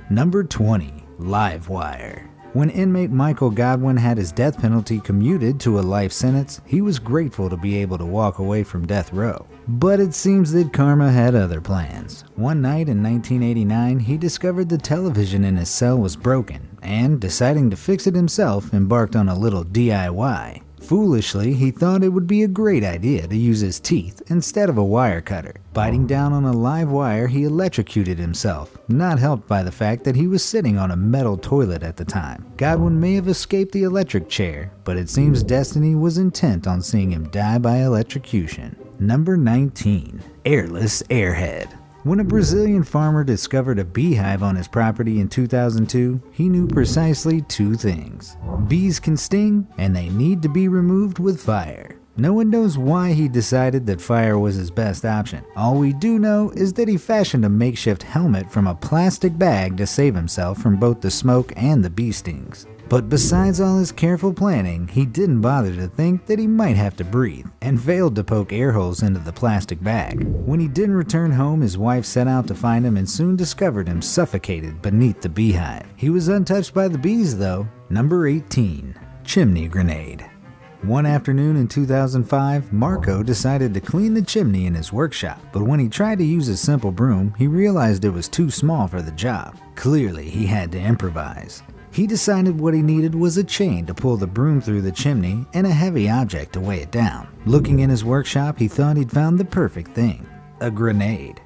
Number 20. Live wire. When inmate Michael Godwin had his death penalty commuted to a life sentence, he was grateful to be able to walk away from death row. But it seems that karma had other plans. One night in 1989, he discovered the television in his cell was broken, and deciding to fix it himself, embarked on a little DIY. Foolishly, he thought it would be a great idea to use his teeth instead of a wire cutter. Biting down on a live wire, he electrocuted himself, not helped by the fact that he was sitting on a metal toilet at the time. Godwin may have escaped the electric chair, but it seems destiny was intent on seeing him die by electrocution. Number 19. Airless airhead. When a Brazilian farmer discovered a beehive on his property in 2002, he knew precisely two things. Bees can sting, and they need to be removed with fire. No one knows why he decided that fire was his best option. All we do know is that he fashioned a makeshift helmet from a plastic bag to save himself from both the smoke and the bee stings. But besides all his careful planning, he didn't bother to think that he might have to breathe, and failed to poke air holes into the plastic bag. When he didn't return home, his wife set out to find him and soon discovered him suffocated beneath the beehive. He was untouched by the bees though. Number 18. Chimney grenade. One afternoon in 2005, Marco decided to clean the chimney in his workshop, but when he tried to use a simple broom, he realized it was too small for the job. Clearly, he had to improvise. He decided what he needed was a chain to pull the broom through the chimney and a heavy object to weigh it down. Looking in his workshop, he thought he'd found the perfect thing: a grenade.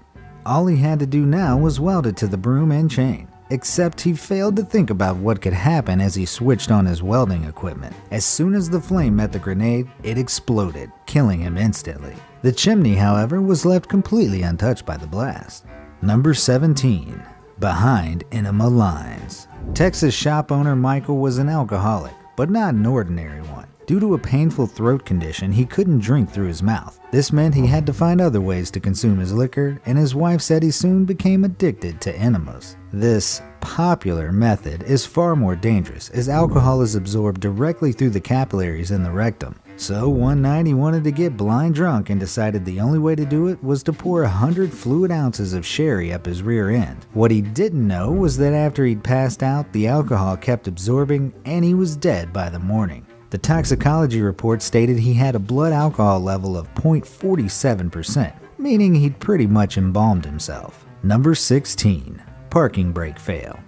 All he had to do now was weld it to the broom and chain. Except he failed to think about what could happen as he switched on his welding equipment. As soon as the flame met the grenade, it exploded, killing him instantly. The chimney, however, was left completely untouched by the blast. Number 17. Behind enema lines. Texas shop owner Michael was an alcoholic, but not an ordinary one. Due to a painful throat condition, he couldn't drink through his mouth. This meant he had to find other ways to consume his liquor, and his wife said he soon became addicted to enemas. This popular method is far more dangerous, as alcohol is absorbed directly through the capillaries in the rectum. So one night he wanted to get blind drunk and decided the only way to do it was to pour 100 fluid ounces of sherry up his rear end. What he didn't know was that after he'd passed out, the alcohol kept absorbing and he was dead by the morning. The toxicology report stated he had a blood alcohol level of 0.47%, meaning he'd pretty much embalmed himself. Number 16. Parking brake fail.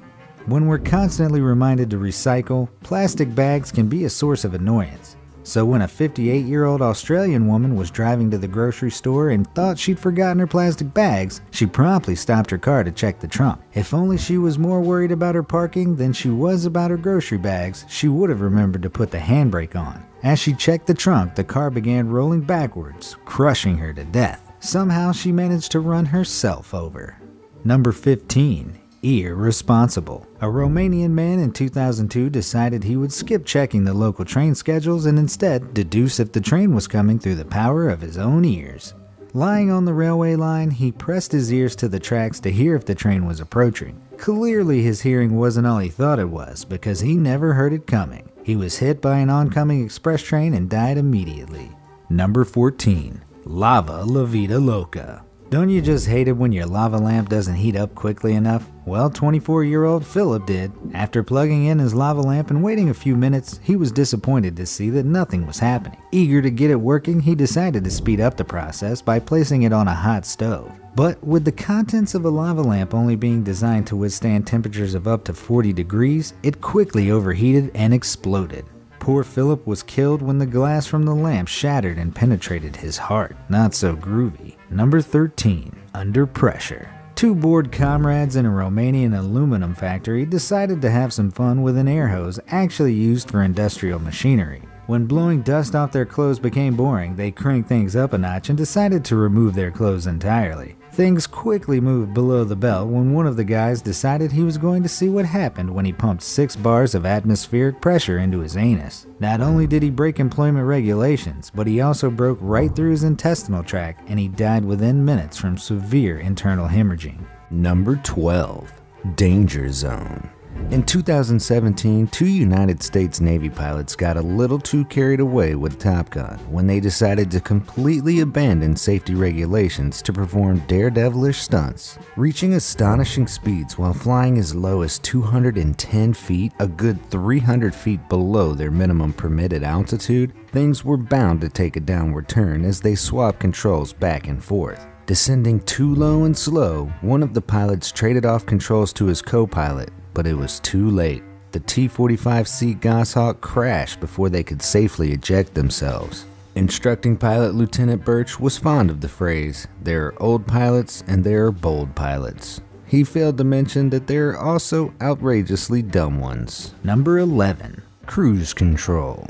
When we're constantly reminded to recycle, plastic bags can be a source of annoyance. So when a 58-year-old Australian woman was driving to the grocery store and thought she'd forgotten her plastic bags, she promptly stopped her car to check the trunk. If only she was more worried about her parking than she was about her grocery bags, she would have remembered to put the handbrake on. As she checked the trunk, the car began rolling backwards, crushing her to death. Somehow she managed to run herself over. Number 15. Irresponsible. A Romanian man in 2002 decided he would skip checking the local train schedules and instead deduce if the train was coming through the power of his own ears. Lying on the railway line, he pressed his ears to the tracks to hear if the train was approaching. Clearly his hearing wasn't all he thought it was, because he never heard it coming. He was hit by an oncoming express train and died immediately. Number 14. Lava La Vida Loca. Don't you just hate it when your lava lamp doesn't heat up quickly enough? Well, 24-year-old Philip did. After plugging in his lava lamp and waiting a few minutes, he was disappointed to see that nothing was happening. Eager to get it working, he decided to speed up the process by placing it on a hot stove. But with the contents of a lava lamp only being designed to withstand temperatures of up to 40 degrees, it quickly overheated and exploded. Poor Philip was killed when the glass from the lamp shattered and penetrated his heart. Not so groovy. Number 13. Under pressure. Two bored comrades in a Romanian aluminum factory decided to have some fun with an air hose actually used for industrial machinery. When blowing dust off their clothes became boring, they cranked things up a notch and decided to remove their clothes entirely. Things quickly moved below the belt when one of the guys decided he was going to see what happened when he pumped 6 bars of atmospheric pressure into his anus. Not only did he break employment regulations, but he also broke right through his intestinal tract and he died within minutes from severe internal hemorrhaging. Number 12. Danger Zone. In 2017, two United States Navy pilots got a little too carried away with Top Gun when they decided to completely abandon safety regulations to perform daredevilish stunts. Reaching astonishing speeds while flying as low as 210 feet, a good 300 feet below their minimum permitted altitude, things were bound to take a downward turn as they swapped controls back and forth. Descending too low and slow, one of the pilots traded off controls to his co-pilot, but it was too late. The T-45C Goshawk crashed before they could safely eject themselves. Instructing pilot Lieutenant Birch was fond of the phrase, "There are old pilots and there are bold pilots." He failed to mention that there are also outrageously dumb ones. Number 11. Cruise control.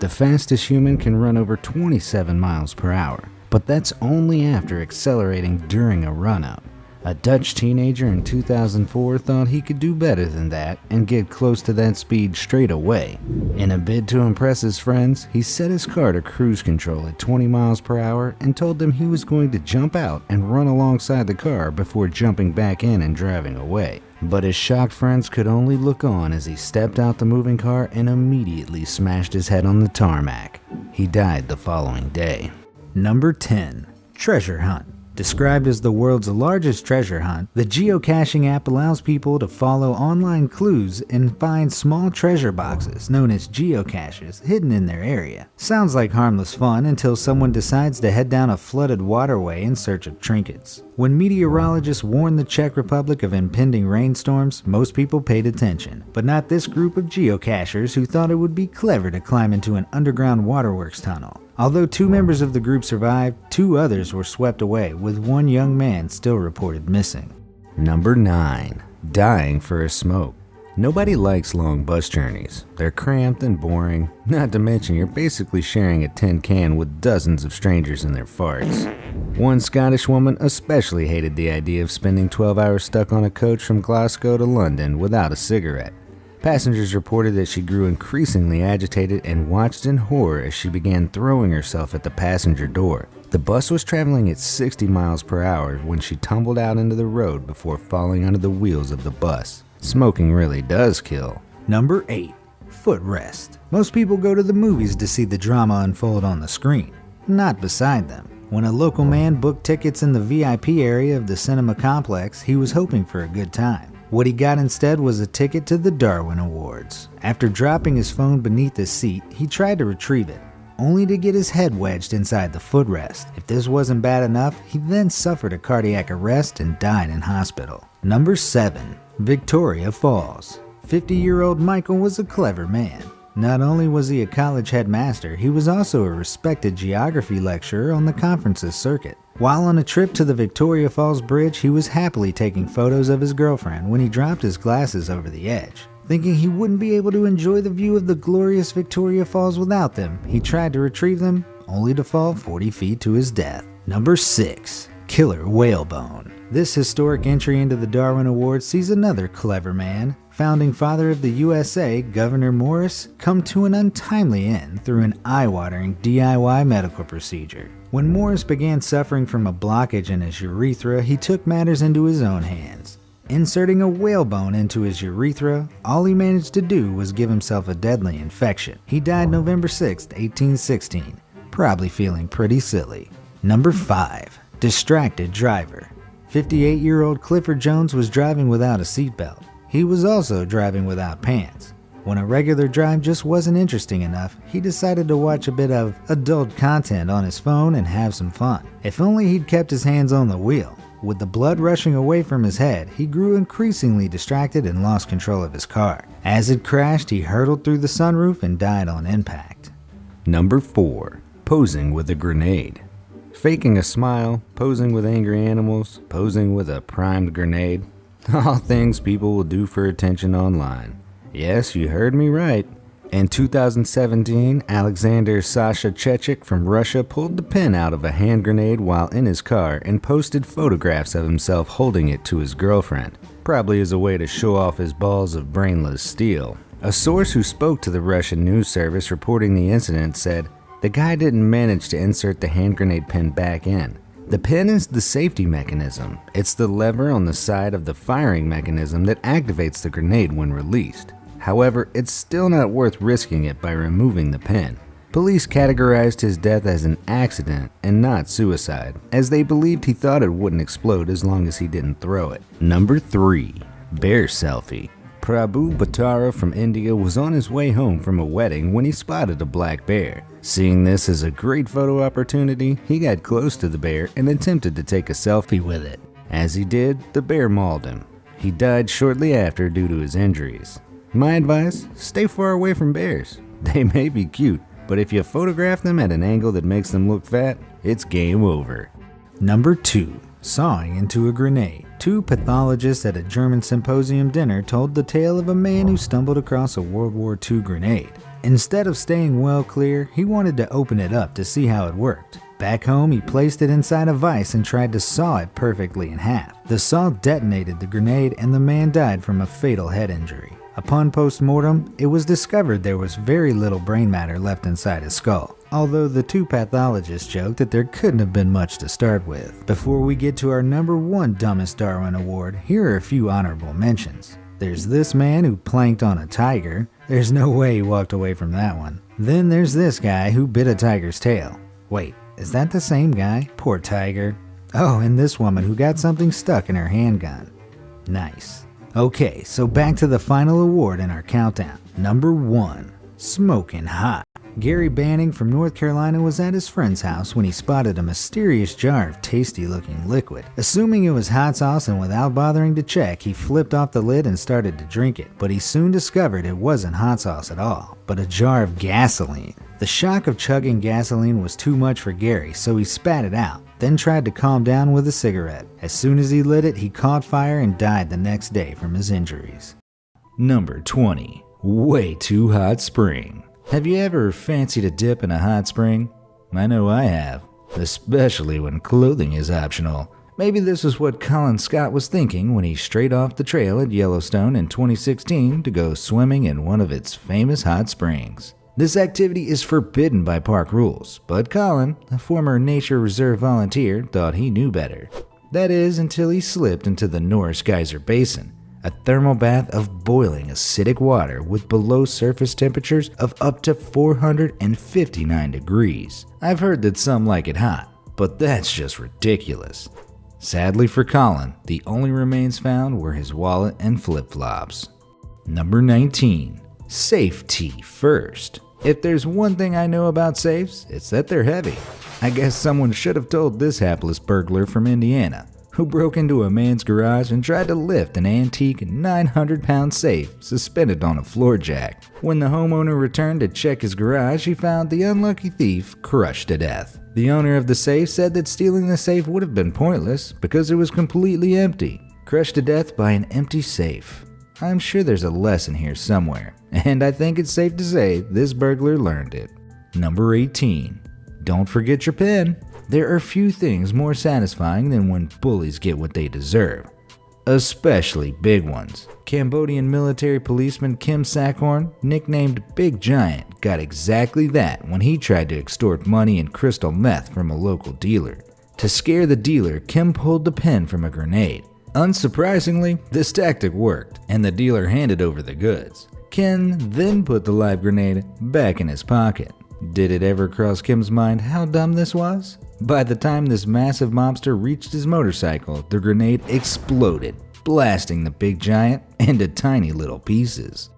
The fastest human can run over 27 miles per hour, but that's only after accelerating during a run-up. A Dutch teenager in 2004 thought he could do better than that and get close to that speed straight away. In a bid to impress his friends, he set his car to cruise control at 20 miles per hour and told them he was going to jump out and run alongside the car before jumping back in and driving away. But his shocked friends could only look on as he stepped out the moving car and immediately smashed his head on the tarmac. He died the following day. Number 10. Treasure hunt. Described as the world's largest treasure hunt, the geocaching app allows people to follow online clues and find small treasure boxes, known as geocaches, hidden in their area. Sounds like harmless fun until someone decides to head down a flooded waterway in search of trinkets. When meteorologists warned the Czech Republic of impending rainstorms, most people paid attention, but not this group of geocachers who thought it would be clever to climb into an underground waterworks tunnel. Although 2 members of the group survived, 2 others were swept away, with 1 young man still reported missing. Number 9. Dying for a smoke. Nobody likes long bus journeys. They're cramped and boring, not to mention you're basically sharing a tin can with dozens of strangers and their farts. One Scottish woman especially hated the idea of spending 12 hours stuck on a coach from Glasgow to London without a cigarette. Passengers reported that she grew increasingly agitated and watched in horror as she began throwing herself at the passenger door. The bus was traveling at 60 miles per hour when she tumbled out into the road before falling under the wheels of the bus. Smoking really does kill. Number 8. Footrest. Most people go to the movies to see the drama unfold on the screen, not beside them. When a local man booked tickets in the VIP area of the cinema complex, he was hoping for a good time. What he got instead was a ticket to the Darwin Awards. After dropping his phone beneath his seat, he tried to retrieve it, only to get his head wedged inside the footrest. If this wasn't bad enough, he then suffered a cardiac arrest and died in hospital. Number 7. Victoria Falls. 50-year-old Michael was a clever man. Not only was he a college headmaster, he was also a respected geography lecturer on the conferences circuit. While on a trip to the Victoria Falls Bridge, he was happily taking photos of his girlfriend when he dropped his glasses over the edge. Thinking he wouldn't be able to enjoy the view of the glorious Victoria Falls without them, he tried to retrieve them, only to fall 40 feet to his death. Number 6. Killer whalebone. This historic entry into the Darwin Awards sees another clever man, founding father of the USA, Gouverneur Morris, come to an untimely end through an eye-watering DIY medical procedure. When Morris began suffering from a blockage in his urethra, he took matters into his own hands. Inserting a whalebone into his urethra, all he managed to do was give himself a deadly infection. He died November 6, 1816, probably feeling pretty silly. Number 5. Distracted driver. 58-year-old Clifford Jones was driving without a seatbelt. He was also driving without pants. When a regular drive just wasn't interesting enough, he decided to watch a bit of adult content on his phone and have some fun. If only he'd kept his hands on the wheel. With the blood rushing away from his head, he grew increasingly distracted and lost control of his car. As it crashed, he hurtled through the sunroof and died on impact. Number 4. Posing with a grenade. Faking a smile, posing with angry animals, posing with a primed grenade. All things people will do for attention online. Yes, you heard me right. In 2017, Alexander Sasha Chechik from Russia pulled the pin out of a hand grenade while in his car and posted photographs of himself holding it to his girlfriend, probably as a way to show off his balls of brainless steel. A source who spoke to the Russian news service reporting the incident said, "The guy didn't manage to insert the hand grenade pin back in. The pin is the safety mechanism. It's the lever on the side of the firing mechanism that activates the grenade when released. However, it's still not worth risking it by removing the pin. Police categorized his death as an accident and not suicide, as they believed he thought it wouldn't explode as long as he didn't throw it. Number 3. Bear selfie. Prabhu Bhattara from India was on his way home from a wedding when he spotted a black bear. Seeing this as a great photo opportunity, he got close to the bear and attempted to take a selfie with it. As he did, the bear mauled him. He died shortly after due to his injuries. My advice, stay far away from bears. They may be cute, but if you photograph them at an angle that makes them look fat, it's game over. Number 2. Sawing into a grenade. 2 pathologists at a German symposium dinner told the tale of a man who stumbled across a World War II grenade. Instead of staying well clear, he wanted to open it up to see how it worked. Back home, he placed it inside a vise and tried to saw it perfectly in half. The saw detonated the grenade and the man died from a fatal head injury. Upon post-mortem, it was discovered there was very little brain matter left inside his skull, although the 2 pathologists joked that there couldn't have been much to start with. Before we get to our number 1 dumbest Darwin Award, here are a few honorable mentions. There's this man who planked on a tiger. There's no way he walked away from that one. Then there's this guy who bit a tiger's tail. Wait, is that the same guy? Poor tiger. Oh, and this woman who got something stuck in her handgun. Nice. Okay, so back to the final award in our countdown. Number 1. Smoking Hot. Gary Banning from North Carolina was at his friend's house when he spotted a mysterious jar of tasty-looking liquid. Assuming it was hot sauce and without bothering to check, he flipped off the lid and started to drink it. But he soon discovered it wasn't hot sauce at all, but a jar of gasoline. The shock of chugging gasoline was too much for Gary, so he spat it out, then tried to calm down with a cigarette. As soon as he lit it, he caught fire and died the next day from his injuries. Number 20. Way too hot spring. Have you ever fancied a dip in a hot spring? I know I have, especially when clothing is optional. Maybe this is what Colin Scott was thinking when he strayed off the trail at Yellowstone in 2016 to go swimming in one of its famous hot springs. This activity is forbidden by park rules, but Colin, a former nature reserve volunteer, thought he knew better. That is, until he slipped into the Norris Geyser Basin, a thermal bath of boiling acidic water with below surface temperatures of up to 459 degrees. I've heard that some like it hot, but that's just ridiculous. Sadly for Colin, the only remains found were his wallet and flip-flops. Number 19. Safety first. If there's one thing I know about safes, it's that they're heavy. I guess someone should have told this hapless burglar from Indiana, who broke into a man's garage and tried to lift an antique 900-pound safe suspended on a floor jack. When the homeowner returned to check his garage, he found the unlucky thief crushed to death. The owner of the safe said that stealing the safe would have been pointless because it was completely empty. Crushed to death by an empty safe. I'm sure there's a lesson here somewhere, and I think it's safe to say this burglar learned it. Number 18. Don't forget your pen. There are few things more satisfying than when bullies get what they deserve, especially big ones. Cambodian military policeman Kim Sakhorn, nicknamed Big Giant, got exactly that when he tried to extort money and crystal meth from a local dealer. To scare the dealer, Kim pulled the pen from a grenade. Unsurprisingly, this tactic worked, and the dealer handed over the goods. Kim then put the live grenade back in his pocket. Did it ever cross Kim's mind how dumb this was? By the time this massive mobster reached his motorcycle, the grenade exploded, blasting the Big Giant into tiny little pieces.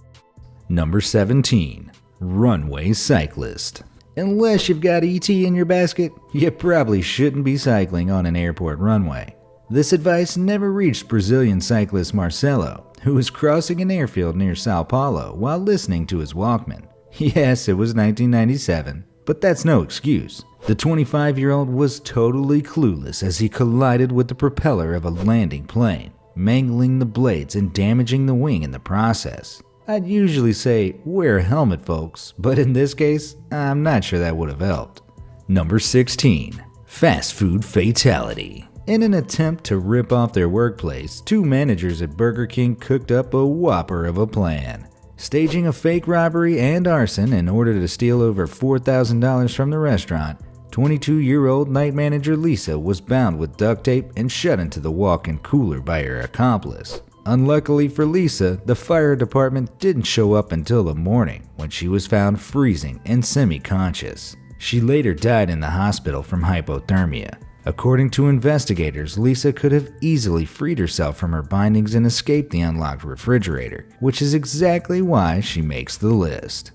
Number 17. Runway cyclist. Unless you've got ET in your basket, you probably shouldn't be cycling on an airport runway. This advice never reached Brazilian cyclist Marcelo, who was crossing an airfield near Sao Paulo while listening to his Walkman. Yes, it was 1997, but that's no excuse. The 25-year-old was totally clueless as he collided with the propeller of a landing plane, mangling the blades and damaging the wing in the process. I'd usually say, wear a helmet, folks, but in this case, I'm not sure that would have helped. Number 16. Fast food fatality. In an attempt to rip off their workplace, 2 managers at Burger King cooked up a whopper of a plan. Staging a fake robbery and arson in order to steal over $4,000 from the restaurant, 22-year-old night manager Lisa was bound with duct tape and shut into the walk-in cooler by her accomplice. Unluckily for Lisa, the fire department didn't show up until the morning, when she was found freezing and semi-conscious. She later died in the hospital from hypothermia. According to investigators, Lisa could have easily freed herself from her bindings and escaped the unlocked refrigerator, which is exactly why she makes the list.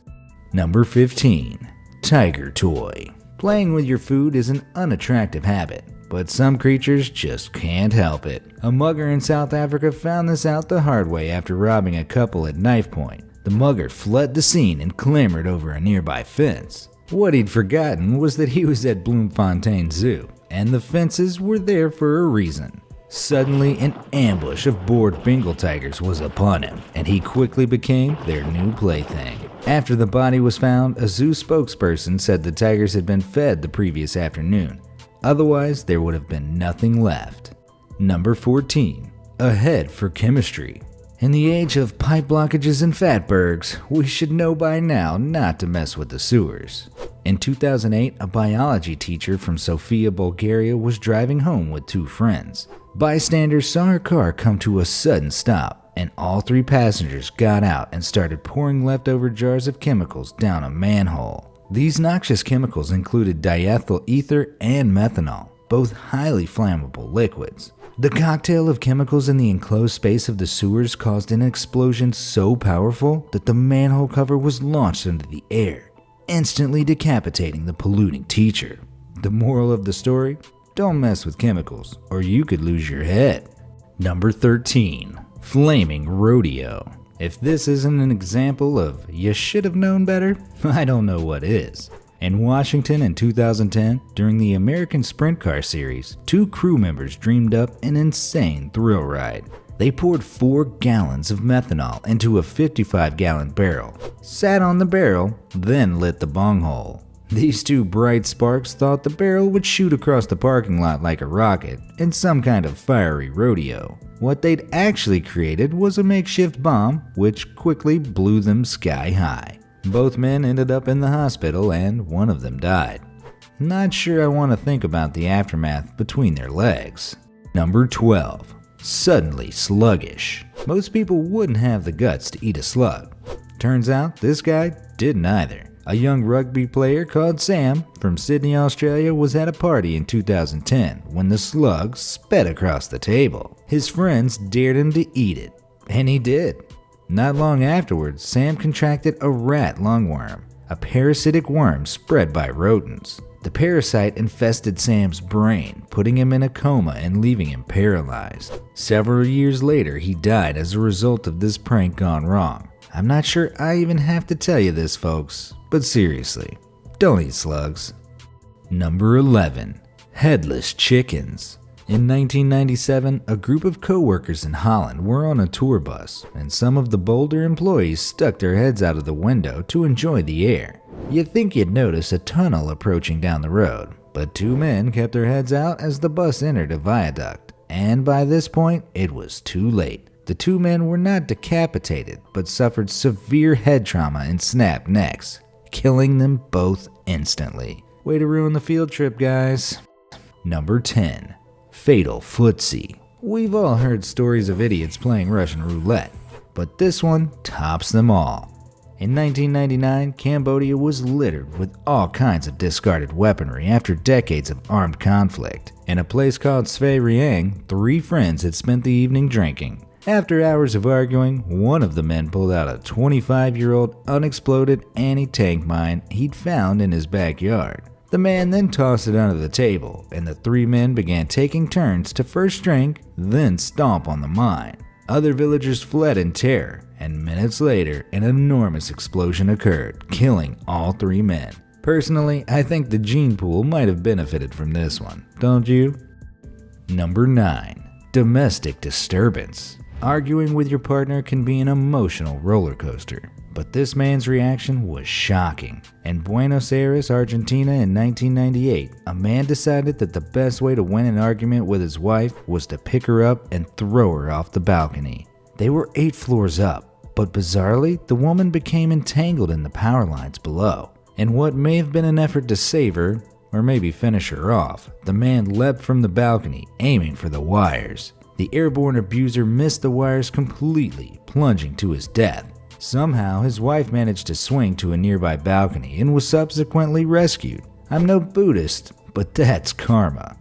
Number 15. Tiger Toy. Playing with your food is an unattractive habit, but some creatures just can't help it. A mugger in South Africa found this out the hard way after robbing a couple at knife point. The mugger fled the scene and clambered over a nearby fence. What he'd forgotten was that he was at Bloemfontein Zoo, and the fences were there for a reason. Suddenly, an ambush of bored Bengal tigers was upon him, and he quickly became their new plaything. After the body was found, a zoo spokesperson said the tigers had been fed the previous afternoon. Otherwise, there would have been nothing left. Number 14. A head for chemistry. In the age of pipe blockages and fatbergs, we should know by now not to mess with the sewers. In 2008, a biology teacher from Sofia, Bulgaria was driving home with two friends. Bystanders saw her car come to a sudden stop, and all three passengers got out and started pouring leftover jars of chemicals down a manhole. These noxious chemicals included diethyl ether and methanol, both highly flammable liquids. The cocktail of chemicals in the enclosed space of the sewers caused an explosion so powerful that the manhole cover was launched into the air, instantly decapitating the polluting teacher. The moral of the story? Don't mess with chemicals, or you could lose your head. Number 13. Flaming rodeo. If this isn't an example of you should have known better, I don't know what is. In Washington in 2010, during the American Sprint Car Series, two crew members dreamed up an insane thrill ride. They poured 4 gallons of methanol into a 55-gallon barrel, sat on the barrel, then lit the bung hole. These two bright sparks thought the barrel would shoot across the parking lot like a rocket in some kind of fiery rodeo. What they'd actually created was a makeshift bomb, which quickly blew them sky high. Both men ended up in the hospital and one of them died. Not sure I want to think about the aftermath between their legs. Number 12. Suddenly sluggish. Most people wouldn't have the guts to eat a slug. Turns out this guy didn't either. A young rugby player called Sam from Sydney, Australia was at a party in 2010 when the slug sped across the table. His friends dared him to eat it, and he did. Not long afterwards, Sam contracted a rat lungworm, a parasitic worm spread by rodents. The parasite infested Sam's brain, putting him in a coma and leaving him paralyzed. Several years later, he died as a result of this prank gone wrong. I'm not sure I even have to tell you this, folks, but seriously, don't eat slugs. Number 11. Headless chickens. In 1997, a group of co-workers in Holland were on a tour bus, and some of the bolder employees stuck their heads out of the window to enjoy the air. You'd think you'd notice a tunnel approaching down the road, but two men kept their heads out as the bus entered a viaduct, and by this point, it was too late. The two men were not decapitated, but suffered severe head trauma and snapped necks, killing them both instantly. Way to ruin the field trip, guys. Number 10. Fatal footsie. We've all heard stories of idiots playing Russian roulette, but this one tops them all. In 1999, Cambodia was littered with all kinds of discarded weaponry after decades of armed conflict. In a place called Svay Rieng, 3 friends had spent the evening drinking. After hours of arguing, one of the men pulled out a 25-year-old unexploded anti-tank mine he'd found in his backyard. The man then tossed it under the table, and the 3 men began taking turns to first drink, then stomp on the mine. Other villagers fled in terror, and minutes later, an enormous explosion occurred, killing all 3 men. Personally, I think the gene pool might have benefited from this one, don't you? Number 9. Domestic disturbance. Arguing with your partner can be an emotional roller coaster, but this man's reaction was shocking. In Buenos Aires, Argentina in 1998, a man decided that the best way to win an argument with his wife was to pick her up and throw her off the balcony. They were 8 floors up, but bizarrely, the woman became entangled in the power lines below. In what may have been an effort to save her, or maybe finish her off, the man leapt from the balcony, aiming for the wires. The airborne abuser missed the wires completely, plunging to his death. Somehow, his wife managed to swing to a nearby balcony and was subsequently rescued. I'm no Buddhist, but that's karma.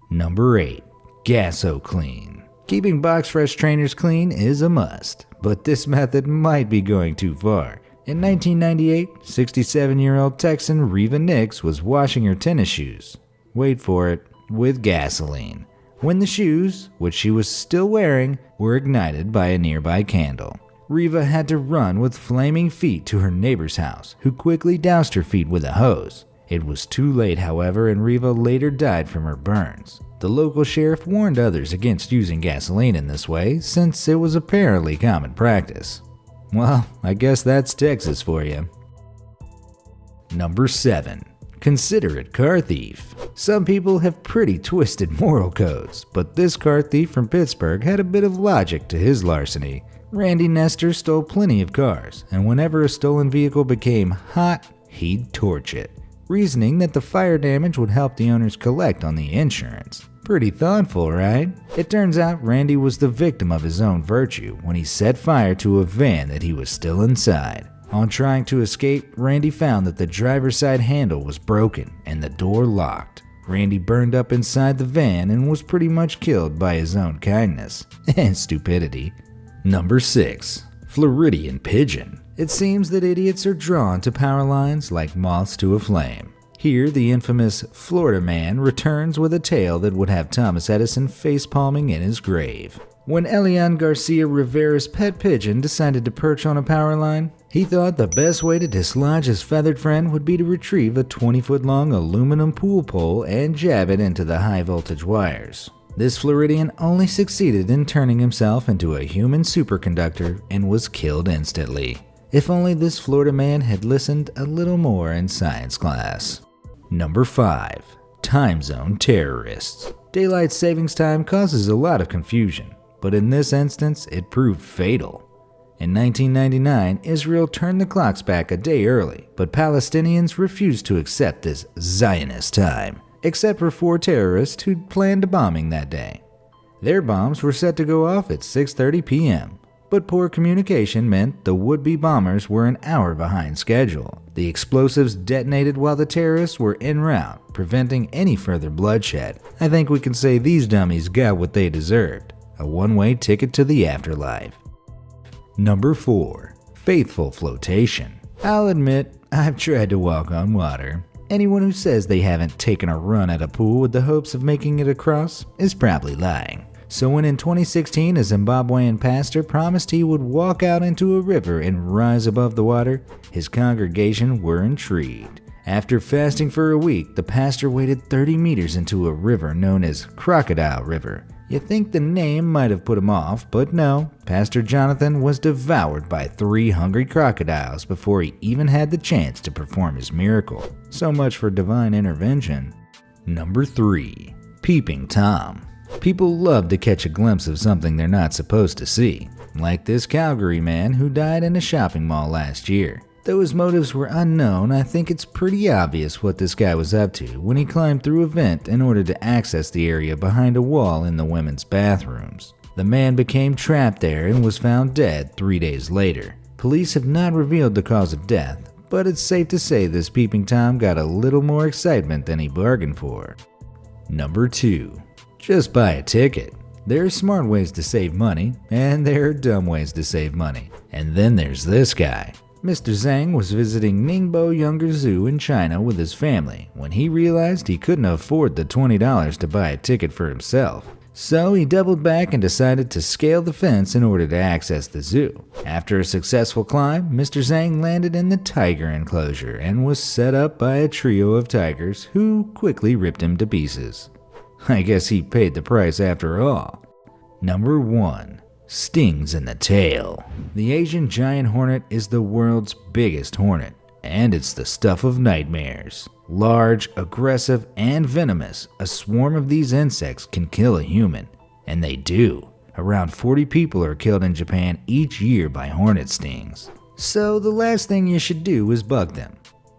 Number 8. Gaso-clean. Keeping box fresh trainers clean is a must, but this method might be going too far. In 1998, 67-year-old Texan Reva Nix was washing her tennis shoes. Wait for it, with gasoline. When the shoes, which she was still wearing, were ignited by a nearby candle. Reva had to run with flaming feet to her neighbor's house, who quickly doused her feet with a hose. It was too late, however, and Reva later died from her burns. The local sheriff warned others against using gasoline in this way, since it was apparently common practice. Well, I guess that's Texas for you. Number 7. Considerate car thief. Some people have pretty twisted moral codes, but this car thief from Pittsburgh had a bit of logic to his larceny. Randy Nestor stole plenty of cars, and whenever a stolen vehicle became hot, he'd torch it, reasoning that the fire damage would help the owners collect on the insurance. Pretty thoughtful, right? It turns out Randy was the victim of his own virtue when he set fire to a van that he was still inside. On trying to escape, Randy found that the driver's side handle was broken and the door locked. Randy burned up inside the van and was pretty much killed by his own kindness and stupidity. Number 6. Floridian pigeon. It seems that idiots are drawn to power lines like moths to a flame. Here, the infamous Florida man returns with a tale that would have Thomas Edison face-palming in his grave. When Elian Garcia Rivera's pet pigeon decided to perch on a power line, he thought the best way to dislodge his feathered friend would be to retrieve a 20-foot-long aluminum pool pole and jab it into the high-voltage wires. This Floridian only succeeded in turning himself into a human superconductor and was killed instantly. If only this Florida man had listened a little more in science class. Number 5. Time zone terrorists. Daylight savings time causes a lot of confusion, but in this instance, it proved fatal. In 1999, Israel turned the clocks back a day early, but Palestinians refused to accept this Zionist time, except for 4 terrorists who'd planned a bombing that day. Their bombs were set to go off at 6:30 p.m., but poor communication meant the would-be bombers were an hour behind schedule. The explosives detonated while the terrorists were en route, preventing any further bloodshed. I think we can say these dummies got what they deserved, a one-way ticket to the afterlife. Number 4. Faithful flotation. I'll admit, I've tried to walk on water. Anyone who says they haven't taken a run at a pool with the hopes of making it across is probably lying. So when in 2016 a Zimbabwean pastor promised he would walk out into a river and rise above the water, his congregation were intrigued. After fasting for a week, the pastor waded 30 meters into a river known as Crocodile River. You'd think the name might have put him off, but no, Pastor Jonathan was devoured by 3 hungry crocodiles before he even had the chance to perform his miracle. So much for divine intervention. Number 3. Peeping Tom. People love to catch a glimpse of something they're not supposed to see, like this Calgary man who died in a shopping mall last year. Though his motives were unknown, I think it's pretty obvious what this guy was up to when he climbed through a vent in order to access the area behind a wall in the women's bathrooms. The man became trapped there and was found dead 3 days later. Police have not revealed the cause of death, but it's safe to say this peeping Tom got a little more excitement than he bargained for. Number 2. Just buy a ticket. There are smart ways to save money, and there are dumb ways to save money. And then there's this guy. Mr. Zhang was visiting Ningbo Younger Zoo in China with his family when he realized he couldn't afford the $20 to buy a ticket for himself. So he doubled back and decided to scale the fence in order to access the zoo. After a successful climb, Mr. Zhang landed in the tiger enclosure and was set up by a trio of tigers who quickly ripped him to pieces. I guess he paid the price after all. Number 1. Stings in the tail. The Asian giant hornet is the world's biggest hornet, and it's the stuff of nightmares. Large, aggressive, and venomous, a swarm of these insects can kill a human, and they do. Around 40 people are killed in Japan each year by hornet stings. So the last thing you should do is bug them.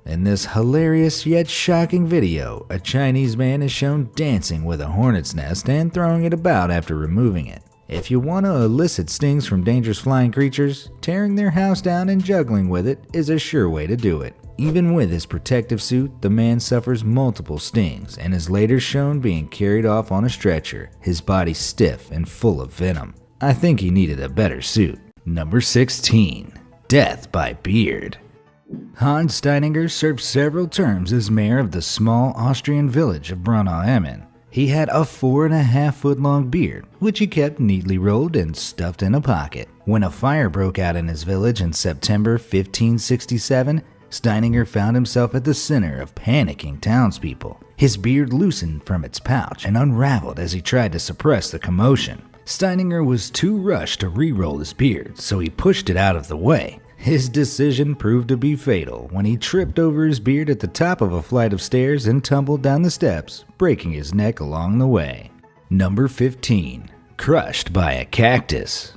In this hilarious yet shocking video, a Chinese man is shown dancing with a hornet's nest and throwing it about after removing it. If you want to elicit stings from dangerous flying creatures, tearing their house down and juggling with it is a sure way to do it. Even with his protective suit, the man suffers multiple stings and is later shown being carried off on a stretcher, his body stiff and full of venom. I think he needed a better suit. Number 16. Death by beard. Hans Steininger served several terms as mayor of the small Austrian village of Braunau-Emmen. He had a 4.5-foot long beard, which he kept neatly rolled and stuffed in a pocket. When a fire broke out in his village in September 1567, Steininger found himself at the center of panicking townspeople. His beard loosened from its pouch and unraveled as he tried to suppress the commotion. Steininger was too rushed to re-roll his beard, so he pushed it out of the way. His decision proved to be fatal when he tripped over his beard at the top of a flight of stairs and tumbled down the steps, breaking his neck along the way. Number 15. Crushed by a cactus.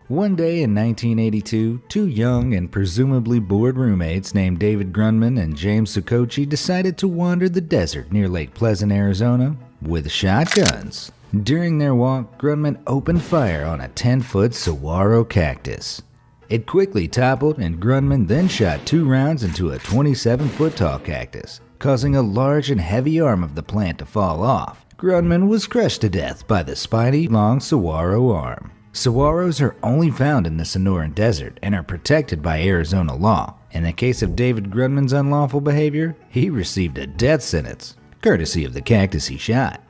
One day in 1982, two young and presumably bored roommates named David Grundman and James Sukochi decided to wander the desert near Lake Pleasant, Arizona, with shotguns. During their walk, Grundman opened fire on a 10-foot saguaro cactus. It quickly toppled, and Grundman then shot 2 rounds into a 27-foot tall cactus, causing a large and heavy arm of the plant to fall off. Grundman was crushed to death by the spiny, long saguaro arm. Saguaros are only found in the Sonoran Desert and are protected by Arizona law. In the case of David Grundman's unlawful behavior, he received a death sentence, courtesy of the cactus he shot.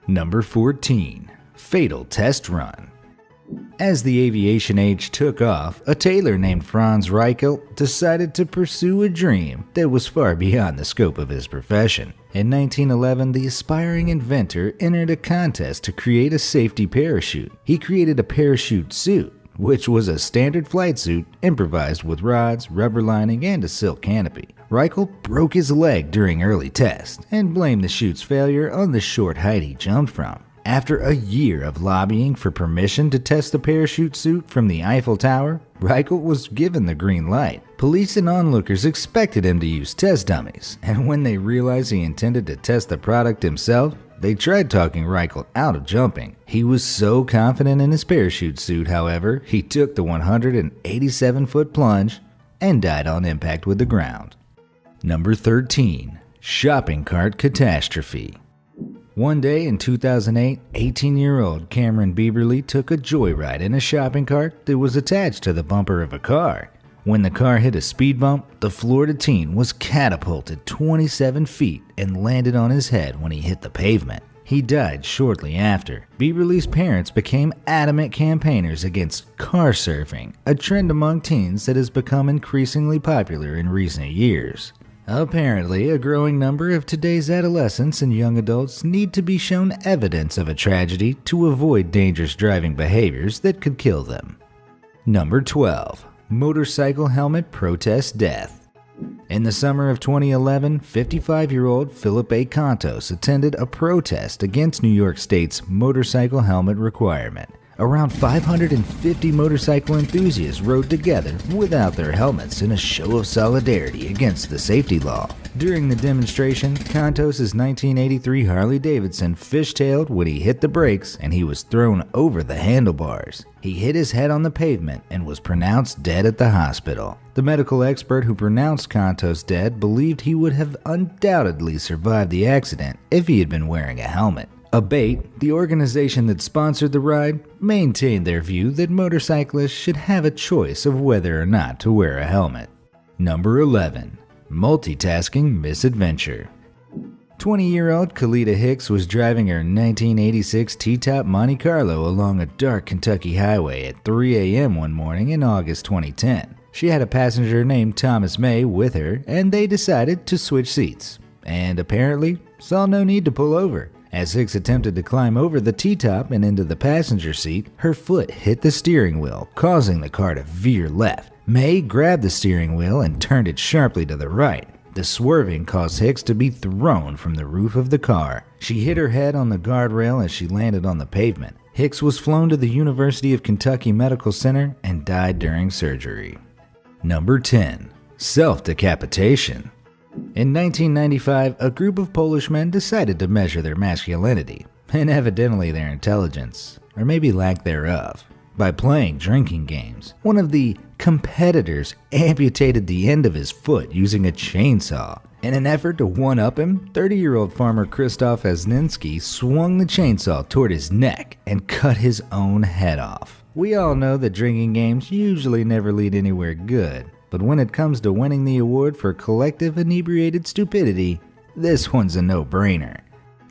Number 14. Fatal Test Run. As the aviation age took off, a tailor named Franz Reichelt decided to pursue a dream that was far beyond the scope of his profession. In 1911, the aspiring inventor entered a contest to create a safety parachute. He created a parachute suit, which was a standard flight suit improvised with rods, rubber lining, and a silk canopy. Reichelt broke his leg during early tests and blamed the chute's failure on the short height he jumped from. After a year of lobbying for permission to test the parachute suit from the Eiffel Tower, Reichelt was given the green light. Police and onlookers expected him to use test dummies, and when they realized he intended to test the product himself, they tried talking Reichelt out of jumping. He was so confident in his parachute suit, however, he took the 187-foot plunge and died on impact with the ground. Number 13. Shopping Cart Catastrophe. One day in 2008, 18-year-old Cameron Bieberly took a joyride in a shopping cart that was attached to the bumper of a car. When the car hit a speed bump, the Florida teen was catapulted 27 feet and landed on his head when he hit the pavement. He died shortly after. Bieberly's parents became adamant campaigners against car surfing, a trend among teens that has become increasingly popular in recent years. Apparently, a growing number of today's adolescents and young adults need to be shown evidence of a tragedy to avoid dangerous driving behaviors that could kill them. Number 12. Motorcycle helmet protest death. In the summer of 2011, 55-year-old Philip A. Contos attended a protest against New York State's motorcycle helmet requirement. Around 550 motorcycle enthusiasts rode together without their helmets in a show of solidarity against the safety law. During the demonstration, Contos' 1983 Harley-Davidson fishtailed when he hit the brakes and he was thrown over the handlebars. He hit his head on the pavement and was pronounced dead at the hospital. The medical expert who pronounced Contos dead believed he would have undoubtedly survived the accident if he had been wearing a helmet. Abate, the organization that sponsored the ride, maintained their view that motorcyclists should have a choice of whether or not to wear a helmet. Number 11. Multitasking misadventure. 20-year-old Kalita Hicks was driving her 1986 T-Top Monte Carlo along a dark Kentucky highway at 3 a.m. one morning in August 2010. She had a passenger named Thomas May with her, and they decided to switch seats, and apparently saw no need to pull over. As Hicks attempted to climb over the T-top and into the passenger seat, her foot hit the steering wheel, causing the car to veer left. May grabbed the steering wheel and turned it sharply to the right. The swerving caused Hicks to be thrown from the roof of the car. She hit her head on the guardrail as she landed on the pavement. Hicks was flown to the University of Kentucky Medical Center and died during surgery. Number 10. Self-decapitation. In 1995, a group of Polish men decided to measure their masculinity, and evidently their intelligence, or maybe lack thereof, by playing drinking games. One of the competitors amputated the end of his foot using a chainsaw. In an effort to one-up him, 30-year-old farmer Krzysztof Asninski swung the chainsaw toward his neck and cut his own head off. We all know that drinking games usually never lead anywhere good, but when it comes to winning the award for collective inebriated stupidity, this one's a no-brainer.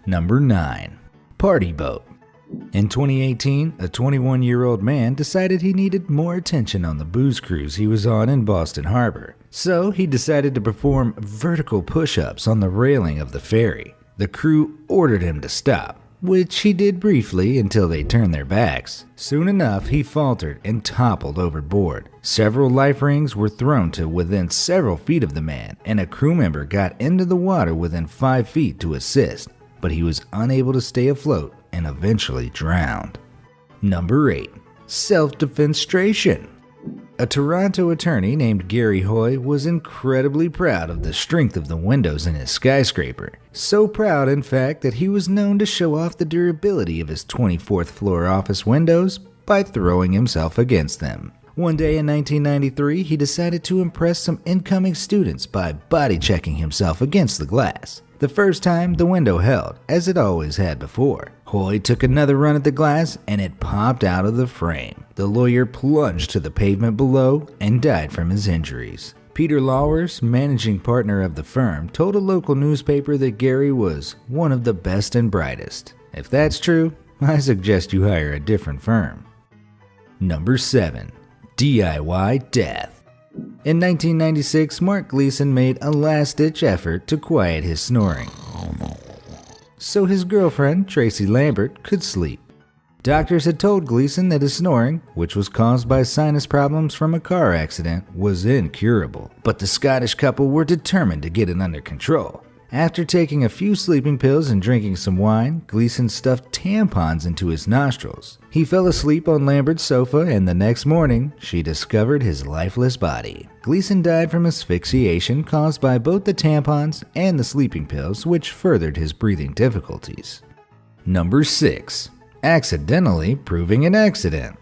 Number 9. Party boat. In 2018, a 21-year-old man decided he needed more attention on the booze cruise he was on in Boston Harbor. So he decided to perform vertical push-ups on the railing of the ferry. The crew ordered him to stop, which he did briefly until they turned their backs. Soon enough, he faltered and toppled overboard. Several life rings were thrown to within several feet of the man, and a crew member got into the water within 5 feet to assist, but he was unable to stay afloat and eventually drowned. Number 8. Self-defenstration. A Toronto attorney named Gary Hoy was incredibly proud of the strength of the windows in his skyscraper. So proud, in fact, that he was known to show off the durability of his 24th floor office windows by throwing himself against them. One day in 1993, he decided to impress some incoming students by body-checking himself against the glass. The first time, the window held, as it always had before. Hoy took another run at the glass, and it popped out of the frame. The lawyer plunged to the pavement below and died from his injuries. Peter Lawers, managing partner of the firm, told a local newspaper that Gary was one of the best and brightest. If that's true, I suggest you hire a different firm. Number 7. DIY death. In 1996, Mark Gleason made a last-ditch effort to quiet his snoring, so his girlfriend, Tracy Lambert, could sleep. Doctors had told Gleason that his snoring, which was caused by sinus problems from a car accident, was incurable, but the Scottish couple were determined to get it under control. After taking a few sleeping pills and drinking some wine, Gleason stuffed tampons into his nostrils. He fell asleep on Lambert's sofa, and the next morning, she discovered his lifeless body. Gleason died from asphyxiation caused by both the tampons and the sleeping pills, which furthered his breathing difficulties. Number 6. Accidentally proving an accident.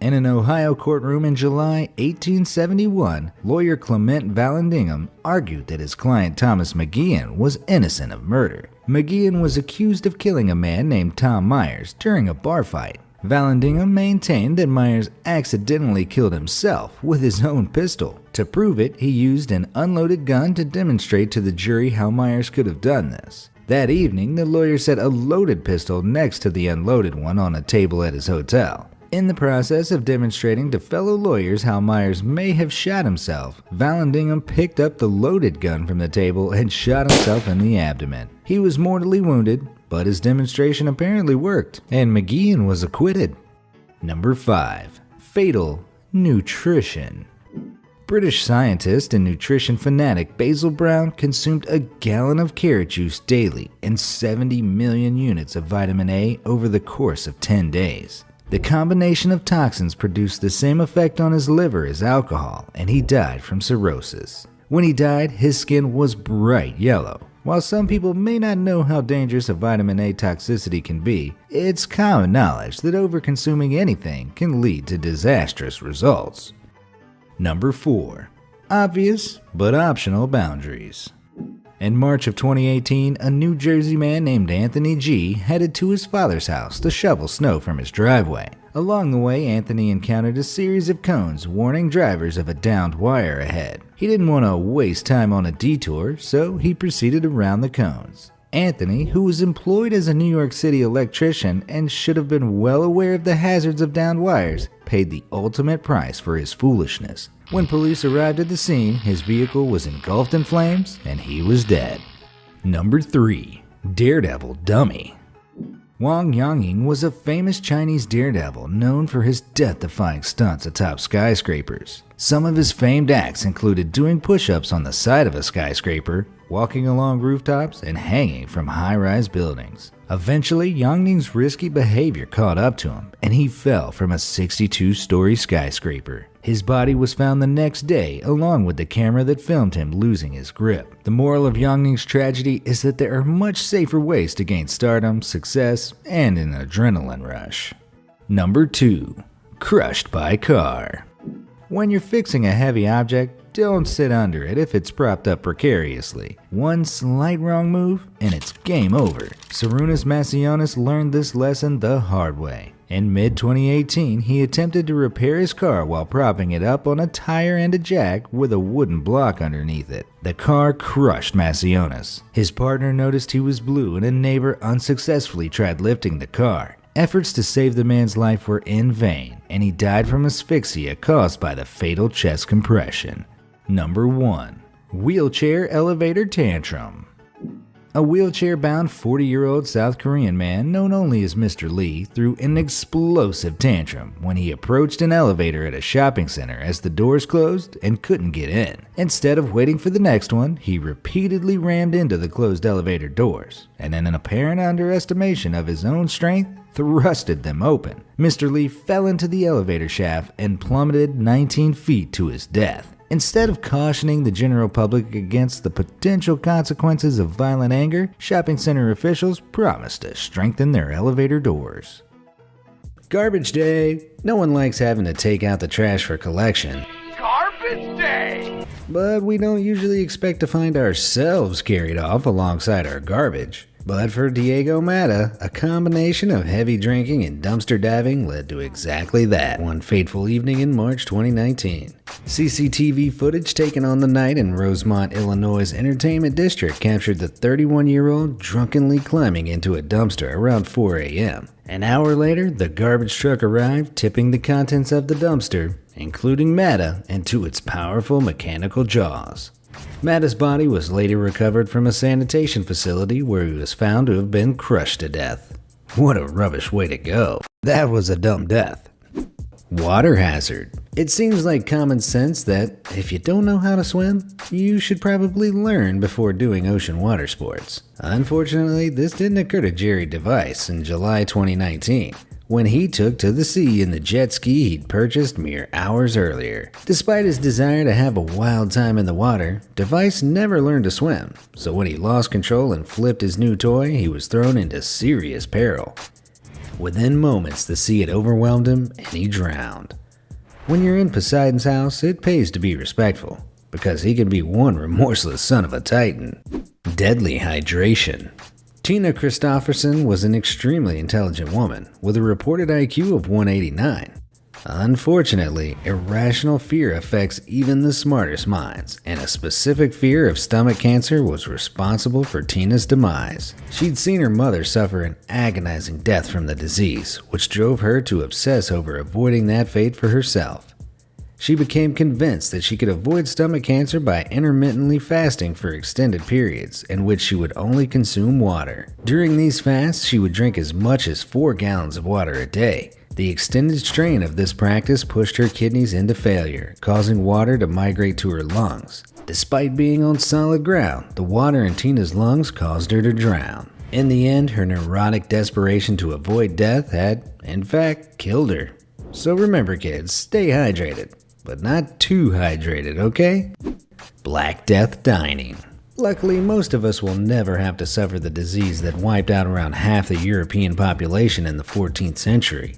In an Ohio courtroom in July 1871, lawyer Clement Vallandigham argued that his client Thomas McGeehan was innocent of murder. McGeehan was accused of killing a man named Tom Myers during a bar fight. Vallandigham maintained that Myers accidentally killed himself with his own pistol. To prove it, he used an unloaded gun to demonstrate to the jury how Myers could have done this. That evening, the lawyer set a loaded pistol next to the unloaded one on a table at his hotel. In the process of demonstrating to fellow lawyers how Myers may have shot himself, Vallandigham picked up the loaded gun from the table and shot himself in the abdomen. He was mortally wounded, but his demonstration apparently worked, and McGeehan was acquitted. Number 5. Fatal nutrition. British scientist and nutrition fanatic Basil Brown consumed a gallon of carrot juice daily and 70 million units of vitamin A over the course of 10 days. The combination of toxins produced the same effect on his liver as alcohol, and he died from cirrhosis. When he died, his skin was bright yellow. While some people may not know how dangerous a vitamin A toxicity can be, it's common knowledge that overconsuming anything can lead to disastrous results. Number 4. Obvious but optional boundaries. In March of 2018, a New Jersey man named Anthony G. headed to his father's house to shovel snow from his driveway. Along the way, Anthony encountered a series of cones warning drivers of a downed wire ahead. He didn't want to waste time on a detour, so he proceeded around the cones. Anthony, who was employed as a New York City electrician and should have been well aware of the hazards of downed wires, paid the ultimate price for his foolishness. When police arrived at the scene, his vehicle was engulfed in flames and he was dead. Number 3. Daredevil Dummy. Wang Yangying was a famous Chinese daredevil known for his death-defying stunts atop skyscrapers. Some of his famed acts included doing push-ups on the side of a skyscraper, walking along rooftops, and hanging from high-rise buildings. Eventually, Youngning's risky behavior caught up to him, and he fell from a 62-story skyscraper. His body was found the next day, along with the camera that filmed him losing his grip. The moral of Youngning's tragedy is that there are much safer ways to gain stardom, success, and an adrenaline rush. Number 2. Crushed by car. When you're fixing a heavy object, don't sit under it if it's propped up precariously. One slight wrong move, and it's game over. Sarunas Masionis learned this lesson the hard way. In mid-2018, he attempted to repair his car while propping it up on a tire and a jack with a wooden block underneath it. The car crushed Masionis. His partner noticed he was blue, and a neighbor unsuccessfully tried lifting the car. Efforts to save the man's life were in vain, and he died from asphyxia caused by the fatal chest compression. Number 1. Wheelchair elevator tantrum. A wheelchair-bound 40-year-old South Korean man known only as Mr. Lee threw an explosive tantrum when he approached an elevator at a shopping center as the doors closed and couldn't get in. Instead of waiting for the next one, he repeatedly rammed into the closed elevator doors, and in an apparent underestimation of his own strength, thrusted them open. Mr. Lee fell into the elevator shaft and plummeted 19 feet to his death. Instead of cautioning the general public against the potential consequences of violent anger, shopping center officials promised to strengthen their elevator doors. Garbage day. No one likes having to take out the trash for collection. Garbage day! But we don't usually expect to find ourselves carried off alongside our garbage. But for Diego Mata, a combination of heavy drinking and dumpster diving led to exactly that one fateful evening in March 2019. CCTV footage taken on the night in Rosemont, Illinois' entertainment district captured the 31-year-old drunkenly climbing into a dumpster around 4 a.m. An hour later, the garbage truck arrived, tipping the contents of the dumpster, including Mata, into its powerful mechanical jaws. Mata's body was later recovered from a sanitation facility where he was found to have been crushed to death. What a rubbish way to go. That was a dumb death. Water hazard. It seems like common sense that if you don't know how to swim, you should probably learn before doing ocean water sports. Unfortunately, this didn't occur to Jerry Device in July 2019. When he took to the sea in the jet ski he'd purchased mere hours earlier. Despite his desire to have a wild time in the water, Device never learned to swim, so when he lost control and flipped his new toy, he was thrown into serious peril. Within moments, the sea had overwhelmed him and he drowned. When you're in Poseidon's house, it pays to be respectful, because he can be one remorseless son of a titan. Deadly hydration. Tina Christofferson was an extremely intelligent woman with a reported IQ of 189. Unfortunately, irrational fear affects even the smartest minds, and a specific fear of stomach cancer was responsible for Tina's demise. She'd seen her mother suffer an agonizing death from the disease, which drove her to obsess over avoiding that fate for herself. She became convinced that she could avoid stomach cancer by intermittently fasting for extended periods, in which she would only consume water. During these fasts, she would drink as much as 4 gallons of water a day. The extended strain of this practice pushed her kidneys into failure, causing water to migrate to her lungs. Despite being on solid ground, the water in Tina's lungs caused her to drown. In the end, her neurotic desperation to avoid death had, in fact, killed her. So remember kids, stay hydrated. But not too hydrated, okay? Black Death dining. Luckily, most of us will never have to suffer the disease that wiped out around half the European population in the 14th century.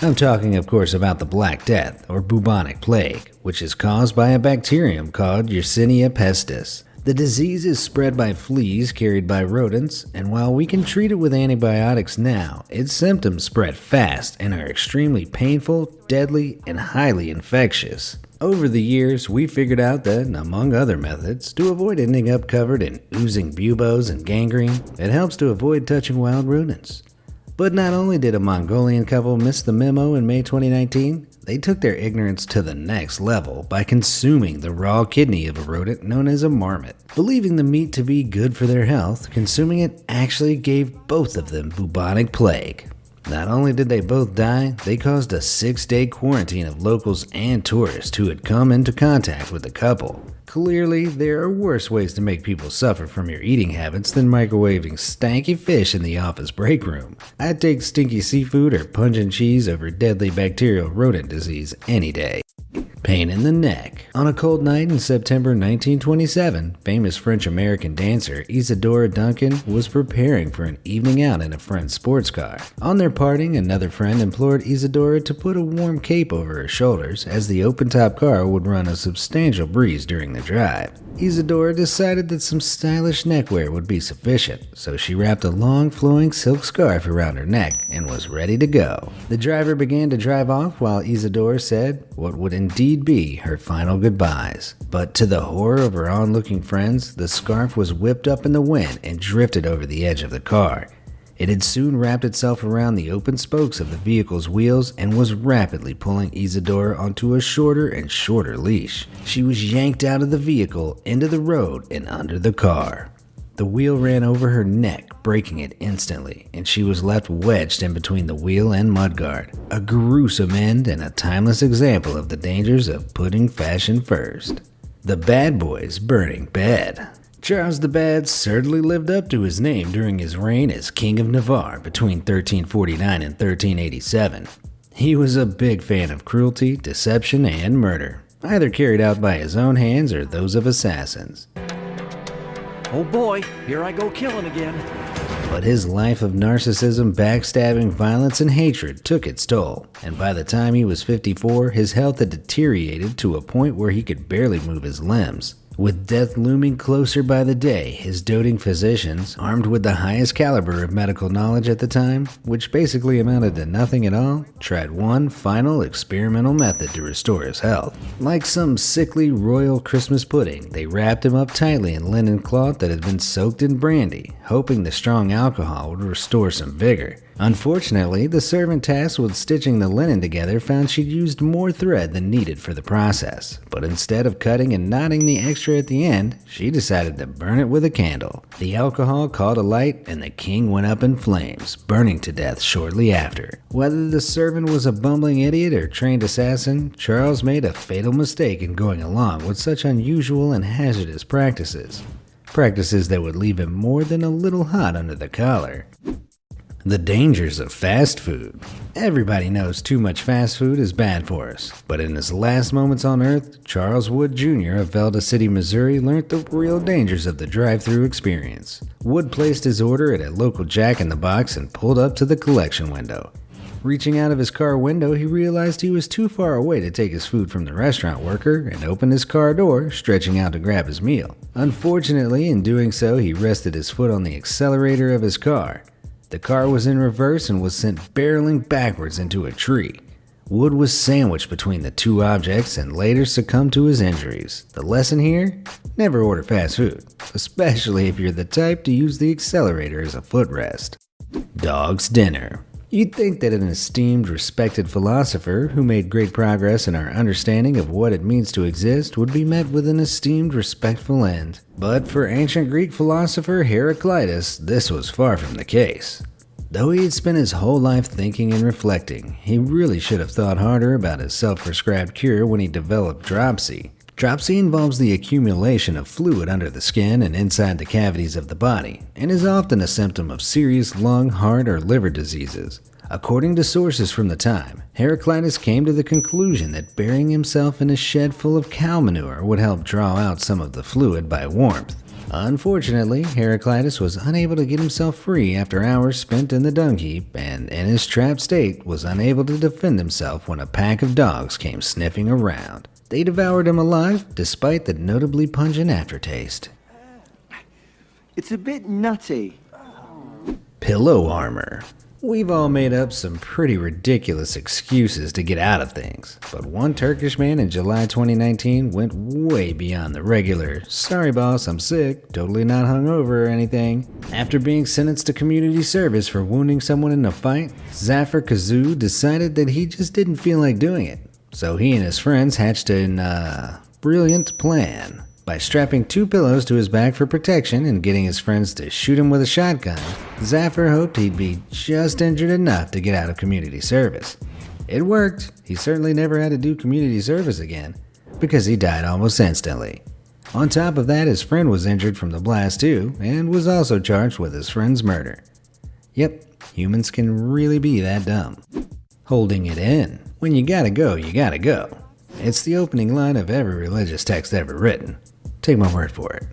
I'm talking, of course, about the Black Death, or bubonic plague, which is caused by a bacterium called Yersinia pestis. The disease is spread by fleas carried by rodents, and while we can treat it with antibiotics now, its symptoms spread fast and are extremely painful, deadly, and highly infectious. Over the years, we figured out that, among other methods, to avoid ending up covered in oozing buboes and gangrene, it helps to avoid touching wild rodents. But not only did a Mongolian couple miss the memo in May 2019, they took their ignorance to the next level by consuming the raw kidney of a rodent known as a marmot. Believing the meat to be good for their health, consuming it actually gave both of them bubonic plague. Not only did they both die, they caused a 6-day quarantine of locals and tourists who had come into contact with the couple. Clearly, there are worse ways to make people suffer from your eating habits than microwaving stanky fish in the office break room. I'd take stinky seafood or pungent cheese over deadly bacterial rodent disease any day. Pain in the neck. On a cold night in September 1927, famous French-American dancer Isadora Duncan was preparing for an evening out in a friend's sports car. On their parting, another friend implored Isadora to put a warm cape over her shoulders as the open-top car would run a substantial breeze during the drive. Isadora decided that some stylish neckwear would be sufficient, so she wrapped a long flowing silk scarf around her neck and was ready to go. The driver began to drive off while Isadora said what would indeed be her final goodbyes. But to the horror of her onlooking friends, the scarf was whipped up in the wind and drifted over the edge of the car. It had soon wrapped itself around the open spokes of the vehicle's wheels and was rapidly pulling Isadora onto a shorter and shorter leash. She was yanked out of the vehicle, into the road, and under the car. The wheel ran over her neck, breaking it instantly, and she was left wedged in between the wheel and mudguard. A gruesome end and a timeless example of the dangers of putting fashion first. The Bad Boys Burning Bed. Charles the Bad certainly lived up to his name during his reign as King of Navarre between 1349 and 1387. He was a big fan of cruelty, deception, and murder, either carried out by his own hands or those of assassins. Oh boy, here I go killing again. But his life of narcissism, backstabbing, violence, and hatred took its toll, and by the time he was 54, his health had deteriorated to a point where he could barely move his limbs. With death looming closer by the day, his doting physicians, armed with the highest caliber of medical knowledge at the time, which basically amounted to nothing at all, tried one final experimental method to restore his health. Like some sickly royal Christmas pudding, they wrapped him up tightly in linen cloth that had been soaked in brandy, hoping the strong alcohol would restore some vigor. Unfortunately, the servant tasked with stitching the linen together found she'd used more thread than needed for the process, but instead of cutting and knotting the extra at the end, she decided to burn it with a candle. The alcohol caught alight and the king went up in flames, burning to death shortly after. Whether the servant was a bumbling idiot or trained assassin, Charles made a fatal mistake in going along with such unusual and hazardous practices. Practices that would leave him more than a little hot under the collar. The dangers of fast food. Everybody knows too much fast food is bad for us, but in his last moments on Earth, Charles Wood Jr. of Velda City, Missouri learned the real dangers of the drive-thru experience. Wood placed his order at a local Jack in the Box and pulled up to the collection window. Reaching out of his car window, he realized he was too far away to take his food from the restaurant worker and opened his car door, stretching out to grab his meal. Unfortunately, in doing so, he rested his foot on the accelerator of his car. The car was in reverse and was sent barreling backwards into a tree. Wood was sandwiched between the two objects and later succumbed to his injuries. The lesson here? Never order fast food, especially if you're the type to use the accelerator as a footrest. Dog's dinner. You'd think that an esteemed, respected philosopher who made great progress in our understanding of what it means to exist would be met with an esteemed, respectful end. But for ancient Greek philosopher Heraclitus, this was far from the case. Though he had spent his whole life thinking and reflecting, he really should have thought harder about his self-prescribed cure when he developed dropsy. Dropsy involves the accumulation of fluid under the skin and inside the cavities of the body, and is often a symptom of serious lung, heart, or liver diseases. According to sources from the time, Heraclitus came to the conclusion that burying himself in a shed full of cow manure would help draw out some of the fluid by warmth. Unfortunately, Heraclitus was unable to get himself free after hours spent in the dung heap, and in his trapped state was unable to defend himself when a pack of dogs came sniffing around. They devoured him alive, despite the notably pungent aftertaste. It's a bit nutty. Pillow armor. We've all made up some pretty ridiculous excuses to get out of things, but one Turkish man in July 2019 went way beyond the regular, "Sorry boss, I'm sick, totally not hungover or anything." After being sentenced to community service for wounding someone in a fight, Zafar Kazoo decided that he just didn't feel like doing it. So he and his friends hatched an, brilliant plan. By strapping 2 pillows to his back for protection and getting his friends to shoot him with a shotgun, Zaffer hoped he'd be just injured enough to get out of community service. It worked. He certainly never had to do community service again, because he died almost instantly. On top of that, his friend was injured from the blast too, and was also charged with his friend's murder. Yep, humans can really be that dumb. Holding it in. When you gotta go, you gotta go. It's the opening line of every religious text ever written. Take my word for it.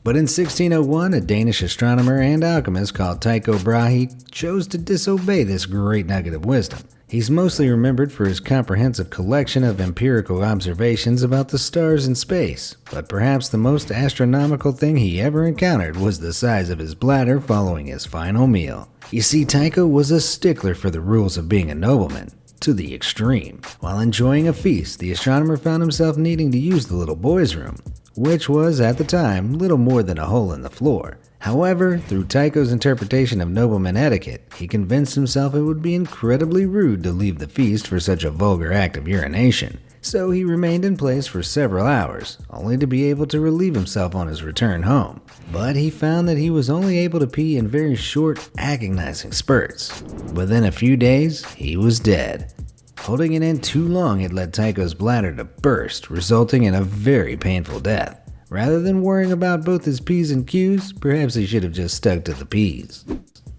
But in 1601, a Danish astronomer and alchemist called Tycho Brahe chose to disobey this great nugget of wisdom. He's mostly remembered for his comprehensive collection of empirical observations about the stars in space, but perhaps the most astronomical thing he ever encountered was the size of his bladder following his final meal. You see, Tycho was a stickler for the rules of being a nobleman, to the extreme. While enjoying a feast, the astronomer found himself needing to use the little boy's room, which was, at the time, little more than a hole in the floor. However, through Tycho's interpretation of nobleman etiquette, he convinced himself it would be incredibly rude to leave the feast for such a vulgar act of urination. So he remained in place for several hours, only to be able to relieve himself on his return home. But he found that he was only able to pee in very short, agonizing spurts. Within a few days, he was dead. Holding it in too long had led Tycho's bladder to burst, resulting in a very painful death. Rather than worrying about both his P's and Q's, perhaps he should have just stuck to the P's.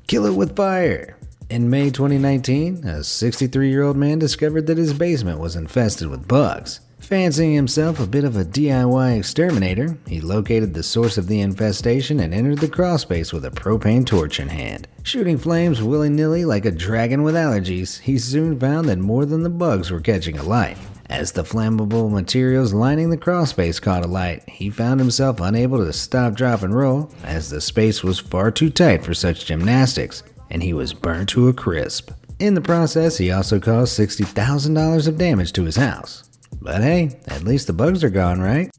Kill it with fire! In May 2019, a 63-year-old man discovered that his basement was infested with bugs. Fancying himself a bit of a DIY exterminator, he located the source of the infestation and entered the crawlspace with a propane torch in hand. Shooting flames willy-nilly like a dragon with allergies, he soon found that more than the bugs were catching alight. As the flammable materials lining the crawlspace caught alight, he found himself unable to stop, drop, and roll, as the space was far too tight for such gymnastics, and he was burnt to a crisp. In the process, he also caused $60,000 of damage to his house. But hey, at least the bugs are gone, right?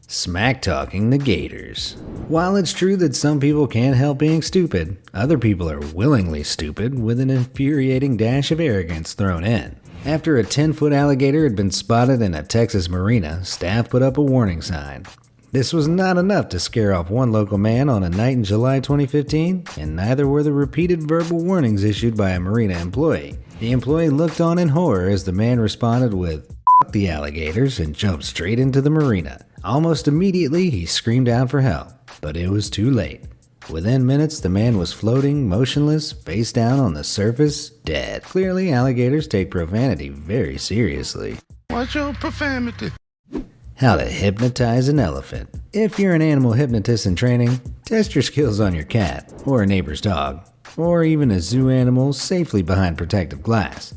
Smack-talking the gators. While it's true that some people can't help being stupid, other people are willingly stupid with an infuriating dash of arrogance thrown in. After a 10-foot alligator had been spotted in a Texas marina, staff put up a warning sign. This was not enough to scare off one local man on a night in July 2015, and neither were the repeated verbal warnings issued by a marina employee. The employee looked on in horror as the man responded with, "F the alligators," and jumped straight into the marina. Almost immediately, he screamed out for help, but it was too late. Within minutes, the man was floating, motionless, face down on the surface, dead. Clearly, alligators take profanity very seriously. Watch your profanity. How to hypnotize an elephant. If you're an animal hypnotist in training, test your skills on your cat, or a neighbor's dog, or even a zoo animal safely behind protective glass.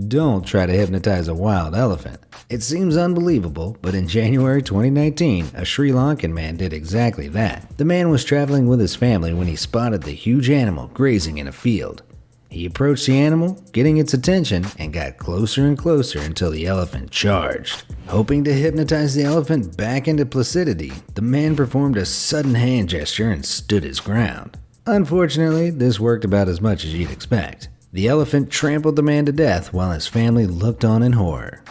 Don't try to hypnotize a wild elephant. It seems unbelievable, but in January 2019, a Sri Lankan man did exactly that. The man was traveling with his family when he spotted the huge animal grazing in a field. He approached the animal, getting its attention, and got closer and closer until the elephant charged. Hoping to hypnotize the elephant back into placidity, the man performed a sudden hand gesture and stood his ground. Unfortunately, this worked about as much as you'd expect. The elephant trampled the man to death while his family looked on in horror.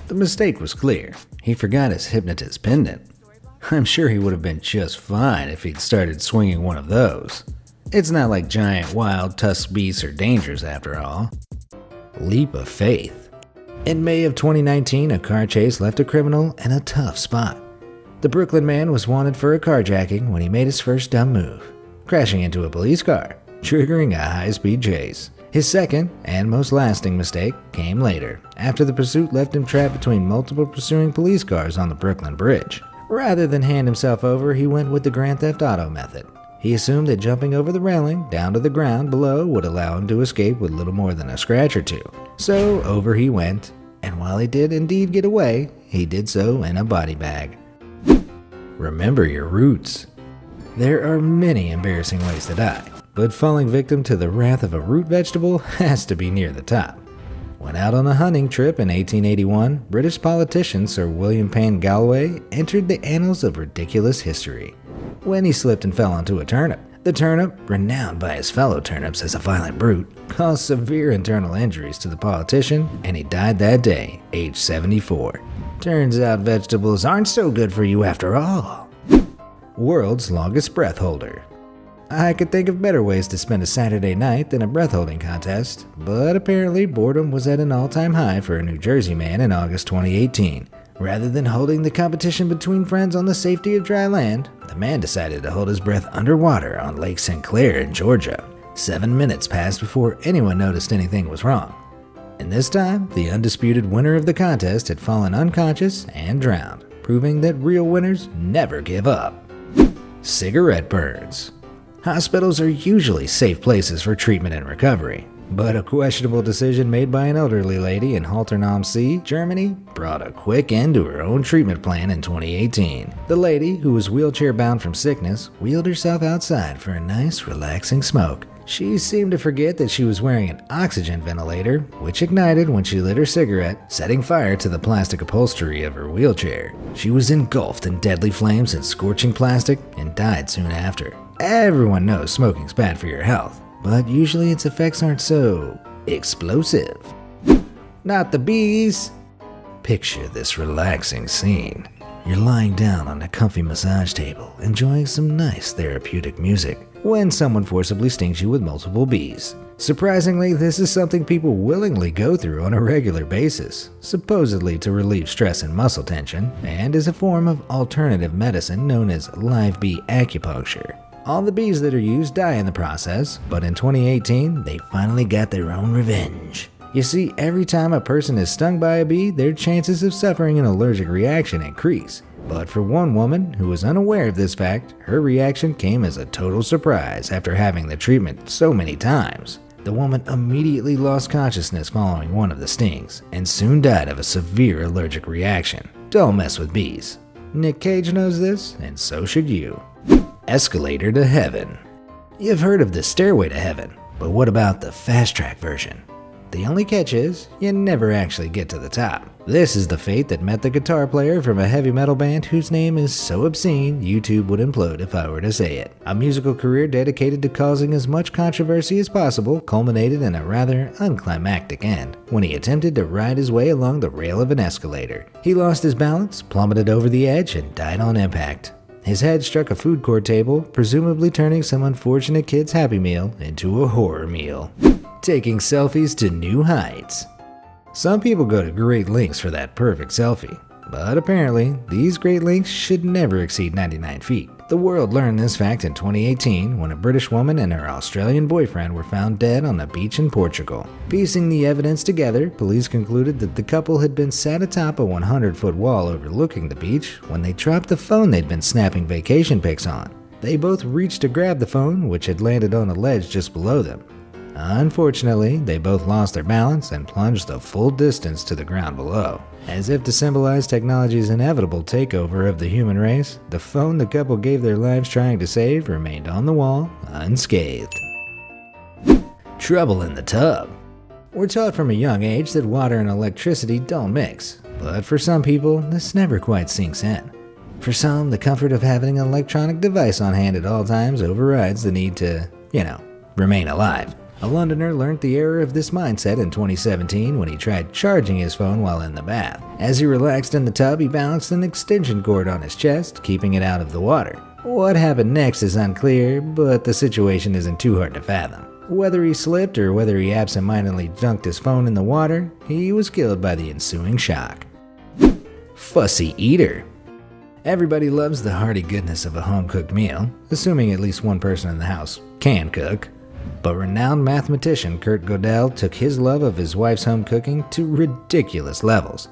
The mistake was clear. He forgot his hypnotist pendant. I'm sure he would have been just fine if he'd started swinging one of those. It's not like giant wild tusked beasts are dangerous after all. Leap of faith. In May of 2019, a car chase left a criminal in a tough spot. The Brooklyn man was wanted for a carjacking when he made his first dumb move, crashing into a police car, triggering a high-speed chase. His second, and most lasting mistake, came later, after the pursuit left him trapped between multiple pursuing police cars on the Brooklyn Bridge. Rather than hand himself over, he went with the Grand Theft Auto method. He assumed that jumping over the railing down to the ground below would allow him to escape with little more than a scratch or two. So over he went, and while he did indeed get away, he did so in a body bag. Remember your roots. There are many embarrassing ways to die, but falling victim to the wrath of a root vegetable has to be near the top. When out on a hunting trip in 1881, British politician Sir William Penn Galloway entered the annals of ridiculous history when he slipped and fell onto a turnip. The turnip, renowned by his fellow turnips as a violent brute, caused severe internal injuries to the politician, and he died that day, aged 74. Turns out vegetables aren't so good for you after all. World's longest breath holder. I could think of better ways to spend a Saturday night than a breath holding contest, but apparently boredom was at an all-time high for a New Jersey man in August 2018. Rather than holding the competition between friends on the safety of dry land, the man decided to hold his breath underwater on Lake St. Clair in Georgia. 7 minutes passed before anyone noticed anything was wrong. And this time, the undisputed winner of the contest had fallen unconscious and drowned, proving that real winners never give up. Cigarette burns. Hospitals are usually safe places for treatment and recovery, but a questionable decision made by an elderly lady in Haltern am See, Germany, brought a quick end to her own treatment plan in 2018. The lady, who was wheelchair-bound from sickness, wheeled herself outside for a nice, relaxing smoke. She seemed to forget that she was wearing an oxygen ventilator, which ignited when she lit her cigarette, setting fire to the plastic upholstery of her wheelchair. She was engulfed in deadly flames and scorching plastic and died soon after. Everyone knows smoking's bad for your health, but usually its effects aren't so explosive. Not the bees! Picture this relaxing scene. You're lying down on a comfy massage table, enjoying some nice therapeutic music, when someone forcibly stings you with multiple bees. Surprisingly, this is something people willingly go through on a regular basis, supposedly to relieve stress and muscle tension, and is a form of alternative medicine known as live bee acupuncture. All the bees that are used die in the process, but in 2018, they finally got their own revenge. You see, every time a person is stung by a bee, their chances of suffering an allergic reaction increase. But for one woman who was unaware of this fact, her reaction came as a total surprise after having the treatment so many times. The woman immediately lost consciousness following one of the stings, and soon died of a severe allergic reaction. Don't mess with bees. Nick Cage knows this, and so should you. Escalator to heaven. You've heard of the stairway to heaven, but what about the fast track version? The only catch is, you never actually get to the top. This is the fate that met the guitar player from a heavy metal band whose name is so obscene YouTube would implode if I were to say it. A musical career dedicated to causing as much controversy as possible culminated in a rather unclimactic end when he attempted to ride his way along the rail of an escalator. He lost his balance, plummeted over the edge, and died on impact. His head struck a food court table, presumably turning some unfortunate kid's Happy Meal into a horror meal. Taking selfies to new heights. Some people go to great lengths for that perfect selfie, but apparently these great lengths should never exceed 99 feet. The world learned this fact in 2018 when a British woman and her Australian boyfriend were found dead on a beach in Portugal. Piecing the evidence together, police concluded that the couple had been sat atop a 100-foot wall overlooking the beach when they dropped the phone they'd been snapping vacation pics on. They both reached to grab the phone, which had landed on a ledge just below them. Unfortunately, they both lost their balance and plunged the full distance to the ground below. As if to symbolize technology's inevitable takeover of the human race, the phone the couple gave their lives trying to save remained on the wall, unscathed. Trouble in the tub. We're taught from a young age that water and electricity don't mix, but for some people, this never quite sinks in. For some, the comfort of having an electronic device on hand at all times overrides the need to, remain alive. A Londoner learned the error of this mindset in 2017 when he tried charging his phone while in the bath. As he relaxed in the tub, he balanced an extension cord on his chest, keeping it out of the water. What happened next is unclear, but the situation isn't too hard to fathom. Whether he slipped or whether he absentmindedly dunked his phone in the water, he was killed by the ensuing shock. Fussy eater. Everybody loves the hearty goodness of a home-cooked meal, assuming at least one person in the house can cook. But renowned mathematician Kurt Gödel took his love of his wife's home cooking to ridiculous levels.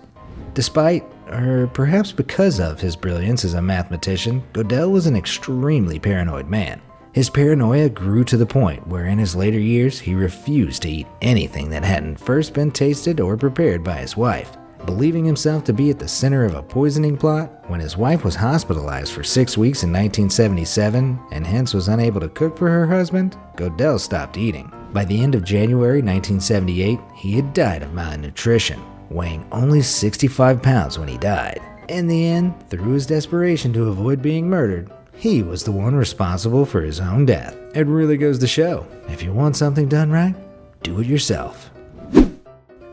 Despite, or perhaps because of, his brilliance as a mathematician, Gödel was an extremely paranoid man. His paranoia grew to the point where in his later years he refused to eat anything that hadn't first been tasted or prepared by his wife. Believing himself to be at the center of a poisoning plot, when his wife was hospitalized for 6 weeks in 1977 and hence was unable to cook for her husband, Gödel stopped eating. By the end of January 1978, he had died of malnutrition, weighing only 65 pounds when he died. In the end, through his desperation to avoid being murdered, he was the one responsible for his own death. It really goes to show, if you want something done right, do it yourself.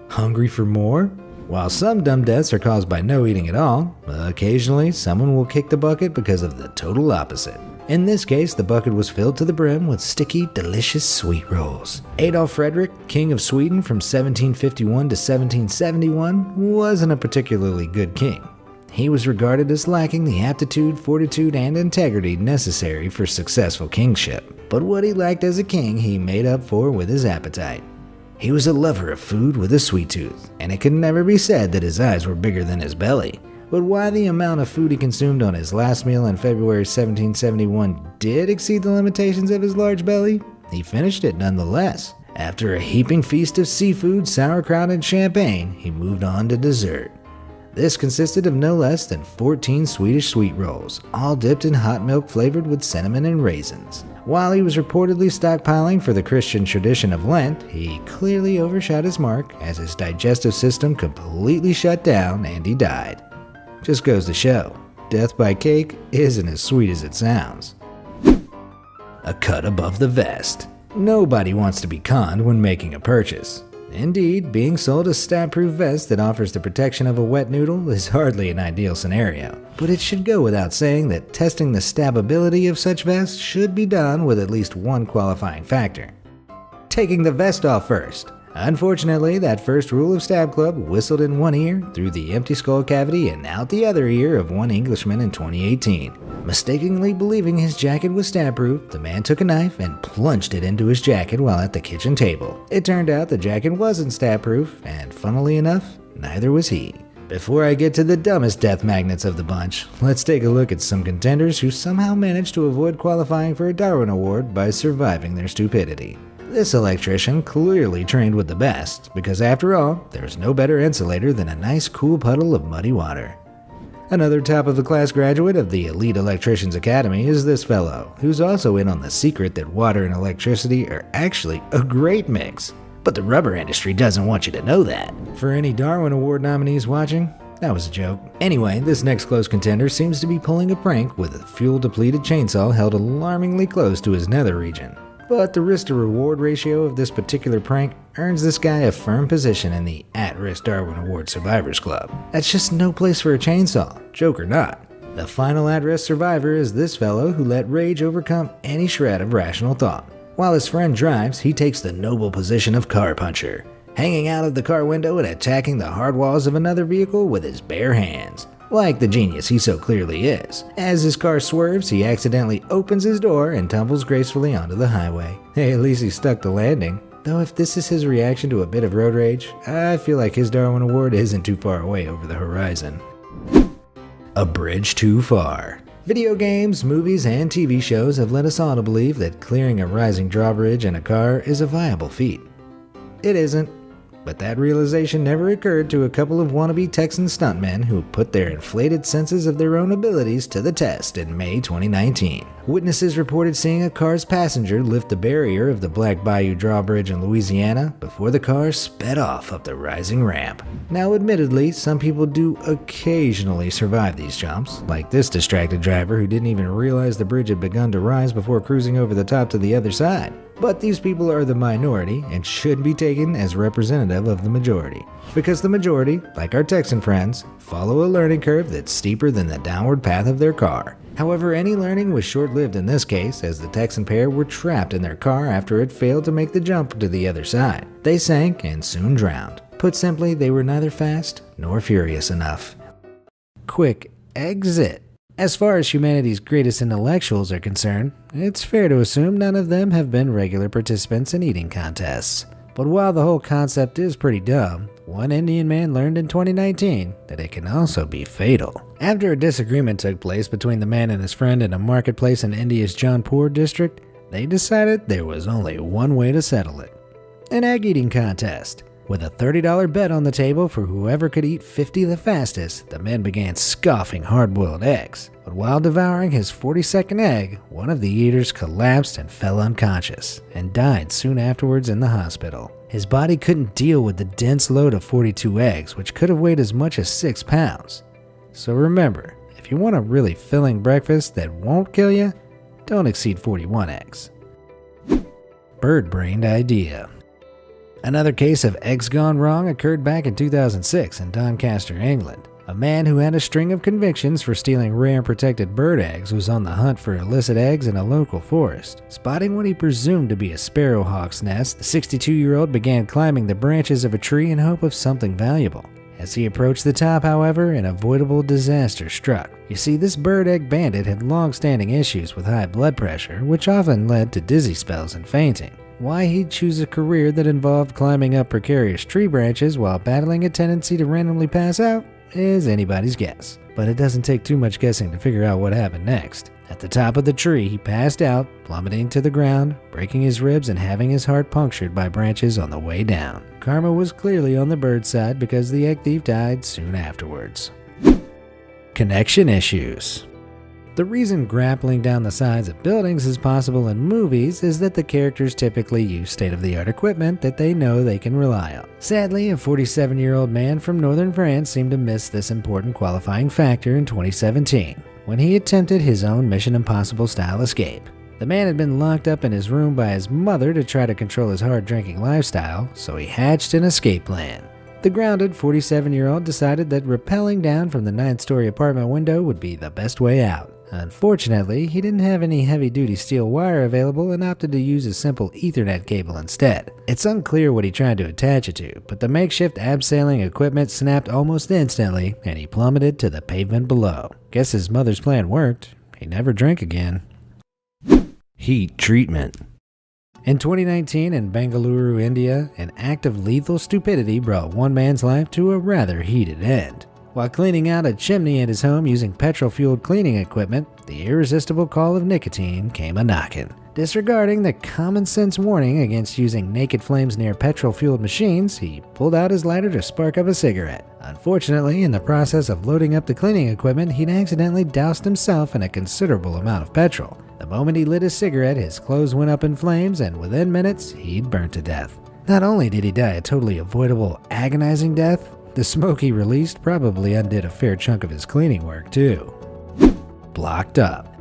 Hungry for more? While some dumb deaths are caused by no eating at all, occasionally someone will kick the bucket because of the total opposite. In this case, the bucket was filled to the brim with sticky, delicious sweet rolls. Adolf Fredrik, King of Sweden from 1751 to 1771, wasn't a particularly good king. He was regarded as lacking the aptitude, fortitude, and integrity necessary for successful kingship. But what he lacked as a king, he made up for with his appetite. He was a lover of food with a sweet tooth, and it can never be said that his eyes were bigger than his belly. But while the amount of food he consumed on his last meal in February 1771 did exceed the limitations of his large belly, he finished it nonetheless. After a heaping feast of seafood, sauerkraut, and champagne, he moved on to dessert. This consisted of no less than 14 Swedish sweet rolls, all dipped in hot milk flavored with cinnamon and raisins. While he was reportedly stockpiling for the Christian tradition of Lent, he clearly overshot his mark as his digestive system completely shut down and he died. Just goes to show, death by cake isn't as sweet as it sounds. A cut above the vest. Nobody wants to be conned when making a purchase. Indeed, being sold a stab-proof vest that offers the protection of a wet noodle is hardly an ideal scenario. But it should go without saying that testing the stabability of such vests should be done with at least one qualifying factor: taking the vest off first. Unfortunately, that first rule of Stab Club whistled in one ear, through the empty skull cavity, and out the other ear of one Englishman in 2018. Mistakenly believing his jacket was stab-proof, the man took a knife and plunged it into his jacket while at the kitchen table. It turned out the jacket wasn't stab-proof, and funnily enough, neither was he. Before I get to the dumbest death magnets of the bunch, let's take a look at some contenders who somehow managed to avoid qualifying for a Darwin Award by surviving their stupidity. This electrician clearly trained with the best, because after all, there's no better insulator than a nice cool puddle of muddy water. Another top-of-the-class graduate of the Elite Electricians Academy is this fellow, who's also in on the secret that water and electricity are actually a great mix. But the rubber industry doesn't want you to know that. For any Darwin Award nominees watching, that was a joke. Anyway, this next close contender seems to be pulling a prank with a fuel-depleted chainsaw held alarmingly close to his nether region. But the risk-to-reward ratio of this particular prank earns this guy a firm position in the at-risk Darwin Award Survivors Club. That's just no place for a chainsaw, joke or not. The final at-risk survivor is this fellow who let rage overcome any shred of rational thought. While his friend drives, he takes the noble position of car puncher, hanging out of the car window and attacking the hard walls of another vehicle with his bare hands. Like the genius he so clearly is. As his car swerves, he accidentally opens his door and tumbles gracefully onto the highway. Hey, at least he stuck the landing. Though if this is his reaction to a bit of road rage, I feel like his Darwin Award isn't too far away over the horizon. A bridge too far. Video games, movies, and TV shows have led us all to believe that clearing a rising drawbridge in a car is a viable feat. It isn't. But that realization never occurred to a couple of wannabe Texan stuntmen who put their inflated senses of their own abilities to the test in May 2019. Witnesses reported seeing a car's passenger lift the barrier of the Black Bayou drawbridge in Louisiana before the car sped off up the rising ramp. Now admittedly, some people do occasionally survive these jumps, like this distracted driver who didn't even realize the bridge had begun to rise before cruising over the top to the other side. But these people are the minority and should be taken as representative of the majority. Because the majority, like our Texan friends, follow a learning curve that's steeper than the downward path of their car. However, any learning was short-lived in this case, as the Texan pair were trapped in their car after it failed to make the jump to the other side. They sank and soon drowned. Put simply, they were neither fast nor furious enough. Quick exit. As far as humanity's greatest intellectuals are concerned, it's fair to assume none of them have been regular participants in eating contests. But while the whole concept is pretty dumb, one Indian man learned in 2019 that it can also be fatal. After a disagreement took place between the man and his friend in a marketplace in India's Jaunpur district, they decided there was only one way to settle it: an egg eating contest. With a $30 bet on the table for whoever could eat 50 the fastest, the men began scoffing hard-boiled eggs. But while devouring his 42nd egg, one of the eaters collapsed and fell unconscious, and died soon afterwards in the hospital. His body couldn't deal with the dense load of 42 eggs, which could have weighed as much as 6 pounds. So remember, if you want a really filling breakfast that won't kill you, don't exceed 41 eggs. Bird-brained idea. Another case of eggs gone wrong occurred back in 2006 in Doncaster, England. A man who had a string of convictions for stealing rare and protected bird eggs was on the hunt for illicit eggs in a local forest. Spotting what he presumed to be a sparrowhawk's nest, the 62-year-old began climbing the branches of a tree in hope of something valuable. As he approached the top, however, an avoidable disaster struck. You see, this bird egg bandit had long-standing issues with high blood pressure, which often led to dizzy spells and fainting. Why he'd choose a career that involved climbing up precarious tree branches while battling a tendency to randomly pass out is anybody's guess. But it doesn't take too much guessing to figure out what happened next. At the top of the tree, he passed out, plummeting to the ground, breaking his ribs and having his heart punctured by branches on the way down. Karma was clearly on the bird's side because the egg thief died soon afterwards. Connection issues. The reason grappling down the sides of buildings is possible in movies is that the characters typically use state-of-the-art equipment that they know they can rely on. Sadly, a 47-year-old man from northern France seemed to miss this important qualifying factor in 2017 when he attempted his own Mission Impossible-style escape. The man had been locked up in his room by his mother to try to control his hard-drinking lifestyle, so he hatched an escape plan. The grounded 47-year-old decided that rappelling down from the 9th-story apartment window would be the best way out. Unfortunately, he didn't have any heavy-duty steel wire available and opted to use a simple Ethernet cable instead. It's unclear what he tried to attach it to, but the makeshift abseiling equipment snapped almost instantly and he plummeted to the pavement below. Guess his mother's plan worked. He never drank again. Heat treatment. In 2019 in Bengaluru, India, an act of lethal stupidity brought one man's life to a rather heated end. While cleaning out a chimney at his home using petrol-fueled cleaning equipment, the irresistible call of nicotine came a-knocking. Disregarding the common-sense warning against using naked flames near petrol-fueled machines, he pulled out his lighter to spark up a cigarette. Unfortunately, in the process of loading up the cleaning equipment, he'd accidentally doused himself in a considerable amount of petrol. The moment he lit his cigarette, his clothes went up in flames, and within minutes, he'd burnt to death. Not only did he die a totally avoidable, agonizing death, the smoke he released probably undid a fair chunk of his cleaning work, too. Blocked up.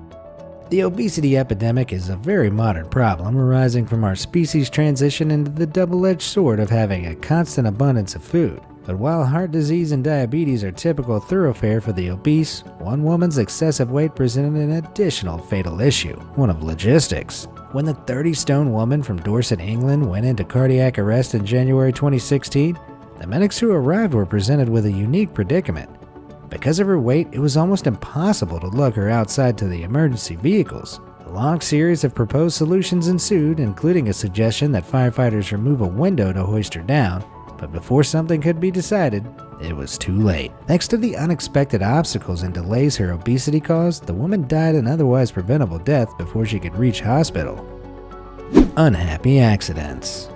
The obesity epidemic is a very modern problem arising from our species' transition into the double-edged sword of having a constant abundance of food. But while heart disease and diabetes are typical thoroughfare for the obese, one woman's excessive weight presented an additional fatal issue, one of logistics. When the 30-stone woman from Dorset, England went into cardiac arrest in January 2016, the medics who arrived were presented with a unique predicament. Because of her weight, it was almost impossible to lug her outside to the emergency vehicles. A long series of proposed solutions ensued, including a suggestion that firefighters remove a window to hoist her down, but before something could be decided, it was too late. Thanks to the unexpected obstacles and delays her obesity caused, the woman died an otherwise preventable death before she could reach hospital. Unhappy accidents.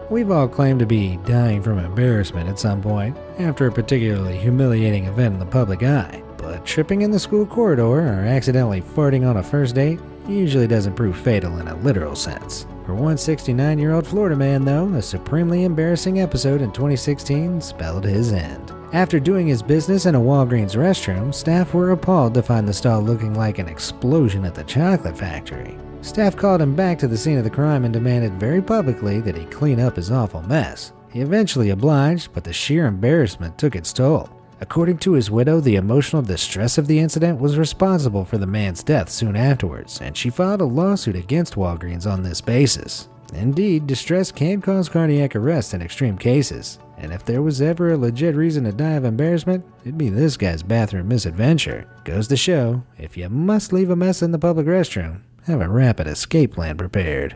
We've all claimed to be dying from embarrassment at some point, after a particularly humiliating event in the public eye. But tripping in the school corridor or accidentally farting on a first date usually doesn't prove fatal in a literal sense. For one 69-year-old Florida man, though, a supremely embarrassing episode in 2016 spelled his end. After doing his business in a Walgreens restroom, staff were appalled to find the stall looking like an explosion at the chocolate factory. Staff called him back to the scene of the crime and demanded very publicly that he clean up his awful mess. He eventually obliged, but the sheer embarrassment took its toll. According to his widow, the emotional distress of the incident was responsible for the man's death soon afterwards, and she filed a lawsuit against Walgreens on this basis. Indeed, distress can cause cardiac arrest in extreme cases, and if there was ever a legit reason to die of embarrassment, it'd be this guy's bathroom misadventure. Goes to show, if you must leave a mess in the public restroom, have a rapid escape plan prepared.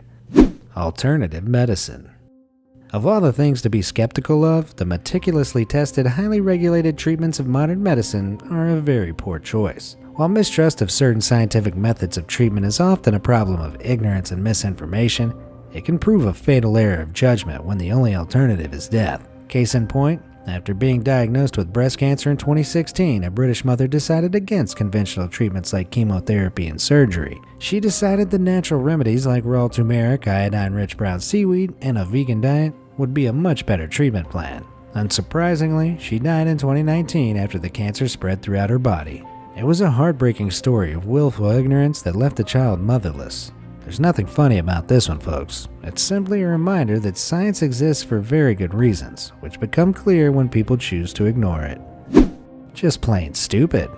Alternative medicine. Of all the things to be skeptical of, the meticulously tested, highly regulated treatments of modern medicine are a very poor choice. While mistrust of certain scientific methods of treatment is often a problem of ignorance and misinformation, it can prove a fatal error of judgment when the only alternative is death. Case in point, after being diagnosed with breast cancer in 2016, a British mother decided against conventional treatments like chemotherapy and surgery. She decided the natural remedies like raw turmeric, iodine-rich brown seaweed, and a vegan diet would be a much better treatment plan. Unsurprisingly, she died in 2019 after the cancer spread throughout her body. It was a heartbreaking story of willful ignorance that left the child motherless. There's nothing funny about this one, folks. It's simply a reminder that science exists for very good reasons, which become clear when people choose to ignore it. Just plain stupid.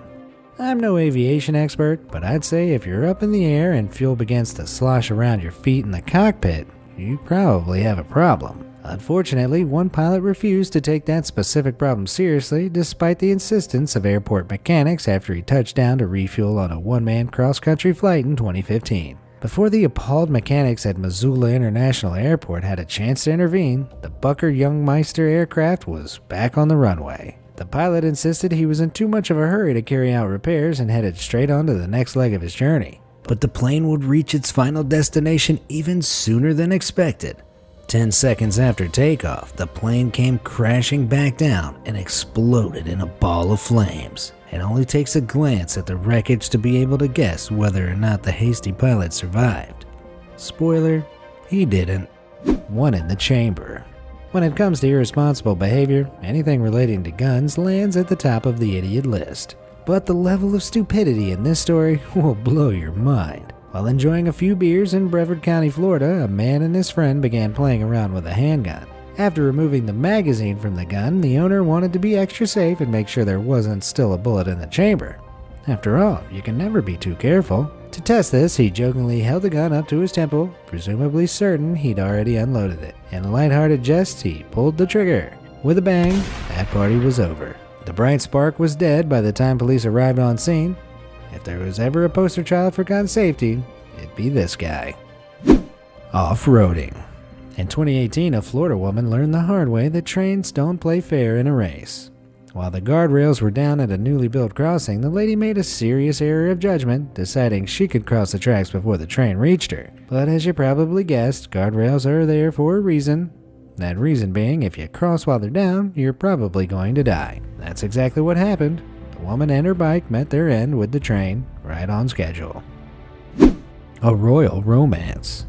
I'm no aviation expert, but I'd say if you're up in the air and fuel begins to slosh around your feet in the cockpit, you probably have a problem. Unfortunately, one pilot refused to take that specific problem seriously despite the insistence of airport mechanics after he touched down to refuel on a one-man cross-country flight in 2015. Before the appalled mechanics at Missoula International Airport had a chance to intervene, the Bucker-Youngmeister aircraft was back on the runway. The pilot insisted he was in too much of a hurry to carry out repairs and headed straight on to the next leg of his journey. But the plane would reach its final destination even sooner than expected. 10 seconds after takeoff, the plane came crashing back down and exploded in a ball of flames. It only takes a glance at the wreckage to be able to guess whether or not the hasty pilot survived. Spoiler, he didn't. One in the chamber. When it comes to irresponsible behavior, anything relating to guns lands at the top of the idiot list. But the level of stupidity in this story will blow your mind. While enjoying a few beers in Brevard County, Florida, a man and his friend began playing around with a handgun. After removing the magazine from the gun, the owner wanted to be extra safe and make sure there wasn't still a bullet in the chamber. After all, you can never be too careful. To test this, he jokingly held the gun up to his temple, presumably certain he'd already unloaded it. In a lighthearted jest, he pulled the trigger. With a bang, that party was over. The bright spark was dead by the time police arrived on scene. If there was ever a poster child for gun safety, it'd be this guy. Off-roading. In 2018, a Florida woman learned the hard way that trains don't play fair in a race. While the guardrails were down at a newly built crossing, the lady made a serious error of judgment, deciding she could cross the tracks before the train reached her. But as you probably guessed, guardrails are there for a reason. That reason being, if you cross while they're down, you're probably going to die. That's exactly what happened. The woman and her bike met their end with the train, right on schedule. A royal romance.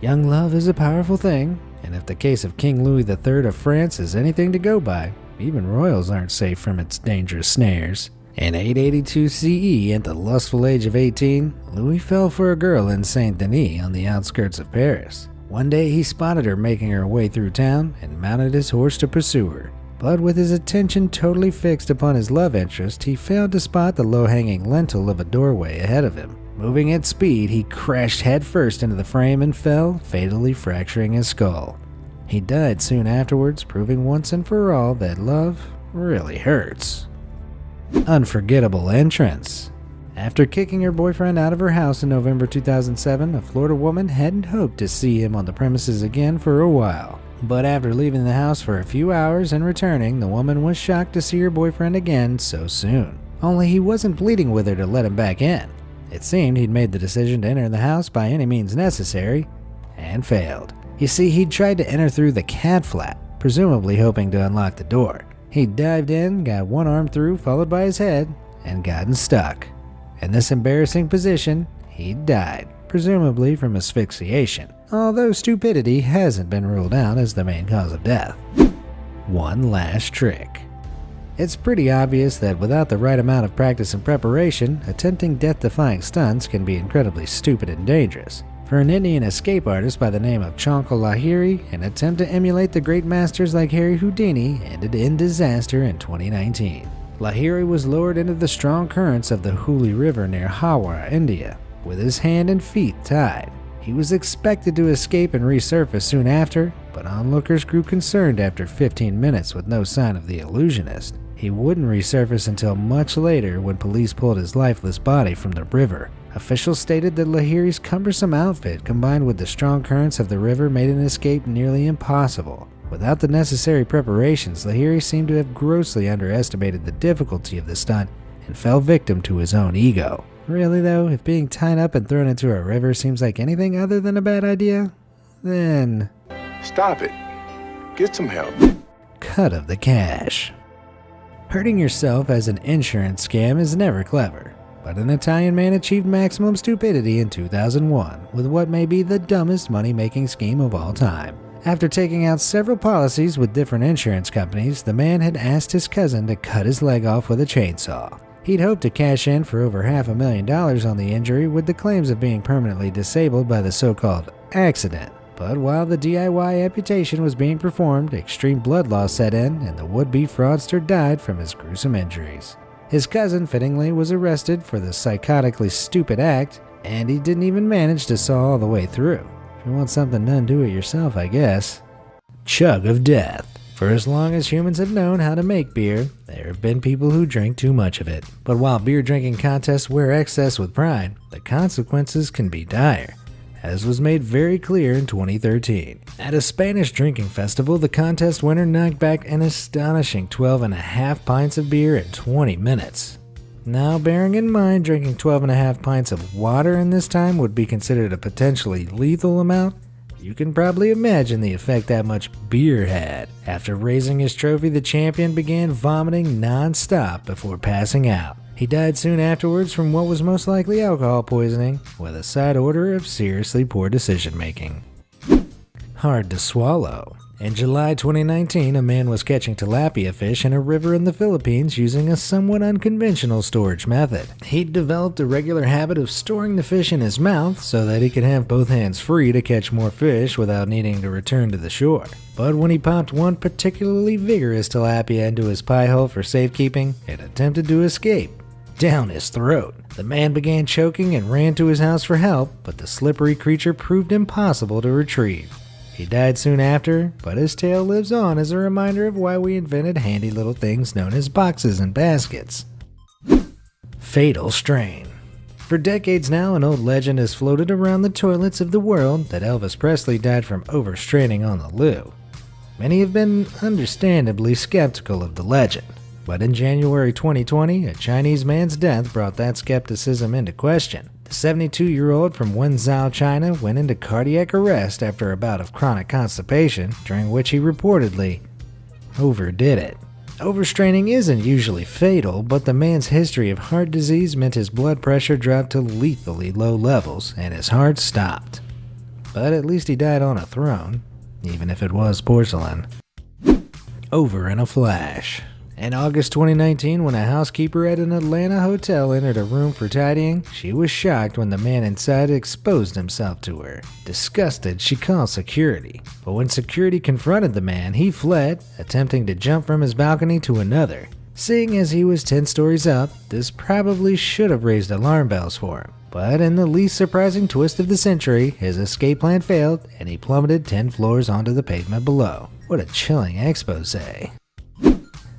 Young love is a powerful thing, and if the case of King Louis III of France is anything to go by, even royals aren't safe from its dangerous snares. In 882 CE, at the lustful age of 18, Louis fell for a girl in Saint-Denis on the outskirts of Paris. One day he spotted her making her way through town and mounted his horse to pursue her. But with his attention totally fixed upon his love interest, he failed to spot the low-hanging lintel of a doorway ahead of him. Moving at speed, he crashed headfirst into the frame and fell, fatally fracturing his skull. He died soon afterwards, proving once and for all that love really hurts. Unforgettable entrance. After kicking her boyfriend out of her house in November 2007, a Florida woman hadn't hoped to see him on the premises again for a while. But after leaving the house for a few hours and returning, the woman was shocked to see her boyfriend again so soon. Only he wasn't pleading with her to let him back in. It seemed he'd made the decision to enter the house by any means necessary, and failed. You see, he'd tried to enter through the cat flap, presumably hoping to unlock the door. He dived in, got one arm through, followed by his head, and gotten stuck. In this embarrassing position, he died, presumably from asphyxiation, although stupidity hasn't been ruled out as the main cause of death. One last trick. It's pretty obvious that without the right amount of practice and preparation, attempting death-defying stunts can be incredibly stupid and dangerous. For an Indian escape artist by the name of Chankal Lahiri, an attempt to emulate the great masters like Harry Houdini ended in disaster in 2019. Lahiri was lowered into the strong currents of the Hooghly River near Howrah, India, with his hand and feet tied. He was expected to escape and resurface soon after, but onlookers grew concerned after 15 minutes with no sign of the illusionist. He wouldn't resurface until much later when police pulled his lifeless body from the river. Officials stated that Lahiri's cumbersome outfit combined with the strong currents of the river made an escape nearly impossible. Without the necessary preparations, Lahiri seemed to have grossly underestimated the difficulty of the stunt and fell victim to his own ego. Really though, if being tied up and thrown into a river seems like anything other than a bad idea, then... Stop it. Get some help. Cut of the cash. Hurting yourself as an insurance scam is never clever, but an Italian man achieved maximum stupidity in 2001 with what may be the dumbest money-making scheme of all time. After taking out several policies with different insurance companies, the man had asked his cousin to cut his leg off with a chainsaw. He'd hoped to cash in for over $500,000 on the injury with the claims of being permanently disabled by the so-called accident. But while the DIY amputation was being performed, extreme blood loss set in and the would-be fraudster died from his gruesome injuries. His cousin, fittingly, was arrested for the psychotically stupid act, and he didn't even manage to saw all the way through. If you want something done, do it yourself, I guess. Chug of death. For as long as humans have known how to make beer, there have been people who drink too much of it. But while beer drinking contests wear excess with pride, the consequences can be dire, as was made very clear in 2013. At a Spanish drinking festival, the contest winner knocked back an astonishing 12.5 pints of beer in 20 minutes. Now, bearing in mind drinking 12.5 pints of water in this time would be considered a potentially lethal amount, you can probably imagine the effect that much beer had. After raising his trophy, the champion began vomiting non-stop before passing out. He died soon afterwards from what was most likely alcohol poisoning, with a side order of seriously poor decision-making. Hard to swallow. In July 2019, a man was catching tilapia fish in a river in the Philippines using a somewhat unconventional storage method. He'd developed a regular habit of storing the fish in his mouth so that he could have both hands free to catch more fish without needing to return to the shore. But when he popped one particularly vigorous tilapia into his pie hole for safekeeping, it attempted to escape down his throat. The man began choking and ran to his house for help, but the slippery creature proved impossible to retrieve. He died soon after, but his tale lives on as a reminder of why we invented handy little things known as boxes and baskets. Fatal strain. For decades now, an old legend has floated around the toilets of the world that Elvis Presley died from overstraining on the loo. Many have been understandably skeptical of the legend, but in January 2020, a Chinese man's death brought that skepticism into question. The 72-year-old from Wenzhou, China, went into cardiac arrest after a bout of chronic constipation, during which he reportedly overdid it. Overstraining isn't usually fatal, but the man's history of heart disease meant his blood pressure dropped to lethally low levels and his heart stopped. But at least he died on a throne, even if it was porcelain. Over in a flash. In August 2019, when a housekeeper at an Atlanta hotel entered a room for tidying, she was shocked when the man inside exposed himself to her. Disgusted, she called security. But when security confronted the man, he fled, attempting to jump from his balcony to another. Seeing as he was 10 stories up, this probably should have raised alarm bells for him. But in the least surprising twist of the century, his escape plan failed, and he plummeted 10 floors onto the pavement below. What a chilling expose.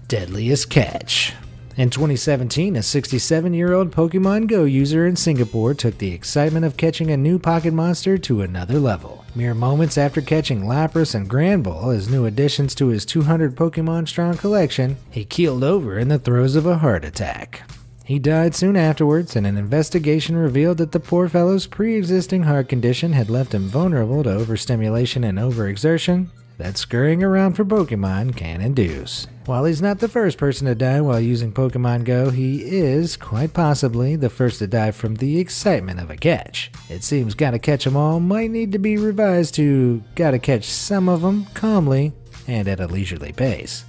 Deadliest catch. In 2017, a 67-year-old Pokemon Go user in Singapore took the excitement of catching a new pocket monster to another level. Mere moments after catching Lapras and Granbull as new additions to his 200 Pokemon-strong collection, he keeled over in the throes of a heart attack. He died soon afterwards, and an investigation revealed that the poor fellow's pre-existing heart condition had left him vulnerable to overstimulation and overexertion that scurrying around for Pokemon can induce. While he's not the first person to die while using Pokemon Go, he is, quite possibly, the first to die from the excitement of a catch. It seems Gotta Catch 'em All might need to be revised to Gotta Catch Some of 'em calmly and at a leisurely pace.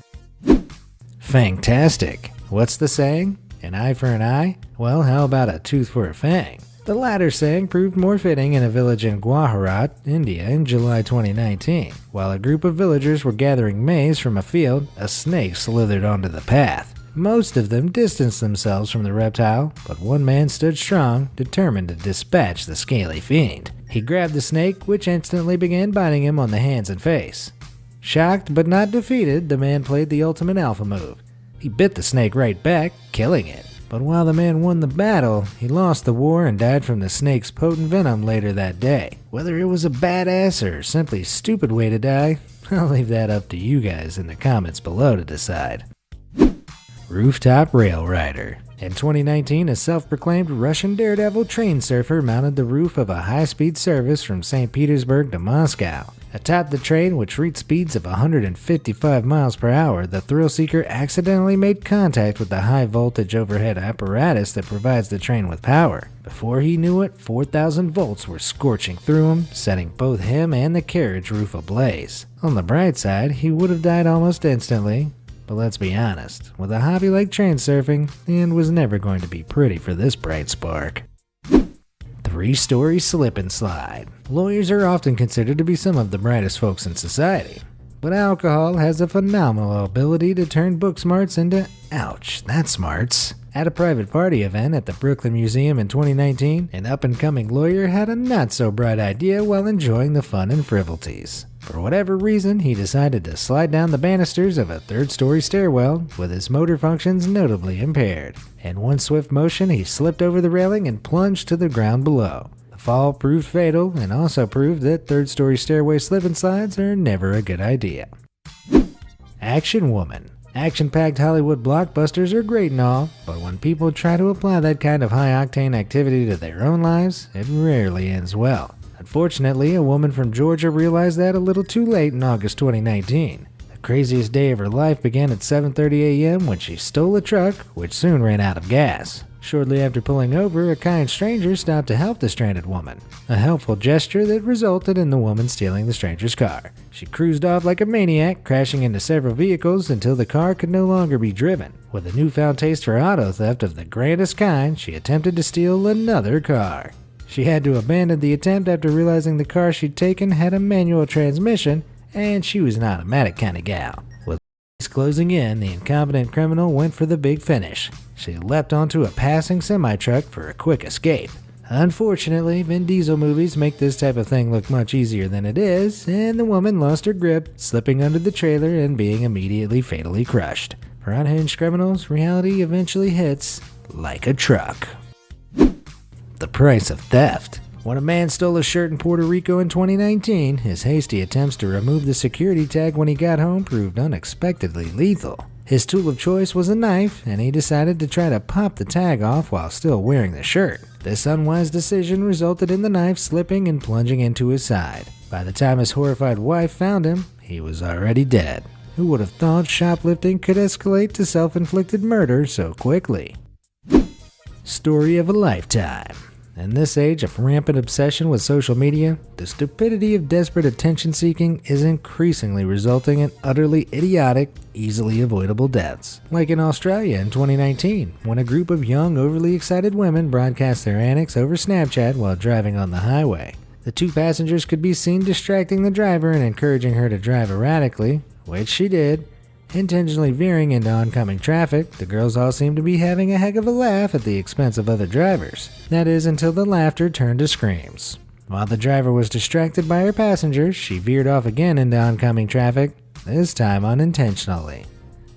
Fangtastic. What's the saying? An eye for an eye? Well, how about a tooth for a fang? The latter saying proved more fitting in a village in Gujarat, India in July 2019. While a group of villagers were gathering maize from a field, a snake slithered onto the path. Most of them distanced themselves from the reptile, but one man stood strong, determined to dispatch the scaly fiend. He grabbed the snake, which instantly began biting him on the hands and face. Shocked but not defeated, the man played the ultimate alpha move. He bit the snake right back, killing it. But while the man won the battle, he lost the war and died from the snake's potent venom later that day. Whether it was a badass or simply stupid way to die, I'll leave that up to you guys in the comments below to decide. Rooftop Rail Rider. In 2019, a self-proclaimed Russian daredevil train surfer mounted the roof of a high-speed service from St. Petersburg to Moscow. Atop the train, which reached speeds of 155 miles per hour, the thrill-seeker accidentally made contact with the high-voltage overhead apparatus that provides the train with power. Before he knew it, 4,000 volts were scorching through him, setting both him and the carriage roof ablaze. On the bright side, he would have died almost instantly, But let's be honest, with a hobby like transurfing, the end was never going to be pretty for this bright spark. 3-story slip and slide. Lawyers are often considered to be some of the brightest folks in society, but alcohol has a phenomenal ability to turn book smarts into, ouch, that's smarts. At a private party event at the Brooklyn Museum in 2019, an up-and-coming lawyer had a not-so-bright idea while enjoying the fun and frivolities. For whatever reason, he decided to slide down the banisters of a 3rd-story stairwell with his motor functions notably impaired. In one swift motion, he slipped over the railing and plunged to the ground below. The fall proved fatal and also proved that 3rd-story stairway slip and slides are never a good idea. Action Woman. Action-packed Hollywood blockbusters are great and all, but when people try to apply that kind of high-octane activity to their own lives, it rarely ends well. Unfortunately, a woman from Georgia realized that a little too late in August 2019. The craziest day of her life began at 7:30 a.m. when she stole a truck, which soon ran out of gas. Shortly after pulling over, a kind stranger stopped to help the stranded woman, a helpful gesture that resulted in the woman stealing the stranger's car. She cruised off like a maniac, crashing into several vehicles until the car could no longer be driven. With a newfound taste for auto theft of the grandest kind, she attempted to steal another car. She had to abandon the attempt after realizing the car she'd taken had a manual transmission, and she was an automatic kind of gal. With closing in, the incompetent criminal went for the big finish. She leapt onto a passing semi-truck for a quick escape. Unfortunately, Vin Diesel movies make this type of thing look much easier than it is, and the woman lost her grip, slipping under the trailer and being immediately fatally crushed. For unhinged criminals, reality eventually hits like a truck. The price of theft. When a man stole a shirt in Puerto Rico in 2019, his hasty attempts to remove the security tag when he got home proved unexpectedly lethal. His tool of choice was a knife, and he decided to try to pop the tag off while still wearing the shirt. This unwise decision resulted in the knife slipping and plunging into his side. By the time his horrified wife found him, he was already dead. Who would have thought shoplifting could escalate to self-inflicted murder so quickly? Story of a lifetime. In this age of rampant obsession with social media, the stupidity of desperate attention-seeking is increasingly resulting in utterly idiotic, easily avoidable deaths. Like in Australia in 2019, when a group of young, overly excited women broadcast their antics over Snapchat while driving on the highway. The 2 passengers could be seen distracting the driver and encouraging her to drive erratically, which she did, intentionally veering into oncoming traffic. The girls all seemed to be having a heck of a laugh at the expense of other drivers. That is, until the laughter turned to screams. While the driver was distracted by her passengers, she veered off again into oncoming traffic, this time unintentionally.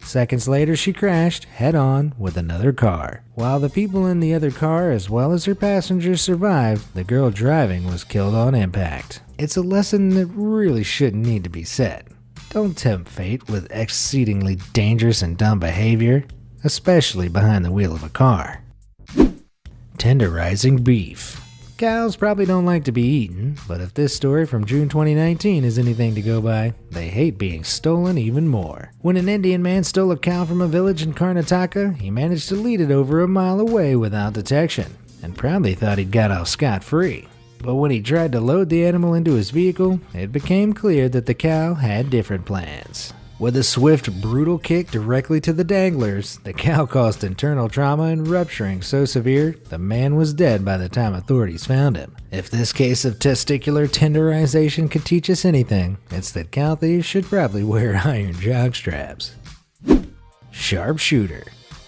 Seconds later, she crashed head-on with another car. While the people in the other car, as well as her passengers, survived, the girl driving was killed on impact. It's a lesson that really shouldn't need to be said. Don't tempt fate with exceedingly dangerous and dumb behavior, especially behind the wheel of a car. Tenderizing beef. Cows probably don't like to be eaten, but if this story from June 2019 is anything to go by, they hate being stolen even more. When an Indian man stole a cow from a village in Karnataka, he managed to lead it over a mile away without detection, and proudly thought he'd got off scot-free. But when he tried to load the animal into his vehicle, it became clear that the cow had different plans. With a swift, brutal kick directly to the danglers, the cow caused internal trauma and rupturing so severe, the man was dead by the time authorities found him. If this case of testicular tenderization could teach us anything, it's that cow thieves should probably wear iron jockstraps. Sharpshooter.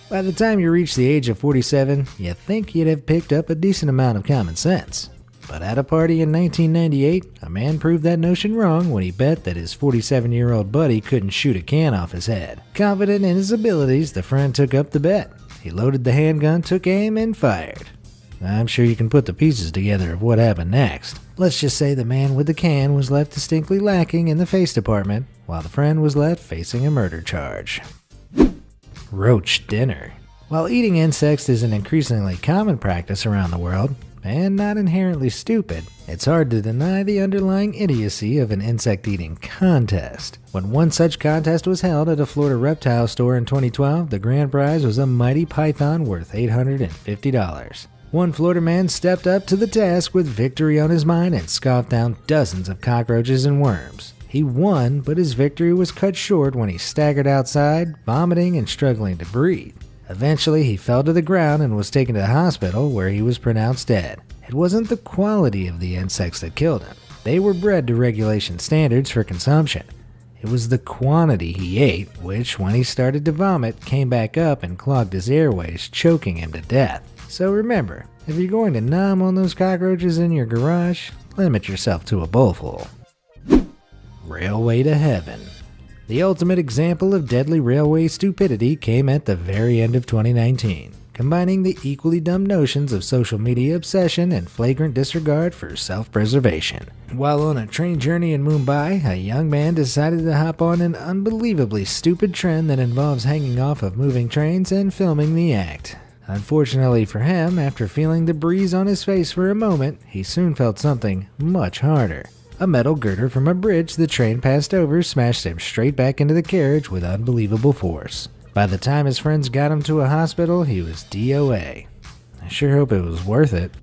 By the time you reach the age of 47, you think you'd have picked up a decent amount of common sense. But at a party in 1998, a man proved that notion wrong when he bet that his 47-year-old buddy couldn't shoot a can off his head. Confident in his abilities, the friend took up the bet. He loaded the handgun, took aim, and fired. I'm sure you can put the pieces together of what happened next. Let's just say the man with the can was left distinctly lacking in the face department, while the friend was left facing a murder charge. Roach dinner. While eating insects is an increasingly common practice around the world, and not inherently stupid, it's hard to deny the underlying idiocy of an insect-eating contest. When one such contest was held at a Florida reptile store in 2012, the grand prize was a mighty python worth $850. One Florida man stepped up to the task with victory on his mind and scoffed down dozens of cockroaches and worms. He He won, but his victory was cut short when he staggered outside, vomiting and struggling to breathe. Eventually, he fell to the ground and was taken to the hospital, where he was pronounced dead. It wasn't the quality of the insects that killed him. They were bred to regulation standards for consumption. It was the quantity he ate, which, when he started to vomit, came back up and clogged his airways, choking him to death. So remember, if you're going to nom on those cockroaches in your garage, limit yourself to a bowlful. Railway to Heaven. The ultimate example of deadly railway stupidity came at the very end of 2019, combining the equally dumb notions of social media obsession and flagrant disregard for self-preservation. While on a train journey in Mumbai, a young man decided to hop on an unbelievably stupid trend that involves hanging off of moving trains and filming the act. Unfortunately for him, after feeling the breeze on his face for a moment, he soon felt something much harder. A metal girder from a bridge the train passed over smashed him straight back into the carriage with unbelievable force. By the time his friends got him to a hospital, he was DOA. I sure hope it was worth it.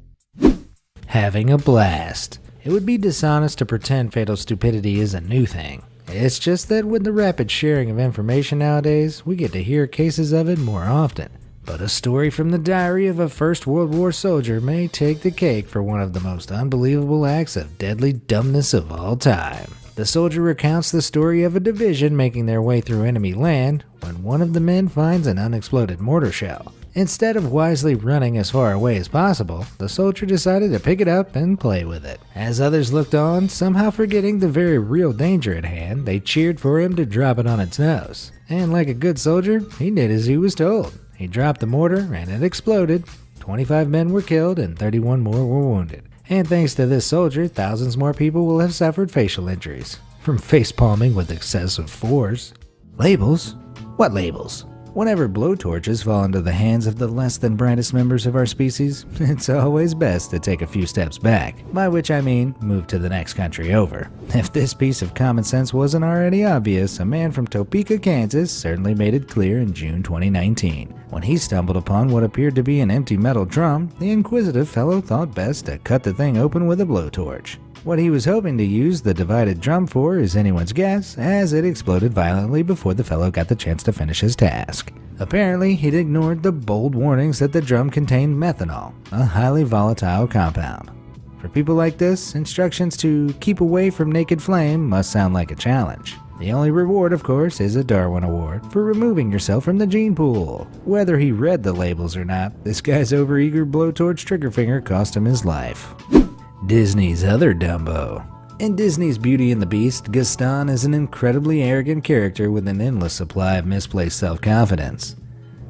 Having a blast. It would be dishonest to pretend fatal stupidity is a new thing. It's just that with the rapid sharing of information nowadays, we get to hear cases of it more often. But a story from the diary of a First World War soldier may take the cake for one of the most unbelievable acts of deadly dumbness of all time. The soldier recounts the story of a division making their way through enemy land when one of the men finds an unexploded mortar shell. Instead of wisely running as far away as possible, the soldier decided to pick it up and play with it. As others looked on, somehow forgetting the very real danger at hand, they cheered for him to drop it on its nose. And like a good soldier, he did as he was told. He dropped the mortar and it exploded. 25 men were killed and 31 more were wounded. And thanks to this soldier, thousands more people will have suffered facial injuries from face palming with excessive force. Labels? What labels? Whenever blowtorches fall into the hands of the less than brightest members of our species, it's always best to take a few steps back, by which I mean move to the next country over. If this piece of common sense wasn't already obvious, a man from Topeka, Kansas certainly made it clear in June 2019. When he stumbled upon what appeared to be an empty metal drum, the inquisitive fellow thought best to cut the thing open with a blowtorch. What he was hoping to use the divided drum for is anyone's guess, as it exploded violently before the fellow got the chance to finish his task. Apparently, he'd ignored the bold warnings that the drum contained methanol, a highly volatile compound. For people like this, instructions to keep away from naked flame must sound like a challenge. The only reward, of course, is a Darwin Award for removing yourself from the gene pool. Whether he read the labels or not, this guy's overeager blowtorch trigger finger cost him his life. Disney's other Dumbo. In Disney's Beauty and the Beast, Gaston is an incredibly arrogant character with an endless supply of misplaced self-confidence.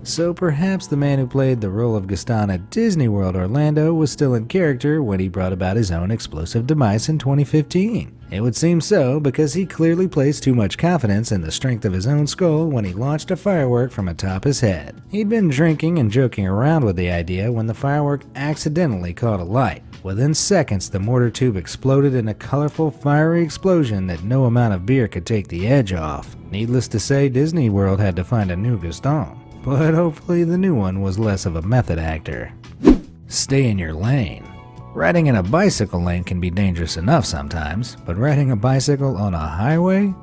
So perhaps the man who played the role of Gaston at Disney World Orlando was still in character when he brought about his own explosive demise in 2015. It would seem so because he clearly placed too much confidence in the strength of his own skull when he launched a firework from atop his head. He'd been drinking and joking around with the idea when the firework accidentally caught alight. Within seconds, the mortar tube exploded in a colorful, fiery explosion that no amount of beer could take the edge off. Needless to say, Disney World had to find a new Gaston, but hopefully the new one was less of a method actor. Stay in your lane. Riding in a bicycle lane can be dangerous enough sometimes, but riding a bicycle on a highway?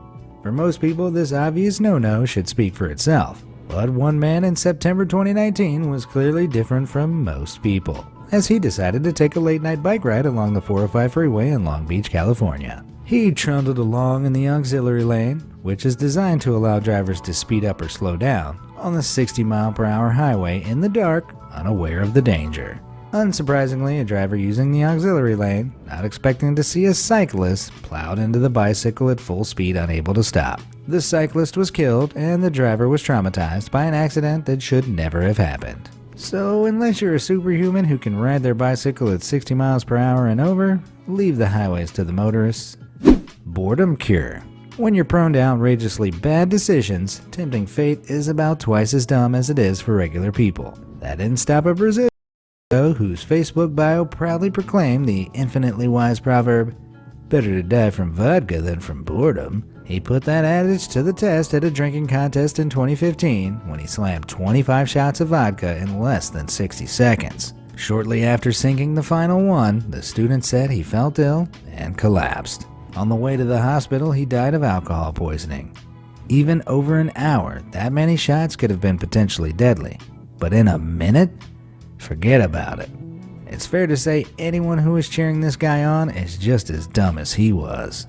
For most people, this obvious no-no should speak for itself. But one man in September 2019 was clearly different from most people, as he decided to take a late-night bike ride along the 405 freeway in Long Beach, California. He trundled along in the auxiliary lane, which is designed to allow drivers to speed up or slow down, on the 60-mile-per-hour highway in the dark, unaware of the danger. Unsurprisingly, a driver using the auxiliary lane, not expecting to see a cyclist, plowed into the bicycle at full speed, unable to stop. The cyclist was killed, and the driver was traumatized by an accident that should never have happened. So, unless you're a superhuman who can ride their bicycle at 60 miles per hour and over, leave the highways to the motorists. Boredom cure. When you're prone to outrageously bad decisions, tempting fate is about twice as dumb as it is for regular people. That didn't stop a Brazilian whose Facebook bio proudly proclaimed the infinitely wise proverb, "Better to die from vodka than from boredom." He put that adage to the test at a drinking contest in 2015 when he slammed 25 shots of vodka in less than 60 seconds. Shortly after sinking the final one, the student said he felt ill and collapsed. On the way to the hospital, he died of alcohol poisoning. Even over an hour, that many shots could have been potentially deadly. But in a minute? Forget about it. It's fair to say anyone who was cheering this guy on is just as dumb as he was.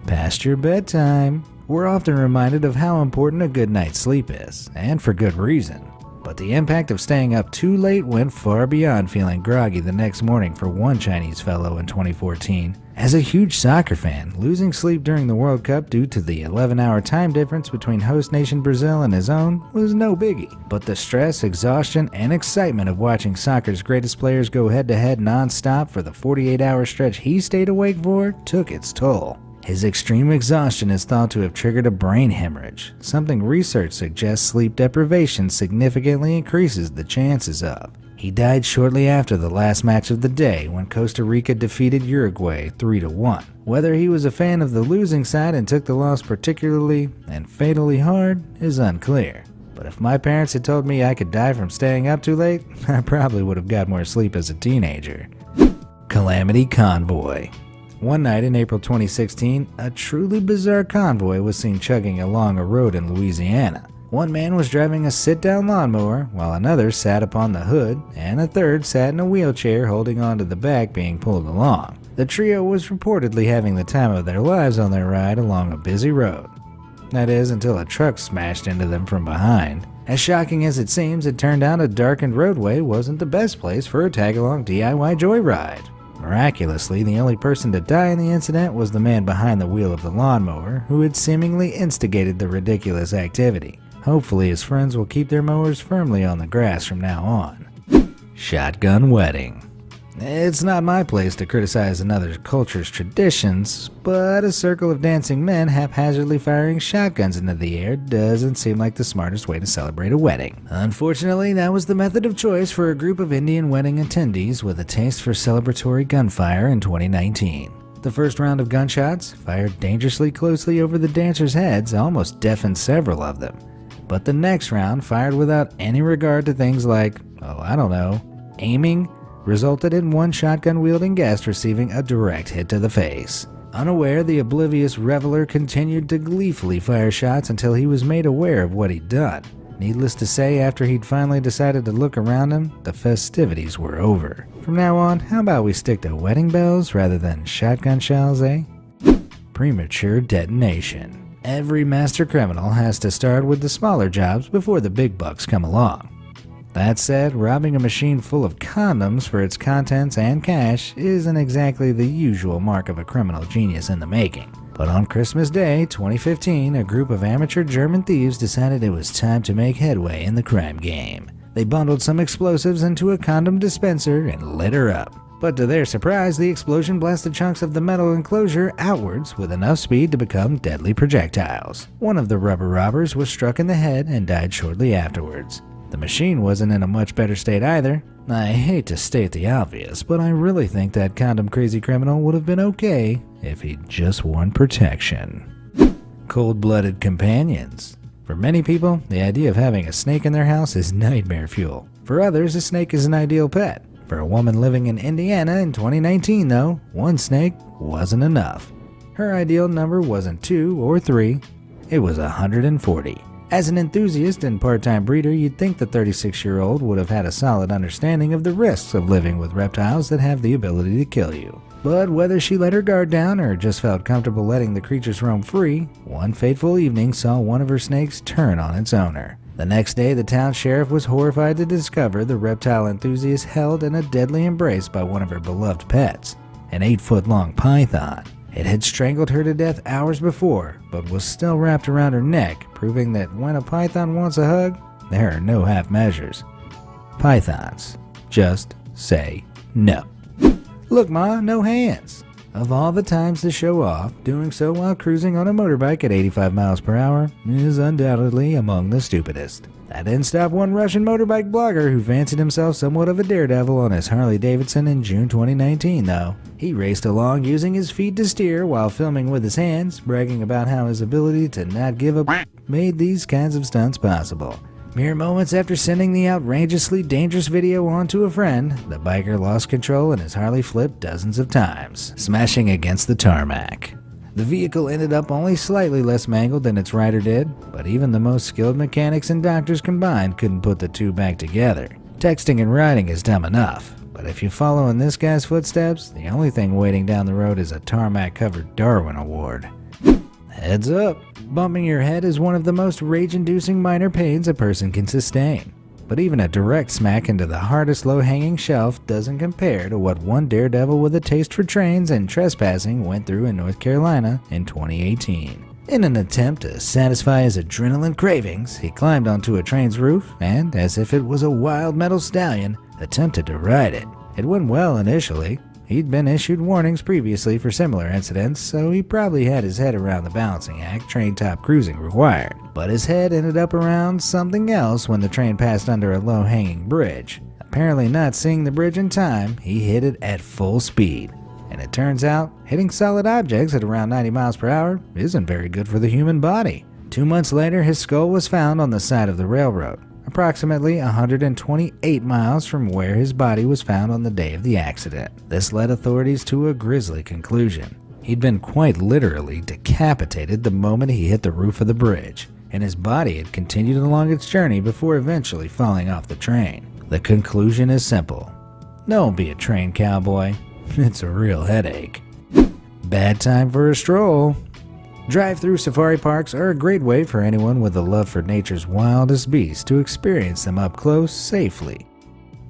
Past your bedtime. We're often reminded of how important a good night's sleep is, and for good reason. But the impact of staying up too late went far beyond feeling groggy the next morning for one Chinese fellow in 2014. As a huge soccer fan, losing sleep during the World Cup due to the 11-hour time difference between host nation Brazil and his own was no biggie. But the stress, exhaustion, and excitement of watching soccer's greatest players go head-to-head non-stop for the 48-hour stretch he stayed awake for took its toll. His extreme exhaustion is thought to have triggered a brain hemorrhage, something research suggests sleep deprivation significantly increases the chances of. He died shortly after the last match of the day when Costa Rica defeated Uruguay 3-1. Whether he was a fan of the losing side and took the loss particularly and fatally hard is unclear. But if my parents had told me I could die from staying up too late, I probably would have got more sleep as a teenager. Calamity Convoy. One night in April 2016, a truly bizarre convoy was seen chugging along a road in Louisiana. One man was driving a sit-down lawnmower, while another sat upon the hood, and a third sat in a wheelchair holding onto the back being pulled along. The trio was reportedly having the time of their lives on their ride along a busy road. That is, until a truck smashed into them from behind. As shocking as it seems, it turned out a darkened roadway wasn't the best place for a tag-along DIY joyride. Miraculously, the only person to die in the incident was the man behind the wheel of the lawnmower, who had seemingly instigated the ridiculous activity. Hopefully his friends will keep their mowers firmly on the grass from now on. Shotgun wedding. It's not my place to criticize another culture's traditions, but a circle of dancing men haphazardly firing shotguns into the air doesn't seem like the smartest way to celebrate a wedding. Unfortunately, that was the method of choice for a group of Indian wedding attendees with a taste for celebratory gunfire in 2019. The first round of gunshots, fired dangerously closely over the dancers' heads, almost deafened several of them. But the next round, fired without any regard to things like, aiming, resulted in one shotgun-wielding guest receiving a direct hit to the face. Unaware, the oblivious reveler continued to gleefully fire shots until he was made aware of what he'd done. Needless to say, after he'd finally decided to look around him, the festivities were over. From now on, how about we stick to wedding bells rather than shotgun shells, eh? Premature detonation. Every master criminal has to start with the smaller jobs before the big bucks come along. That said, robbing a machine full of condoms for its contents and cash isn't exactly the usual mark of a criminal genius in the making. But on Christmas Day, 2015, a group of amateur German thieves decided it was time to make headway in the crime game. They bundled some explosives into a condom dispenser and lit her up. But to their surprise, the explosion blasted chunks of the metal enclosure outwards with enough speed to become deadly projectiles. One of the rubber robbers was struck in the head and died shortly afterwards. The machine wasn't in a much better state either. I hate to state the obvious, but I really think that condom-crazy criminal would have been okay if he'd just worn protection. Cold-blooded companions. For many people, the idea of having a snake in their house is nightmare fuel. For others, a snake is an ideal pet. For a woman living in Indiana in 2019, though, one snake wasn't enough. Her ideal number wasn't 2 or 3, it was 140. As an enthusiast and part-time breeder, you'd think the 36-year-old would have had a solid understanding of the risks of living with reptiles that have the ability to kill you. But whether she let her guard down or just felt comfortable letting the creatures roam free, one fateful evening saw one of her snakes turn on its owner. The next day, the town sheriff was horrified to discover the reptile enthusiast held in a deadly embrace by one of her beloved pets, an 8-foot-long python. It had strangled her to death hours before, but was still wrapped around her neck, proving that when a python wants a hug, there are no half measures. Pythons just say no. Look, Ma, no hands. Of all the times to show off, doing so while cruising on a motorbike at 85 miles per hour is undoubtedly among the stupidest. That didn't stop one Russian motorbike blogger who fancied himself somewhat of a daredevil on his Harley Davidson in June 2019, though. He raced along using his feet to steer while filming with his hands, bragging about how his ability to not give a made these kinds of stunts possible. Mere moments after sending the outrageously dangerous video on to a friend, the biker lost control and his Harley flipped dozens of times, smashing against the tarmac. The vehicle ended up only slightly less mangled than its rider did, but even the most skilled mechanics and doctors combined couldn't put the two back together. Texting and riding is dumb enough, but if you follow in this guy's footsteps, the only thing waiting down the road is a tarmac-covered Darwin Award. Heads up, bumping your head is one of the most rage-inducing minor pains a person can sustain. But even a direct smack into the hardest low-hanging shelf doesn't compare to what one daredevil with a taste for trains and trespassing went through in North Carolina in 2018. In an attempt to satisfy his adrenaline cravings, he climbed onto a train's roof and, as if it was a wild metal stallion, attempted to ride it. It went well initially. He'd been issued warnings previously for similar incidents, so he probably had his head around the balancing act train top cruising required. But his head ended up around something else when the train passed under a low-hanging bridge. Apparently not seeing the bridge in time, he hit it at full speed. And it turns out, hitting solid objects at around 90 miles per hour isn't very good for the human body. 2 months later, his skull was found on the side of the railroad, approximately 128 miles from where his body was found on the day of the accident. This led authorities to a grisly conclusion. He'd been quite literally decapitated the moment he hit the roof of the bridge, and his body had continued along its journey before eventually falling off the train. The conclusion is simple. Don't be a train cowboy. It's a real headache. Bad time for a stroll. Drive-through safari parks are a great way for anyone with a love for nature's wildest beasts to experience them up close safely.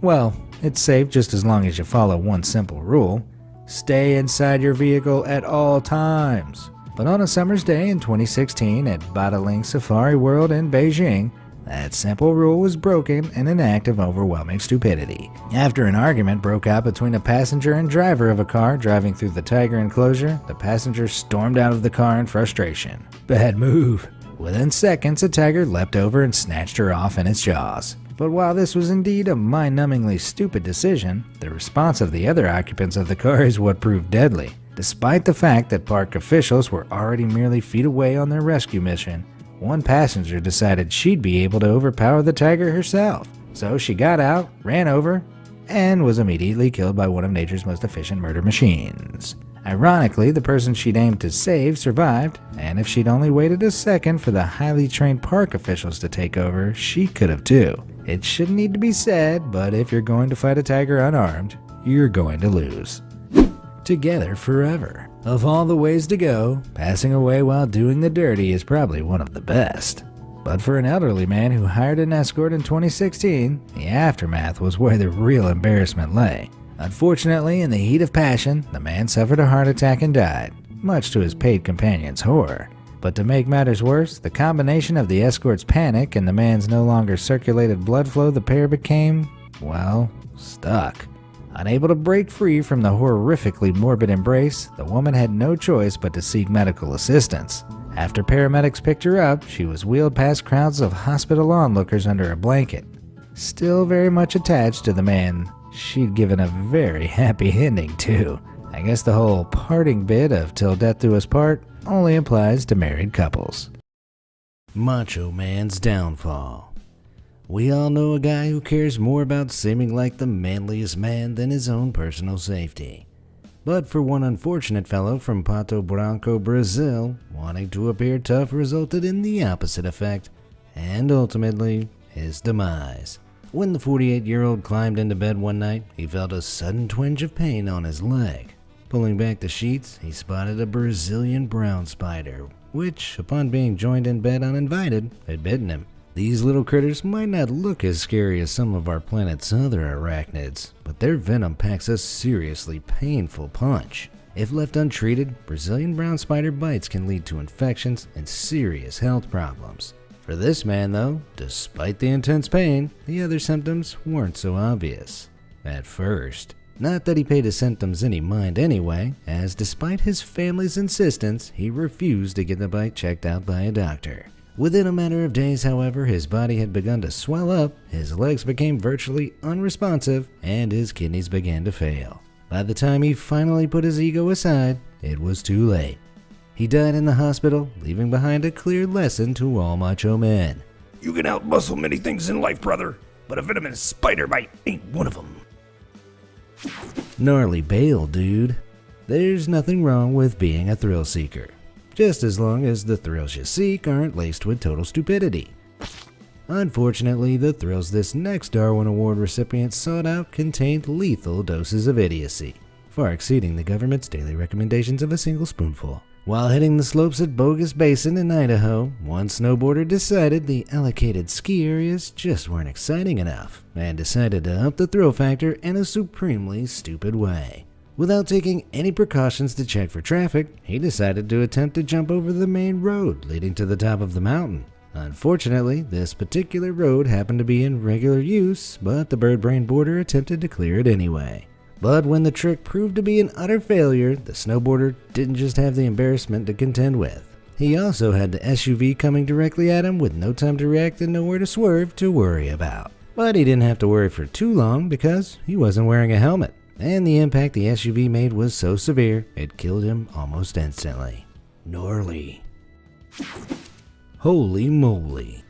Well, it's safe just as long as you follow one simple rule. Stay inside your vehicle at all times. But on a summer's day in 2016 at Badaling Safari World in Beijing, that simple rule was broken in an act of overwhelming stupidity. After an argument broke out between a passenger and driver of a car driving through the tiger enclosure, the passenger stormed out of the car in frustration. Bad move. Within seconds, a tiger leapt over and snatched her off in its jaws. But while this was indeed a mind-numbingly stupid decision, the response of the other occupants of the car is what proved deadly. Despite the fact that park officials were already merely feet away on their rescue mission, one passenger decided she'd be able to overpower the tiger herself. So she got out, ran over, and was immediately killed by one of nature's most efficient murder machines. Ironically, the person she'd aimed to save survived, and if she'd only waited a second for the highly trained park officials to take over, she could have too. It shouldn't need to be said, but if you're going to fight a tiger unarmed, you're going to lose. Together forever. Of all the ways to go, passing away while doing the dirty is probably one of the best. But for an elderly man who hired an escort in 2016, the aftermath was where the real embarrassment lay. Unfortunately, in the heat of passion, the man suffered a heart attack and died, much to his paid companion's horror. But to make matters worse, the combination of the escort's panic and the man's no longer circulated blood flow, the pair became, well, stuck. Unable to break free from the horrifically morbid embrace, the woman had no choice but to seek medical assistance. After paramedics picked her up, she was wheeled past crowds of hospital onlookers under a blanket. Still very much attached to the man she'd given a very happy ending to. I guess the whole parting bit of "till death do us part" only applies to married couples. Macho Man's downfall. We all know a guy who cares more about seeming like the manliest man than his own personal safety. But for one unfortunate fellow from Pato Branco, Brazil, wanting to appear tough resulted in the opposite effect, and ultimately, his demise. When the 48-year-old climbed into bed one night, he felt a sudden twinge of pain on his leg. Pulling back the sheets, he spotted a Brazilian brown spider, which, upon being joined in bed uninvited, had bitten him. These little critters might not look as scary as some of our planet's other arachnids, but their venom packs a seriously painful punch. If left untreated, Brazilian brown spider bites can lead to infections and serious health problems. For this man, though, despite the intense pain, the other symptoms weren't so obvious. At first. Not that he paid his symptoms any mind anyway, as despite his family's insistence, he refused to get the bite checked out by a doctor. Within a matter of days, however, his body had begun to swell up, his legs became virtually unresponsive, and his kidneys began to fail. By the time he finally put his ego aside, it was too late. He died in the hospital, leaving behind a clear lesson to all macho men. You can outmuscle many things in life, brother, but a venomous spider bite ain't one of them. Gnarly bail, dude. There's nothing wrong with being a thrill seeker, just as long as the thrills you seek aren't laced with total stupidity. Unfortunately, the thrills this next Darwin Award recipient sought out contained lethal doses of idiocy, far exceeding the government's daily recommendations of a single spoonful. While hitting the slopes at Bogus Basin in Idaho, one snowboarder decided the allocated ski areas just weren't exciting enough, and decided to up the thrill factor in a supremely stupid way. Without taking any precautions to check for traffic, he decided to attempt to jump over the main road leading to the top of the mountain. Unfortunately, this particular road happened to be in regular use, but the bird-brained boarder attempted to clear it anyway. But when the trick proved to be an utter failure, the snowboarder didn't just have the embarrassment to contend with. He also had the SUV coming directly at him with no time to react and nowhere to swerve to worry about. But he didn't have to worry for too long because he wasn't wearing a helmet, and the impact the SUV made was so severe it killed him almost instantly. Gnarly. Holy moly.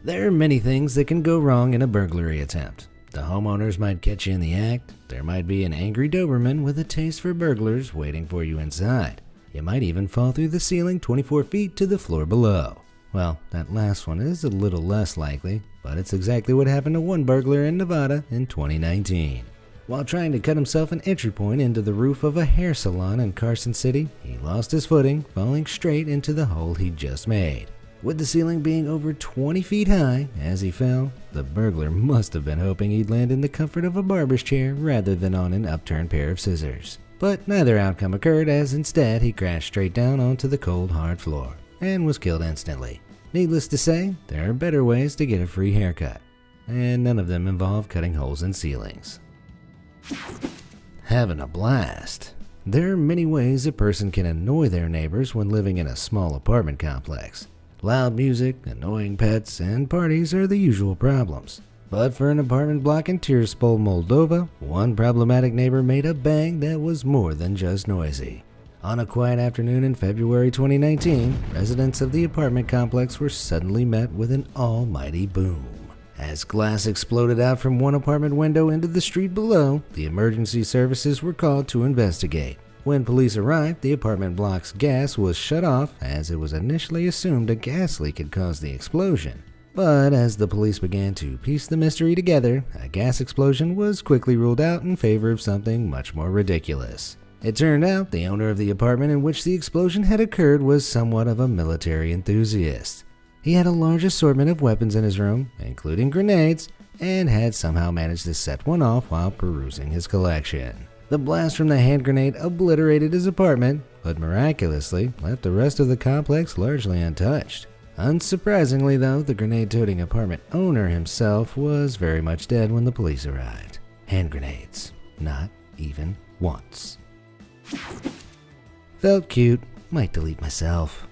There are many things that can go wrong in a burglary attempt. The homeowners might catch you in the act, there might be an angry Doberman with a taste for burglars waiting for you inside. You might even fall through the ceiling 24 feet to the floor below. Well, that last one is a little less likely, but it's exactly what happened to one burglar in Nevada in 2019. While trying to cut himself an entry point into the roof of a hair salon in Carson City, he lost his footing, falling straight into the hole he'd just made. With the ceiling being over 20 feet high as he fell, the burglar must have been hoping he'd land in the comfort of a barber's chair rather than on an upturned pair of scissors. But neither outcome occurred, as instead he crashed straight down onto the cold, hard floor and was killed instantly. Needless to say, there are better ways to get a free haircut, and none of them involve cutting holes in ceilings. Having a blast. There are many ways a person can annoy their neighbors when living in a small apartment complex. Loud music, annoying pets, and parties are the usual problems. But for an apartment block in Tiraspol, Moldova, one problematic neighbor made a bang that was more than just noisy. On a quiet afternoon in February 2019, residents of the apartment complex were suddenly met with an almighty boom. As glass exploded out from one apartment window into the street below, the emergency services were called to investigate. When police arrived, the apartment block's gas was shut off, as it was initially assumed a gas leak had caused the explosion. But as the police began to piece the mystery together, a gas explosion was quickly ruled out in favor of something much more ridiculous. It turned out the owner of the apartment in which the explosion had occurred was somewhat of a military enthusiast. He had a large assortment of weapons in his room, including grenades, and had somehow managed to set one off while perusing his collection. The blast from the hand grenade obliterated his apartment, but miraculously left the rest of the complex largely untouched. Unsurprisingly though, the grenade-toting apartment owner himself was very much dead when the police arrived. Hand grenades. Not even once. Felt cute. Might delete myself.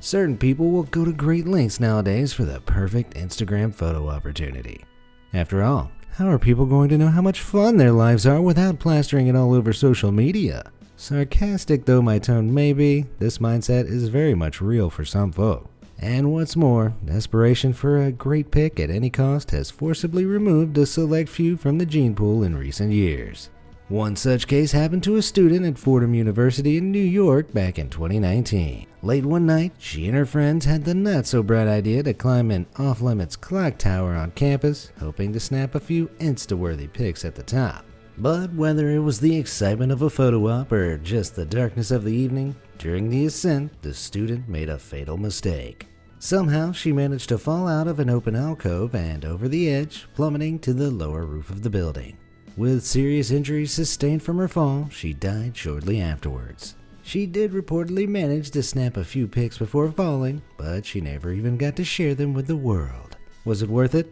Certain people will go to great lengths nowadays for the perfect Instagram photo opportunity. After all, how are people going to know how much fun their lives are without plastering it all over social media? Sarcastic though my tone may be, this mindset is very much real for some folk. And what's more, desperation for a great pic at any cost has forcibly removed a select few from the gene pool in recent years. One such case happened to a student at Fordham University in New York back in 2019. Late one night, she and her friends had the not-so-bright idea to climb an off-limits clock tower on campus, hoping to snap a few Insta-worthy pics at the top. But whether it was the excitement of a photo op or just the darkness of the evening, during the ascent, the student made a fatal mistake. Somehow, she managed to fall out of an open alcove and over the edge, plummeting to the lower roof of the building. With serious injuries sustained from her fall, she died shortly afterwards. She did reportedly manage to snap a few pics before falling, but she never even got to share them with the world. Was it worth it?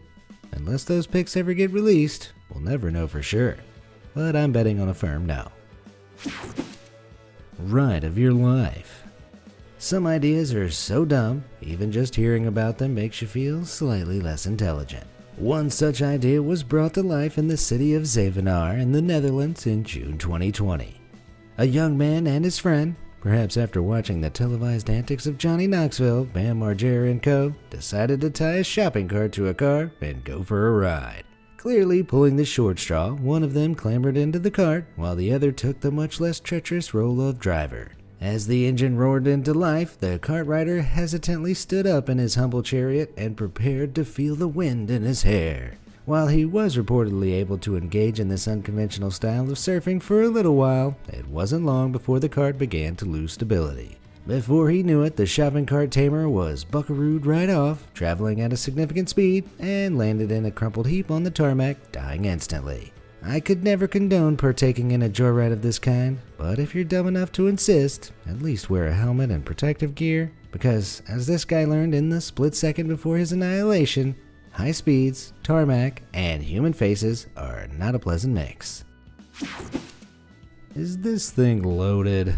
Unless those pics ever get released, we'll never know for sure. But I'm betting on a firm no. Ride of your life. Some ideas are so dumb, even just hearing about them makes you feel slightly less intelligent. One such idea was brought to life in the city of Zevenaar in the Netherlands in June 2020. A young man and his friend, perhaps after watching the televised antics of Johnny Knoxville, Bam Margera and co. decided to tie a shopping cart to a car and go for a ride. Clearly pulling the short straw, one of them clambered into the cart, while the other took the much less treacherous role of driver. As the engine roared into life, the cart rider hesitantly stood up in his humble chariot and prepared to feel the wind in his hair. While he was reportedly able to engage in this unconventional style of surfing for a little while, it wasn't long before the cart began to lose stability. Before he knew it, the shopping cart tamer was buckarooed right off, traveling at a significant speed, and landed in a crumpled heap on the tarmac, dying instantly. I could never condone partaking in a joyride of this kind, but if you're dumb enough to insist, at least wear a helmet and protective gear, because as this guy learned in the split second before his annihilation, high speeds, tarmac, and human faces are not a pleasant mix. Is this thing loaded?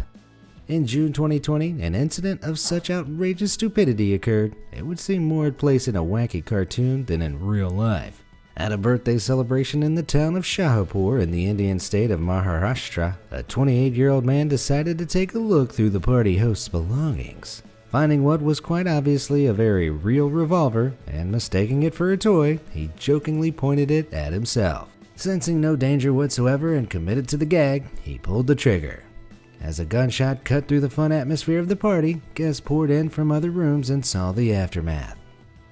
In June 2020, an incident of such outrageous stupidity occurred, it would seem more at place in a wacky cartoon than in real life. At a birthday celebration in the town of Shahapur in the Indian state of Maharashtra, a 28-year-old man decided to take a look through the party host's belongings. Finding what was quite obviously a very real revolver and mistaking it for a toy, he jokingly pointed it at himself. Sensing no danger whatsoever and committed to the gag, he pulled the trigger. As a gunshot cut through the fun atmosphere of the party, guests poured in from other rooms and saw the aftermath.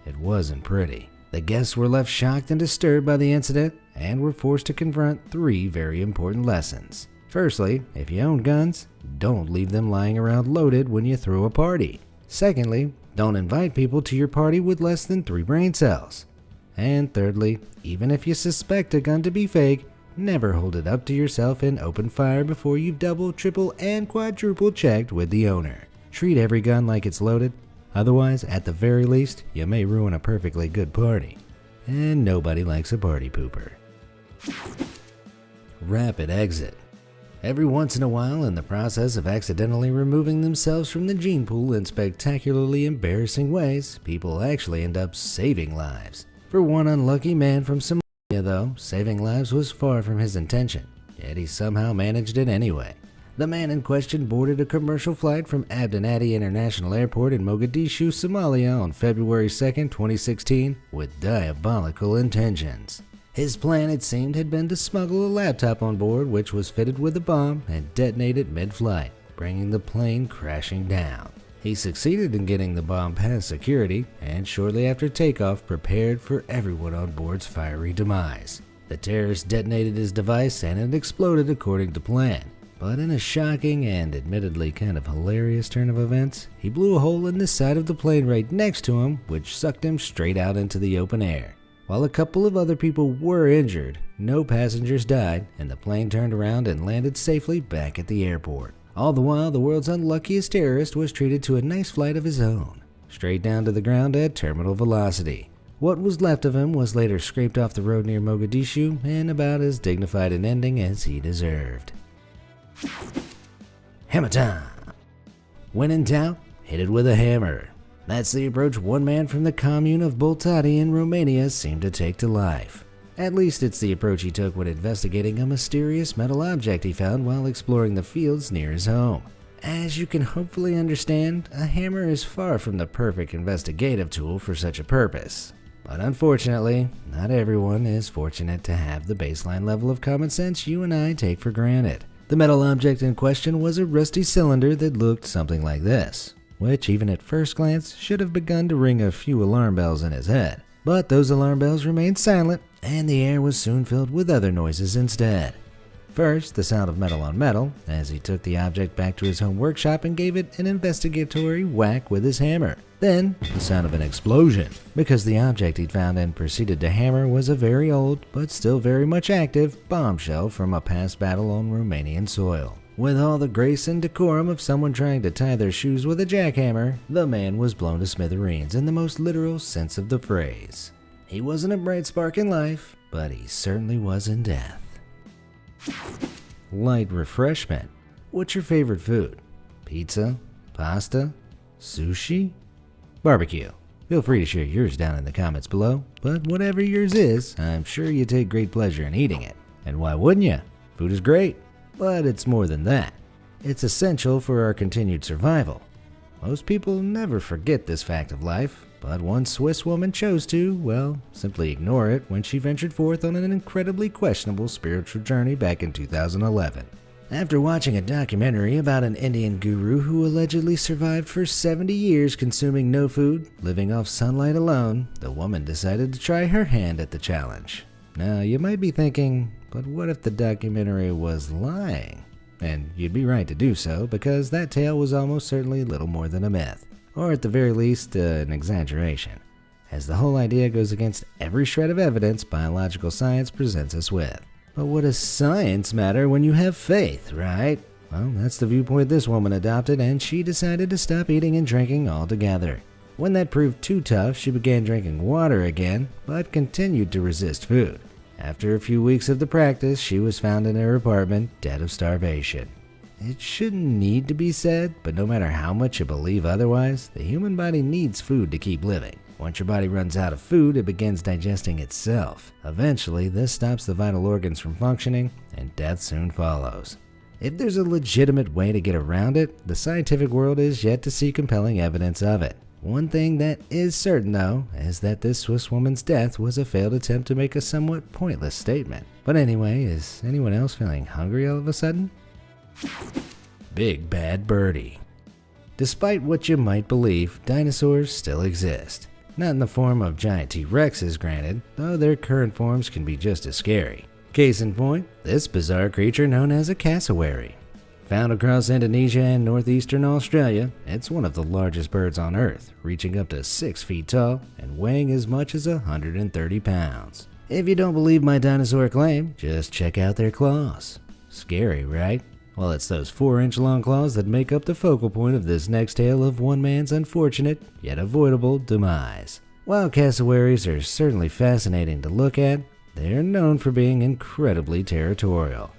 It wasn't pretty. The guests were left shocked and disturbed by the incident and were forced to confront 3 very important lessons. Firstly, if you own guns, don't leave them lying around loaded when you throw a party. Secondly, don't invite people to your party with less than 3 brain cells. And thirdly, even if you suspect a gun to be fake, never hold it up to yourself and open fire before you've double, triple, and quadruple checked with the owner. Treat every gun like it's loaded. Otherwise, at the very least, you may ruin a perfectly good party. And nobody likes a party pooper. Rapid exit. Every once in a while, in the process of accidentally removing themselves from the gene pool in spectacularly embarrassing ways, people actually end up saving lives. For one unlucky man from Somalia, though, saving lives was far from his intention, yet he somehow managed it anyway. The man in question boarded a commercial flight from Abdinati International Airport in Mogadishu, Somalia on February 2, 2016, with diabolical intentions. His plan, it seemed, had been to smuggle a laptop on board which was fitted with a bomb and detonate it mid-flight, bringing the plane crashing down. He succeeded in getting the bomb past security and shortly after takeoff prepared for everyone on board's fiery demise. The terrorist detonated his device and it exploded according to plan. But in a shocking and admittedly kind of hilarious turn of events, he blew a hole in the side of the plane right next to him, which sucked him straight out into the open air. While a couple of other people were injured, no passengers died, and the plane turned around and landed safely back at the airport. All the while, the world's unluckiest terrorist was treated to a nice flight of his own, straight down to the ground at terminal velocity. What was left of him was later scraped off the road near Mogadishu in about as dignified an ending as he deserved. Hammer time. When in doubt, hit it with a hammer. That's the approach one man from the commune of Boltati in Romania seemed to take to life. At least it's the approach he took when investigating a mysterious metal object he found while exploring the fields near his home. As you can hopefully understand, a hammer is far from the perfect investigative tool for such a purpose. But unfortunately, not everyone is fortunate to have the baseline level of common sense you and I take for granted. The metal object in question was a rusty cylinder that looked something like this, which even at first glance should have begun to ring a few alarm bells in his head. But those alarm bells remained silent, and the air was soon filled with other noises instead. First, the sound of metal on metal, as he took the object back to his home workshop and gave it an investigatory whack with his hammer. Then, the sound of an explosion, because the object he'd found and proceeded to hammer was a very old, but still very much active, bombshell from a past battle on Romanian soil. With all the grace and decorum of someone trying to tie their shoes with a jackhammer, the man was blown to smithereens in the most literal sense of the phrase. He wasn't a bright spark in life, but he certainly was in death. Light refreshment. What's your favorite food? Pizza? Pasta? Sushi? Barbecue. Feel free to share yours down in the comments below, but whatever yours is, I'm sure you take great pleasure in eating it. And why wouldn't you? Food is great, but it's more than that. It's essential for our continued survival. Most people never forget this fact of life, but one Swiss woman chose to, well, simply ignore it when she ventured forth on an incredibly questionable spiritual journey back in 2011. After watching a documentary about an Indian guru who allegedly survived for 70 years consuming no food, living off sunlight alone, the woman decided to try her hand at the challenge. Now, you might be thinking, but what if the documentary was lying? And you'd be right to do so, because that tale was almost certainly little more than a myth, or at the very least, an exaggeration, as the whole idea goes against every shred of evidence biological science presents us with. But what does science matter when you have faith, right? Well, that's the viewpoint this woman adopted, and she decided to stop eating and drinking altogether. When that proved too tough, she began drinking water again, but continued to resist food. After a few weeks of the practice, she was found in her apartment, dead of starvation. It shouldn't need to be said, but no matter how much you believe otherwise, the human body needs food to keep living. Once your body runs out of food, it begins digesting itself. Eventually, this stops the vital organs from functioning, and death soon follows. If there's a legitimate way to get around it, the scientific world is yet to see compelling evidence of it. One thing that is certain, though, is that this Swiss woman's death was a failed attempt to make a somewhat pointless statement. But anyway, is anyone else feeling hungry all of a sudden? Big Bad Birdie. Despite what you might believe, dinosaurs still exist. Not in the form of giant T-Rexes, granted, though their current forms can be just as scary. Case in point, this bizarre creature known as a cassowary. Found across Indonesia and northeastern Australia, it's one of the largest birds on Earth, reaching up to 6 feet tall and weighing as much as 130 pounds. If you don't believe my dinosaur claim, just check out their claws. Scary, right? Well, it's those 4-inch long claws that make up the focal point of this next tale of one man's unfortunate, yet avoidable, demise. While cassowaries are certainly fascinating to look at, they're known for being incredibly territorial.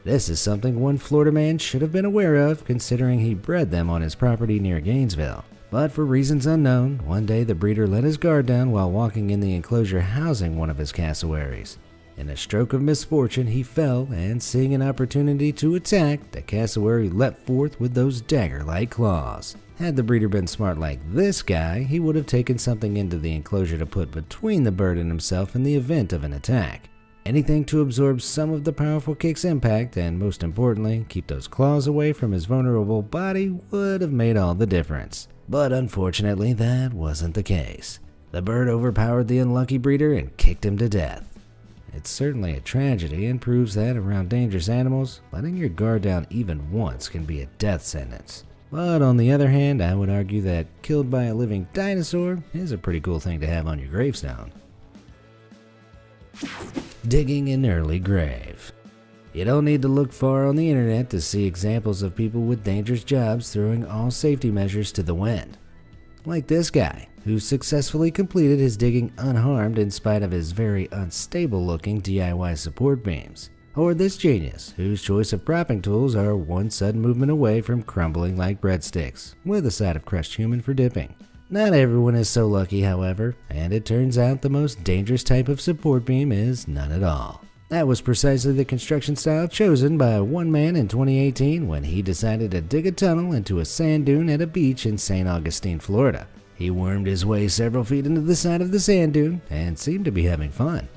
This is something one Florida man should have been aware of, considering he bred them on his property near Gainesville. But for reasons unknown, one day the breeder let his guard down while walking in the enclosure housing one of his cassowaries. In a stroke of misfortune, he fell, and seeing an opportunity to attack, the cassowary leapt forth with those dagger-like claws. Had the breeder been smart like this guy, he would have taken something into the enclosure to put between the bird and himself in the event of an attack. Anything to absorb some of the powerful kick's impact, and most importantly, keep those claws away from his vulnerable body would have made all the difference. But unfortunately, that wasn't the case. The bird overpowered the unlucky breeder and kicked him to death. It's certainly a tragedy and proves that around dangerous animals, letting your guard down even once can be a death sentence. But on the other hand, I would argue that killed by a living dinosaur is a pretty cool thing to have on your gravestone. Digging an early grave. You don't need to look far on the internet to see examples of people with dangerous jobs throwing all safety measures to the wind. Like this guy, who successfully completed his digging unharmed in spite of his very unstable looking DIY support beams. Or this genius, whose choice of propping tools are one sudden movement away from crumbling like breadsticks, with a side of crushed human for dipping. Not everyone is so lucky, however, and it turns out the most dangerous type of support beam is none at all. That was precisely the construction style chosen by one man in 2018 when he decided to dig a tunnel into a sand dune at a beach in St. Augustine, Florida. He wormed his way several feet into the side of the sand dune and seemed to be having fun,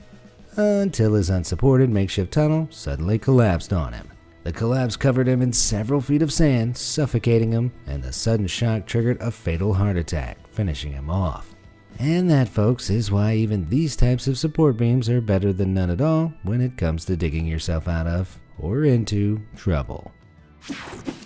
until his unsupported makeshift tunnel suddenly collapsed on him. The collapse covered him in several feet of sand, suffocating him, and the sudden shock triggered a fatal heart attack, finishing him off. And that, folks, is why even these types of support beams are better than none at all when it comes to digging yourself out of, or into, trouble.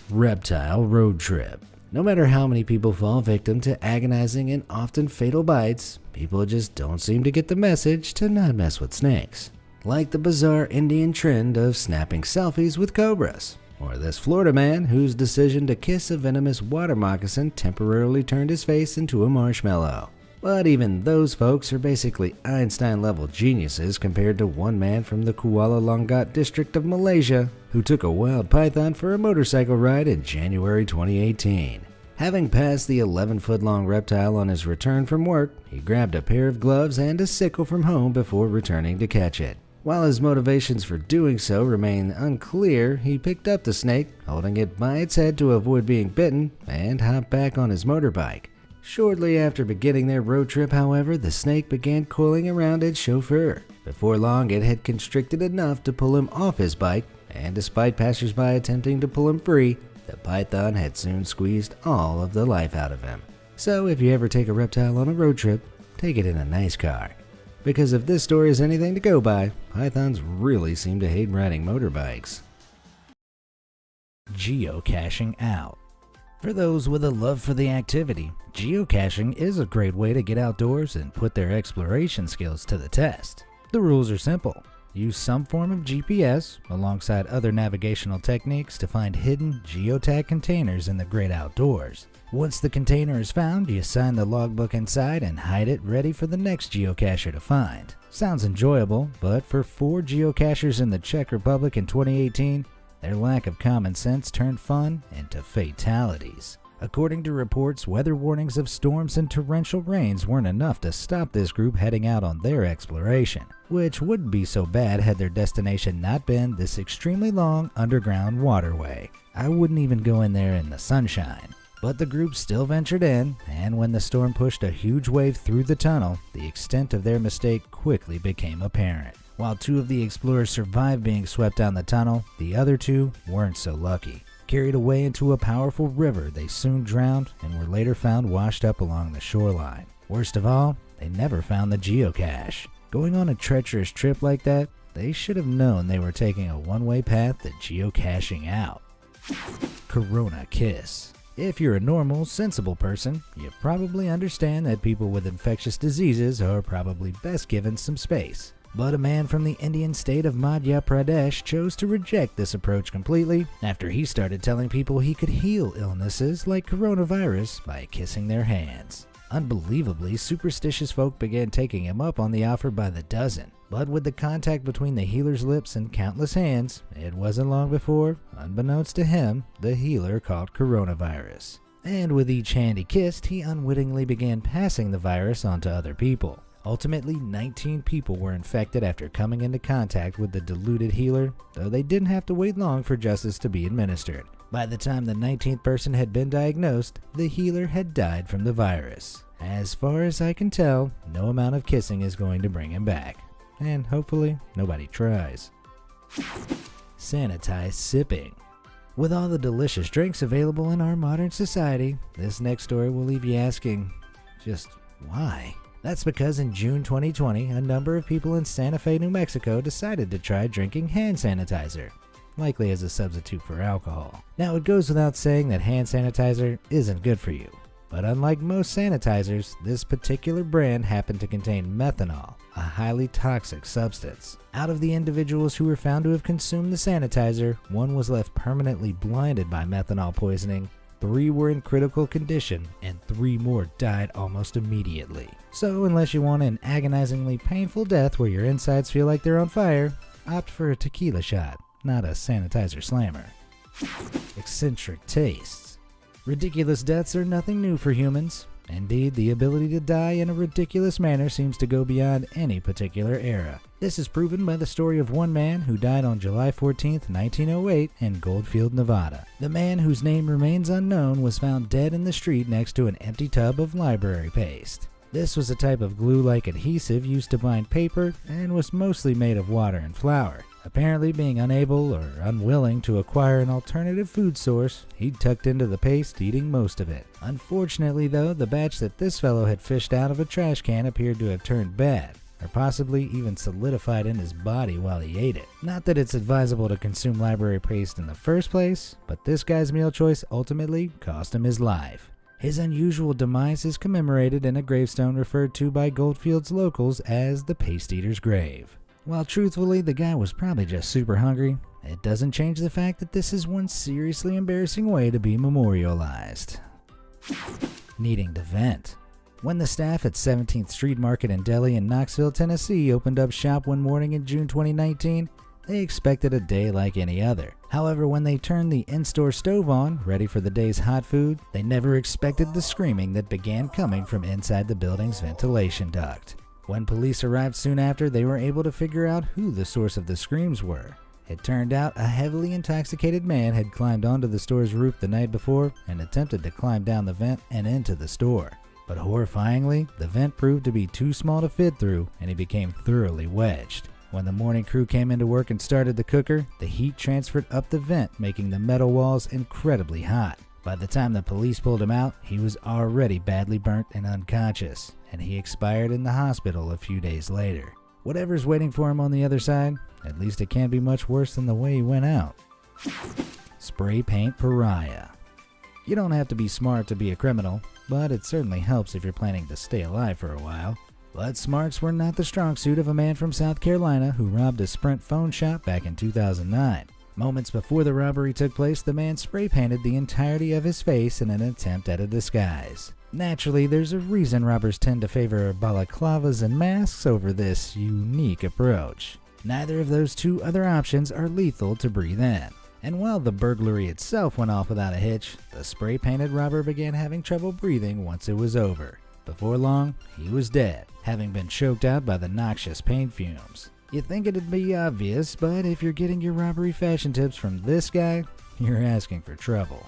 Reptile road trip. No matter how many people fall victim to agonizing and often fatal bites, people just don't seem to get the message to not mess with snakes. Like the bizarre Indian trend of snapping selfies with cobras, or this Florida man whose decision to kiss a venomous water moccasin temporarily turned his face into a marshmallow. But even those folks are basically Einstein-level geniuses compared to one man from the Kuala Lumpur district of Malaysia who took a wild python for a motorcycle ride in January 2018. Having passed the 11-foot-long reptile on his return from work, he grabbed a pair of gloves and a sickle from home before returning to catch it. While his motivations for doing so remain unclear, he picked up the snake, holding it by its head to avoid being bitten, and hopped back on his motorbike. Shortly after beginning their road trip, however, the snake began coiling around its chauffeur. Before long, it had constricted enough to pull him off his bike, and despite passersby attempting to pull him free, the python had soon squeezed all of the life out of him. So if you ever take a reptile on a road trip, take it in a nice car. Because if this story is anything to go by, pythons really seem to hate riding motorbikes. Geocaching out. For those with a love for the activity, geocaching is a great way to get outdoors and put their exploration skills to the test. The rules are simple. Use some form of GPS alongside other navigational techniques to find hidden geotag containers in the great outdoors. Once the container is found, you sign the logbook inside and hide it ready for the next geocacher to find. Sounds enjoyable, but for 4 geocachers in the Czech Republic in 2018, their lack of common sense turned fun into fatalities. According to reports, weather warnings of storms and torrential rains weren't enough to stop this group heading out on their exploration, which wouldn't be so bad had their destination not been this extremely long underground waterway. I wouldn't even go in there in the sunshine. But the group still ventured in, and when the storm pushed a huge wave through the tunnel, the extent of their mistake quickly became apparent. While 2 of the explorers survived being swept down the tunnel, the other 2 weren't so lucky. Carried away into a powerful river, they soon drowned and were later found washed up along the shoreline. Worst of all, they never found the geocache. Going on a treacherous trip like that, they should have known they were taking a one-way path to geocaching out. Corona Kiss. If you're a normal, sensible person, you probably understand that people with infectious diseases are probably best given some space. But a man from the Indian state of Madhya Pradesh chose to reject this approach completely after he started telling people he could heal illnesses like coronavirus by kissing their hands. Unbelievably, superstitious folk began taking him up on the offer by the dozen. But with the contact between the healer's lips and countless hands, it wasn't long before, unbeknownst to him, the healer caught coronavirus. And with each hand he kissed, he unwittingly began passing the virus on to other people. Ultimately, 19 people were infected after coming into contact with the deluded healer, though they didn't have to wait long for justice to be administered. By the time the 19th person had been diagnosed, the healer had died from the virus. As far as I can tell, no amount of kissing is going to bring him back. And hopefully, nobody tries. Sanitized sipping. With all the delicious drinks available in our modern society, this next story will leave you asking, just why? That's because in June 2020, a number of people in Santa Fe, New Mexico decided to try drinking hand sanitizer, likely as a substitute for alcohol. Now, it goes without saying that hand sanitizer isn't good for you. But unlike most sanitizers, this particular brand happened to contain methanol, a highly toxic substance. Out of the individuals who were found to have consumed the sanitizer, 1 was left permanently blinded by methanol poisoning, 3 were in critical condition, and 3 more died almost immediately. So unless you want an agonizingly painful death where your insides feel like they're on fire, opt for a tequila shot, not a sanitizer slammer. Eccentric tastes. Ridiculous deaths are nothing new for humans. Indeed, the ability to die in a ridiculous manner seems to go beyond any particular era. This is proven by the story of one man who died on July 14, 1908 in Goldfield, Nevada. The man, whose name remains unknown, was found dead in the street next to an empty tub of library paste. This was a type of glue-like adhesive used to bind paper and was mostly made of water and flour. Apparently being unable or unwilling to acquire an alternative food source, he'd tucked into the paste, eating most of it. Unfortunately though, the batch that this fellow had fished out of a trash can appeared to have turned bad, or possibly even solidified in his body while he ate it. Not that it's advisable to consume library paste in the first place, but this guy's meal choice ultimately cost him his life. His unusual demise is commemorated in a gravestone referred to by Goldfield's locals as the Paste Eater's Grave. While truthfully the guy was probably just super hungry, it doesn't change the fact that this is one seriously embarrassing way to be memorialized. Needing to vent. When the staff at 17th Street Market in Delhi in Knoxville, Tennessee opened up shop one morning in June 2019, they expected a day like any other. However, when they turned the in-store stove on, ready for the day's hot food, they never expected the screaming that began coming from inside the building's ventilation duct. When police arrived soon after, they were able to figure out who the source of the screams were. It turned out a heavily intoxicated man had climbed onto the store's roof the night before and attempted to climb down the vent and into the store. But horrifyingly, the vent proved to be too small to fit through and he became thoroughly wedged. When the morning crew came into work and started the cooker, the heat transferred up the vent, making the metal walls incredibly hot. By the time the police pulled him out, he was already badly burnt and unconscious, and he expired in the hospital a few days later. Whatever's waiting for him on the other side, at least it can't be much worse than the way he went out. Spray paint pariah. You don't have to be smart to be a criminal, but it certainly helps if you're planning to stay alive for a while. But smarts were not the strong suit of a man from South Carolina who robbed a Sprint phone shop back in 2009. Moments before the robbery took place, the man spray painted the entirety of his face in an attempt at a disguise. Naturally, there's a reason robbers tend to favor balaclavas and masks over this unique approach. Neither of those two other options are lethal to breathe in. And while the burglary itself went off without a hitch, the spray-painted robber began having trouble breathing once it was over. Before long, he was dead, having been choked out by the noxious paint fumes. You'd think it'd be obvious, but if you're getting your robbery fashion tips from this guy, you're asking for trouble.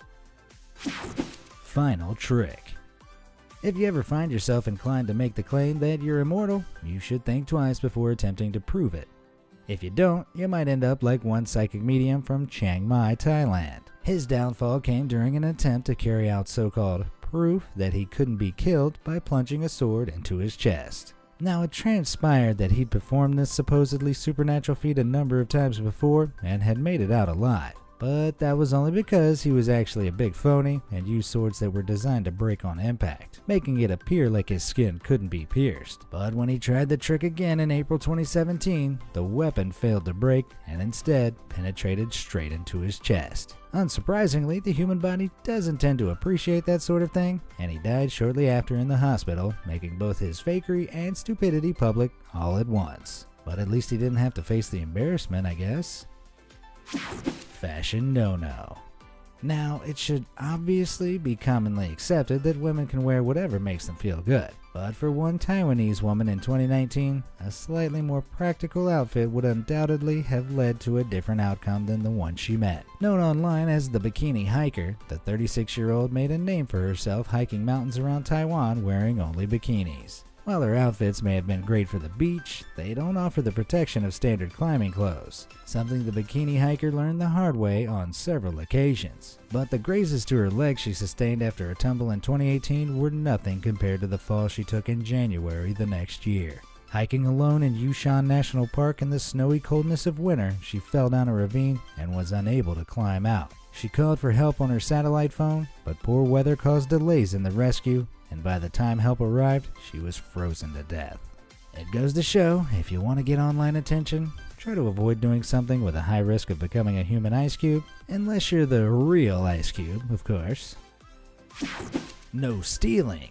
Final trick. If you ever find yourself inclined to make the claim that you're immortal, you should think twice before attempting to prove it. If you don't, you might end up like one psychic medium from Chiang Mai, Thailand. His downfall came during an attempt to carry out so-called proof that he couldn't be killed by plunging a sword into his chest. Now, it transpired that he'd performed this supposedly supernatural feat a number of times before and had made it out alive. But that was only because he was actually a big phony and used swords that were designed to break on impact, making it appear like his skin couldn't be pierced. But when he tried the trick again in April 2017, the weapon failed to break and instead penetrated straight into his chest. Unsurprisingly, the human body doesn't tend to appreciate that sort of thing, and he died shortly after in the hospital, making both his fakery and stupidity public all at once. But at least he didn't have to face the embarrassment, I guess. Fashion no-no. Now, it should obviously be commonly accepted that women can wear whatever makes them feel good. But for one Taiwanese woman in 2019, a slightly more practical outfit would undoubtedly have led to a different outcome than the one she met. Known online as the Bikini Hiker, the 36-year-old made a name for herself hiking mountains around Taiwan wearing only bikinis. While her outfits may have been great for the beach, they don't offer the protection of standard climbing clothes, something the Bikini Hiker learned the hard way on several occasions. But the grazes to her legs she sustained after a tumble in 2018 were nothing compared to the fall she took in January the next year. Hiking alone in Yushan National Park in the snowy coldness of winter, she fell down a ravine and was unable to climb out. She called for help on her satellite phone, but poor weather caused delays in the rescue, and by the time help arrived, she was frozen to death. It goes to show, if you want to get online attention, try to avoid doing something with a high risk of becoming a human ice cube, unless you're the real ice cube, of course. No stealing.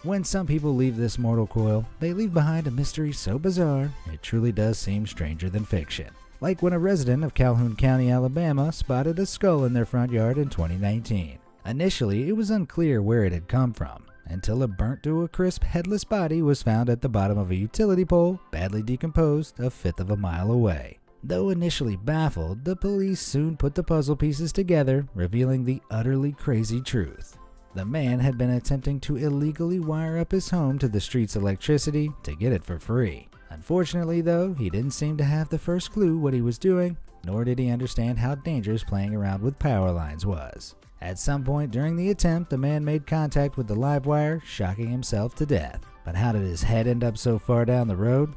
When some people leave this mortal coil, they leave behind a mystery so bizarre, it truly does seem stranger than fiction. Like when a resident of Calhoun County, Alabama, spotted a skull in their front yard in 2019. Initially, it was unclear where it had come from, until a burnt to a crisp headless body was found at the bottom of a utility pole, badly decomposed, a fifth of a mile away. Though initially baffled, the police soon put the puzzle pieces together, revealing the utterly crazy truth. The man had been attempting to illegally wire up his home to the street's electricity to get it for free. Unfortunately, though, he didn't seem to have the first clue what he was doing, nor did he understand how dangerous playing around with power lines was. At some point during the attempt, the man made contact with the live wire, shocking himself to death. But how did his head end up so far down the road?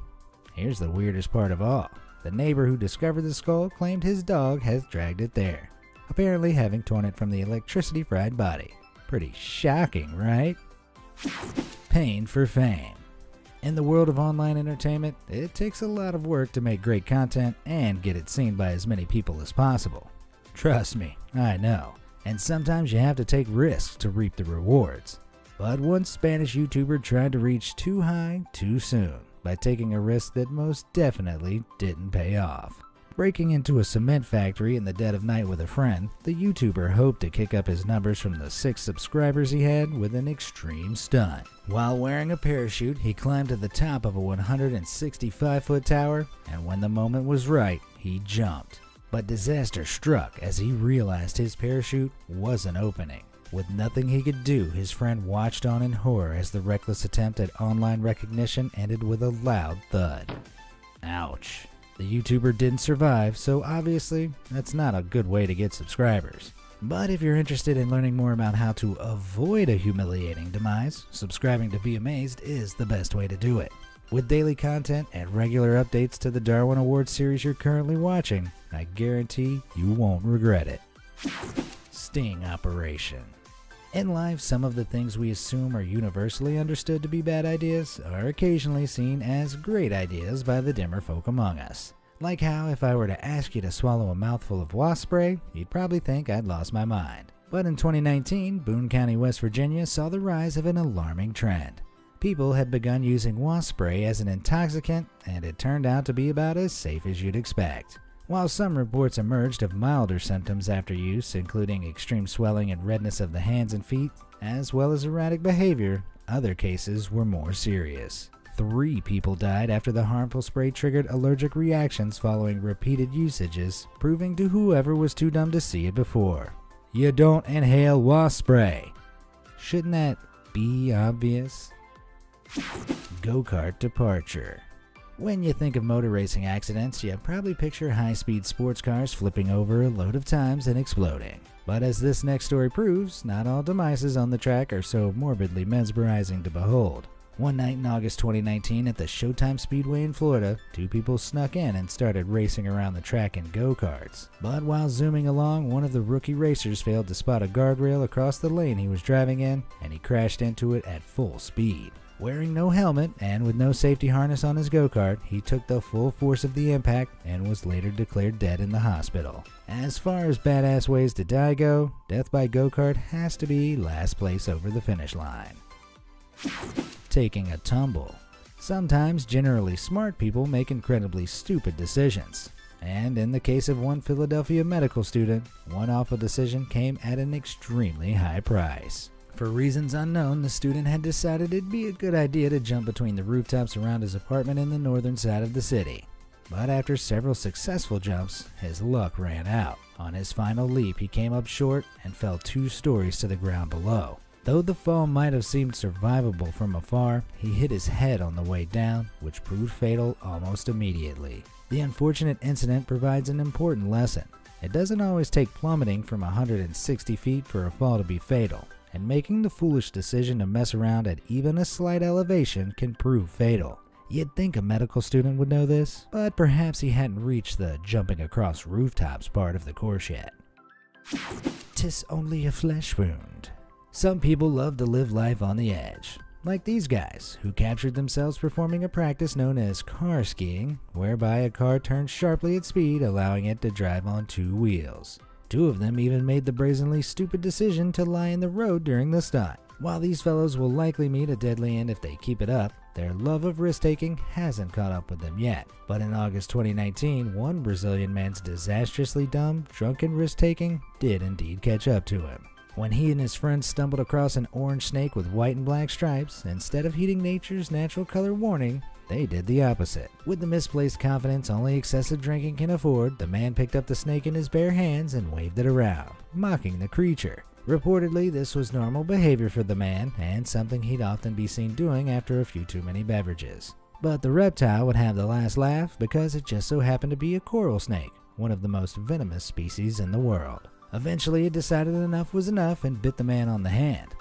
Here's the weirdest part of all. The neighbor who discovered the skull claimed his dog has dragged it there, apparently having torn it from the electricity-fried body. Pretty shocking, right? Pain for fame. In the world of online entertainment, it takes a lot of work to make great content and get it seen by as many people as possible. Trust me, I know. And sometimes you have to take risks to reap the rewards. But one Spanish YouTuber tried to reach too high too soon by taking a risk that most definitely didn't pay off. Breaking into a cement factory in the dead of night with a friend, the YouTuber hoped to kick up his numbers from the 6 subscribers he had with an extreme stunt. While wearing a parachute, he climbed to the top of a 165-foot tower, and when the moment was right, he jumped. But disaster struck as he realized his parachute wasn't opening. With nothing he could do, his friend watched on in horror as the reckless attempt at online recognition ended with a loud thud. Ouch. The YouTuber didn't survive, so obviously that's not a good way to get subscribers. But if you're interested in learning more about how to avoid a humiliating demise, subscribing to Be Amazed is the best way to do it. With daily content and regular updates to the Darwin Awards series you're currently watching, I guarantee you won't regret it. Sting operation. In life, some of the things we assume are universally understood to be bad ideas are occasionally seen as great ideas by the dimmer folk among us. Like how if I were to ask you to swallow a mouthful of wasp spray, you'd probably think I'd lost my mind. But in 2019, Boone County, West Virginia saw the rise of an alarming trend. People had begun using wasp spray as an intoxicant, and it turned out to be about as safe as you'd expect. While some reports emerged of milder symptoms after use, including extreme swelling and redness of the hands and feet, as well as erratic behavior, other cases were more serious. 3 people died after the harmful spray triggered allergic reactions following repeated usages, proving to whoever was too dumb to see it before. You don't inhale wasp spray. Shouldn't that be obvious? Go-kart departure. When you think of motor racing accidents, you probably picture high-speed sports cars flipping over a load of times and exploding. But as this next story proves, not all demises on the track are so morbidly mesmerizing to behold. One night in August 2019 at the Showtime Speedway in Florida, 2 people snuck in and started racing around the track in go-karts. But while zooming along, one of the rookie racers failed to spot a guardrail across the lane he was driving in, and he crashed into it at full speed. Wearing no helmet and with no safety harness on his go-kart, he took the full force of the impact and was later declared dead in the hospital. As far as badass ways to die go, death by go-kart has to be last place over the finish line. Taking a tumble. Sometimes generally smart people make incredibly stupid decisions. And in the case of one Philadelphia medical student, one awful decision came at an extremely high price. For reasons unknown, the student had decided it'd be a good idea to jump between the rooftops around his apartment in the northern side of the city. But after several successful jumps, his luck ran out. On his final leap, he came up short and fell 2 stories to the ground below. Though the fall might have seemed survivable from afar, he hit his head on the way down, which proved fatal almost immediately. The unfortunate incident provides an important lesson. It doesn't always take plummeting from 160 feet for a fall to be fatal, and making the foolish decision to mess around at even a slight elevation can prove fatal. You'd think a medical student would know this, but perhaps he hadn't reached the jumping across rooftops part of the course yet. 'Tis only a flesh wound. Some people love to live life on the edge, like these guys, who captured themselves performing a practice known as car skiing, whereby a car turns sharply at speed, allowing it to drive on 2 wheels. 2 of them even made the brazenly stupid decision to lie in the road during the stunt. While these fellows will likely meet a deadly end if they keep it up, their love of risk-taking hasn't caught up with them yet. But in August 2019, one Brazilian man's disastrously dumb, drunken risk-taking did indeed catch up to him. When he and his friends stumbled across an orange snake with white and black stripes, instead of heeding nature's natural color warning, they did the opposite. With the misplaced confidence only excessive drinking can afford, the man picked up the snake in his bare hands and waved it around, mocking the creature. Reportedly, this was normal behavior for the man, and something he'd often be seen doing after a few too many beverages. But the reptile would have the last laugh because it just so happened to be a coral snake, one of the most venomous species in the world. Eventually, it decided enough was enough and bit the man on the hand.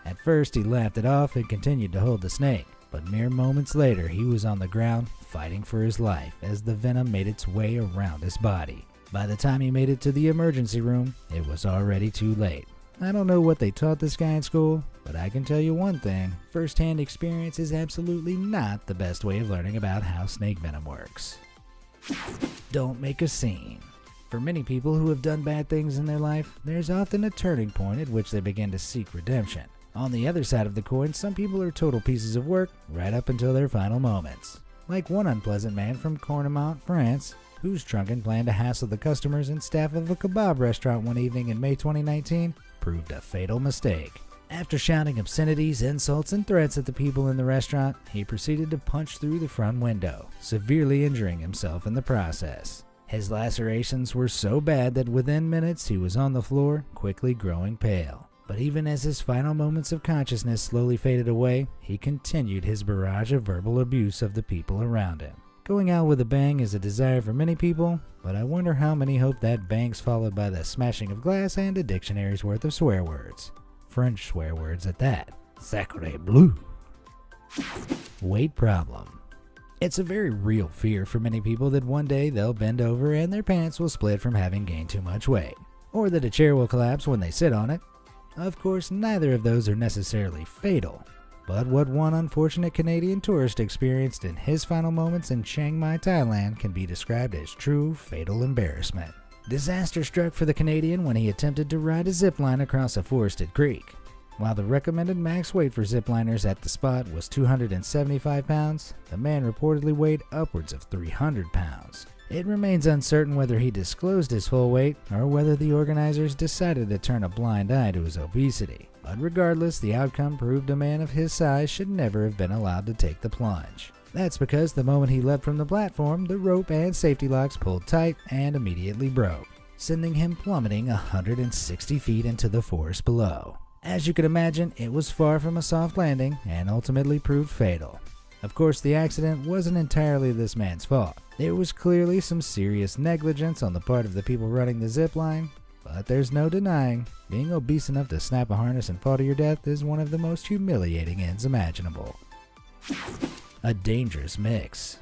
At first, he laughed it off and continued to hold the snake, but mere moments later, he was on the ground fighting for his life as the venom made its way around his body. By the time he made it to the emergency room, it was already too late. I don't know what they taught this guy in school, but I can tell you one thing, first-hand experience is absolutely not the best way of learning about how snake venom works. Don't make a scene. For many people who have done bad things in their life, there's often a turning point at which they begin to seek redemption. On the other side of the coin, some people are total pieces of work right up until their final moments. Like one unpleasant man from Cornamont, France, whose drunken plan to hassle the customers and staff of a kebab restaurant one evening in May 2019 proved a fatal mistake. After shouting obscenities, insults, and threats at the people in the restaurant, he proceeded to punch through the front window, severely injuring himself in the process. His lacerations were so bad that within minutes he was on the floor, quickly growing pale. But even as his final moments of consciousness slowly faded away, he continued his barrage of verbal abuse of the people around him. Going out with a bang is a desire for many people, but I wonder how many hope that bang's followed by the smashing of glass and a dictionary's worth of swear words. French swear words at that. Sacre bleu. Weight problem. It's a very real fear for many people that one day they'll bend over and their pants will split from having gained too much weight, or that a chair will collapse when they sit on it. Of course, neither of those are necessarily fatal, but what one unfortunate Canadian tourist experienced in his final moments in Chiang Mai, Thailand can be described as true fatal embarrassment. Disaster struck for the Canadian when he attempted to ride a zip line across a forested creek. While the recommended max weight for zipliners at the spot was 275 pounds, the man reportedly weighed upwards of 300 pounds. It remains uncertain whether he disclosed his full weight or whether the organizers decided to turn a blind eye to his obesity. But regardless, the outcome proved a man of his size should never have been allowed to take the plunge. That's because the moment he leapt from the platform, the rope and safety locks pulled tight and immediately broke, sending him plummeting 160 feet into the forest below. As you can imagine, it was far from a soft landing and ultimately proved fatal. Of course, the accident wasn't entirely this man's fault. There was clearly some serious negligence on the part of the people running the zip line, but there's no denying being obese enough to snap a harness and fall to your death is one of the most humiliating ends imaginable. A dangerous mix.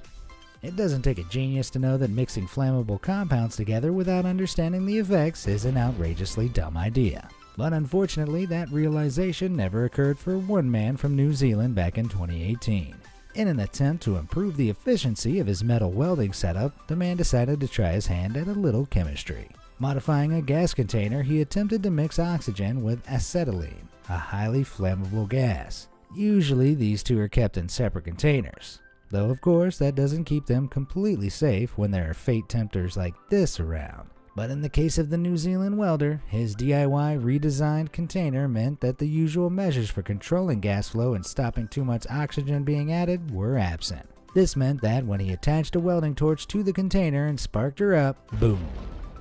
It doesn't take a genius to know that mixing flammable compounds together without understanding the effects is an outrageously dumb idea. But unfortunately, that realization never occurred for one man from New Zealand back in 2018. In an attempt to improve the efficiency of his metal welding setup, the man decided to try his hand at a little chemistry. Modifying a gas container, he attempted to mix oxygen with acetylene, a highly flammable gas. Usually, these two are kept in separate containers, though of course that doesn't keep them completely safe when there are fate tempters like this around. But in the case of the New Zealand welder, his DIY redesigned container meant that the usual measures for controlling gas flow and stopping too much oxygen being added were absent. This meant that when he attached a welding torch to the container and sparked her up, boom!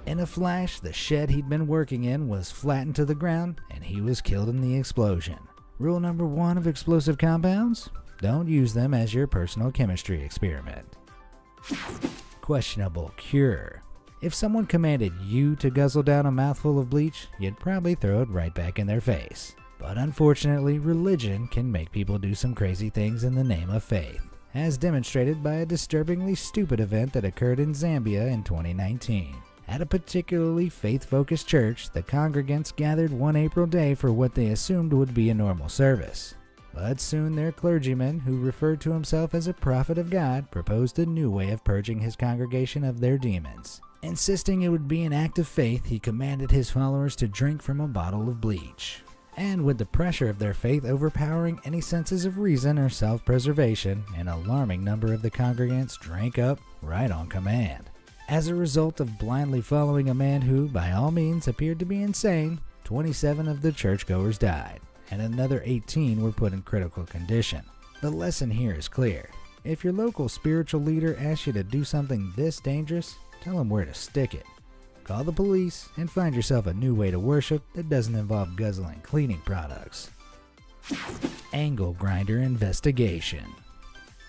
In a flash, the shed he'd been working in was flattened to the ground and he was killed in the explosion. Rule number 1 of explosive compounds? Don't use them as your personal chemistry experiment. Questionable cure. If someone commanded you to guzzle down a mouthful of bleach, you'd probably throw it right back in their face. But unfortunately, religion can make people do some crazy things in the name of faith, as demonstrated by a disturbingly stupid event that occurred in Zambia in 2019. At a particularly faith-focused church, the congregants gathered one April day for what they assumed would be a normal service. But soon their clergyman, who referred to himself as a prophet of God, proposed a new way of purging his congregation of their demons. Insisting it would be an act of faith, he commanded his followers to drink from a bottle of bleach. And with the pressure of their faith overpowering any senses of reason or self-preservation, an alarming number of the congregants drank up right on command. As a result of blindly following a man who, by all means, appeared to be insane, 27 of the churchgoers died, and another 18 were put in critical condition. The lesson here is clear. If your local spiritual leader asks you to do something this dangerous, tell him where to stick it. Call the police and find yourself a new way to worship that doesn't involve guzzling cleaning products. Angle grinder investigation.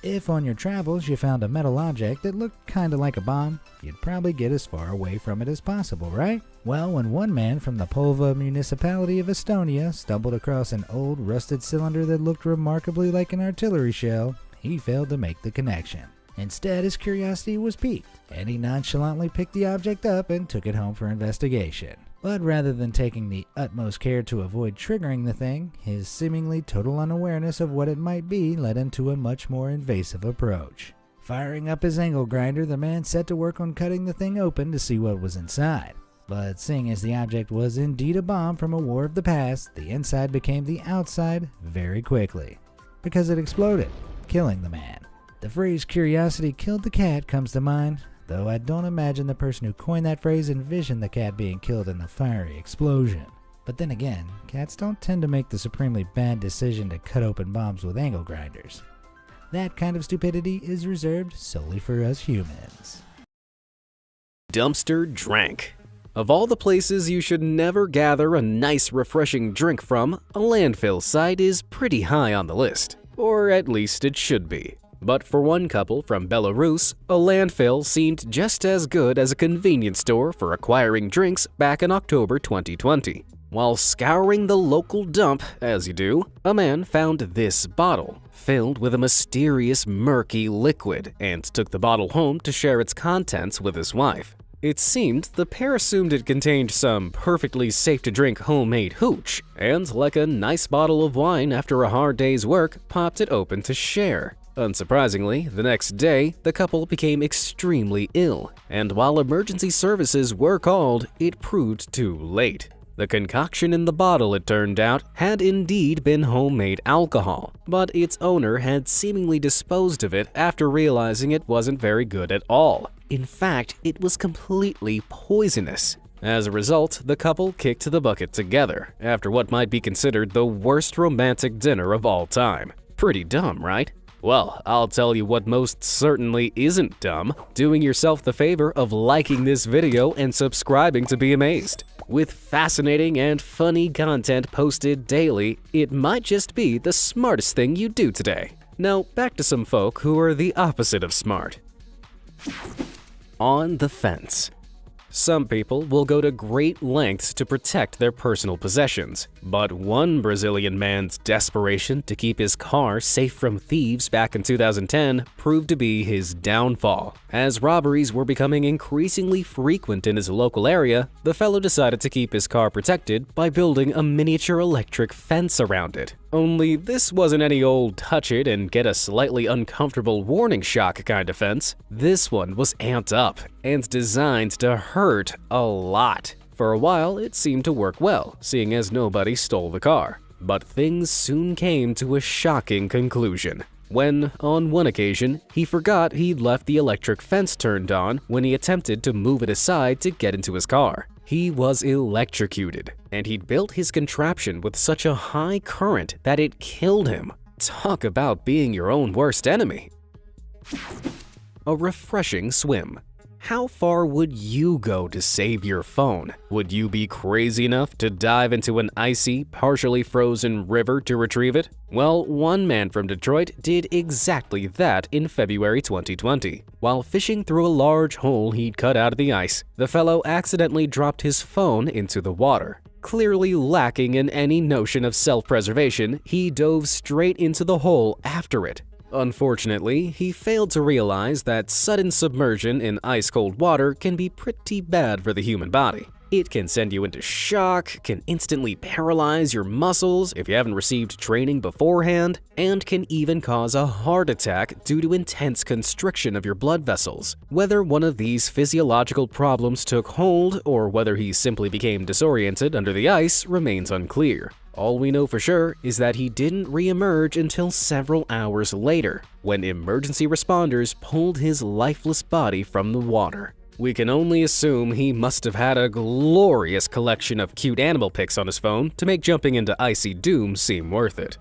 If on your travels you found a metal object that looked kinda like a bomb, you'd probably get as far away from it as possible, right? Well, when one man from the Polva municipality of Estonia stumbled across an old rusted cylinder that looked remarkably like an artillery shell, he failed to make the connection. Instead, his curiosity was piqued, and he nonchalantly picked the object up and took it home for investigation. But rather than taking the utmost care to avoid triggering the thing, his seemingly total unawareness of what it might be led him to a much more invasive approach. Firing up his angle grinder, the man set to work on cutting the thing open to see what was inside. But seeing as the object was indeed a bomb from a war of the past, the inside became the outside very quickly, because it exploded, killing the man. The phrase "curiosity killed the cat" comes to mind, though I don't imagine the person who coined that phrase envisioned the cat being killed in the fiery explosion. But then again, cats don't tend to make the supremely bad decision to cut open bombs with angle grinders. That kind of stupidity is reserved solely for us humans. Dumpster drank. Of all the places you should never gather a nice refreshing drink from, a landfill site is pretty high on the list. Or at least it should be. But for one couple from Belarus, a landfill seemed just as good as a convenience store for acquiring drinks back in October 2020. While scouring the local dump, as you do, a man found this bottle, filled with a mysterious murky liquid, and took the bottle home to share its contents with his wife. It seemed the pair assumed it contained some perfectly safe-to-drink homemade hooch, and like a nice bottle of wine after a hard day's work, popped it open to share. Unsurprisingly, the next day, the couple became extremely ill, and while emergency services were called, it proved too late. The concoction in the bottle, it turned out, had indeed been homemade alcohol, but its owner had seemingly disposed of it after realizing it wasn't very good at all. In fact, it was completely poisonous. As a result, the couple kicked the bucket together, after what might be considered the worst romantic dinner of all time. Pretty dumb, right? Well, I'll tell you what most certainly isn't dumb, doing yourself the favor of liking this video and subscribing to be amazed. With fascinating and funny content posted daily, it might just be the smartest thing you do today. Now, back to some folk who are the opposite of smart. On the fence. Some people will go to great lengths to protect their personal possessions, but one Brazilian man's desperation to keep his car safe from thieves back in 2010 proved to be his downfall. As robberies were becoming increasingly frequent in his local area, the fellow decided to keep his car protected by building a miniature electric fence around it. Only this wasn't any old touch it and get a slightly uncomfortable warning shock kind of fence. This one was amped up and designed to hurt a lot. For a while, it seemed to work well, seeing as nobody stole the car. But things soon came to a shocking conclusion. When, on one occasion, he forgot he'd left the electric fence turned on when he attempted to move it aside to get into his car. He was electrocuted, and he'd built his contraption with such a high current that it killed him. Talk about being your own worst enemy. A refreshing swim. How far would you go to save your phone? Would you be crazy enough to dive into an icy, partially frozen river to retrieve it? Well, one man from Detroit did exactly that in February 2020. While fishing through a large hole he'd cut out of the ice, the fellow accidentally dropped his phone into the water. Clearly lacking in any notion of self-preservation, he dove straight into the hole after it. Unfortunately, he failed to realize that sudden submersion in ice-cold water can be pretty bad for the human body. It can send you into shock, can instantly paralyze your muscles if you haven't received training beforehand, and can even cause a heart attack due to intense constriction of your blood vessels. Whether one of these physiological problems took hold or whether he simply became disoriented under the ice remains unclear. All we know for sure is that he didn't re-emerge until several hours later, when emergency responders pulled his lifeless body from the water. We can only assume he must have had a glorious collection of cute animal pics on his phone to make jumping into icy doom seem worth it.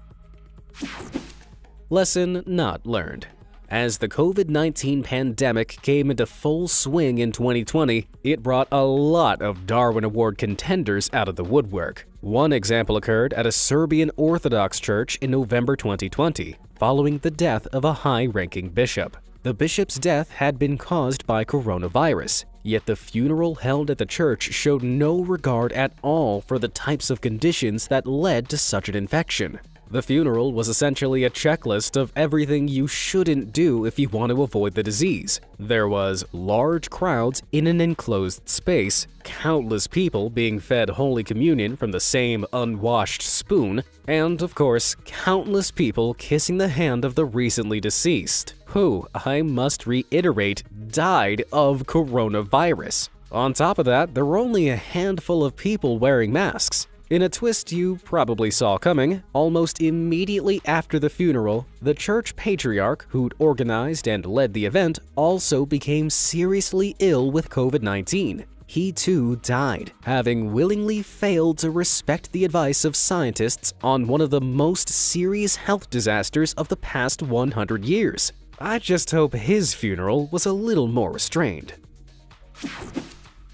Lesson not learned. As the COVID-19 pandemic came into full swing in 2020, it brought a lot of Darwin Award contenders out of the woodwork. One example occurred at a Serbian Orthodox church in November 2020, following the death of a high-ranking bishop. The bishop's death had been caused by coronavirus, yet the funeral held at the church showed no regard at all for the types of conditions that led to such an infection. The funeral was essentially a checklist of everything you shouldn't do if you want to avoid the disease. There was large crowds in an enclosed space, countless people being fed Holy Communion from the same unwashed spoon, and of course, countless people kissing the hand of the recently deceased, who, I must reiterate, died of coronavirus. On top of that, there were only a handful of people wearing masks. In a twist you probably saw coming, almost immediately after the funeral, the church patriarch who'd organized and led the event also became seriously ill with COVID-19. He too died, having willingly failed to respect the advice of scientists on one of the most serious health disasters of the past 100 years. I just hope his funeral was a little more restrained.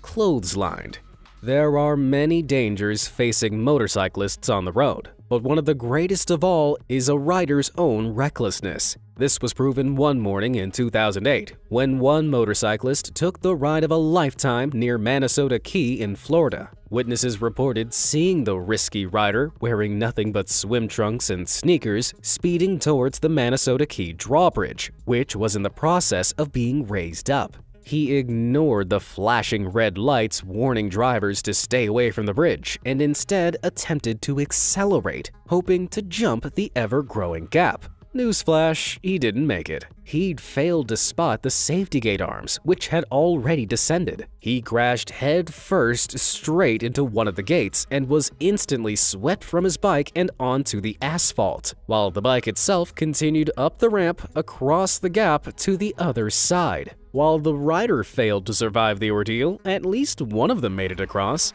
Clotheslined. There are many dangers facing motorcyclists on the road, but one of the greatest of all is a rider's own recklessness. This was proven one morning in 2008 when one motorcyclist took the ride of a lifetime near Manasota Key in Florida. Witnesses reported seeing the risky rider, wearing nothing but swim trunks and sneakers, speeding towards the Manasota Key drawbridge, which was in the process of being raised up. He ignored the flashing red lights warning drivers to stay away from the bridge and instead attempted to accelerate, hoping to jump the ever-growing gap. Newsflash, he didn't make it. He'd failed to spot the safety gate arms, which had already descended. He crashed head first straight into one of the gates and was instantly swept from his bike and onto the asphalt, while the bike itself continued up the ramp across the gap to the other side. While the rider failed to survive the ordeal, at least one of them made it across.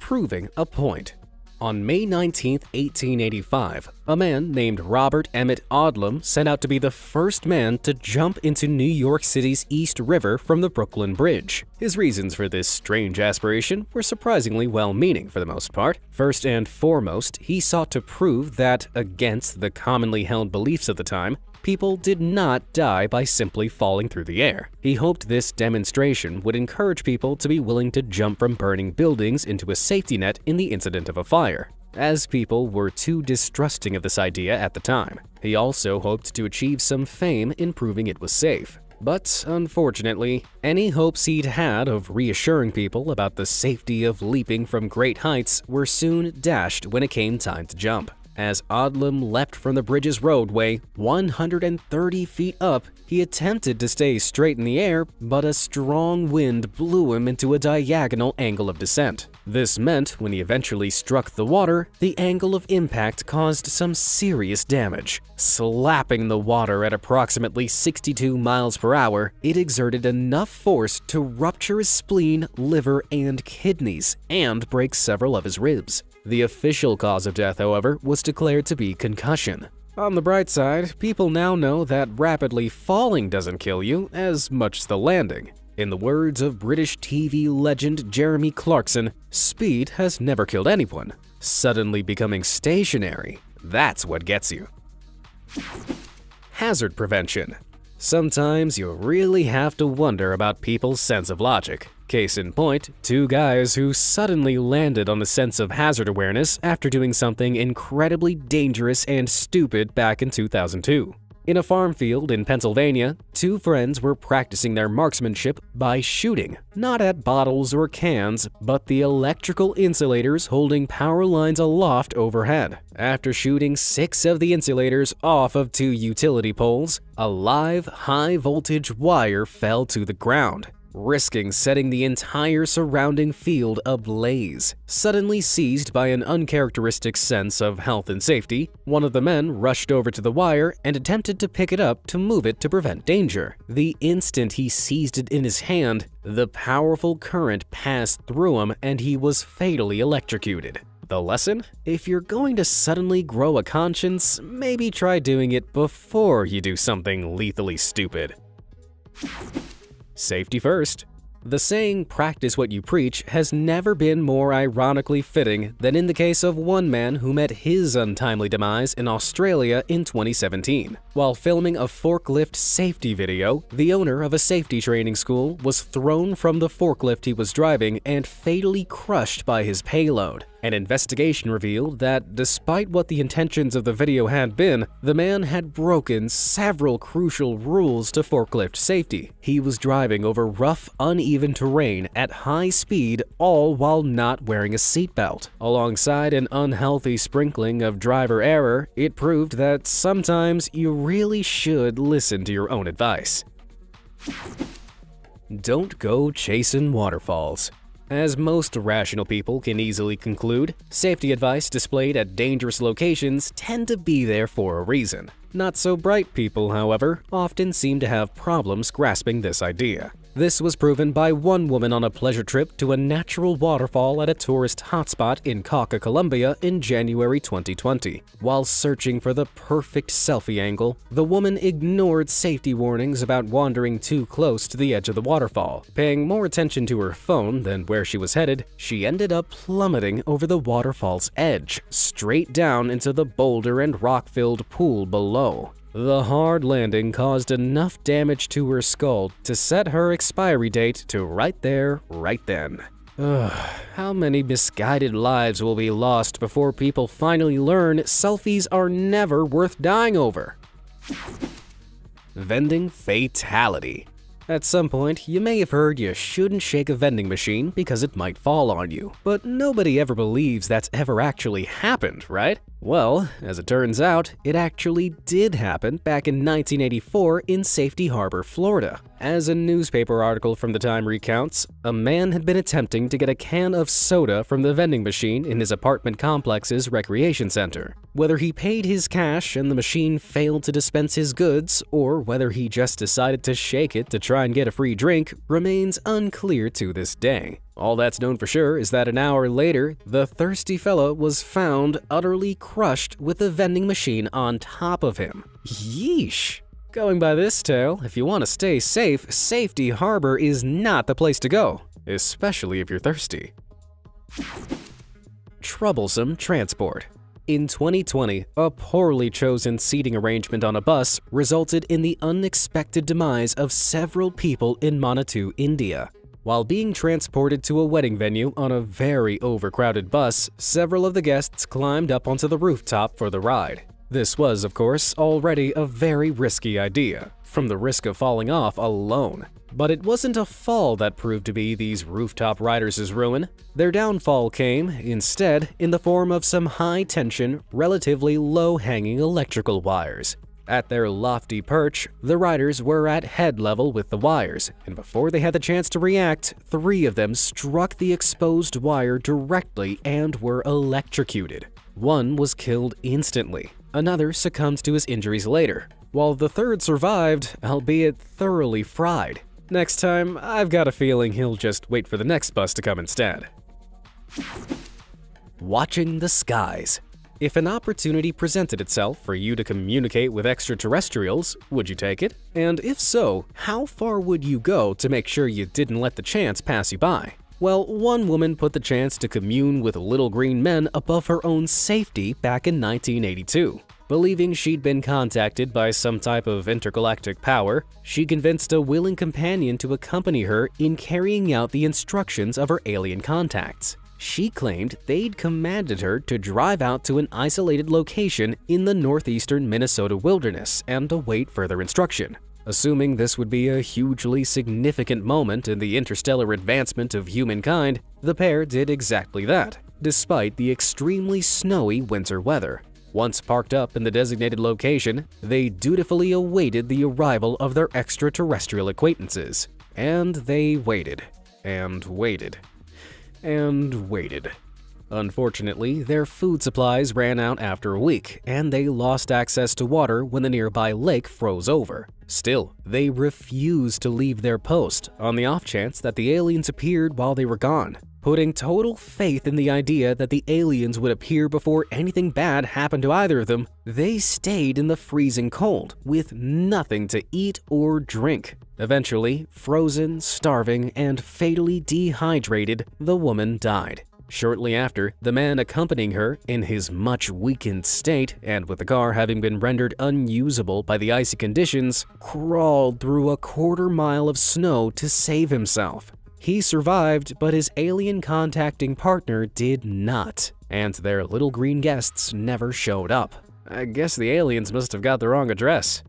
Proving a point. On May 19, 1885, a man named Robert Emmett Odlum set out to be the first man to jump into New York City's East River from the Brooklyn Bridge. His reasons for this strange aspiration were surprisingly well-meaning for the most part. First and foremost, he sought to prove that, against the commonly held beliefs of the time, people did not die by simply falling through the air. He hoped this demonstration would encourage people to be willing to jump from burning buildings into a safety net in the incident of a fire, as people were too distrusting of this idea at the time. He also hoped to achieve some fame in proving it was safe. But unfortunately, any hopes he'd had of reassuring people about the safety of leaping from great heights were soon dashed when it came time to jump. As Odlum leapt from the bridge's roadway 130 feet up, he attempted to stay straight in the air, but a strong wind blew him into a diagonal angle of descent. This meant when he eventually struck the water, the angle of impact caused some serious damage. Slapping the water at approximately 62 miles per hour, it exerted enough force to rupture his spleen, liver, and kidneys, and break several of his ribs. The official cause of death, however, was declared to be concussion. On the bright side, people now know that rapidly falling doesn't kill you as much as the landing. In the words of British TV legend Jeremy Clarkson, speed has never killed anyone. Suddenly becoming stationary, that's what gets you. Hazard prevention. Sometimes you really have to wonder about people's sense of logic. Case in point, two guys who suddenly landed on a sense of hazard awareness after doing something incredibly dangerous and stupid back in 2002. In a farm field in Pennsylvania, two friends were practicing their marksmanship by shooting, not at bottles or cans, but the electrical insulators holding power lines aloft overhead. After shooting 6 of the insulators off of 2 utility poles, a live, high-voltage wire fell to the ground, risking setting the entire surrounding field ablaze. Suddenly seized by an uncharacteristic sense of health and safety, one of the men rushed over to the wire and attempted to pick it up to move it to prevent danger. The instant he seized it in his hand, the powerful current passed through him and he was fatally electrocuted. The lesson? If you're going to suddenly grow a conscience, maybe try doing it before you do something lethally stupid. Safety first. The saying, "practice what you preach," has never been more ironically fitting than in the case of one man who met his untimely demise in Australia in 2017. While filming a forklift safety video, the owner of a safety training school was thrown from the forklift he was driving and fatally crushed by his payload. An investigation revealed that despite what the intentions of the video had been, the man had broken several crucial rules to forklift safety. He was driving over rough, uneven terrain at high speed, all while not wearing a seatbelt. Alongside an unhealthy sprinkling of driver error, it proved that sometimes you really should listen to your own advice. Don't go chasing waterfalls. As most rational people can easily conclude, safety advice displayed at dangerous locations tend to be there for a reason. Not so bright people, however, often seem to have problems grasping this idea. This was proven by one woman on a pleasure trip to a natural waterfall at a tourist hotspot in Cauca, Colombia in January 2020. While searching for the perfect selfie angle, the woman ignored safety warnings about wandering too close to the edge of the waterfall. Paying more attention to her phone than where she was headed, she ended up plummeting over the waterfall's edge, straight down into the boulder and rock-filled pool below. The hard landing caused enough damage to her skull to set her expiry date to right there, right then. How many misguided lives will be lost before people finally learn selfies are never worth dying over? Vending fatality. At some point, you may have heard you shouldn't shake a vending machine because it might fall on you, but nobody ever believes that's ever actually happened, right? Well, as it turns out, it actually did happen back in 1984 in Safety Harbor, Florida. As a newspaper article from the time recounts, a man had been attempting to get a can of soda from the vending machine in his apartment complex's recreation center. Whether he paid his cash and the machine failed to dispense his goods, or whether he just decided to shake it to try and get a free drink, remains unclear to this day. All that's known for sure is that an hour later, the thirsty fella was found utterly crushed with the vending machine on top of him. Yeesh. Going by this tale, if you want to stay safe, Safety Harbor is not the place to go, especially if you're thirsty. Troublesome transport. In 2020, a poorly chosen seating arrangement on a bus resulted in the unexpected demise of several people in Manatu, India. While being transported to a wedding venue on a very overcrowded bus, several of the guests climbed up onto the rooftop for the ride. This was, of course, already a very risky idea, from the risk of falling off alone. But it wasn't a fall that proved to be these rooftop riders' ruin. Their downfall came, instead, in the form of some high-tension, relatively low-hanging electrical wires. At their lofty perch, the riders were at head level with the wires, and before they had the chance to react, 3 of them struck the exposed wire directly and were electrocuted. One was killed instantly. Another succumbed to his injuries later, while the third survived, albeit thoroughly fried. Next time, I've got a feeling he'll just wait for the next bus to come instead. Watching the skies. If an opportunity presented itself for you to communicate with extraterrestrials, would you take it? And if so, how far would you go to make sure you didn't let the chance pass you by? Well, one woman put the chance to commune with little green men above her own safety back in 1982. Believing she'd been contacted by some type of intergalactic power, she convinced a willing companion to accompany her in carrying out the instructions of her alien contacts. She claimed they'd commanded her to drive out to an isolated location in the northeastern Minnesota wilderness and await further instruction. Assuming this would be a hugely significant moment in the interstellar advancement of humankind, the pair did exactly that, despite the extremely snowy winter weather. Once parked up in the designated location, they dutifully awaited the arrival of their extraterrestrial acquaintances. And they waited, and waited, and waited. Unfortunately, their food supplies ran out after a week, and they lost access to water when the nearby lake froze over. Still, they refused to leave their post on the off chance that the aliens appeared while they were gone. Putting total faith in the idea that the aliens would appear before anything bad happened to either of them, they stayed in the freezing cold with nothing to eat or drink. Eventually, frozen, starving, and fatally dehydrated, the woman died. Shortly after, the man accompanying her, in his much weakened state and with the car having been rendered unusable by the icy conditions, crawled through a quarter-mile of snow to save himself. He survived, but his alien contacting partner did not, and their little green guests never showed up. I guess the aliens must have got the wrong address.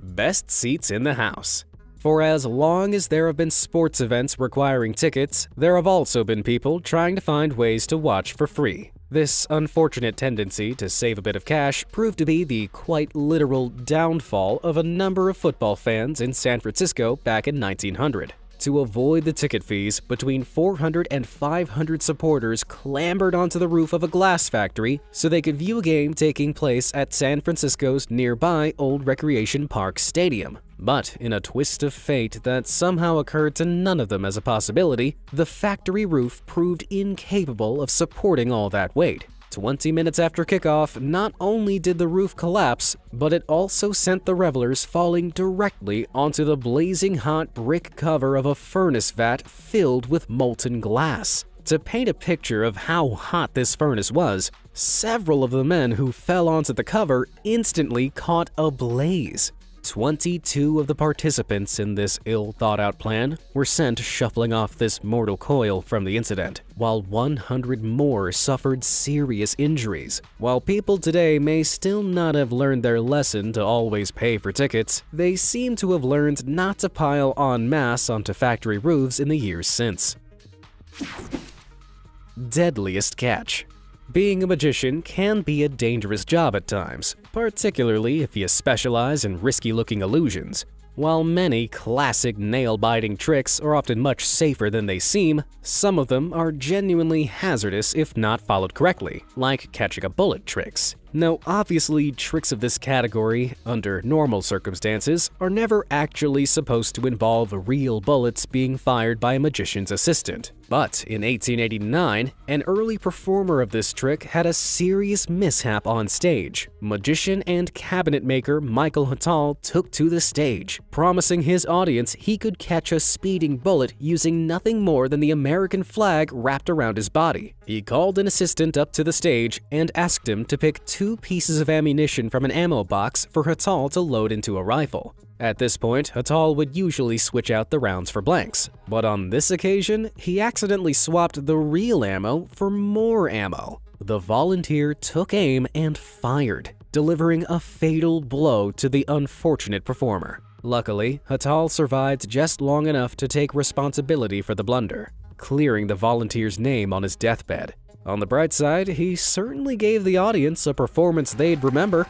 Best seats in the house. For as long as there have been sports events requiring tickets, there have also been people trying to find ways to watch for free. This unfortunate tendency to save a bit of cash proved to be the quite literal downfall of a number of football fans in San Francisco back in 1900. To avoid the ticket fees, between 400 and 500 supporters clambered onto the roof of a glass factory so they could view a game taking place at San Francisco's nearby Old Recreation Park Stadium. But in a twist of fate that somehow occurred to none of them as a possibility, the factory roof proved incapable of supporting all that weight. 20 minutes after kickoff, not only did the roof collapse, but it also sent the revelers falling directly onto the blazing hot brick cover of a furnace vat filled with molten glass. To paint a picture of how hot this furnace was, several of the men who fell onto the cover instantly caught ablaze. 22 of the participants in this ill-thought-out plan were sent shuffling off this mortal coil from the incident, while 100 more suffered serious injuries. While people today may still not have learned their lesson to always pay for tickets, they seem to have learned not to pile en masse onto factory roofs in the years since. Deadliest catch. Being a magician can be a dangerous job at times, particularly if you specialize in risky-looking illusions. While many classic nail-biting tricks are often much safer than they seem, some of them are genuinely hazardous if not followed correctly, like catching a bullet tricks. Now, obviously, tricks of this category, under normal circumstances, are never actually supposed to involve real bullets being fired by a magician's assistant. But in 1889, an early performer of this trick had a serious mishap on stage. Magician and cabinet maker Michael Hattal took to the stage, promising his audience he could catch a speeding bullet using nothing more than the American flag wrapped around his body. He called an assistant up to the stage and asked him to pick 2 pieces of ammunition from an ammo box for Hattal to load into a rifle. At this point, Hattal would usually switch out the rounds for blanks, but on this occasion, he accidentally swapped the real ammo for more ammo. The volunteer took aim and fired, delivering a fatal blow to the unfortunate performer. Luckily, Hattal survived just long enough to take responsibility for the blunder, clearing the volunteer's name on his deathbed. On the bright side, he certainly gave the audience a performance they'd remember.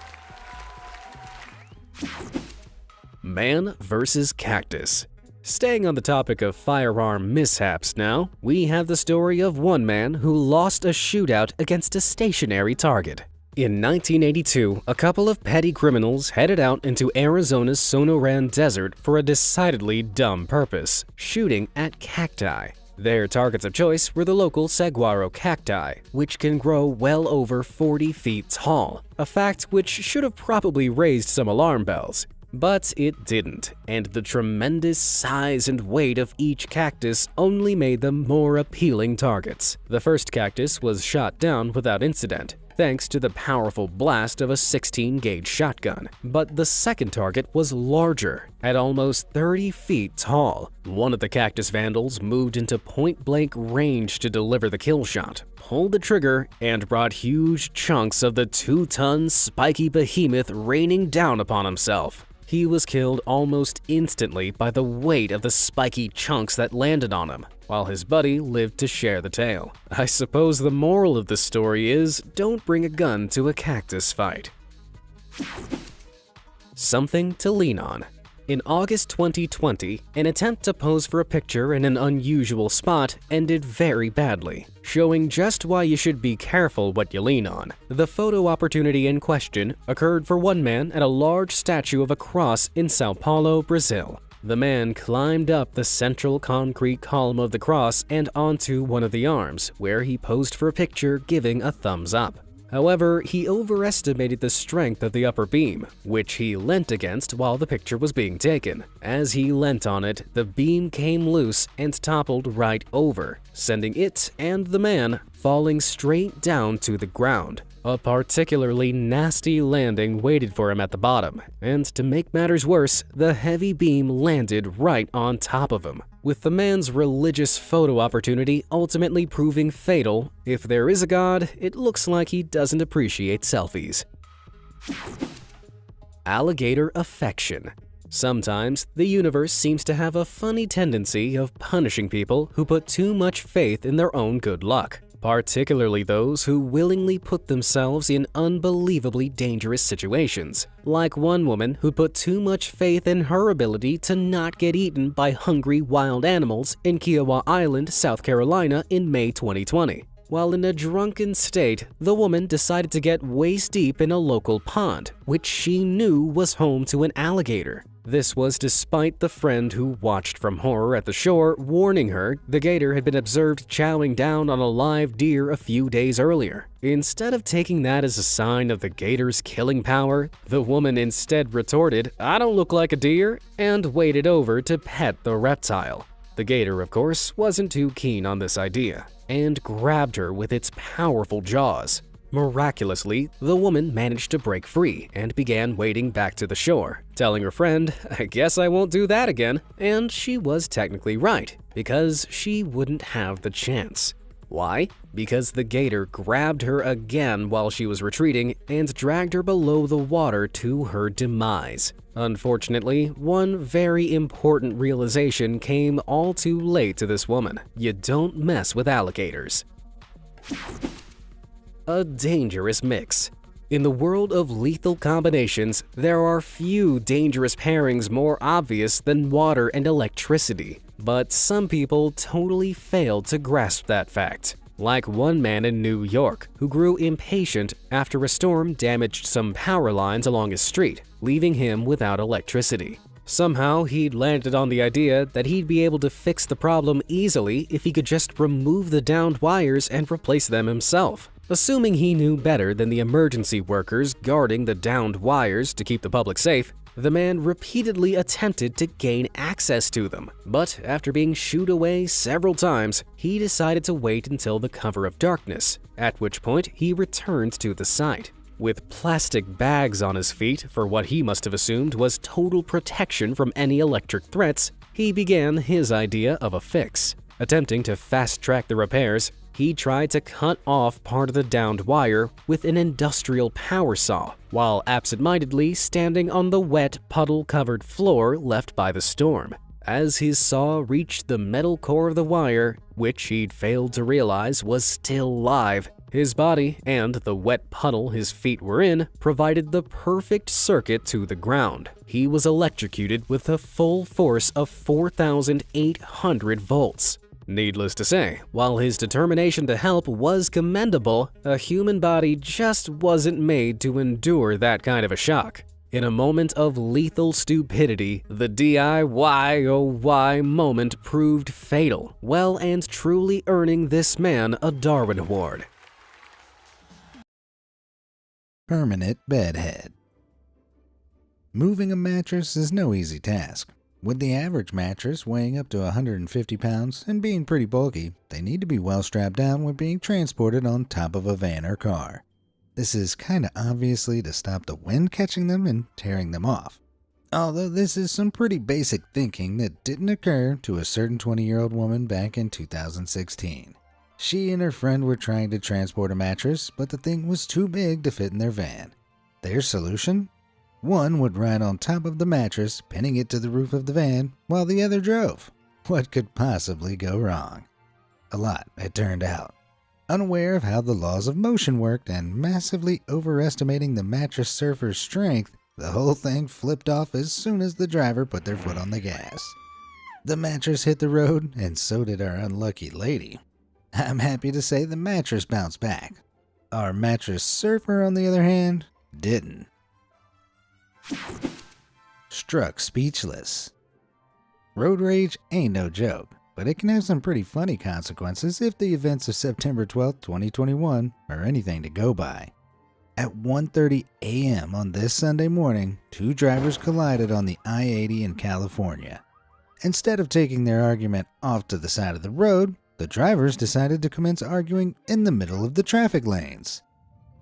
Man versus cactus. Staying on the topic of firearm mishaps now, we have the story of one man who lost a shootout against a stationary target. In 1982, a couple of petty criminals headed out into Arizona's Sonoran Desert for a decidedly dumb purpose: shooting at cacti. Their targets of choice were the local saguaro cacti, which can grow well over 40 feet tall, a fact which should have probably raised some alarm bells. But it didn't, and the tremendous size and weight of each cactus only made them more appealing targets. The first cactus was shot down without incident, thanks to the powerful blast of a 16-gauge shotgun. But the second target was larger, at almost 30 feet tall. One of the cactus vandals moved into point-blank range to deliver the kill shot, pulled the trigger, and brought huge chunks of the 2-ton spiky behemoth raining down upon himself. He was killed almost instantly by the weight of the spiky chunks that landed on him, while his buddy lived to share the tale. I suppose the moral of the story is, don't bring a gun to a cactus fight. Something to lean on. In August 2020, an attempt to pose for a picture in an unusual spot ended very badly, showing just why you should be careful what you lean on. The photo opportunity in question occurred for one man at a large statue of a cross in Sao Paulo, Brazil. The man climbed up the central concrete column of the cross and onto one of the arms, where he posed for a picture giving a thumbs up. However, he overestimated the strength of the upper beam, which he leant against while the picture was being taken. As he leant on it, the beam came loose and toppled right over, sending it and the man falling straight down to the ground. A particularly nasty landing waited for him at the bottom, and to make matters worse, the heavy beam landed right on top of him, with the man's religious photo opportunity ultimately proving fatal. If there is a God, it looks like he doesn't appreciate selfies. Alligator affection. Sometimes, the universe seems to have a funny tendency of punishing people who put too much faith in their own good luck. particularly those who willingly put themselves in unbelievably dangerous situations, like one woman who put too much faith in her ability to not get eaten by hungry wild animals in Kiowa Island, South Carolina in May 2020. While in a drunken state, the woman decided to get waist-deep in a local pond, which she knew was home to an alligator. This was despite the friend who watched from horror at the shore warning her the gator had been observed chowing down on a live deer a few days earlier. Instead of taking that as a sign of the gator's killing power, the woman instead retorted, "I don't look like a deer," and waded over to pet the reptile. The gator, of course, wasn't too keen on this idea and grabbed her with its powerful jaws. Miraculously, the woman managed to break free and began wading back to the shore, telling her friend, "I guess I won't do that again." And she was technically right, because she wouldn't have the chance. Why? Because the gator grabbed her again while she was retreating and dragged her below the water to her demise. Unfortunately, one very important realization came all too late to this woman. You don't mess with alligators. A dangerous mix. In the world of lethal combinations, there are few dangerous pairings more obvious than water and electricity. But some people totally failed to grasp that fact. Like one man in New York who grew impatient after a storm damaged some power lines along his street, leaving him without electricity. Somehow, he'd landed on the idea that he'd be able to fix the problem easily if he could just remove the downed wires and replace them himself. Assuming he knew better than the emergency workers guarding the downed wires to keep the public safe, the man repeatedly attempted to gain access to them. But after being shooed away several times, he decided to wait until the cover of darkness, at which point he returned to the site. With plastic bags on his feet for what he must have assumed was total protection from any electric threats, he began his idea of a fix. Attempting to fast-track the repairs, he tried to cut off part of the downed wire with an industrial power saw, while absent-mindedly standing on the wet, puddle-covered floor left by the storm. As his saw reached the metal core of the wire, which he'd failed to realize was still live, his body and the wet puddle his feet were in provided the perfect circuit to the ground. He was electrocuted with a full force of 4,800 volts. Needless to say, while his determination to help was commendable, a human body just wasn't made to endure that kind of a shock. In a moment of lethal stupidity, the DIY moment proved fatal, well and truly earning this man a Darwin Award. Permanent bedhead. Moving a mattress is no easy task. With the average mattress weighing up to 150 pounds and being pretty bulky, they need to be well strapped down when being transported on top of a van or car. This is kinda obviously to stop the wind catching them and tearing them off. Although this is some pretty basic thinking that didn't occur to a certain 20-year-old woman back in 2016. She and her friend were trying to transport a mattress, but the thing was too big to fit in their van. Their solution? One would ride on top of the mattress, pinning it to the roof of the van, while the other drove. What could possibly go wrong? A lot, it turned out. Unaware of how the laws of motion worked and massively overestimating the mattress surfer's strength, the whole thing flipped off as soon as the driver put their foot on the gas. The mattress hit the road, and so did our unlucky lady. I'm happy to say the mattress bounced back. Our mattress surfer, on the other hand, didn't. Struck speechless. Road rage ain't no joke, but it can have some pretty funny consequences if the events of September 12, 2021 are anything to go by. At 1:30 a.m. on this Sunday morning, two drivers collided on the I-80 in California. Instead of taking their argument off to the side of the road, the drivers decided to commence arguing in the middle of the traffic lanes.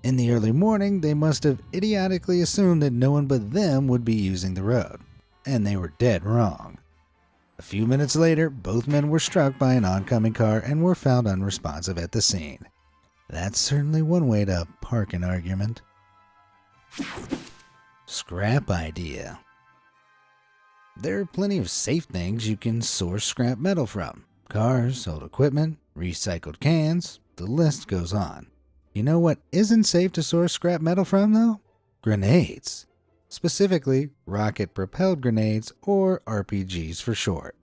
In the early morning, they must have idiotically assumed that no one but them would be using the road, and they were dead wrong. A few minutes later, both men were struck by an oncoming car and were found unresponsive at the scene. That's certainly one way to park an argument. Scrap idea. There are plenty of safe things you can source scrap metal from. Cars, old equipment, recycled cans, The list goes on. You know what isn't safe to source scrap metal from, though? Grenades. Specifically, rocket-propelled grenades, or RPGs for short.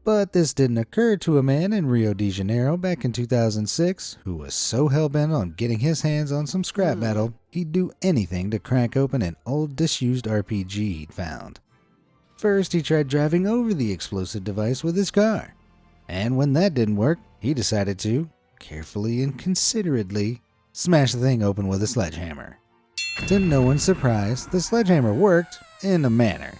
But this didn't occur to a man in Rio de Janeiro back in 2006 who was so hell-bent on getting his hands on some scrap metal, he'd do anything to crack open an old disused RPG he'd found. First, he tried driving over the explosive device with his car. And when that didn't work, he decided to, carefully and considerately, smash the thing open with a sledgehammer. To no one's surprise, the sledgehammer worked in a manner.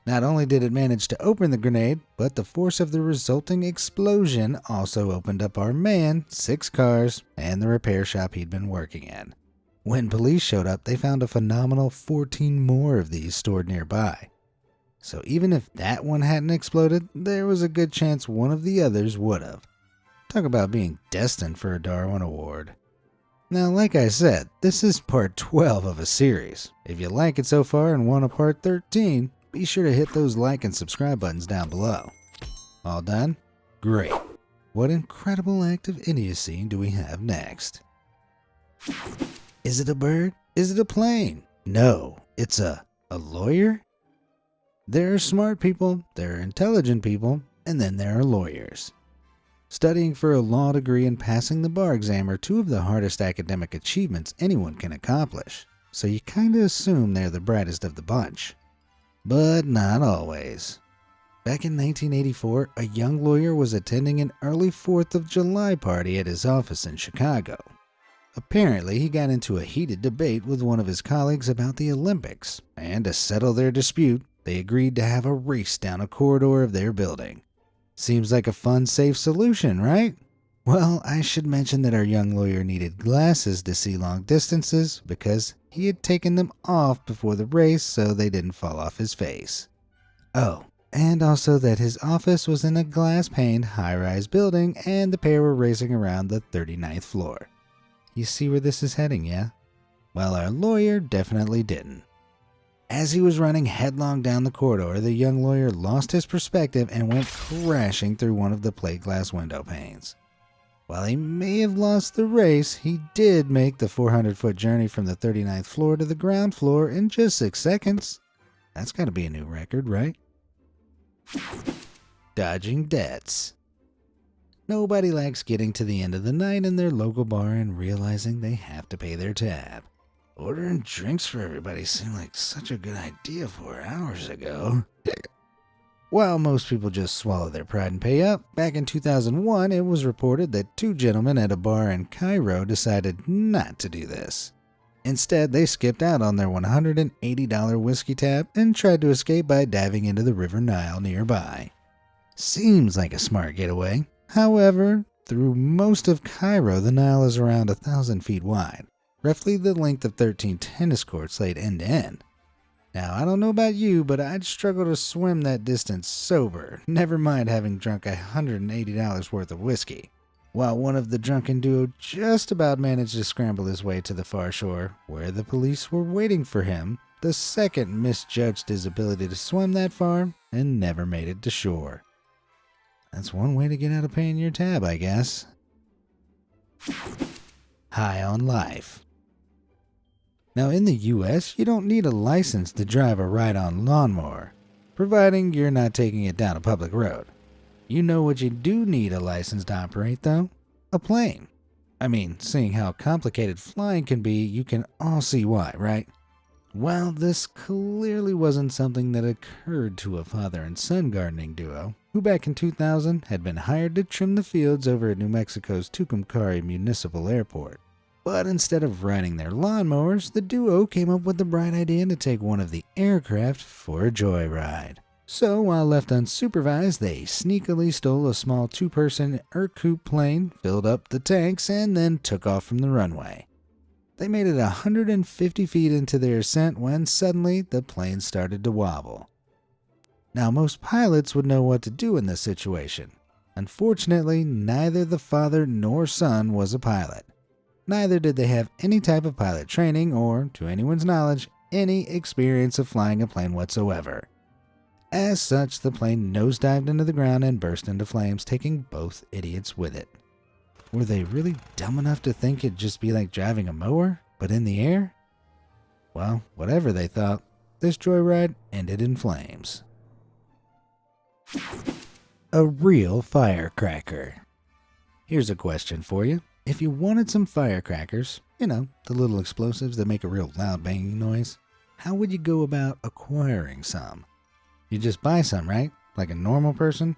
Not only did it manage to open the grenade, but the force of the resulting explosion also opened up our man, 6 cars, and the repair shop he'd been working in. When police showed up, they found a phenomenal 14 more of these stored nearby. So even if that one hadn't exploded, there was a good chance one of the others would have. Talk about being destined for a Darwin Award. Now, like I said, this is part 12 of a series. If you like it so far and want a part 13, be sure to hit those like and subscribe buttons down below. All done? Great. What incredible act of idiocy do we have next? Is it a bird? Is it a plane? No, it's a lawyer? There are smart people, there are intelligent people, and then there are lawyers. Studying for a law degree and passing the bar exam are 2 of the hardest academic achievements anyone can accomplish, so you kinda assume they're the brightest of the bunch. But not always. Back in 1984, a young lawyer was attending an early 4th of July party at his office in Chicago. Apparently, he got into a heated debate with one of his colleagues about the Olympics, and to settle their dispute, they agreed to have a race down a corridor of their building. Seems like a fun, safe solution, right? Well, I should mention that our young lawyer needed glasses to see long distances because he had taken them off before the race so they didn't fall off his face. Oh, and also that his office was in a glass-paned high-rise building and the pair were racing around the 39th floor. You see where this is heading, yeah? Well, our lawyer definitely didn't. As he was running headlong down the corridor, the young lawyer lost his perspective and went crashing through one of the plate glass window panes. While he may have lost the race, he did make the 400-foot journey from the 39th floor to the ground floor in just 6 seconds. That's gotta be a new record, right? Dodging debts. Nobody likes getting to the end of the night in their local bar and realizing they have to pay their tab. Ordering drinks for everybody seemed like such a good idea 4 hours ago. While most people just swallow their pride and pay up, back in 2001 it was reported that 2 gentlemen at a bar in Cairo decided not to do this. Instead, they skipped out on their $180 whiskey tab and tried to escape by diving into the River Nile nearby. Seems like a smart getaway. However, through most of Cairo, the Nile is around 1,000 feet wide, roughly the length of 13 tennis courts laid end to end. Now, I don't know about you, but I'd struggle to swim that distance sober, never mind having drunk $180 worth of whiskey. While one of the drunken duo just about managed to scramble his way to the far shore, where the police were waiting for him, the second misjudged his ability to swim that far and never made it to shore. That's one way to get out of paying your tab, I guess. High on life. Now in the US, you don't need a license to drive a ride-on lawnmower, providing you're not taking it down a public road. You know what you do need a license to operate though? A plane. I mean, seeing how complicated flying can be, you can all see why, right? Well, this clearly wasn't something that occurred to a father and son gardening duo, who back in 2000 had been hired to trim the fields over at New Mexico's Tucumcari Municipal Airport. But instead of riding their lawnmowers, the duo came up with the bright idea to take one of the aircraft for a joyride. So while left unsupervised, they sneakily stole a small 2-person Ercoupe plane, filled up the tanks, and then took off from the runway. They made it 150 feet into their ascent when suddenly the plane started to wobble. Now most pilots would know what to do in this situation. Unfortunately, neither the father nor son was a pilot. Neither did they have any type of pilot training or, to anyone's knowledge, any experience of flying a plane whatsoever. As such, the plane nosedived into the ground and burst into flames, taking both idiots with it. Were they really dumb enough to think it'd just be like driving a mower, but in the air? Well, whatever they thought, this joyride ended in flames. A real firecracker. Here's a question for you. If you wanted some firecrackers, the little explosives that make a real loud banging noise, how would you go about acquiring some? You just buy some, right? Like a normal person?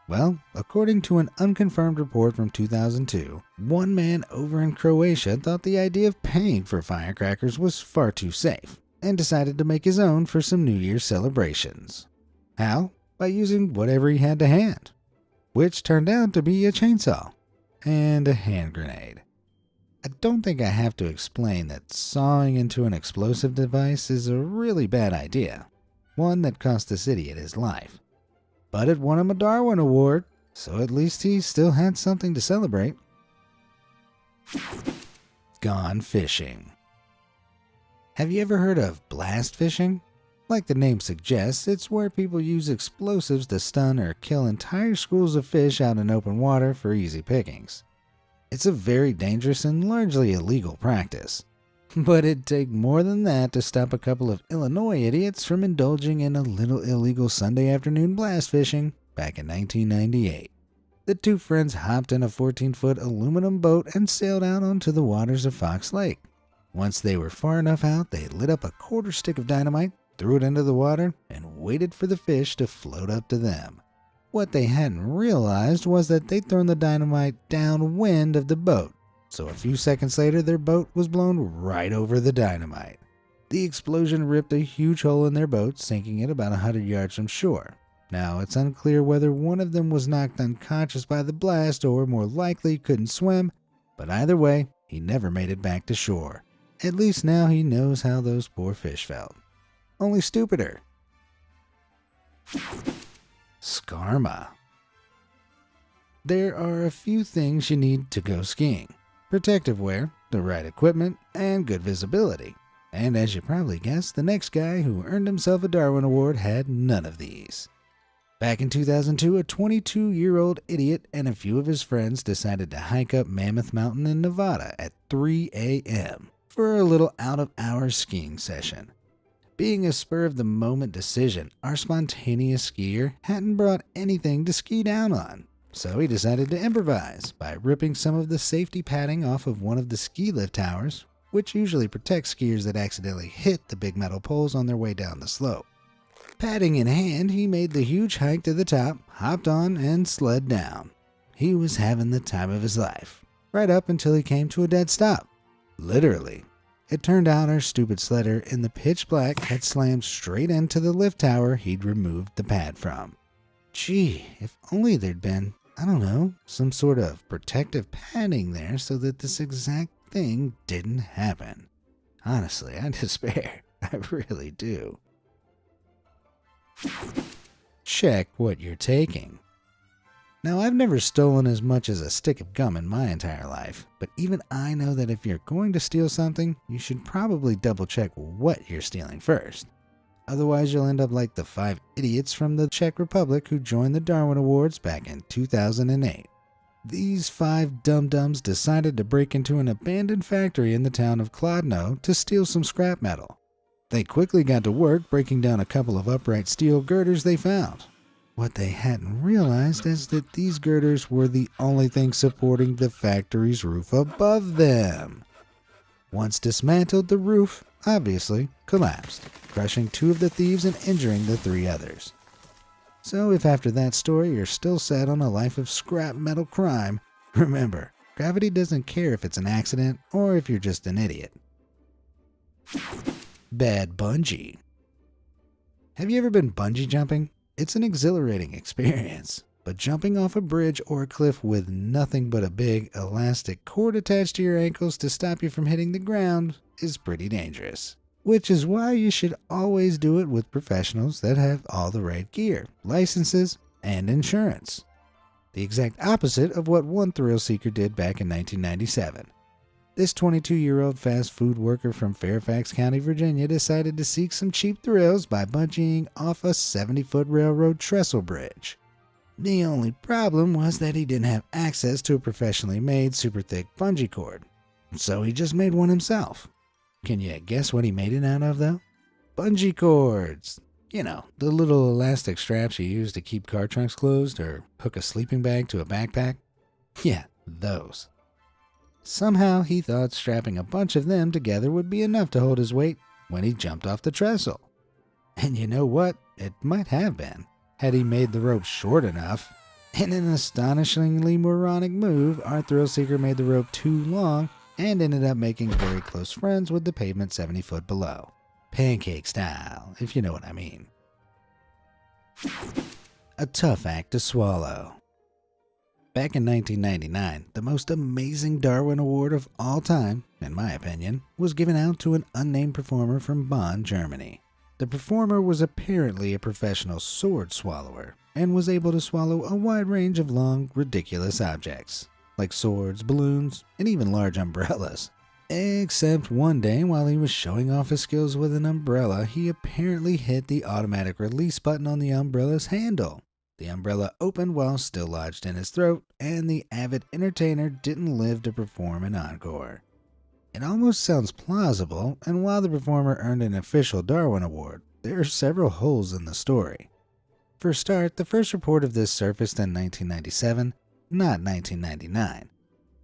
Well, according to an unconfirmed report from 2002, one man over in Croatia thought the idea of paying for firecrackers was far too safe and decided to make his own for some New Year's celebrations. How? By using whatever he had to hand, which turned out to be a chainsaw and a hand grenade. I don't think I have to explain that sawing into an explosive device is a really bad idea, one that cost this idiot his life. But it won him a Darwin Award, so at least he still had something to celebrate. Gone fishing. Have you ever heard of blast fishing? Like the name suggests, it's where people use explosives to stun or kill entire schools of fish out in open water for easy pickings. It's a very dangerous and largely illegal practice. But it'd take more than that to stop a couple of Illinois idiots from indulging in a little illegal Sunday afternoon blast fishing back in 1998. The two friends hopped in a 14-foot aluminum boat and sailed out onto the waters of Fox Lake. Once they were far enough out, they lit up a quarter stick of dynamite, threw it into the water, and waited for the fish to float up to them. What they hadn't realized was that they'd thrown the dynamite downwind of the boat. So a few seconds later, their boat was blown right over the dynamite. The explosion ripped a huge hole in their boat, sinking it about 100 yards from shore. Now, it's unclear whether one of them was knocked unconscious by the blast or more likely couldn't swim, but either way, he never made it back to shore. At least now he knows how those poor fish felt. Only stupider. Skarma. There are a few things you need to go skiing. Protective wear, the right equipment, and good visibility. And as you probably guessed, the next guy who earned himself a Darwin Award had none of these. Back in 2002, a 22-year-old idiot and a few of his friends decided to hike up Mammoth Mountain in Nevada at 3 a.m. for a little out-of-hours skiing session. Being a spur-of-the-moment decision, our spontaneous skier hadn't brought anything to ski down on. So he decided to improvise by ripping some of the safety padding off of one of the ski lift towers, which usually protects skiers that accidentally hit the big metal poles on their way down the slope. Padding in hand, he made the huge hike to the top, hopped on, and sled down. He was having the time of his life, right up until he came to a dead stop. Literally. It turned out our stupid sledder in the pitch black had slammed straight into the lift tower he'd removed the pad from. Gee, if only there'd been, some sort of protective padding there so that this exact thing didn't happen. Honestly, I despair. I really do. Check what you're taking. Now, I've never stolen as much as a stick of gum in my entire life, but even I know that if you're going to steal something, you should probably double check what you're stealing first. Otherwise, you'll end up like the 5 idiots from the Czech Republic who joined the Darwin Awards back in 2008. These 5 dum-dums decided to break into an abandoned factory in the town of Kladno to steal some scrap metal. They quickly got to work breaking down a couple of upright steel girders they found. What they hadn't realized is that these girders were the only thing supporting the factory's roof above them. Once dismantled, the roof, obviously, collapsed, crushing 2 of the thieves and injuring the 3 others. So if after that story you're still set on a life of scrap metal crime, remember, gravity doesn't care if it's an accident or if you're just an idiot. Bad bungee. Have you ever been bungee jumping? It's an exhilarating experience, but jumping off a bridge or a cliff with nothing but a big elastic cord attached to your ankles to stop you from hitting the ground is pretty dangerous. Which is why you should always do it with professionals that have all the right gear, licenses, and insurance. The exact opposite of what one thrill seeker did back in 1997. This 22-year-old fast food worker from Fairfax County, Virginia decided to seek some cheap thrills by bungeeing off a 70-foot railroad trestle bridge. The only problem was that he didn't have access to a professionally made super thick bungee cord, so he just made one himself. Can you guess what he made it out of, though? Bungee cords. You know, the little elastic straps you use to keep car trunks closed or hook a sleeping bag to a backpack. Yeah, those. Somehow he thought strapping a bunch of them together would be enough to hold his weight when he jumped off the trestle. And you know what? It might have been, had he made the rope short enough. In an astonishingly moronic move, our thrill seeker made the rope too long and ended up making very close friends with the pavement 70 foot below. Pancake style, if you know what I mean. A tough act to swallow. Back in 1999, the most amazing Darwin Award of all time, in my opinion, was given out to an unnamed performer from Bonn, Germany. The performer was apparently a professional sword swallower and was able to swallow a wide range of long, ridiculous objects, like swords, balloons, and even large umbrellas. Except one day, while he was showing off his skills with an umbrella, he apparently hit the automatic release button on the umbrella's handle. The umbrella opened while still lodged in his throat, and the avid entertainer didn't live to perform an encore. It almost sounds plausible, and while the performer earned an official Darwin Award, there are several holes in the story. For a start, the first report of this surfaced in 1997, not 1999.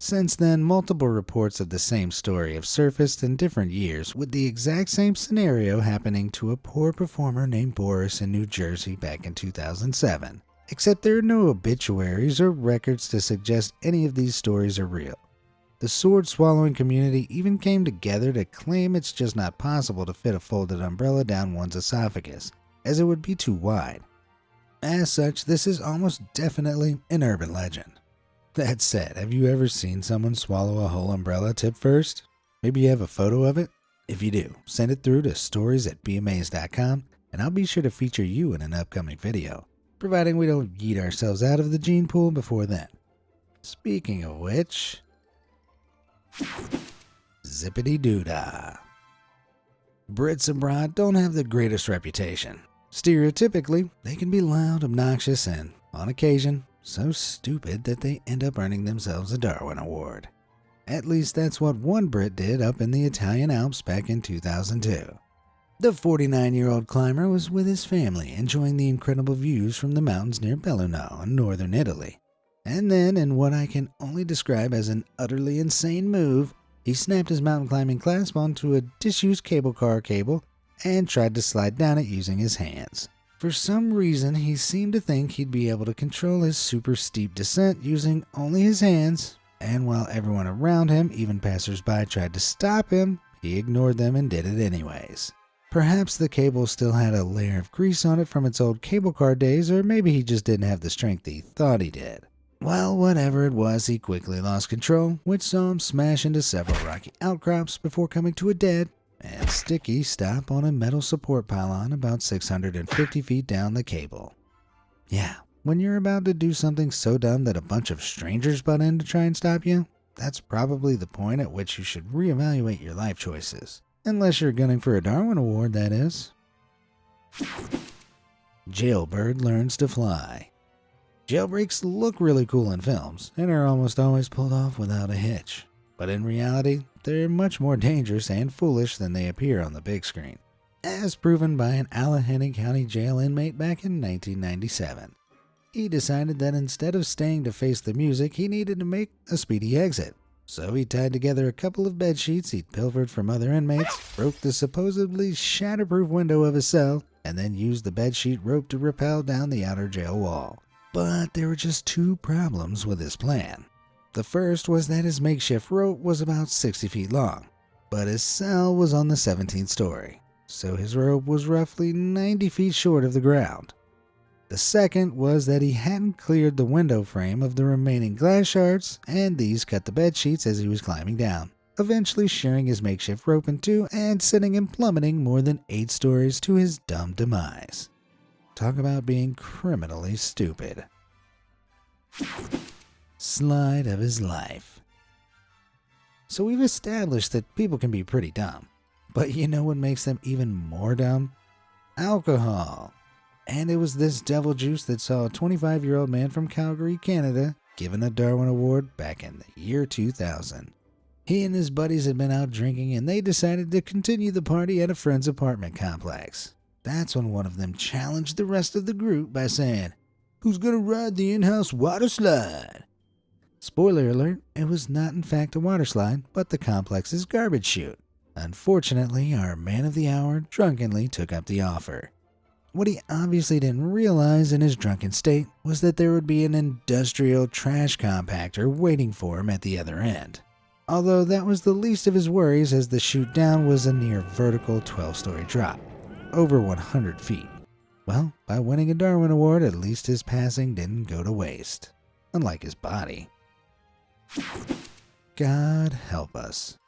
Since then, multiple reports of the same story have surfaced in different years, with the exact same scenario happening to a poor performer named Boris in New Jersey back in 2007. Except there are no obituaries or records to suggest any of these stories are real. The sword-swallowing community even came together to claim it's just not possible to fit a folded umbrella down one's esophagus, as it would be too wide. As such, this is almost definitely an urban legend. That said, have you ever seen someone swallow a whole umbrella tip first? Maybe you have a photo of it? If you do, send it through to stories@beamazed.com and I'll be sure to feature you in an upcoming video, providing we don't yeet ourselves out of the gene pool before then. Speaking of which, zippity-doo-dah. Brits abroad don't have the greatest reputation. Stereotypically, they can be loud, obnoxious, and, on occasion, so stupid that they end up earning themselves a Darwin Award. At least that's what one Brit did up in the Italian Alps back in 2002. The 49-year-old climber was with his family enjoying the incredible views from the mountains near Belluno in northern Italy. And then, in what I can only describe as an utterly insane move, he snapped his mountain climbing clasp onto a disused cable car cable and tried to slide down it using his hands. For some reason, he seemed to think he'd be able to control his super steep descent using only his hands, and while everyone around him, even passersby, tried to stop him, he ignored them and did it anyways. Perhaps the cable still had a layer of grease on it from its old cable car days, or maybe he just didn't have the strength he thought he did. Well, whatever it was, he quickly lost control, which saw him smash into several rocky outcrops before coming to a dead and sticky stop on a metal support pylon about 650 feet down the cable. Yeah, when you're about to do something so dumb that a bunch of strangers butt in to try and stop you, that's probably the point at which you should reevaluate your life choices. Unless you're gunning for a Darwin Award, that is. Jailbird learns to fly. Jailbreaks look really cool in films and are almost always pulled off without a hitch. But in reality, they're much more dangerous and foolish than they appear on the big screen, as proven by an Allegheny County jail inmate back in 1997. He decided that instead of staying to face the music, he needed to make a speedy exit. So he tied together a couple of bed sheets he'd pilfered from other inmates, broke the supposedly shatterproof window of his cell, and then used the bedsheet rope to rappel down the outer jail wall. But there were just two problems with his plan. The first was that his makeshift rope was about 60 feet long, but his cell was on the 17th story, so his rope was roughly 90 feet short of the ground. The second was that he hadn't cleared the window frame of the remaining glass shards, and these cut the bed sheets as he was climbing down, eventually shearing his makeshift rope in two and sending him plummeting more than 8 stories to his dumb demise. Talk about being criminally stupid. Slide of his life. So we've established that people can be pretty dumb, but you know what makes them even more dumb? Alcohol. And it was this devil juice that saw a 25-year-old man from Calgary, Canada, given a Darwin Award back in the year 2000. He and his buddies had been out drinking, and they decided to continue the party at a friend's apartment complex. That's when one of them challenged the rest of the group by saying, "Who's gonna ride the in-house water slide?" Spoiler alert, it was not in fact a water slide, but the complex's garbage chute. Unfortunately, our man of the hour drunkenly took up the offer. What he obviously didn't realize in his drunken state was that there would be an industrial trash compactor waiting for him at the other end. Although that was the least of his worries, as the chute down was a near vertical 12-story drop, over 100 feet. Well, by winning a Darwin Award, at least his passing didn't go to waste, unlike his body. God help us.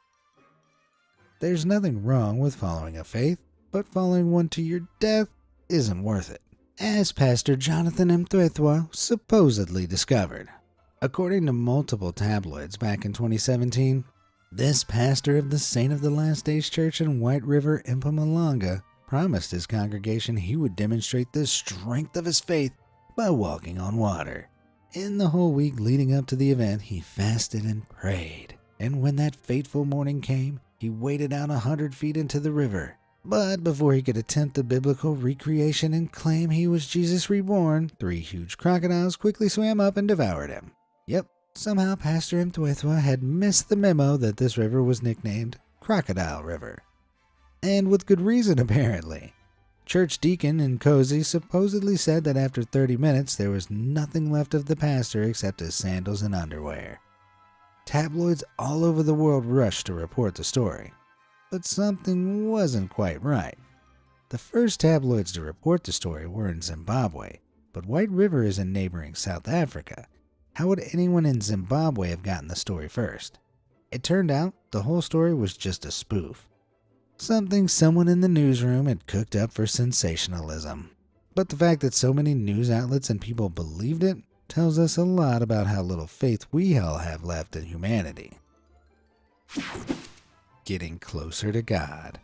There's nothing wrong with following a faith, but following one to your death isn't worth it, as Pastor Jonathan Mthethwa supposedly discovered. According to multiple tabloids back in 2017, this pastor of the Saint of the Last Days Church in White River, Mpumalanga, promised his congregation he would demonstrate the strength of his faith by walking on water. In the whole week leading up to the event, he fasted and prayed, and when that fateful morning came, he waded out 100 feet into the river. But before he could attempt the biblical recreation and claim he was Jesus reborn, 3 huge crocodiles quickly swam up and devoured him. Yep, somehow Pastor Mthethwa had missed the memo that this river was nicknamed Crocodile River. And with good reason, apparently. Church deacon Nkosi supposedly said that after 30 minutes there was nothing left of the pastor except his sandals and underwear. Tabloids all over the world rushed to report the story. But something wasn't quite right. The first tabloids to report the story were in Zimbabwe, but White River is in neighboring South Africa. How would anyone in Zimbabwe have gotten the story first? It turned out the whole story was just a spoof. Something someone in the newsroom had cooked up for sensationalism. But the fact that so many news outlets and people believed it tells us a lot about how little faith we all have left in humanity. Getting closer to God.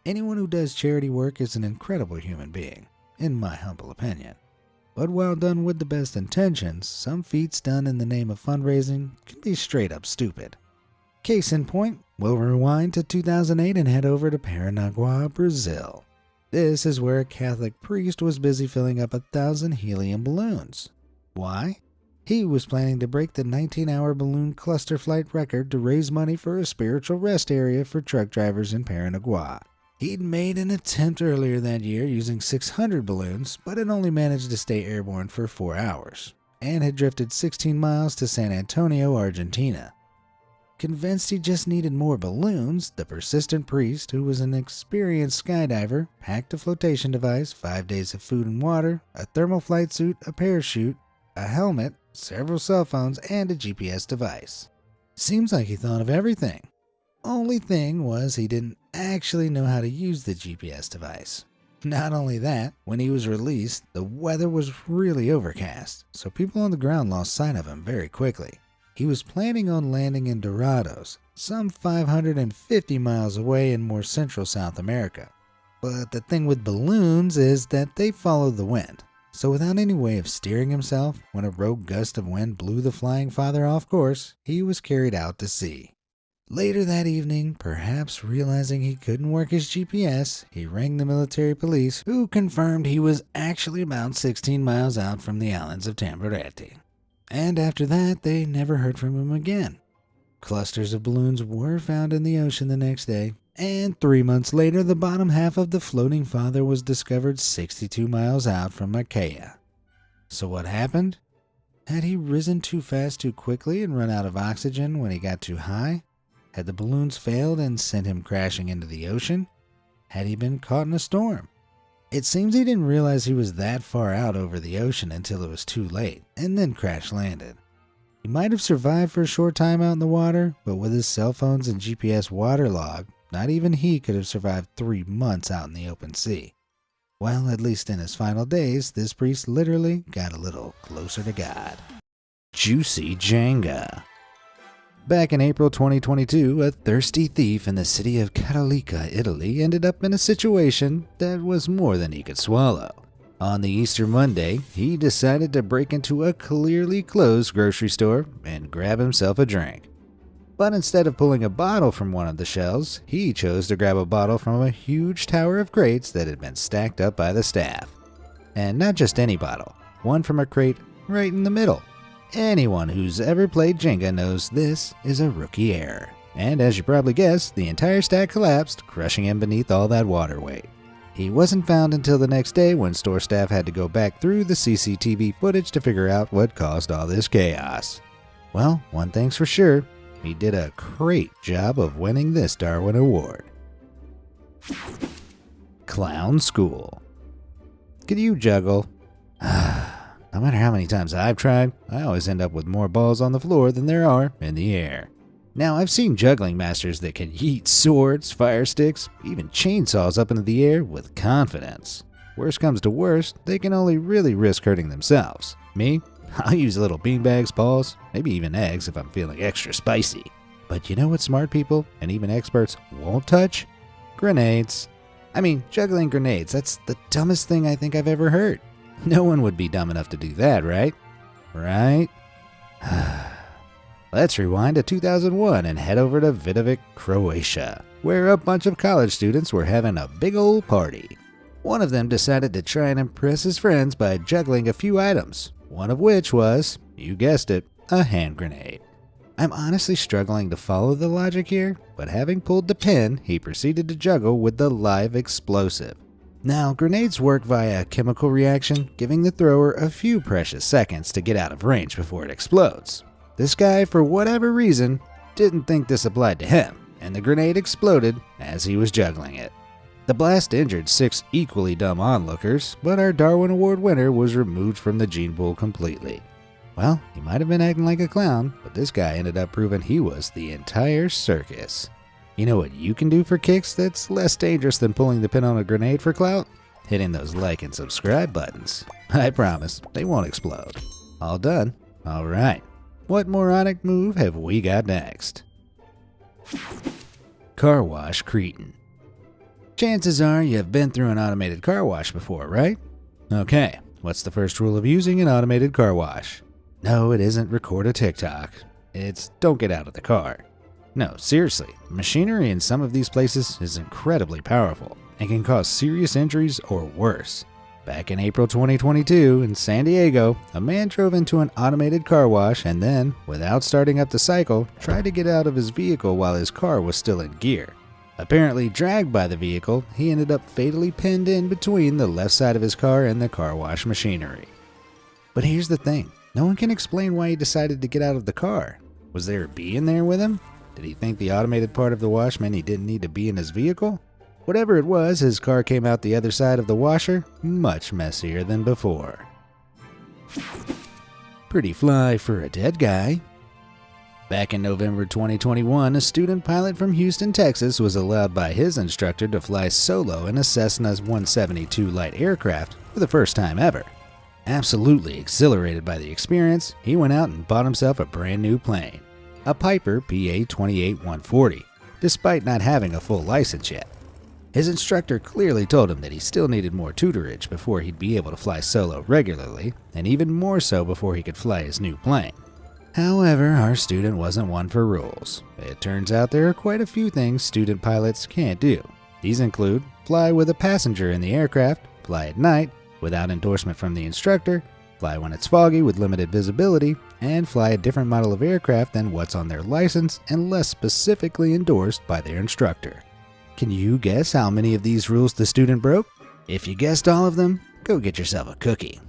Anyone who does charity work is an incredible human being, in my humble opinion. But while done with the best intentions, some feats done in the name of fundraising can be straight up stupid. Case in point, we'll rewind to 2008 and head over to Paranagua, Brazil. This is where a Catholic priest was busy filling up 1,000 helium balloons. Why? He was planning to break the 19-hour balloon cluster flight record to raise money for a spiritual rest area for truck drivers in Paranagua. He'd made an attempt earlier that year using 600 balloons, but had only managed to stay airborne for 4 hours, and had drifted 16 miles to San Antonio, Argentina. Convinced he just needed more balloons, the persistent priest, who was an experienced skydiver, packed a flotation device, 5 days of food and water, a thermal flight suit, a parachute, a helmet, several cell phones, and a GPS device. Seems like he thought of everything. Only thing was he didn't actually know how to use the GPS device. Not only that, when he was released, the weather was really overcast, so people on the ground lost sight of him very quickly. He was planning on landing in Dorados, some 550 miles away in more central South America. But the thing with balloons is that they follow the wind. So without any way of steering himself, when a rogue gust of wind blew the flying father off course, he was carried out to sea. Later that evening, perhaps realizing he couldn't work his GPS, he rang the military police, who confirmed he was actually about 16 miles out from the islands of Tamborete. And after that, they never heard from him again. Clusters of balloons were found in the ocean the next day, and 3 months later, the bottom half of the floating father was discovered 62 miles out from Marquea. So what happened? Had he risen too fast too quickly and run out of oxygen when he got too high? Had the balloons failed and sent him crashing into the ocean? Had he been caught in a storm? It seems he didn't realize he was that far out over the ocean until it was too late, and then crash landed. He might have survived for a short time out in the water, but with his cell phones and GPS waterlogged, not even he could have survived 3 months out in the open sea. Well, at least in his final days, this priest literally got a little closer to God. Juicy Jenga. Back in April 2022, a thirsty thief in the city of Catalica, Italy, ended up in a situation that was more than he could swallow. On the Easter Monday, he decided to break into a clearly closed grocery store and grab himself a drink. But instead of pulling a bottle from one of the shelves, he chose to grab a bottle from a huge tower of crates that had been stacked up by the staff. And not just any bottle, one from a crate right in the middle. Anyone who's ever played Jenga knows this is a rookie error. And as you probably guessed, the entire stack collapsed, crushing him beneath all that water weight. He wasn't found until the next day when store staff had to go back through the CCTV footage to figure out what caused all this chaos. Well, one thing's for sure, he did a great job of winning this Darwin Award. Clown School. Could you juggle? No matter how many times I've tried, I always end up with more balls on the floor than there are in the air. Now, I've seen juggling masters that can yeet swords, fire sticks, even chainsaws up into the air with confidence. Worst comes to worst, they can only really risk hurting themselves. Me? I'll use little beanbags, balls, maybe even eggs if I'm feeling extra spicy. But you know what smart people, and even experts, won't touch? Grenades. I mean, juggling grenades, that's the dumbest thing I think I've ever heard. No one would be dumb enough to do that, right? Right? Let's rewind to 2001 and head over to Vidovic, Croatia, where a bunch of college students were having a big old party. One of them decided to try and impress his friends by juggling a few items, one of which was, you guessed it, a hand grenade. I'm honestly struggling to follow the logic here, but having pulled the pin, he proceeded to juggle with the live explosive. Now, grenades work via a chemical reaction, giving the thrower a few precious seconds to get out of range before it explodes. This guy, for whatever reason, didn't think this applied to him, and the grenade exploded as he was juggling it. The blast injured 6 equally dumb onlookers, but our Darwin Award winner was removed from the gene pool completely. Well, he might have been acting like a clown, but this guy ended up proving he was the entire circus. You know what you can do for kicks that's less dangerous than pulling the pin on a grenade for clout? Hitting those like and subscribe buttons. I promise, they won't explode. All done? Alright. What moronic move have we got next? Car wash cretin. Chances are you've been through an automated car wash before, right? Okay, what's the first rule of using an automated car wash? No, it isn't record a TikTok. It's don't get out of the car. No, seriously, machinery in some of these places is incredibly powerful and can cause serious injuries or worse. Back in April 2022 in San Diego, a man drove into an automated car wash and then, without starting up the cycle, tried to get out of his vehicle while his car was still in gear. Apparently dragged by the vehicle, he ended up fatally pinned in between the left side of his car and the car wash machinery. But here's the thing, no one can explain why he decided to get out of the car. Was there a bee in there with him? Did he think the automated part of the wash meant he didn't need to be in his vehicle? Whatever it was, his car came out the other side of the washer much messier than before. Pretty fly for a dead guy. Back in November 2021, a student pilot from Houston, Texas was allowed by his instructor to fly solo in a Cessna 172 light aircraft for the first time ever. Absolutely exhilarated by the experience, he went out and bought himself a brand new plane, a Piper PA-28140, despite not having a full license yet. His instructor clearly told him that he still needed more tutorage before he'd be able to fly solo regularly, and even more so before he could fly his new plane. However, our student wasn't one for rules. It turns out there are quite a few things student pilots can't do. These include fly with a passenger in the aircraft, fly at night, without endorsement from the instructor, fly when it's foggy with limited visibility, and fly a different model of aircraft than what's on their license and less specifically endorsed by their instructor. Can you guess how many of these rules the student broke? If you guessed all of them, go get yourself a cookie.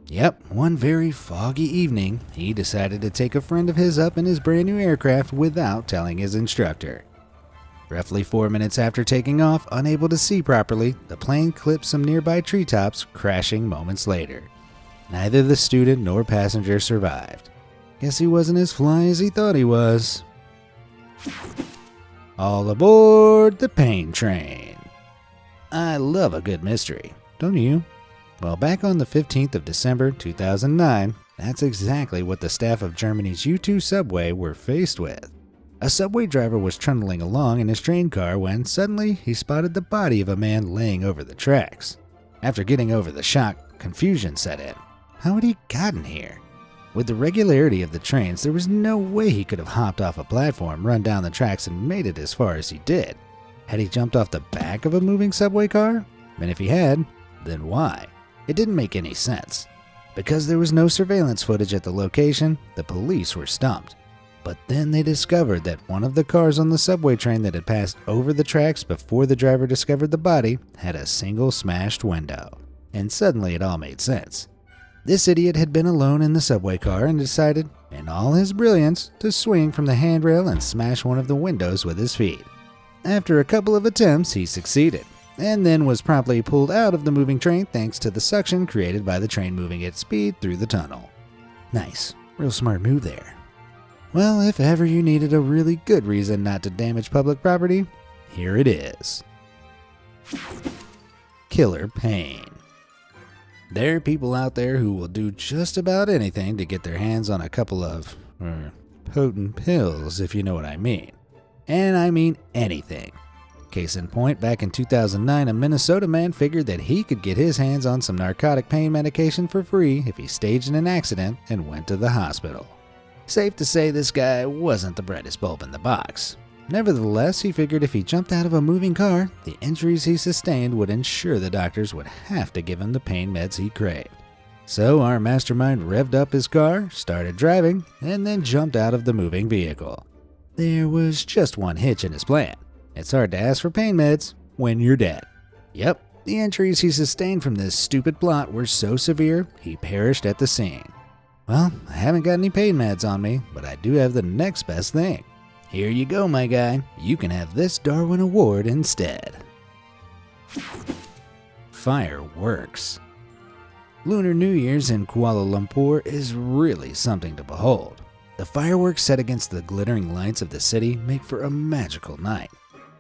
Yep, one very foggy evening, he decided to take a friend of his up in his brand new aircraft without telling his instructor. Roughly 4 minutes after taking off, unable to see properly, the plane clipped some nearby treetops, crashing moments later. Neither the student nor passenger survived. Guess he wasn't as fly as he thought he was. All aboard the pain train. I love a good mystery, don't you? Well, back on the 15th of December 2009, that's exactly what the staff of Germany's U2 subway were faced with. A subway driver was trundling along in his train car when suddenly he spotted the body of a man laying over the tracks. After getting over the shock, Confusion set in. How had he gotten here? With the regularity of the trains, there was no way he could have hopped off a platform, run down the tracks, and made it as far as he did. Had he jumped off the back of a moving subway car? And if he had, then why? It didn't make any sense. Because there was no surveillance footage at the location, the police were stumped. But then they discovered that one of the cars on the subway train that had passed over the tracks before the driver discovered the body had a single smashed window. And suddenly it all made sense. This idiot had been alone in the subway car and decided, in all his brilliance, to swing from the handrail and smash one of the windows with his feet. After a couple of attempts, he succeeded, and then was promptly pulled out of the moving train thanks to the suction created by the train moving at speed through the tunnel. Nice. Real smart move there. Well, if ever you needed a really good reason not to damage public property, here it is. Killer pain. There are people out there who will do just about anything to get their hands on a couple of, potent pills, if you know what I mean. And I mean anything. Case in point, back in 2009, a Minnesota man figured that he could get his hands on some narcotic pain medication for free if he staged an accident and went to the hospital. Safe to say this guy wasn't the brightest bulb in the box. Nevertheless, he figured if he jumped out of a moving car, the injuries he sustained would ensure the doctors would have to give him the pain meds he craved. So our mastermind revved up his car, started driving, and then jumped out of the moving vehicle. There was just one hitch in his plan. It's hard to ask for pain meds when you're dead. Yep, the injuries he sustained from this stupid plot were so severe, he perished at the scene. Well, I haven't got any pain meds on me, but I do have the next best thing. Here you go, my guy. You can have this Darwin Award instead. Fireworks. Lunar New Year's in Kuala Lumpur is really something to behold. The fireworks set against the glittering lights of the city make for a magical night.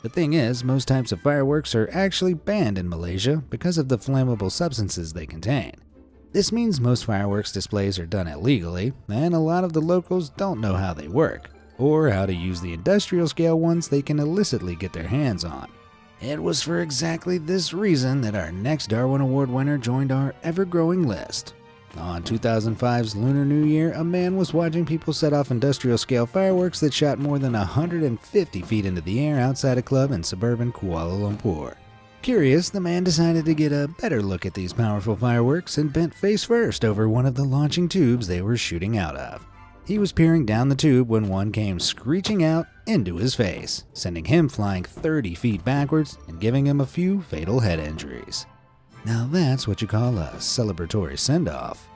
The thing is, most types of fireworks are actually banned in Malaysia because of the flammable substances they contain. This means most fireworks displays are done illegally, and a lot of the locals don't know how they work, or how to use the industrial scale ones they can illicitly get their hands on. It was for exactly this reason that our next Darwin Award winner joined our ever-growing list. On 2005's Lunar New Year, a man was watching people set off industrial scale fireworks that shot more than 150 feet into the air outside a club in suburban Kuala Lumpur. Curious, the man decided to get a better look at these powerful fireworks and bent face first over one of the launching tubes they were shooting out of. He was peering down the tube when one came screeching out into his face, sending him flying 30 feet backwards and giving him a few fatal head injuries. Now that's what you call a celebratory send-off.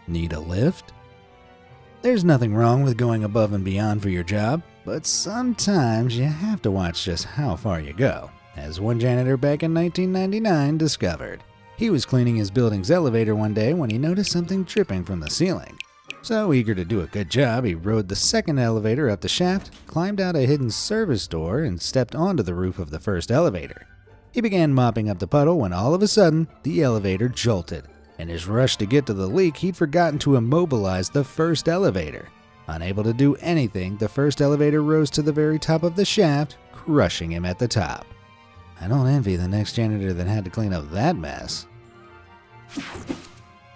Need a lift? There's nothing wrong with going above and beyond for your job, but sometimes you have to watch just how far you go, as one janitor back in 1999 discovered. He was cleaning his building's elevator one day when he noticed something dripping from the ceiling. So eager to do a good job, he rode the second elevator up the shaft, climbed out a hidden service door, and stepped onto the roof of the first elevator. He began mopping up the puddle when all of a sudden, the elevator jolted. In his rush to get to the leak, he'd forgotten to immobilize the first elevator. Unable to do anything, the first elevator rose to the very top of the shaft, crushing him at the top. I don't envy the next janitor that had to clean up that mess.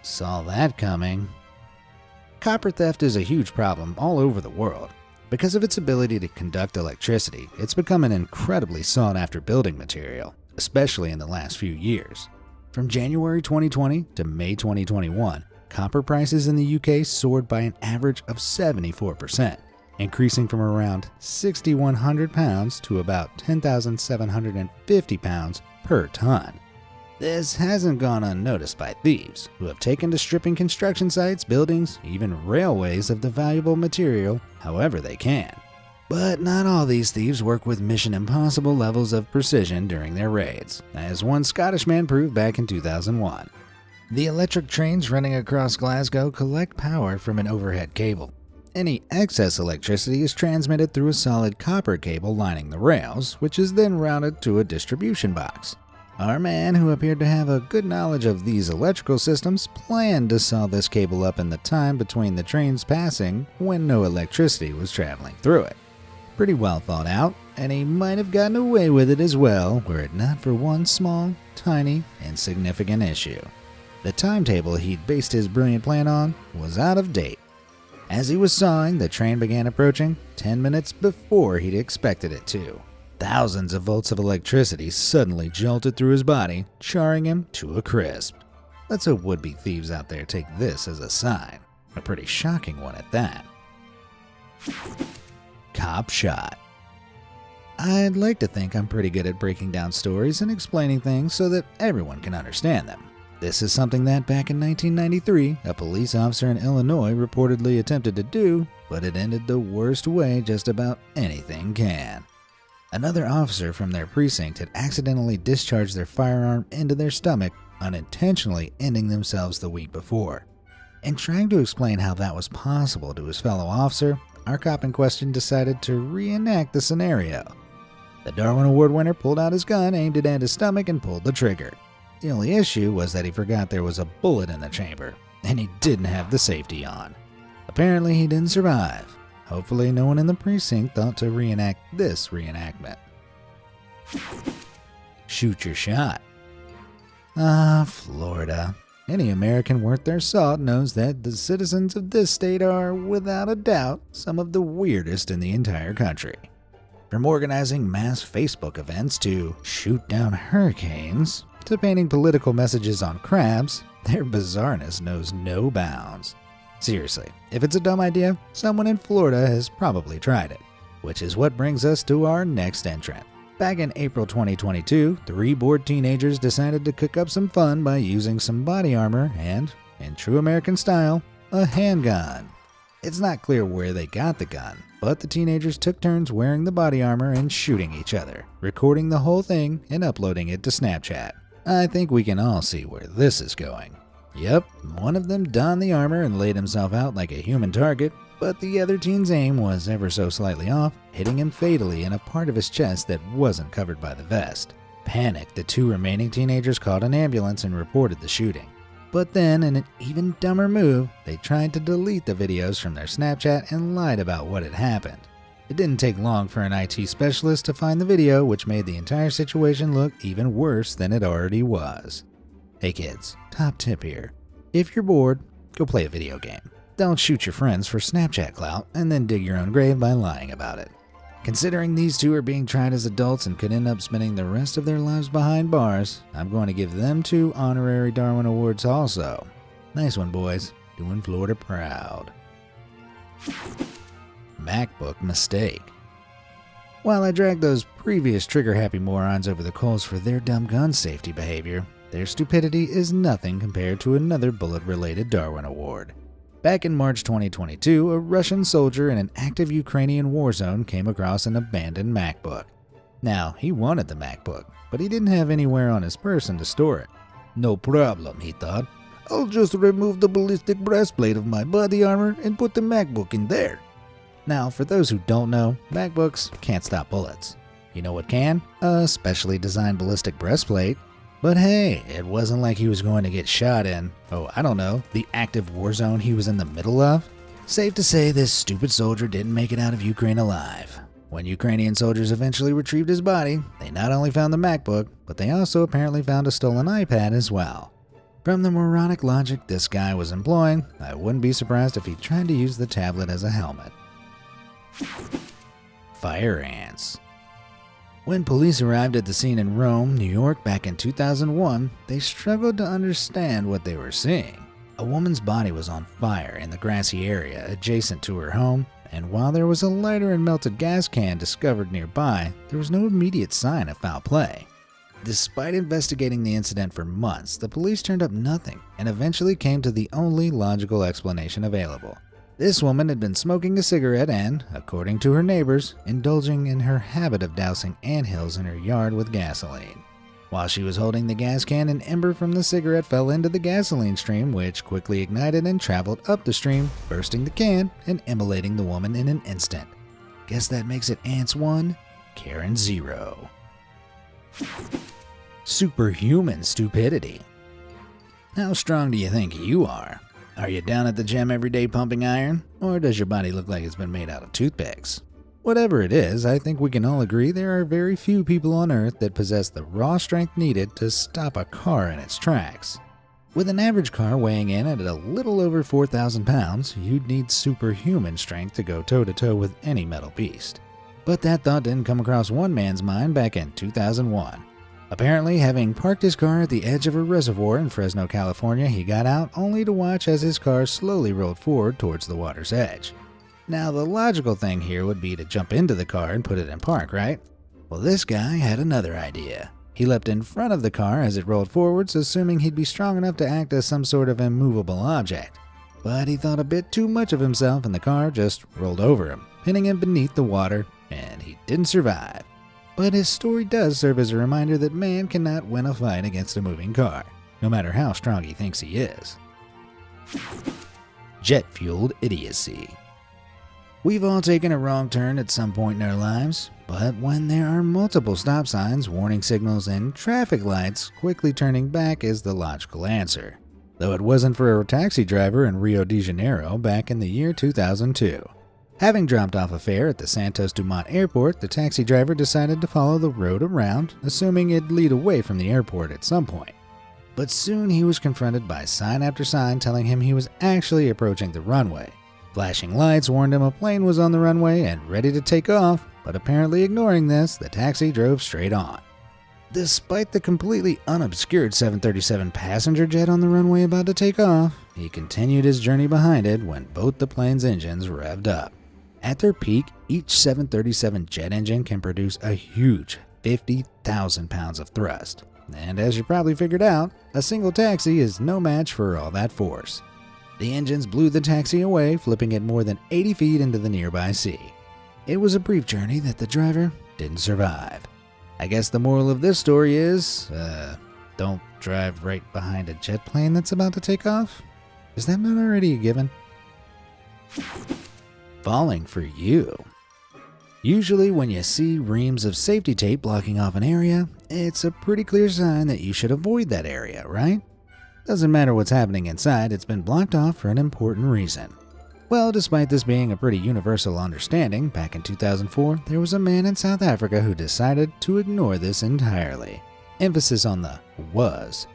Saw that coming. Copper theft is a huge problem all over the world. Because of its ability to conduct electricity, it's become an incredibly sought-after building material, especially in the last few years. From January 2020 to May 2021, copper prices in the UK soared by an average of 74%, increasing from around £6,100 to about £10,750 per ton. This hasn't gone unnoticed by thieves, who have taken to stripping construction sites, buildings, even railways of the valuable material however they can. But not all these thieves work with Mission Impossible levels of precision during their raids, as one Scottish man proved back in 2001. The electric trains running across Glasgow collect power from an overhead cable. Any excess electricity is transmitted through a solid copper cable lining the rails, which is then routed to a distribution box. Our man, who appeared to have a good knowledge of these electrical systems, planned to saw this cable up in the time between the trains passing when no electricity was traveling through it. pretty well thought out, and he might have gotten away with it as well were it not for one small, tiny, insignificant issue. The timetable he'd based his brilliant plan on was out of date. As he was sawing, the train began approaching 10 minutes before he'd expected it to. Thousands of volts of electricity suddenly jolted through his body, charring him to a crisp. Let's hope would-be thieves out there take this as a sign. A pretty shocking one at that. Cop shot. I'd like to think I'm pretty good at breaking down stories and explaining things so that everyone can understand them. This is something that back in 1993, a police officer in Illinois reportedly attempted to do, but it ended the worst way just about anything can. Another officer from their precinct had accidentally discharged their firearm into their stomach, unintentionally ending themselves the week before. In trying to explain how that was possible to his fellow officer, our cop in question decided to reenact the scenario. The Darwin Award winner pulled out his gun, aimed it at his stomach, and pulled the trigger. The only issue was that he forgot there was a bullet in the chamber, and he didn't have the safety on. Apparently he didn't survive. Hopefully no one in the precinct thought to reenact this reenactment. Shoot your shot. Florida. Any American worth their salt knows that the citizens of this state are, without a doubt, some of the weirdest in the entire country. From organizing mass Facebook events to shoot down hurricanes, to painting political messages on crabs, their bizarreness knows no bounds. Seriously, if it's a dumb idea, someone in Florida has probably tried it. Which is what brings us to our next entrant. Back in April 2022, 3 bored teenagers decided to cook up some fun by using some body armor and, in true American style, a handgun. It's not clear where they got the gun, but the teenagers took turns wearing the body armor and shooting each other, recording the whole thing and uploading it to Snapchat. I think we can all see where this is going. Yep, one of them donned the armor and laid himself out like a human target, but the other teen's aim was ever so slightly off, hitting him fatally in a part of his chest that wasn't covered by the vest. Panicked, the 2 remaining teenagers called an ambulance and reported the shooting. But then, in an even dumber move, they tried to delete the videos from their Snapchat and lied about what had happened. It didn't take long for an IT specialist to find the video, which made the entire situation look even worse than it already was. Hey kids, top tip here. If you're bored, go play a video game. Don't shoot your friends for Snapchat clout and then dig your own grave by lying about it. Considering these 2 are being tried as adults and could end up spending the rest of their lives behind bars, I'm going to give them 2 honorary Darwin Awards also. Nice one, boys. Doing Florida proud. MacBook mistake. While I dragged those previous trigger-happy morons over the coals for their dumb gun safety behavior, their stupidity is nothing compared to another bullet-related Darwin Award. Back in March 2022, a Russian soldier in an active Ukrainian war zone came across an abandoned MacBook. Now, he wanted the MacBook, but he didn't have anywhere on his person to store it. No problem, he thought. I'll just remove the ballistic breastplate of my body armor and put the MacBook in there. Now, for those who don't know, MacBooks can't stop bullets. You know what can? A specially designed ballistic breastplate. But hey, it wasn't like he was going to get shot in, the active war zone he was in the middle of. Safe to say this stupid soldier didn't make it out of Ukraine alive. When Ukrainian soldiers eventually retrieved his body, they not only found the MacBook, but they also apparently found a stolen iPad as well. From the moronic logic this guy was employing, I wouldn't be surprised if he tried to use the tablet as a helmet. Fire ants. When police arrived at the scene in Rome, New York back in 2001, they struggled to understand what they were seeing. A woman's body was on fire in the grassy area adjacent to her home, and while there was a lighter and melted gas can discovered nearby, there was no immediate sign of foul play. Despite investigating the incident for months, the police turned up nothing and eventually came to the only logical explanation available. This woman had been smoking a cigarette and, according to her neighbors, indulging in her habit of dousing anthills in her yard with gasoline. While she was holding the gas can, an ember from the cigarette fell into the gasoline stream, which quickly ignited and traveled up the stream, bursting the can and immolating the woman in an instant. Guess that makes it Ants 1, Karen 0. Superhuman stupidity. How strong do you think you are? Are you down at the gym every day pumping iron? Or does your body look like it's been made out of toothpicks? Whatever it is, I think we can all agree there are very few people on Earth that possess the raw strength needed to stop a car in its tracks. With an average car weighing in at a little over 4,000 pounds, you'd need superhuman strength to go toe-to-toe with any metal beast. But that thought didn't come across one man's mind back in 2001. Apparently, having parked his car at the edge of a reservoir in Fresno, California, he got out only to watch as his car slowly rolled forward towards the water's edge. Now, the logical thing here would be to jump into the car and put it in park, right? Well, this guy had another idea. He leapt in front of the car as it rolled forwards, assuming he'd be strong enough to act as some sort of immovable object. But he thought a bit too much of himself and the car just rolled over him, pinning him beneath the water, and he didn't survive. But his story does serve as a reminder that man cannot win a fight against a moving car, no matter how strong he thinks he is. Jet-fueled idiocy. We've all taken a wrong turn at some point in our lives, but when there are multiple stop signs, warning signals, and traffic lights, quickly turning back is the logical answer. Though it wasn't for a taxi driver in Rio de Janeiro back in the year 2002. Having dropped off a fare at the Santos Dumont Airport, the taxi driver decided to follow the road around, assuming it'd lead away from the airport at some point. But soon he was confronted by sign after sign telling him he was actually approaching the runway. Flashing lights warned him a plane was on the runway and ready to take off, but apparently ignoring this, the taxi drove straight on. Despite the completely unobscured 737 passenger jet on the runway about to take off, he continued his journey behind it when both the plane's engines revved up. At their peak, each 737 jet engine can produce a huge 50,000 pounds of thrust. And as you probably figured out, a single taxi is no match for all that force. The engines blew the taxi away, flipping it more than 80 feet into the nearby sea. It was a brief journey that the driver didn't survive. I guess the moral of this story is, don't drive right behind a jet plane that's about to take off? Is that not already a given? Falling for you. Usually when you see reams of safety tape blocking off an area, it's a pretty clear sign that you should avoid that area, right? Doesn't matter what's happening inside, it's been blocked off for an important reason. Well, despite this being a pretty universal understanding, back in 2004, there was a man in South Africa who decided to ignore this entirely. Emphasis on the was.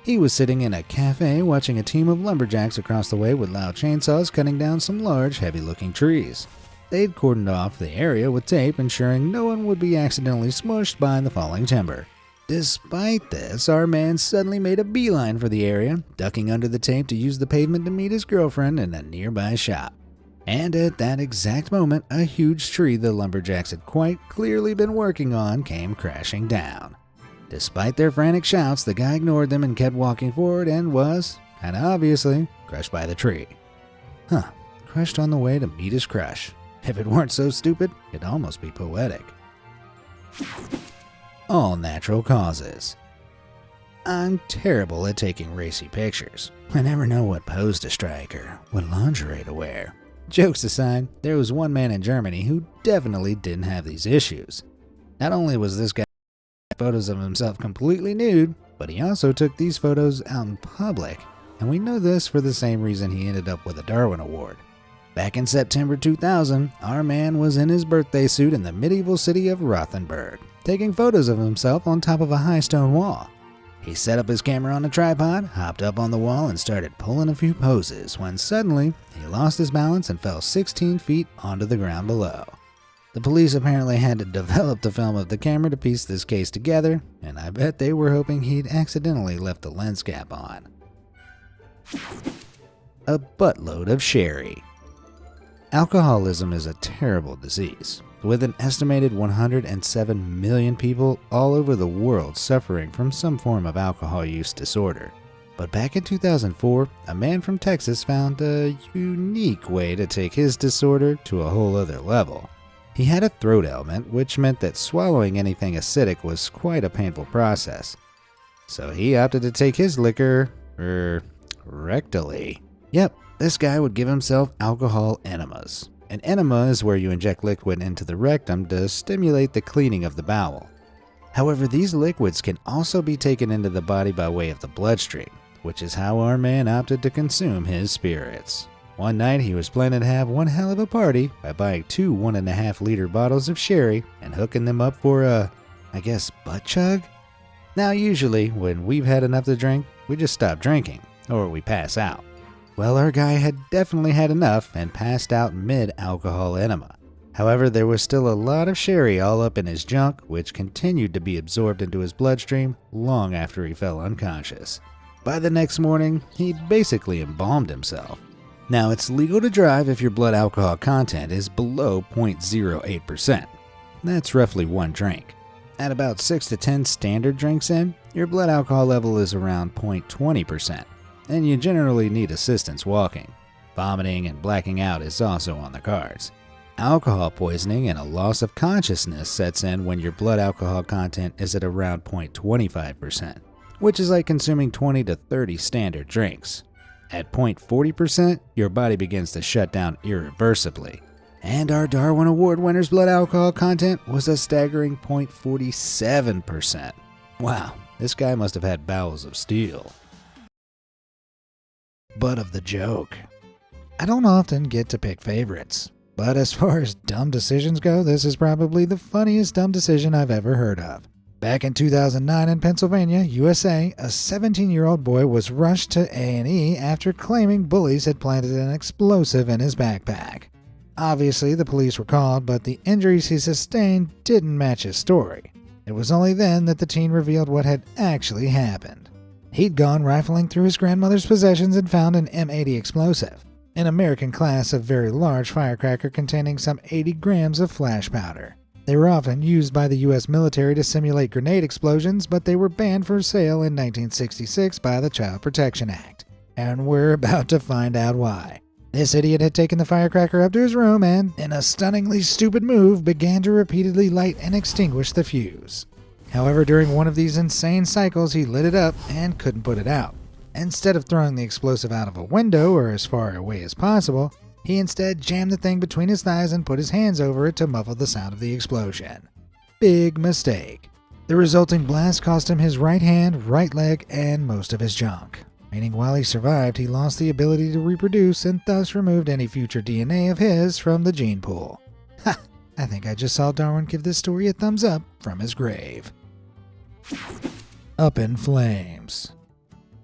He was sitting in a cafe watching a team of lumberjacks across the way with loud chainsaws cutting down some large, heavy-looking trees. They'd cordoned off the area with tape, ensuring no one would be accidentally smushed by the falling timber. Despite this, our man suddenly made a beeline for the area, ducking under the tape to use the pavement to meet his girlfriend in a nearby shop. And at that exact moment, a huge tree the lumberjacks had quite clearly been working on came crashing down. Despite their frantic shouts, the guy ignored them and kept walking forward and was, and obviously, crushed by the tree. Crushed on the way to meet his crush. If it weren't so stupid, it'd almost be poetic. All natural causes. I'm terrible at taking racy pictures. I never know what pose to strike or what lingerie to wear. Jokes aside, there was one man in Germany who definitely didn't have these issues. Not only was this guy taking photos of himself completely nude, but he also took these photos out in public, and we know this for the same reason he ended up with a Darwin Award. Back in September 2000, our man was in his birthday suit in the medieval city of Rothenburg, taking photos of himself on top of a high stone wall. He set up his camera on a tripod, hopped up on the wall, and started pulling a few poses when suddenly he lost his balance and fell 16 feet onto the ground below. The police apparently had to develop the film of the camera to piece this case together, and I bet they were hoping he'd accidentally left the lens cap on. A buttload of sherry. Alcoholism is a terrible disease, with an estimated 107 million people all over the world suffering from some form of alcohol use disorder. But back in 2004, a man from Texas found a unique way to take his disorder to a whole other level. He had a throat ailment, which meant that swallowing anything acidic was quite a painful process. So he opted to take his liquor, rectally. Yep, this guy would give himself alcohol enemas. An enema is where you inject liquid into the rectum to stimulate the cleaning of the bowel. However, these liquids can also be taken into the body by way of the bloodstream, which is how our man opted to consume his spirits. One night he was planning to have one hell of a party by buying 2 1.5-liter bottles of sherry and hooking them up for a, I guess, butt chug? Now usually when we've had enough to drink, we just stop drinking, or we pass out. Well, our guy had definitely had enough and passed out mid-alcohol enema. However, there was still a lot of sherry all up in his junk, which continued to be absorbed into his bloodstream long after he fell unconscious. By the next morning, he'd basically embalmed himself. Now, it's legal to drive if your blood alcohol content is below 0.08%. That's roughly 1 drink. At about 6 to 10 standard drinks in, your blood alcohol level is around 0.20%, and you generally need assistance walking. Vomiting and blacking out is also on the cards. Alcohol poisoning and a loss of consciousness sets in when your blood alcohol content is at around 0.25%, which is like consuming 20 to 30 standard drinks. At 0.40%, your body begins to shut down irreversibly. And our Darwin Award winners' blood alcohol content was a staggering 0.47%. Wow, this guy must have had bowels of steel. Butt of the joke. I don't often get to pick favorites, but as far as dumb decisions go, this is probably the funniest dumb decision I've ever heard of. Back in 2009 in Pennsylvania, USA, a 17-year-old boy was rushed to A&E after claiming bullies had planted an explosive in his backpack. Obviously, the police were called, but the injuries he sustained didn't match his story. It was only then that the teen revealed what had actually happened. He'd gone rifling through his grandmother's possessions and found an M80 explosive, an American class of very large firecracker containing some 80 grams of flash powder. They were often used by the U.S. military to simulate grenade explosions, but they were banned for sale in 1966 by the Child Protection Act. And we're about to find out why. This idiot had taken the firecracker up to his room and, in a stunningly stupid move, began to repeatedly light and extinguish the fuse. However, during one of these insane cycles, he lit it up and couldn't put it out. Instead of throwing the explosive out of a window or as far away as possible, he instead jammed the thing between his thighs and put his hands over it to muffle the sound of the explosion. Big mistake. The resulting blast cost him his right hand, right leg, and most of his junk. Meaning while he survived, he lost the ability to reproduce and thus removed any future DNA of his from the gene pool. Ha! I think I just saw Darwin give this story a thumbs up from his grave. Up in flames.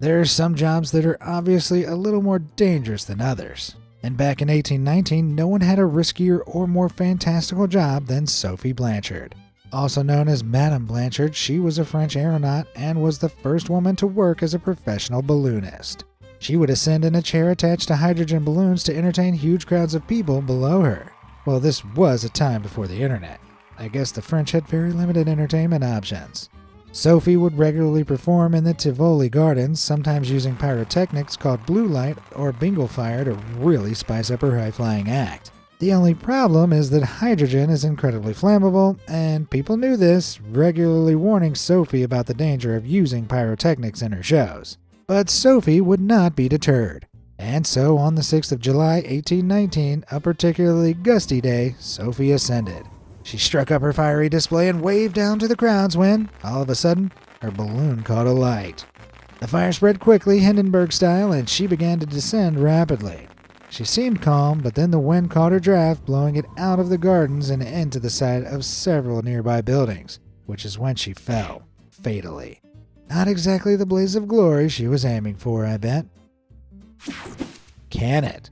There are some jobs that are obviously a little more dangerous than others. And back in 1819, no one had a riskier or more fantastical job than Sophie Blanchard. Also known as Madame Blanchard, she was a French aeronaut and was the first woman to work as a professional balloonist. She would ascend in a chair attached to hydrogen balloons to entertain huge crowds of people below her. Well, this was a time before the internet. I guess the French had very limited entertainment options. Sophie would regularly perform in the Tivoli Gardens, sometimes using pyrotechnics called blue light or bingle fire to really spice up her high-flying act. The only problem is that hydrogen is incredibly flammable, and people knew this, regularly warning Sophie about the danger of using pyrotechnics in her shows. But Sophie would not be deterred. And so on the 6th of July, 1819, a particularly gusty day, Sophie ascended. She struck up her fiery display and waved down to the crowds when, all of a sudden, her balloon caught alight. The fire spread quickly, Hindenburg style, and she began to descend rapidly. She seemed calm, but then the wind caught her draft, blowing it out of the gardens and into the side of several nearby buildings, which is when she fell, fatally. Not exactly the blaze of glory she was aiming for, I bet. Can it?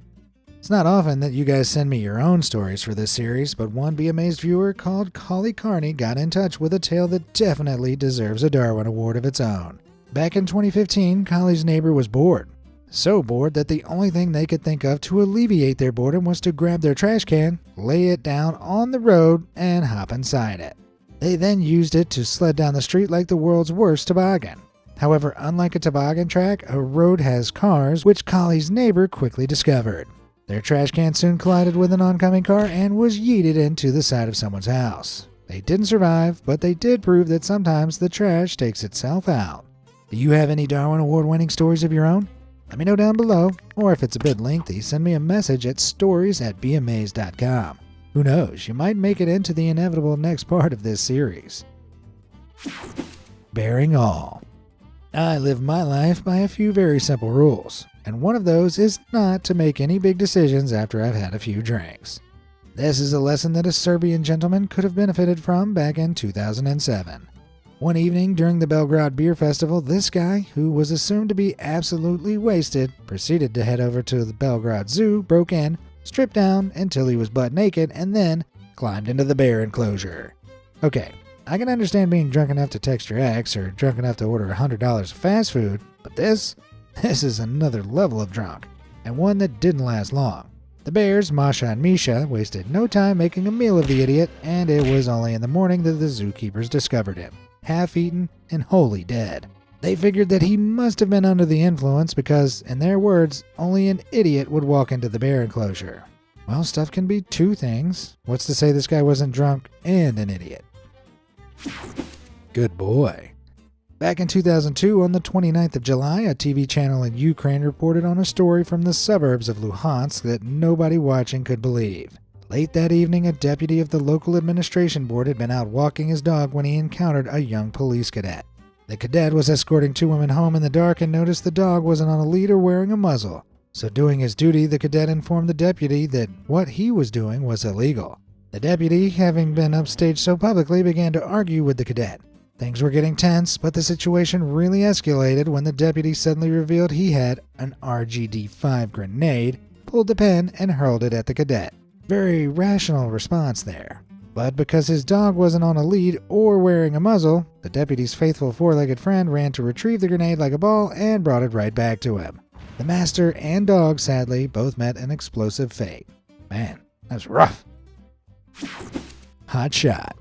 It's not often that you guys send me your own stories for this series, but one Be Amazed viewer called Collie Carney got in touch with a tale that definitely deserves a Darwin Award of its own. Back in 2015, Collie's neighbor was bored. So bored that the only thing they could think of to alleviate their boredom was to grab their trash can, lay it down on the road, and hop inside it. They then used it to sled down the street like the world's worst toboggan. However, unlike a toboggan track, a road has cars, which Collie's neighbor quickly discovered. Their trash can soon collided with an oncoming car and was yeeted into the side of someone's house. They didn't survive, but they did prove that sometimes the trash takes itself out. Do you have any Darwin Award-winning stories of your own? Let me know down below, or if it's a bit lengthy, send me a message at stories@beamazed.com. Who knows, you might make it into the inevitable next part of this series. Bearing all. I live my life by a few very simple rules. and one of those is not to make any big decisions after I've had a few drinks. This is a lesson that a Serbian gentleman could have benefited from back in 2007. One evening during the Belgrade Beer Festival, this guy, who was assumed to be absolutely wasted, proceeded to head over to the Belgrade Zoo, broke in, stripped down until he was butt naked, and then climbed into the bear enclosure. Okay, I can understand being drunk enough to text your ex or drunk enough to order $100 of fast food, but this is another level of drunk, and one that didn't last long. The bears, Masha and Misha, wasted no time making a meal of the idiot, and it was only in the morning that the zookeepers discovered him, half-eaten and wholly dead. They figured that he must have been under the influence because, in their words, only an idiot would walk into the bear enclosure. Well, stuff can be two things. What's to say this guy wasn't drunk and an idiot? Good boy. Back in 2002, on the 29th of July, a TV channel in Ukraine reported on a story from the suburbs of Luhansk that nobody watching could believe. Late that evening, a deputy of the local administration board had been out walking his dog when he encountered a young police cadet. The cadet was escorting two women home in the dark and noticed the dog wasn't on a lead or wearing a muzzle. So doing his duty, the cadet informed the deputy that what he was doing was illegal. The deputy, having been upstaged so publicly, began to argue with the cadet. Things were getting tense, but the situation really escalated when the deputy suddenly revealed he had an RGD-5 grenade, pulled the pin, and hurled it at the cadet. Very rational response there. But because his dog wasn't on a lead or wearing a muzzle, the deputy's faithful four-legged friend ran to retrieve the grenade like a ball and brought it right back to him. The master and dog, sadly, both met an explosive fate. Man, that's rough. Hot shot.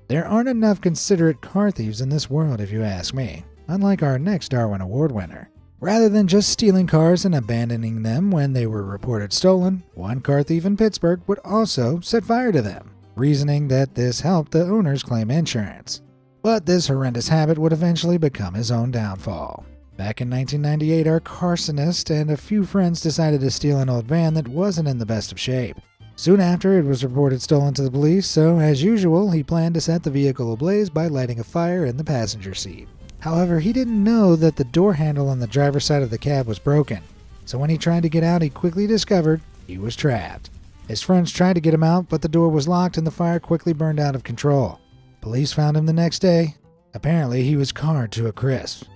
There aren't enough considerate car thieves in this world, if you ask me, unlike our next Darwin Award winner. Rather than just stealing cars and abandoning them when they were reported stolen, one car thief in Pittsburgh would also set fire to them, reasoning that this helped the owners claim insurance. But this horrendous habit would eventually become his own downfall. Back in 1998, our arsonist and a few friends decided to steal an old van that wasn't in the best of shape. Soon after, it was reported stolen to the police, so as usual, he planned to set the vehicle ablaze by lighting a fire in the passenger seat. However, he didn't know that the door handle on the driver's side of the cab was broken, so when he tried to get out, he quickly discovered he was trapped. His friends tried to get him out, but the door was locked and the fire quickly burned out of control. Police found him the next day. Apparently, he was charred to a crisp.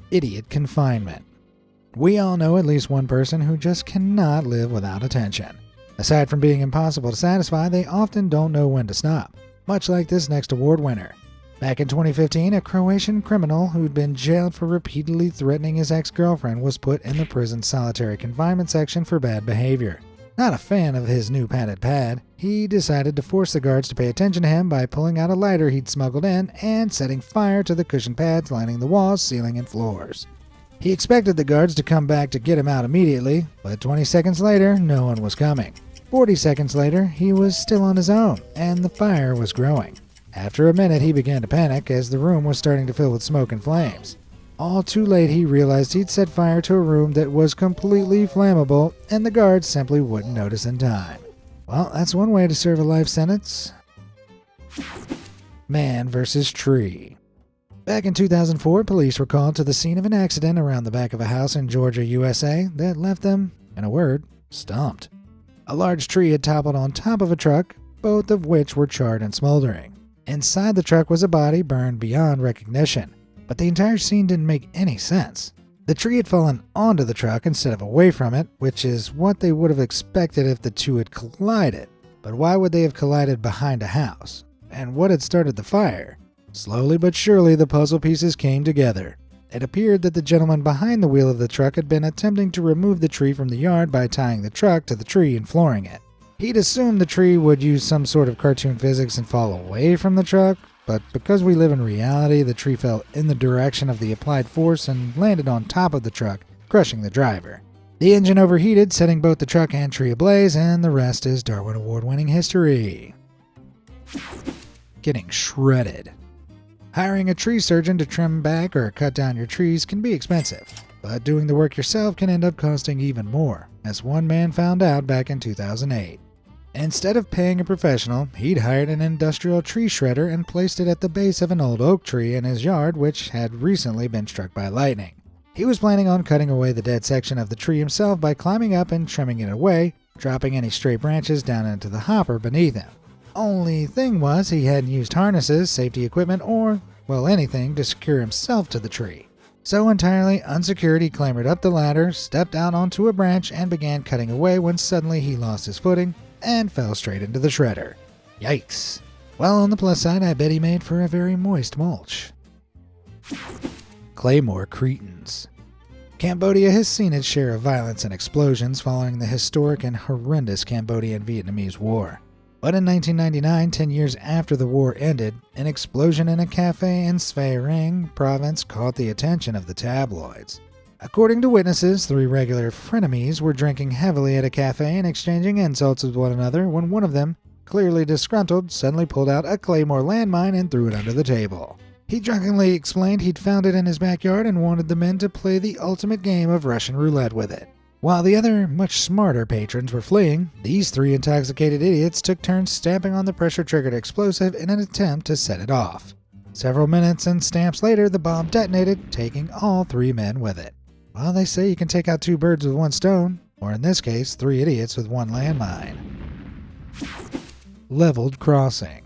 Idiot confinement. We all know at least one person who just cannot live without attention. Aside from being impossible to satisfy, they often don't know when to stop, much like this next award winner. Back in 2015, a Croatian criminal who'd been jailed for repeatedly threatening his ex-girlfriend was put in the prison's solitary confinement section for bad behavior. Not a fan of his new padded pad, he decided to force the guards to pay attention to him by pulling out a lighter he'd smuggled in and setting fire to the cushion pads lining the walls, ceiling, and floors. He expected the guards to come back to get him out immediately, but 20 seconds later, no one was coming. 40 seconds later, he was still on his own, and the fire was growing. After a minute, he began to panic as the room was starting to fill with smoke and flames. All too late, he realized he'd set fire to a room that was completely flammable, and the guards simply wouldn't notice in time. Well, that's one way to serve a life sentence. Man versus tree. Back in 2004, police were called to the scene of an accident around the back of a house in Georgia, USA, that left them, in a word, stumped. A large tree had toppled on top of a truck, both of which were charred and smoldering. Inside the truck was a body burned beyond recognition, but the entire scene didn't make any sense. The tree had fallen onto the truck instead of away from it, which is what they would have expected if the two had collided. But why would they have collided behind a house? And what had started the fire? Slowly but surely, the puzzle pieces came together. It appeared that the gentleman behind the wheel of the truck had been attempting to remove the tree from the yard by tying the truck to the tree and flooring it. He'd assumed the tree would use some sort of cartoon physics and fall away from the truck, but because we live in reality, the tree fell in the direction of the applied force and landed on top of the truck, crushing the driver. The engine overheated, setting both the truck and tree ablaze, and the rest is Darwin Award-winning history. Getting shredded. Hiring a tree surgeon to trim back or cut down your trees can be expensive, but doing the work yourself can end up costing even more, as one man found out back in 2008. Instead of paying a professional, he'd hired an industrial tree shredder and placed it at the base of an old oak tree in his yard which had recently been struck by lightning. He was planning on cutting away the dead section of the tree himself by climbing up and trimming it away, dropping any stray branches down into the hopper beneath him. Only thing was, he hadn't used harnesses, safety equipment, or, well, anything to secure himself to the tree. So entirely unsecured, he clambered up the ladder, stepped out onto a branch, and began cutting away when suddenly he lost his footing and fell straight into the shredder. Yikes. Well, on the plus side, I bet he made for a very moist mulch. Claymore Cretans. Cambodia has seen its share of violence and explosions following the historic and horrendous Cambodian-Vietnamese War. But in 1999, 10 years after the war ended, an explosion in a cafe in Svay Rieng province caught the attention of the tabloids. According to witnesses, 3 regular frenemies were drinking heavily at a cafe and exchanging insults with one another when one of them, clearly disgruntled, suddenly pulled out a Claymore landmine and threw it under the table. He drunkenly explained he'd found it in his backyard and wanted the men to play the ultimate game of Russian roulette with it. While the other, much smarter patrons were fleeing, these 3 intoxicated idiots took turns stamping on the pressure-triggered explosive in an attempt to set it off. Several minutes and stamps later, the bomb detonated, taking all 3 men with it. Well, they say you can take out 2 birds with 1 stone, or in this case, 3 idiots with 1 landmine. Leveled crossing.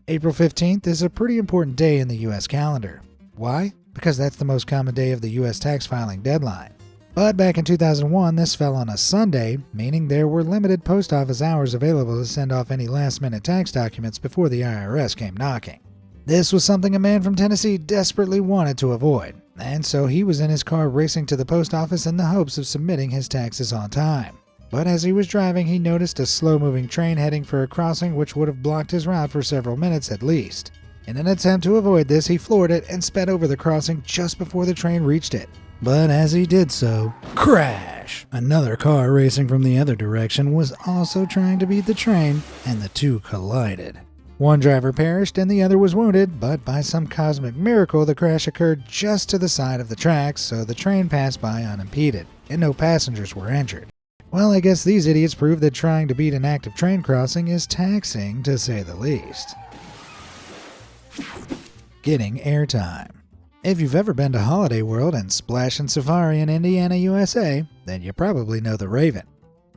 April 15th is a pretty important day in the U.S. calendar. Why? Because that's the most common day of the U.S. tax filing deadline. But back in 2001, this fell on a Sunday, meaning there were limited post office hours available to send off any last-minute tax documents before the IRS came knocking. This was something a man from Tennessee desperately wanted to avoid, and so he was in his car racing to the post office in the hopes of submitting his taxes on time. But as he was driving, he noticed a slow-moving train heading for a crossing which would have blocked his route for several minutes at least. In an attempt to avoid this, he floored it and sped over the crossing just before the train reached it. But as he did so, crash! Another car racing from the other direction was also trying to beat the train, and the 2 collided. One driver perished and the other was wounded, but by some cosmic miracle the crash occurred just to the side of the tracks, so the train passed by unimpeded, and no passengers were injured. Well, I guess these idiots proved that trying to beat an active train crossing is taxing, to say the least. Getting airtime. If you've ever been to Holiday World and Splash and Safari in Indiana, USA, then you probably know the Raven.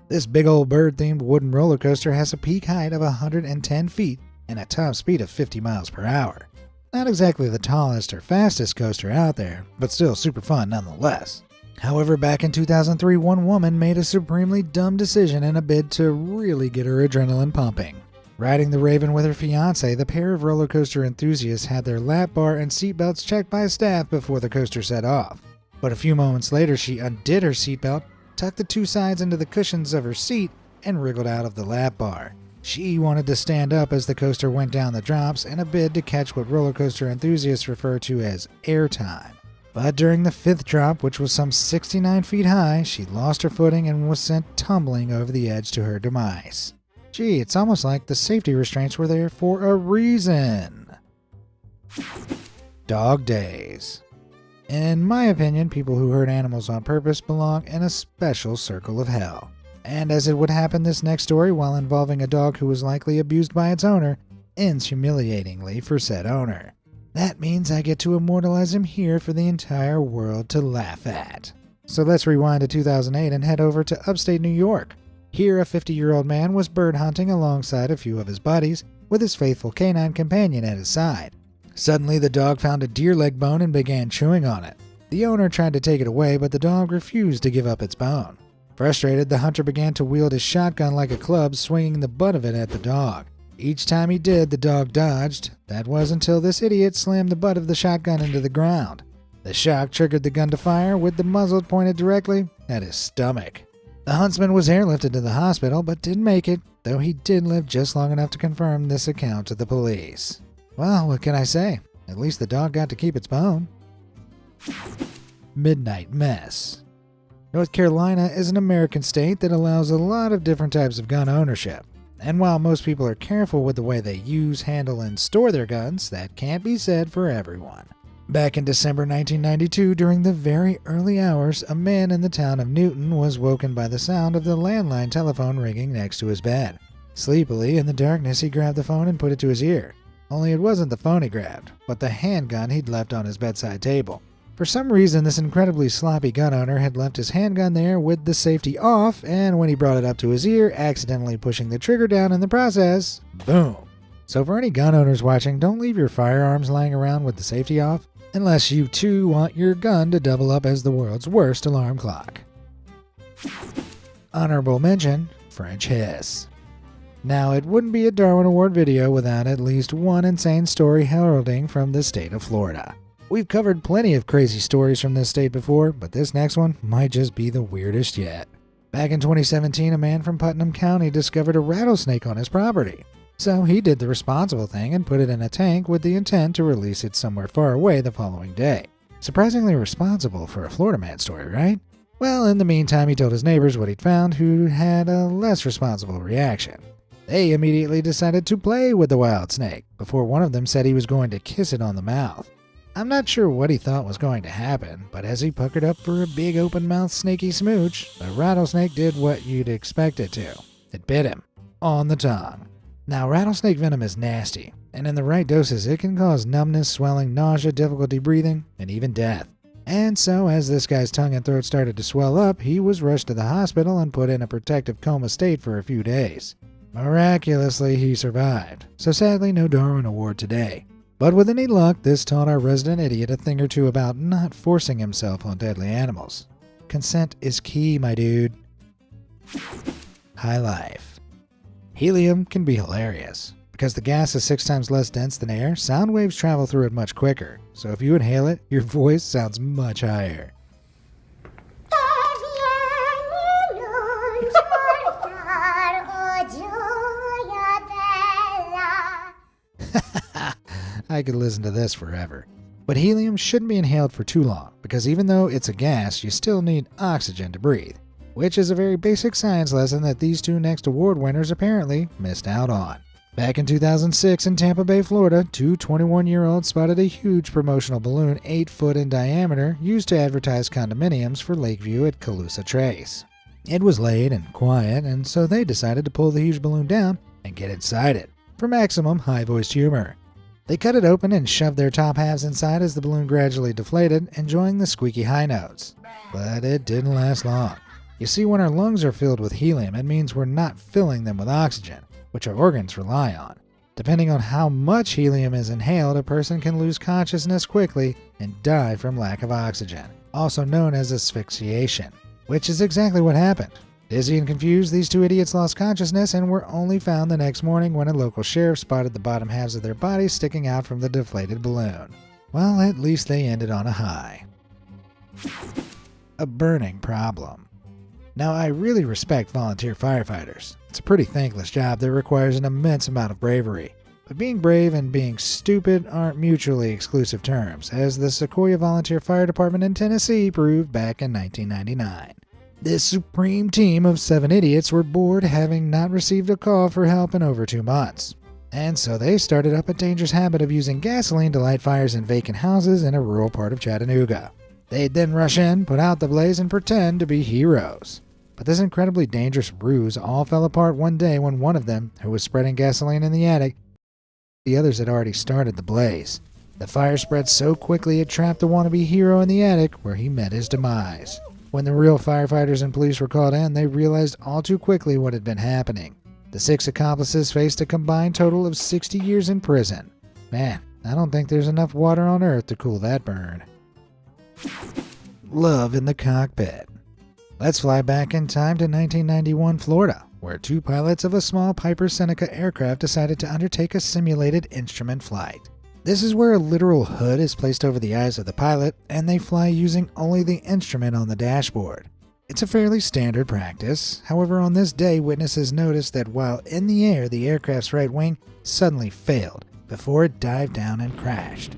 This big old bird-themed wooden roller coaster has a peak height of 110 feet and a top speed of 50 miles per hour. Not exactly the tallest or fastest coaster out there, but still super fun nonetheless. However, back in 2003, one woman made a supremely dumb decision in a bid to really get her adrenaline pumping. Riding the Raven with her fiancé, the pair of roller coaster enthusiasts had their lap bar and seatbelts checked by staff before the coaster set off. But a few moments later, she undid her seatbelt, tucked the 2 sides into the cushions of her seat, and wriggled out of the lap bar. She wanted to stand up as the coaster went down the drops in a bid to catch what roller coaster enthusiasts refer to as airtime. But during the 5th drop, which was some 69 feet high, she lost her footing and was sent tumbling over the edge to her demise. Gee, it's almost like the safety restraints were there for a reason. Dog days. In my opinion, people who hurt animals on purpose belong in a special circle of hell. And as it would happen, this next story, while involving a dog who was likely abused by its owner, ends humiliatingly for said owner. That means I get to immortalize him here for the entire world to laugh at. So let's rewind to 2008 and head over to upstate New York. Here, a 50-year-old man was bird hunting alongside a few of his buddies, with his faithful canine companion at his side. Suddenly, the dog found a deer leg bone and began chewing on it. The owner tried to take it away, but the dog refused to give up its bone. Frustrated, the hunter began to wield his shotgun like a club, swinging the butt of it at the dog. Each time he did, the dog dodged. That was until this idiot slammed the butt of the shotgun into the ground. The shock triggered the gun to fire, with the muzzle pointed directly at his stomach. The huntsman was airlifted to the hospital, but didn't make it, though he did live just long enough to confirm this account to the police. Well, what can I say? At least the dog got to keep its bone. Midnight Mess. North Carolina is an American state that allows a lot of different types of gun ownership. And while most people are careful with the way they use, handle, and store their guns, that can't be said for everyone. Back in December 1992, during the very early hours, a man in the town of Newton was woken by the sound of the landline telephone ringing next to his bed. Sleepily, in the darkness, he grabbed the phone and put it to his ear. Only it wasn't the phone he grabbed, but the handgun he'd left on his bedside table. For some reason, this incredibly sloppy gun owner had left his handgun there with the safety off, and when he brought it up to his ear, accidentally pushing the trigger down in the process, boom. So for any gun owners watching, don't leave your firearms lying around with the safety off, unless you too want your gun to double up as the world's worst alarm clock. Honorable mention, French hiss. Now, it wouldn't be a Darwin Award video without at least one insane story heralding from the state of Florida. We've covered plenty of crazy stories from this state before, but this next one might just be the weirdest yet. Back in 2017, a man from Putnam County discovered a rattlesnake on his property. So he did the responsible thing and put it in a tank with the intent to release it somewhere far away the following day. Surprisingly responsible for a Florida man story, right? Well, in the meantime, he told his neighbors what he'd found, who had a less responsible reaction. They immediately decided to play with the wild snake, before one of them said he was going to kiss it on the mouth. I'm not sure what he thought was going to happen, but as he puckered up for a big open-mouthed snaky smooch, the rattlesnake did what you'd expect it to. It bit him. On the tongue. Now, rattlesnake venom is nasty, and in the right doses it can cause numbness, swelling, nausea, difficulty breathing, and even death. And so, as this guy's tongue and throat started to swell up, he was rushed to the hospital and put in a protective coma state for a few days. Miraculously, he survived, so sadly no Darwin Award today. But with any luck, this taught our resident idiot a thing or two about not forcing himself on deadly animals. Consent is key, my dude. High life. Helium can be hilarious. Because the gas is 6 times less dense than air, sound waves travel through it much quicker. So if you inhale it, your voice sounds much higher. I could listen to this forever. But helium shouldn't be inhaled for too long, because even though it's a gas, you still need oxygen to breathe, which is a very basic science lesson that these two next award winners apparently missed out on. Back in 2006 in Tampa Bay, Florida, two 21-year-olds spotted a huge promotional balloon 8 foot in diameter used to advertise condominiums for Lakeview at Calusa Trace. It was late and quiet, and so they decided to pull the huge balloon down and get inside it for maximum high-voiced humor. They cut it open and shoved their top halves inside as the balloon gradually deflated, enjoying the squeaky high notes. But it didn't last long. You see, when our lungs are filled with helium, it means we're not filling them with oxygen, which our organs rely on. Depending on how much helium is inhaled, a person can lose consciousness quickly and die from lack of oxygen, also known as asphyxiation, which is exactly what happened. Dizzy and confused, these two idiots lost consciousness and were only found the next morning when a local sheriff spotted the bottom halves of their bodies sticking out from the deflated balloon. Well, at least they ended on a high. A burning problem. Now, I really respect volunteer firefighters. It's a pretty thankless job that requires an immense amount of bravery. But being brave and being stupid aren't mutually exclusive terms, as the Sequoia Volunteer Fire Department in Tennessee proved back in 1999. This supreme team of 7 idiots were bored, having not received a call for help in over 2 months. And so they started up a dangerous habit of using gasoline to light fires in vacant houses in a rural part of Chattanooga. They'd then rush in, put out the blaze, and pretend to be heroes. But this incredibly dangerous ruse all fell apart one day when one of them, who was spreading gasoline in the attic, the others had already started the blaze. The fire spread so quickly it trapped the wannabe hero in the attic, where he met his demise. When the real firefighters and police were called in, they realized all too quickly what had been happening. The 6 accomplices faced a combined total of 60 years in prison. Man, I don't think there's enough water on Earth to cool that burn. Love in the cockpit. Let's fly back in time to 1991 Florida, where 2 pilots of a small Piper Seneca aircraft decided to undertake a simulated instrument flight. This is where a literal hood is placed over the eyes of the pilot, and they fly using only the instrument on the dashboard. It's a fairly standard practice. However, on this day, witnesses noticed that while in the air, the aircraft's right wing suddenly failed before it dived down and crashed.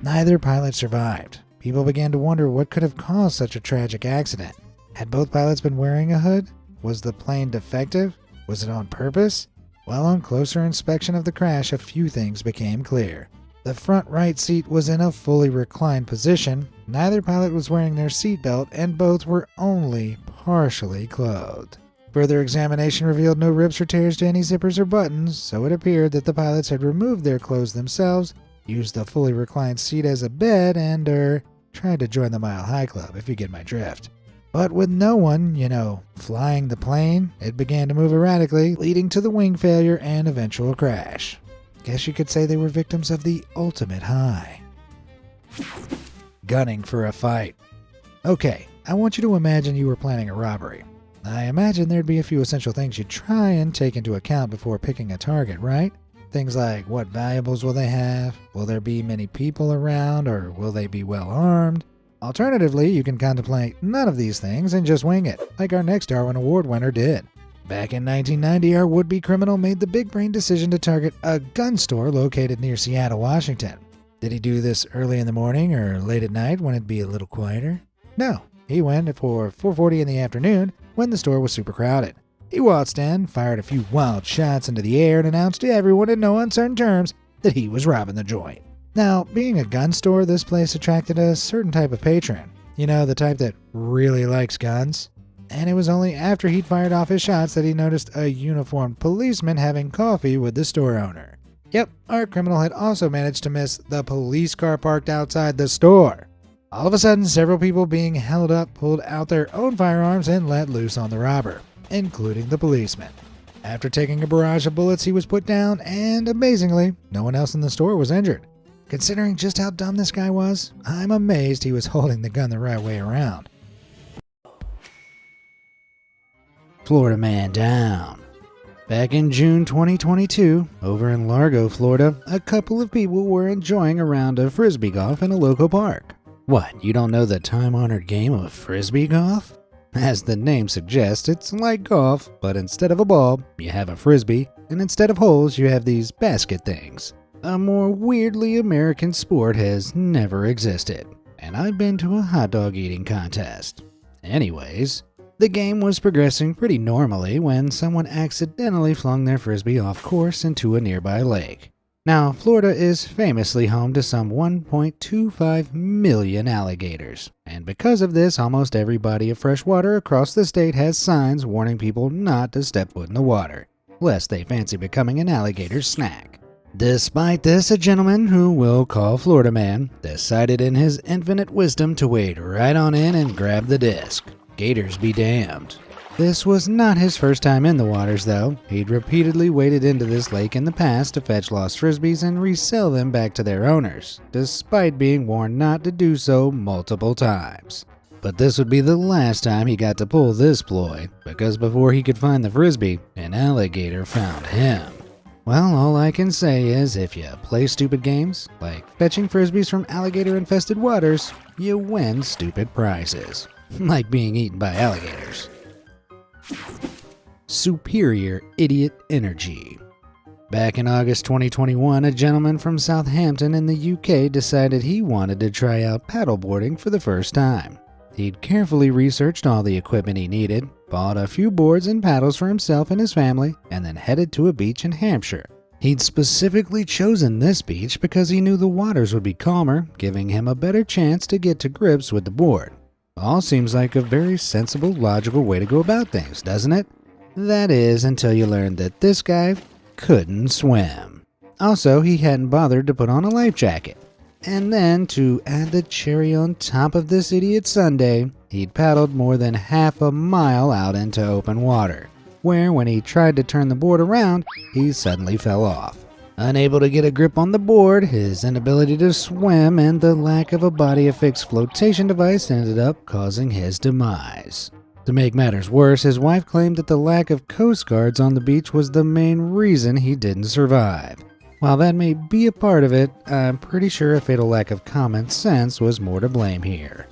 Neither pilot survived. People began to wonder what could have caused such a tragic accident. Had both pilots been wearing a hood? Was the plane defective? Was it on purpose? Well, on closer inspection of the crash, a few things became clear. The front right seat was in a fully reclined position, neither pilot was wearing their seatbelt, and both were only partially clothed. Further examination revealed no rips or tears to any zippers or buttons, so it appeared that the pilots had removed their clothes themselves, used the fully reclined seat as a bed, and, tried to join the Mile High Club, if you get my drift. But with no one, flying the plane, it began to move erratically, leading to the wing failure and eventual crash. Guess you could say they were victims of the ultimate high. Gunning for a fight. Okay, I want you to imagine you were planning a robbery. I imagine there'd be a few essential things you'd try and take into account before picking a target, right? Things like what valuables will they have? Will there be many people around, or will they be well armed? Alternatively, you can contemplate none of these things and just wing it, like our next Darwin Award winner did. Back in 1990, our would-be criminal made the big brain decision to target a gun store located near Seattle, Washington. Did he do this early in the morning or late at night when it'd be a little quieter? No, he went for 4:40 in the afternoon when the store was super crowded. He waltzed in, fired a few wild shots into the air, and announced to everyone in no uncertain terms that he was robbing the joint. Now, being a gun store, this place attracted a certain type of patron. The type that really likes guns. And it was only after he'd fired off his shots that he noticed a uniformed policeman having coffee with the store owner. Yep, our criminal had also managed to miss the police car parked outside the store. All of a sudden, several people being held up pulled out their own firearms and let loose on the robber, including the policeman. After taking a barrage of bullets, he was put down, and amazingly, no one else in the store was injured. Considering just how dumb this guy was, I'm amazed he was holding the gun the right way around. Florida man down. Back in June 2022, over in Largo, Florida, a couple of people were enjoying a round of frisbee golf in a local park. What, you don't know the time-honored game of frisbee golf? As the name suggests, it's like golf, but instead of a ball, you have a frisbee, and instead of holes, you have these basket things. A more weirdly American sport has never existed, and I've been to a hot dog eating contest. Anyways, the game was progressing pretty normally when someone accidentally flung their frisbee off course into a nearby lake. Now, Florida is famously home to some 1.25 million alligators, and because of this, almost every body of fresh water across the state has signs warning people not to step foot in the water, lest they fancy becoming an alligator snack. Despite this, a gentleman who we'll call Florida Man decided in his infinite wisdom to wade right on in and grab the disc. Gators be damned. This was not his first time in the waters, though. He'd repeatedly waded into this lake in the past to fetch lost frisbees and resell them back to their owners, despite being warned not to do so multiple times. But this would be the last time he got to pull this ploy, because before he could find the frisbee, an alligator found him. Well, all I can say is if you play stupid games, like fetching frisbees from alligator-infested waters, you win stupid prizes, like being eaten by alligators. Superior idiot energy. Back in August 2021, a gentleman from Southampton in the UK decided he wanted to try out paddleboarding for the first time. He'd carefully researched all the equipment he needed, bought a few boards and paddles for himself and his family, and then headed to a beach in Hampshire. He'd specifically chosen this beach because he knew the waters would be calmer, giving him a better chance to get to grips with the board. All seems like a very sensible, logical way to go about things, doesn't it? That is, until you learn that this guy couldn't swim. Also, he hadn't bothered to put on a life jacket. And then, to add the cherry on top of this idiot's sundae, he'd paddled more than half a mile out into open water, where when he tried to turn the board around, he suddenly fell off. Unable to get a grip on the board, his inability to swim, and the lack of a body-affixed flotation device ended up causing his demise. To make matters worse, his wife claimed that the lack of Coast Guards on the beach was the main reason he didn't survive. While that may be a part of it, I'm pretty sure a fatal lack of common sense was more to blame here.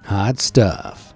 Hot stuff.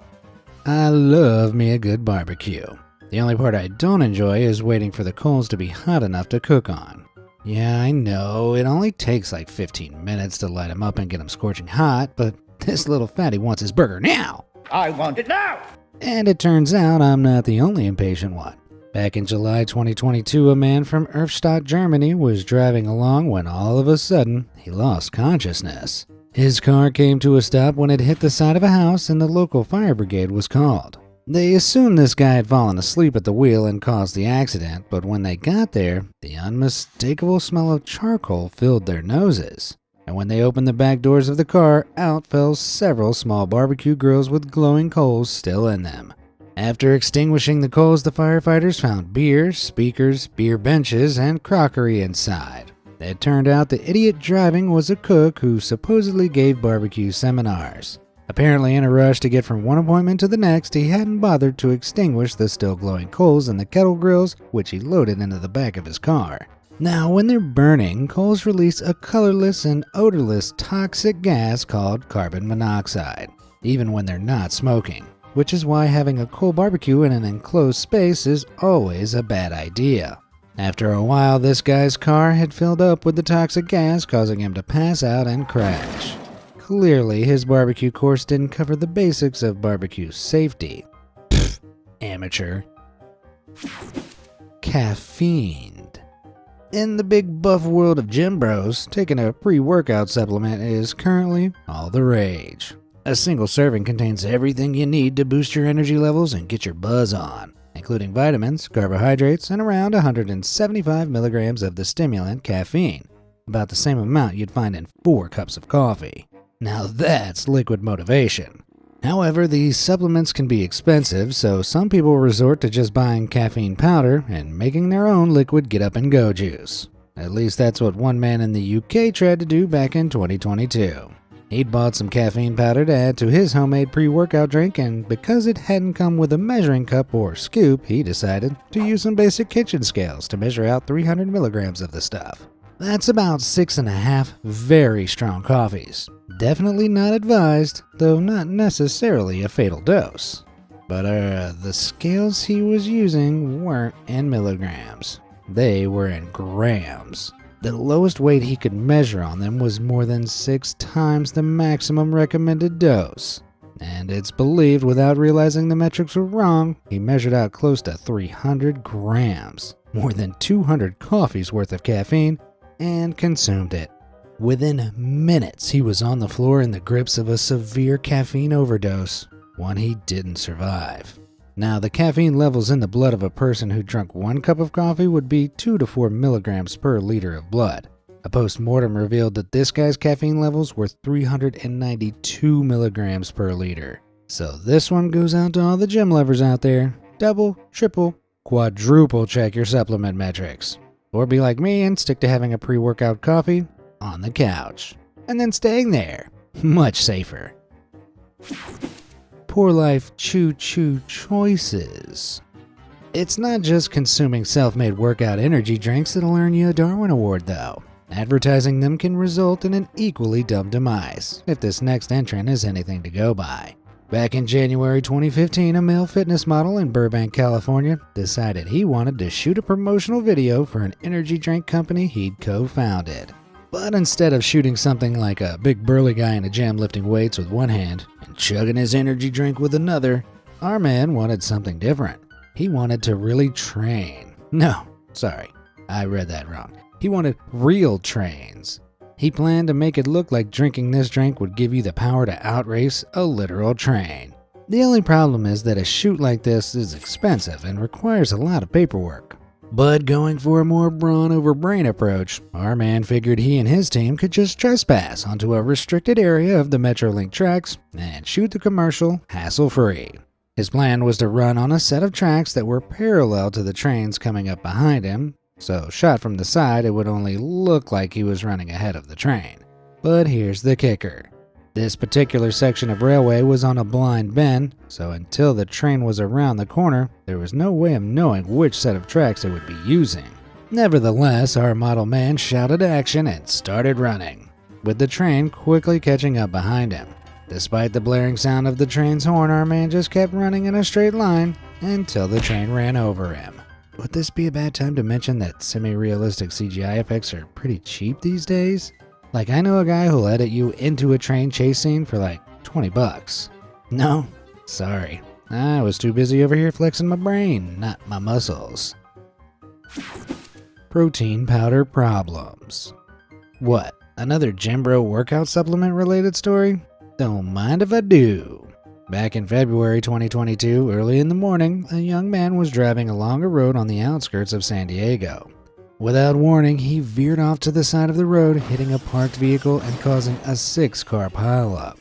I love me a good barbecue. The only part I don't enjoy is waiting for the coals to be hot enough to cook on. Yeah, I know, it only takes like 15 minutes to light them up and get them scorching hot, but this little fatty wants his burger now! I want it now! And it turns out I'm not the only impatient one. Back in July 2022, a man from Erfstadt, Germany was driving along when all of a sudden he lost consciousness. His car came to a stop when it hit the side of a house and the local fire brigade was called. They assumed this guy had fallen asleep at the wheel and caused the accident, but when they got there, the unmistakable smell of charcoal filled their noses. And when they opened the back doors of the car, out fell several small barbecue grills with glowing coals still in them. After extinguishing the coals, the firefighters found beer, speakers, beer benches, and crockery inside. It turned out the idiot driving was a cook who supposedly gave barbecue seminars. Apparently in a rush to get from one appointment to the next, he hadn't bothered to extinguish the still glowing coals in the kettle grills, which he loaded into the back of his car. Now, when they're burning, coals release a colorless and odorless toxic gas called carbon monoxide, even when they're not smoking, which is why having a coal barbecue in an enclosed space is always a bad idea. After a while, this guy's car had filled up with the toxic gas, causing him to pass out and crash. Clearly, his barbecue course didn't cover the basics of barbecue safety. Pfft, amateur. Caffeine. In the big buff world of gym bros, taking a pre-workout supplement is currently all the rage. A single serving contains everything you need to boost your energy levels and get your buzz on, including vitamins, carbohydrates, and around 175 milligrams of the stimulant caffeine, about the same amount you'd find in 4 cups of coffee. Now that's liquid motivation. However, these supplements can be expensive, so some people resort to just buying caffeine powder and making their own liquid get-up-and-go juice. At least that's what one man in the UK tried to do back in 2022. He'd bought some caffeine powder to add to his homemade pre-workout drink, and because it hadn't come with a measuring cup or scoop, he decided to use some basic kitchen scales to measure out 300 milligrams of the stuff. That's about 6.5 very strong coffees. Definitely not advised, though not necessarily a fatal dose. But the scales he was using weren't in milligrams. They were in grams. The lowest weight he could measure on them was more than 6 times the maximum recommended dose. And it's believed, without realizing the metrics were wrong, he measured out close to 300 grams, more than 200 coffees worth of caffeine, and consumed it. Within minutes, he was on the floor in the grips of a severe caffeine overdose, one he didn't survive. Now, the caffeine levels in the blood of a person who drank 1 cup of coffee would be 2 to 4 milligrams per liter of blood. A post-mortem revealed that this guy's caffeine levels were 392 milligrams per liter. So this one goes out to all the gym lovers out there. Double, triple, quadruple check your supplement metrics. Or be like me and stick to having a pre-workout coffee on the couch, and then staying there. Much safer. Poor life choo-choo choices. It's not just consuming self-made workout energy drinks that'll earn you a Darwin Award, though. Advertising them can result in an equally dumb demise, if this next entrant is anything to go by. Back in January 2015, a male fitness model in Burbank, California, decided he wanted to shoot a promotional video for an energy drink company he'd co-founded. But instead of shooting something like a big burly guy in a gym lifting weights with one hand and chugging his energy drink with another, our man wanted something different. He wanted to really train. No, sorry, I read that wrong. He wanted real trains. He planned to make it look like drinking this drink would give you the power to outrace a literal train. The only problem is that a shoot like this is expensive and requires a lot of paperwork. But going for a more brawn over brain approach, our man figured he and his team could just trespass onto a restricted area of the Metrolink tracks and shoot the commercial hassle-free. His plan was to run on a set of tracks that were parallel to the trains coming up behind him, so shot from the side it would only look like he was running ahead of the train. But here's the kicker. This particular section of railway was on a blind bend, so until the train was around the corner, there was no way of knowing which set of tracks it would be using. Nevertheless, our model man shouted action and started running, with the train quickly catching up behind him. Despite the blaring sound of the train's horn, our man just kept running in a straight line until the train ran over him. Would this be a bad time to mention that semi-realistic CGI effects are pretty cheap these days? Like, I know a guy who'll edit you into a train chase scene for like $20. No? Sorry. I was too busy over here flexing my brain, not my muscles. Protein powder problems. What? Another gym bro workout supplement related story? Don't mind if I do. Back in February 2022, early in the morning, a young man was driving along a road on the outskirts of San Diego. Without warning, he veered off to the side of the road, hitting a parked vehicle and causing a 6-car pileup.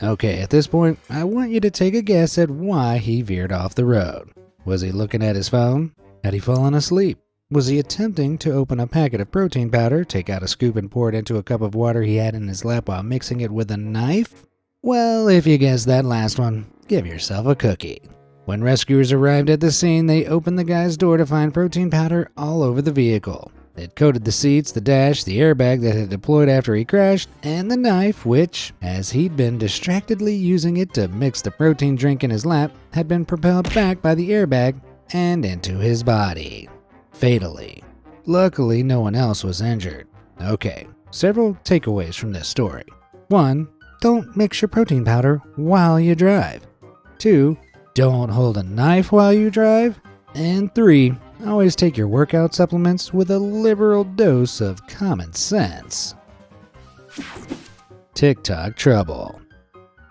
Okay, at this point, I want you to take a guess at why he veered off the road. Was he looking at his phone? Had he fallen asleep? Was he attempting to open a packet of protein powder, take out a scoop and pour it into a cup of water he had in his lap while mixing it with a knife? Well, if you guessed that last one, give yourself a cookie. When rescuers arrived at the scene, they opened the guy's door to find protein powder all over the vehicle. It coated the seats, the dash, the airbag that had deployed after he crashed, and the knife, which, as he'd been distractedly using it to mix the protein drink in his lap, had been propelled back by the airbag and into his body. Fatally. Luckily, no one else was injured. Okay, several takeaways from this story. 1. Don't mix your protein powder while you drive. 2. Don't hold a knife while you drive. And 3. Always take your workout supplements with a liberal dose of common sense. TikTok trouble.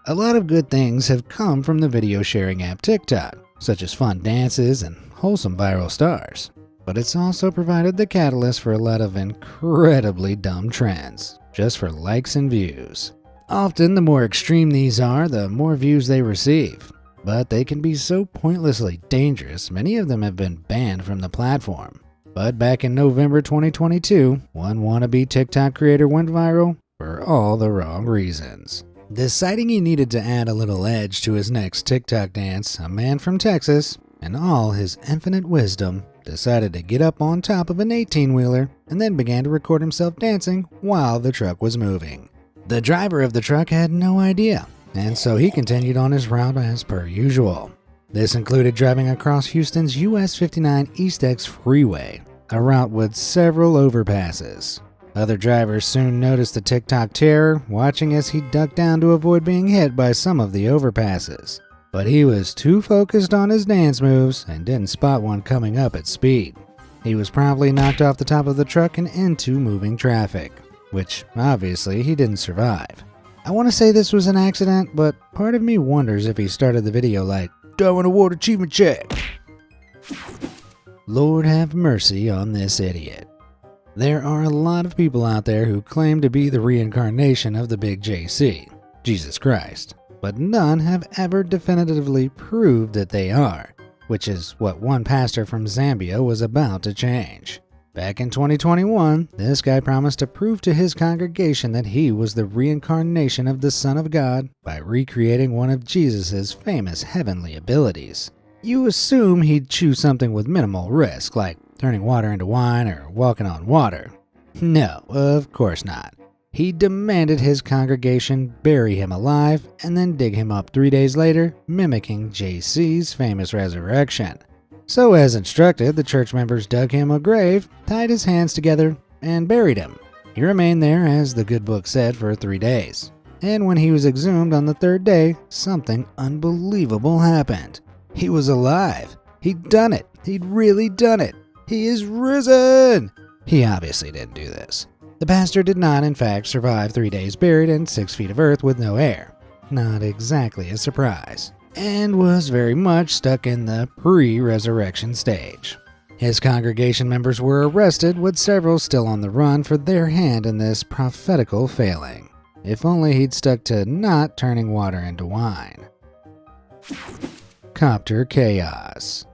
A lot of good things have come from the video sharing app TikTok, such as fun dances and wholesome viral stars. But it's also provided the catalyst for a lot of incredibly dumb trends, just for likes and views. Often, the more extreme these are, the more views they receive. But they can be so pointlessly dangerous, many of them have been banned from the platform. But back in November 2022, one wannabe TikTok creator went viral for all the wrong reasons. Deciding he needed to add a little edge to his next TikTok dance, a man from Texas, in all his infinite wisdom, decided to get up on top of an 18-wheeler and then began to record himself dancing while the truck was moving. The driver of the truck had no idea, and so he continued on his route as per usual. This included driving across Houston's US 59 East X freeway, a route with several overpasses. Other drivers soon noticed the TikTok terror, watching as he ducked down to avoid being hit by some of the overpasses. But he was too focused on his dance moves and didn't spot one coming up at speed. He was promptly knocked off the top of the truck and into moving traffic, which obviously he didn't survive. I want to say this was an accident, but part of me wonders if he started the video like, Darwin Award Achievement Check. Lord have mercy on this idiot. There are a lot of people out there who claim to be the reincarnation of the big JC, Jesus Christ, but none have ever definitively proved that they are, which is what one pastor from Zambia was about to change. Back in 2021, this guy promised to prove to his congregation that he was the reincarnation of the Son of God by recreating one of Jesus' famous heavenly abilities. You assume he'd choose something with minimal risk, like turning water into wine or walking on water. No, of course not. He demanded his congregation bury him alive and then dig him up 3 days later, mimicking JC's famous resurrection. So as instructed, the church members dug him a grave, tied his hands together, and buried him. He remained there, as the good book said, for 3 days. And when he was exhumed on the 3rd day, something unbelievable happened. He was alive. He'd done it. He'd really done it. He is risen! He obviously didn't do this. The pastor did not, in fact, survive 3 days buried in 6 feet of earth with no air. Not exactly a surprise. And was very much stuck in the pre-resurrection stage. His congregation members were arrested, with several still on the run for their hand in this prophetical failing. If only he'd stuck to not turning water into wine. Copter chaos.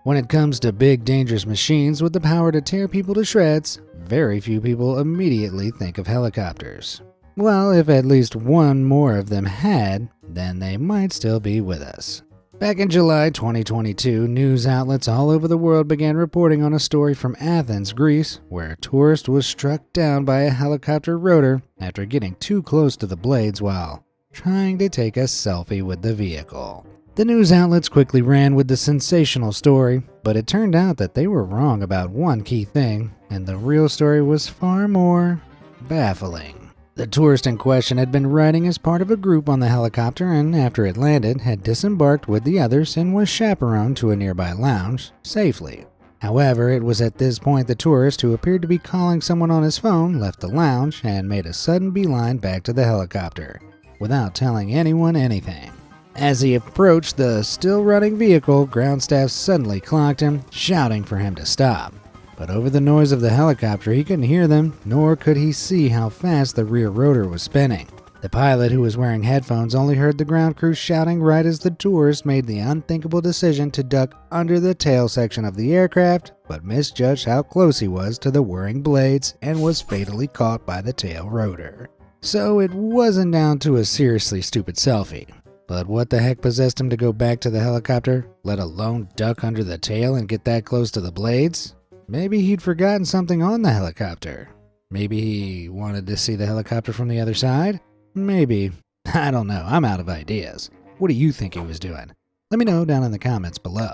When it comes to big dangerous machines with the power to tear people to shreds, very few people immediately think of helicopters. Well, if at least one more of them had, then they might still be with us. Back in July 2022, news outlets all over the world began reporting on a story from Athens, Greece, where a tourist was struck down by a helicopter rotor after getting too close to the blades while trying to take a selfie with the vehicle. The news outlets quickly ran with the sensational story, but it turned out that they were wrong about one key thing, and the real story was far more baffling. The tourist in question had been riding as part of a group on the helicopter, and after it landed, had disembarked with the others and was chaperoned to a nearby lounge safely. However, it was at this point the tourist, who appeared to be calling someone on his phone, left the lounge and made a sudden beeline back to the helicopter, without telling anyone anything. As he approached the still-running vehicle, ground staff suddenly clocked him, shouting for him to stop. But over the noise of the helicopter, he couldn't hear them, nor could he see how fast the rear rotor was spinning. The pilot, who was wearing headphones, only heard the ground crew shouting right as the tourist made the unthinkable decision to duck under the tail section of the aircraft, but misjudged how close he was to the whirring blades and was fatally caught by the tail rotor. So it wasn't down to a seriously stupid selfie. But what the heck possessed him to go back to the helicopter, let alone duck under the tail and get that close to the blades? Maybe he'd forgotten something on the helicopter. Maybe he wanted to see the helicopter from the other side? Maybe. I don't know. I'm out of ideas. What do you think he was doing? Let me know down in the comments below.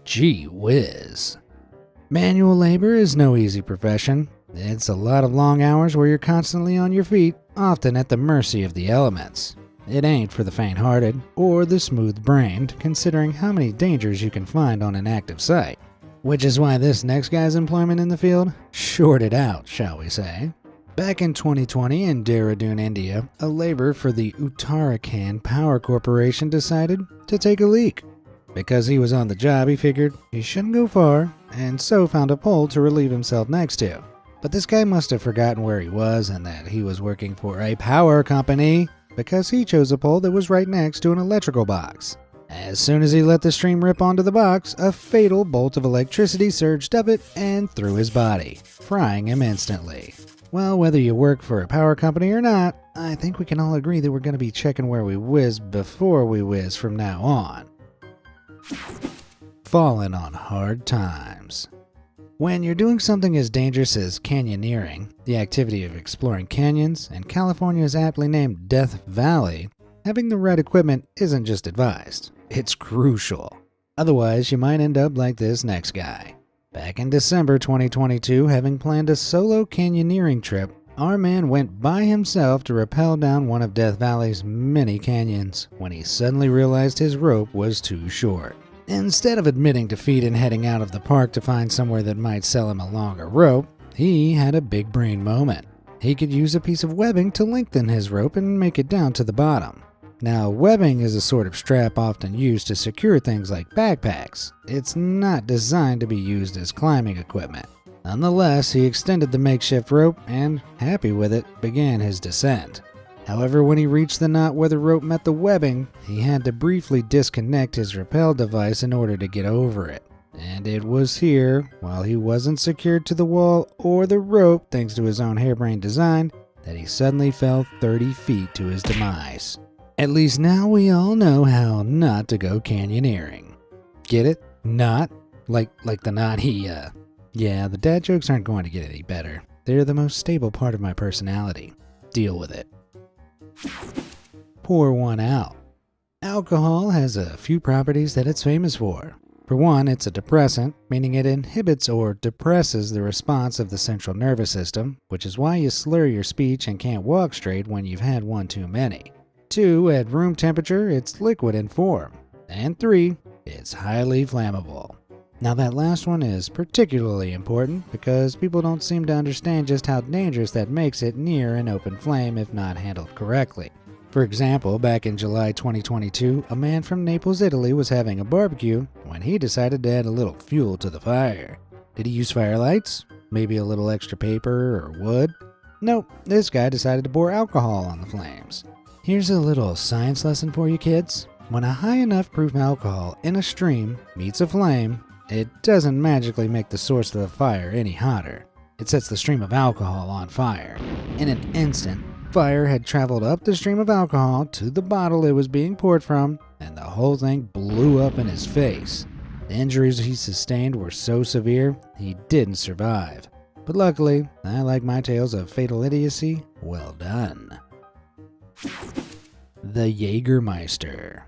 Gee whiz. Manual labor is no easy profession. It's a lot of long hours where you're constantly on your feet, often at the mercy of the elements. It ain't for the faint-hearted or the smooth-brained, considering how many dangers you can find on an active site. Which is why this next guy's employment in the field shorted out, shall we say. Back in 2020 in Dehradun, India, a laborer for the Uttarakhand Power Corporation decided to take a leak. Because he was on the job, he figured he shouldn't go far, and so found a pole to relieve himself next to. But this guy must have forgotten where he was and that he was working for a power company, because he chose a pole that was right next to an electrical box. As soon as he let the stream rip onto the box, a fatal bolt of electricity surged up it and through his body, frying him instantly. Well, whether you work for a power company or not, I think we can all agree that we're going to be checking where we whiz before we whiz from now on. Falling on hard times. When you're doing something as dangerous as canyoneering, the activity of exploring canyons, and California's aptly named Death Valley, having the right equipment isn't just advised, it's crucial. Otherwise, you might end up like this next guy. Back in December 2022, having planned a solo canyoneering trip, our man went by himself to rappel down one of Death Valley's many canyons when he suddenly realized his rope was too short. Instead of admitting defeat and heading out of the park to find somewhere that might sell him a longer rope, he had a big brain moment. He could use a piece of webbing to lengthen his rope and make it down to the bottom. Now, webbing is a sort of strap often used to secure things like backpacks. It's not designed to be used as climbing equipment. Nonetheless, he extended the makeshift rope and, happy with it, began his descent. However, when he reached the knot where the rope met the webbing, he had to briefly disconnect his rappel device in order to get over it. And it was here, while he wasn't secured to the wall or the rope thanks to his own harebrained design, that he suddenly fell 30 feet to his demise. At least now we all know how not to go canyoneering. Get it? Not? Like the knot Yeah, the dad jokes aren't going to get any better. They're the most stable part of my personality. Deal with it. Pour one out. Alcohol has a few properties that it's famous for. For one, it's a depressant, meaning it inhibits or depresses the response of the central nervous system, which is why you slur your speech and can't walk straight when you've had one too many. 2, at room temperature, it's liquid in form. And 3, it's highly flammable. Now that last one is particularly important because people don't seem to understand just how dangerous that makes it near an open flame if not handled correctly. For example, back in July 2022, a man from Naples, Italy was having a barbecue when he decided to add a little fuel to the fire. Did he use firelights? Maybe a little extra paper or wood? Nope, this guy decided to pour alcohol on the flames. Here's a little science lesson for you kids. When a high enough proof alcohol in a stream meets a flame, it doesn't magically make the source of the fire any hotter. It sets the stream of alcohol on fire. In an instant, fire had traveled up the stream of alcohol to the bottle it was being poured from, and the whole thing blew up in his face. The injuries he sustained were so severe, he didn't survive. But luckily, I like my tales of fatal idiocy well done. The Jägermeister.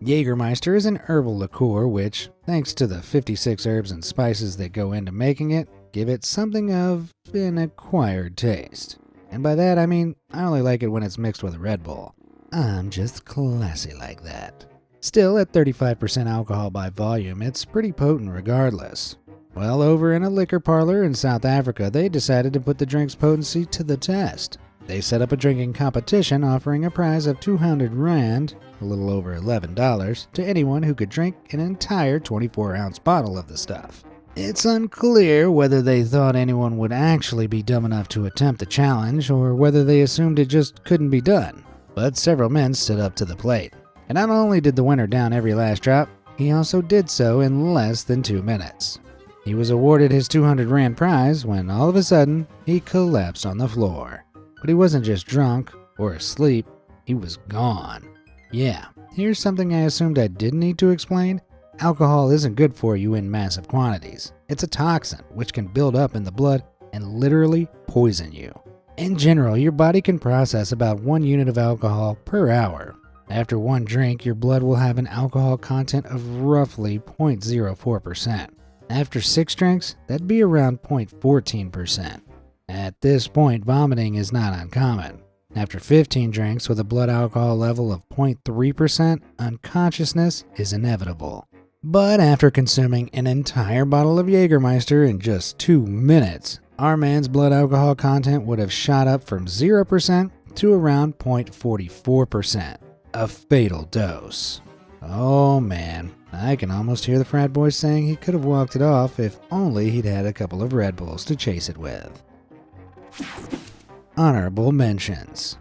Jägermeister is an herbal liqueur which, thanks to the 56 herbs and spices that go into making it, give it something of an acquired taste. And by that I mean, I only like it when it's mixed with a Red Bull. I'm just classy like that. Still, at 35% alcohol by volume, it's pretty potent regardless. Well, over in a liquor parlor in South Africa, they decided to put the drink's potency to the test. They set up a drinking competition offering a prize of 200 rand, a little over $11, to anyone who could drink an entire 24-ounce bottle of the stuff. It's unclear whether they thought anyone would actually be dumb enough to attempt the challenge or whether they assumed it just couldn't be done, but several men stood up to the plate. And not only did the winner down every last drop, he also did so in less than 2 minutes. He was awarded his 200 rand prize when all of a sudden he collapsed on the floor. But he wasn't just drunk or asleep, he was gone. Yeah, here's something I assumed I didn't need to explain. Alcohol isn't good for you in massive quantities. It's a toxin which can build up in the blood and literally poison you. In general, your body can process about 1 unit of alcohol per hour. After one drink, your blood will have an alcohol content of roughly 0.04%. After 6 drinks, that'd be around 0.14%. At this point, vomiting is not uncommon. After 15 drinks with a blood alcohol level of 0.3%, unconsciousness is inevitable. But after consuming an entire bottle of Jägermeister in just 2 minutes, our man's blood alcohol content would have shot up from 0% to around 0.44%. A fatal dose. Oh man, I can almost hear the frat boys saying he could have walked it off if only he'd had a couple of Red Bulls to chase it with. Honorable mentions.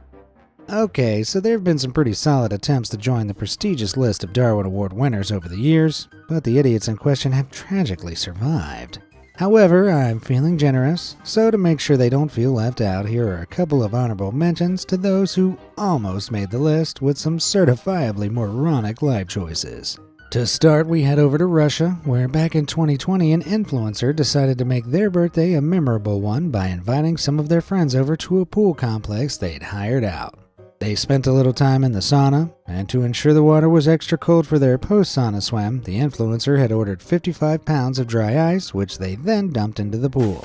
Okay, so there have been some pretty solid attempts to join the prestigious list of Darwin Award winners over the years, but the idiots in question have tragically survived. However, I'm feeling generous, so to make sure they don't feel left out, here are a couple of honorable mentions to those who almost made the list with some certifiably moronic life choices. To start, we head over to Russia, where back in 2020 an influencer decided to make their birthday a memorable one by inviting some of their friends over to a pool complex they'd hired out. They spent a little time in the sauna, and to ensure the water was extra cold for their post-sauna swim, the influencer had ordered 55 pounds of dry ice, which they then dumped into the pool.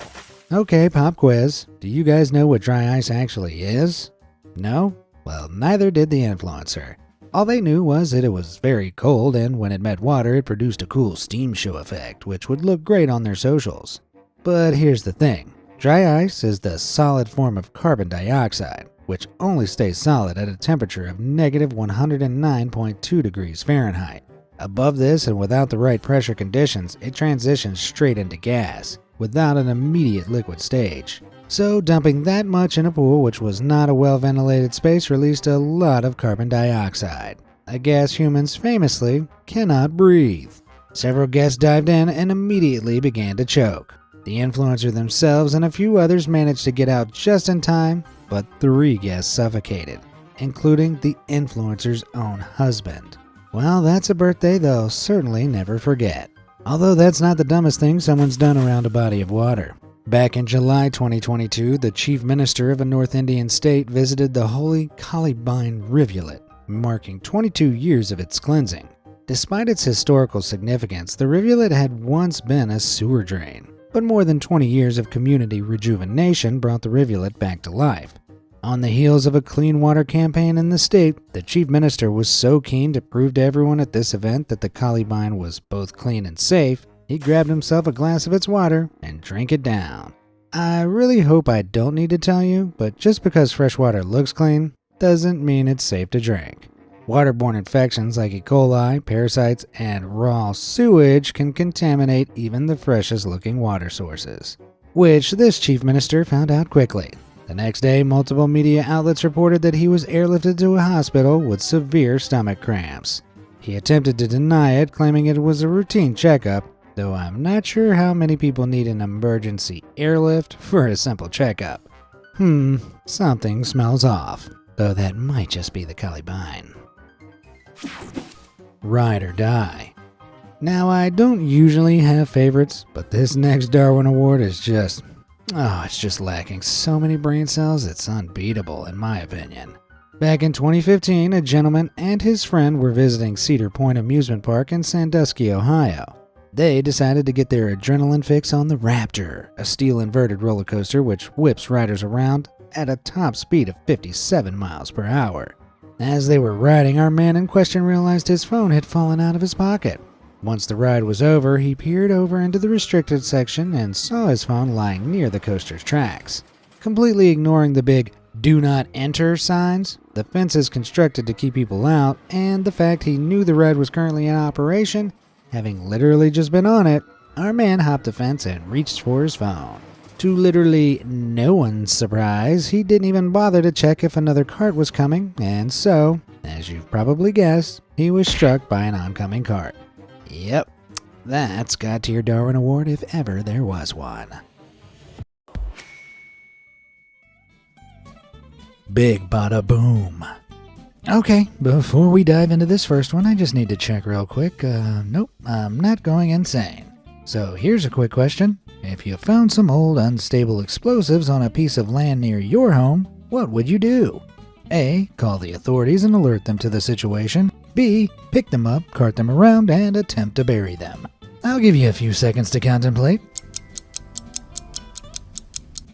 Okay, pop quiz. Do you guys know what dry ice actually is? No? Well, neither did the influencer. All they knew was that it was very cold, and when it met water, it produced a cool steam show effect, which would look great on their socials. But here's the thing. Dry ice is the solid form of carbon dioxide, which only stays solid at a temperature of negative 109.2 degrees Fahrenheit. Above this and without the right pressure conditions, it transitions straight into gas, without an immediate liquid stage. So dumping that much in a pool which was not a well-ventilated space released a lot of carbon dioxide, a gas humans famously cannot breathe. Several guests dived in and immediately began to choke. The influencer themselves and a few others managed to get out just in time, but 3 guests suffocated, including the influencer's own husband. Well, that's a birthday they'll certainly never forget. Although that's not the dumbest thing someone's done around a body of water. Back in July 2022, the chief minister of a North Indian state visited the holy Kalibine rivulet, marking 22 years of its cleansing. Despite its historical significance, the rivulet had once been a sewer drain, but more than 20 years of community rejuvenation brought the rivulet back to life. On the heels of a clean water campaign in the state, the chief minister was so keen to prove to everyone at this event that the Kalibine was both clean and safe, he grabbed himself a glass of its water and drank it down. I really hope I don't need to tell you, but just because fresh water looks clean doesn't mean it's safe to drink. Waterborne infections like E. coli, parasites, and raw sewage can contaminate even the freshest looking water sources, which this chief minister found out quickly. The next day, multiple media outlets reported that he was airlifted to a hospital with severe stomach cramps. He attempted to deny it, claiming it was a routine checkup, though I'm not sure how many people need an emergency airlift for a simple checkup. Something smells off, though that might just be the Kalibine. Ride or die. Now, I don't usually have favorites, but this next Darwin Award is just, it's just lacking so many brain cells it's unbeatable in my opinion. Back in 2015, a gentleman and his friend were visiting Cedar Point Amusement Park in Sandusky, Ohio. They decided to get their adrenaline fix on the Raptor, a steel inverted roller coaster which whips riders around at a top speed of 57 miles per hour. As they were riding, our man in question realized his phone had fallen out of his pocket. Once the ride was over, he peered over into the restricted section and saw his phone lying near the coaster's tracks. Completely ignoring the big, do not enter signs, the fences constructed to keep people out, and the fact he knew the ride was currently in operation, having literally just been on it, our man hopped the fence and reached for his phone. To literally no one's surprise, he didn't even bother to check if another cart was coming, and so, as you've probably guessed, he was struck by an oncoming cart. Yep, that's got to your Darwin Award if ever there was one. Big bada boom. Okay, before we dive into this first one, I just need to check real quick. Nope, I'm not going insane. So here's a quick question. If you found some old unstable explosives on a piece of land near your home, what would you do? A. Call the authorities and alert them to the situation. B. Pick them up, cart them around, and attempt to bury them. I'll give you a few seconds to contemplate.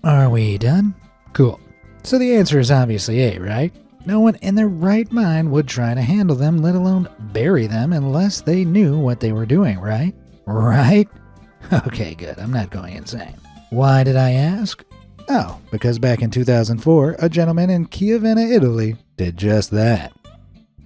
Are we done? Cool. So the answer is obviously A, right? No one in their right mind would try to handle them, let alone bury them, unless they knew what they were doing, right? Right? Okay, good. I'm not going insane. Why did I ask? Oh, because back in 2004, a gentleman in Chiavenna, Italy, did just that.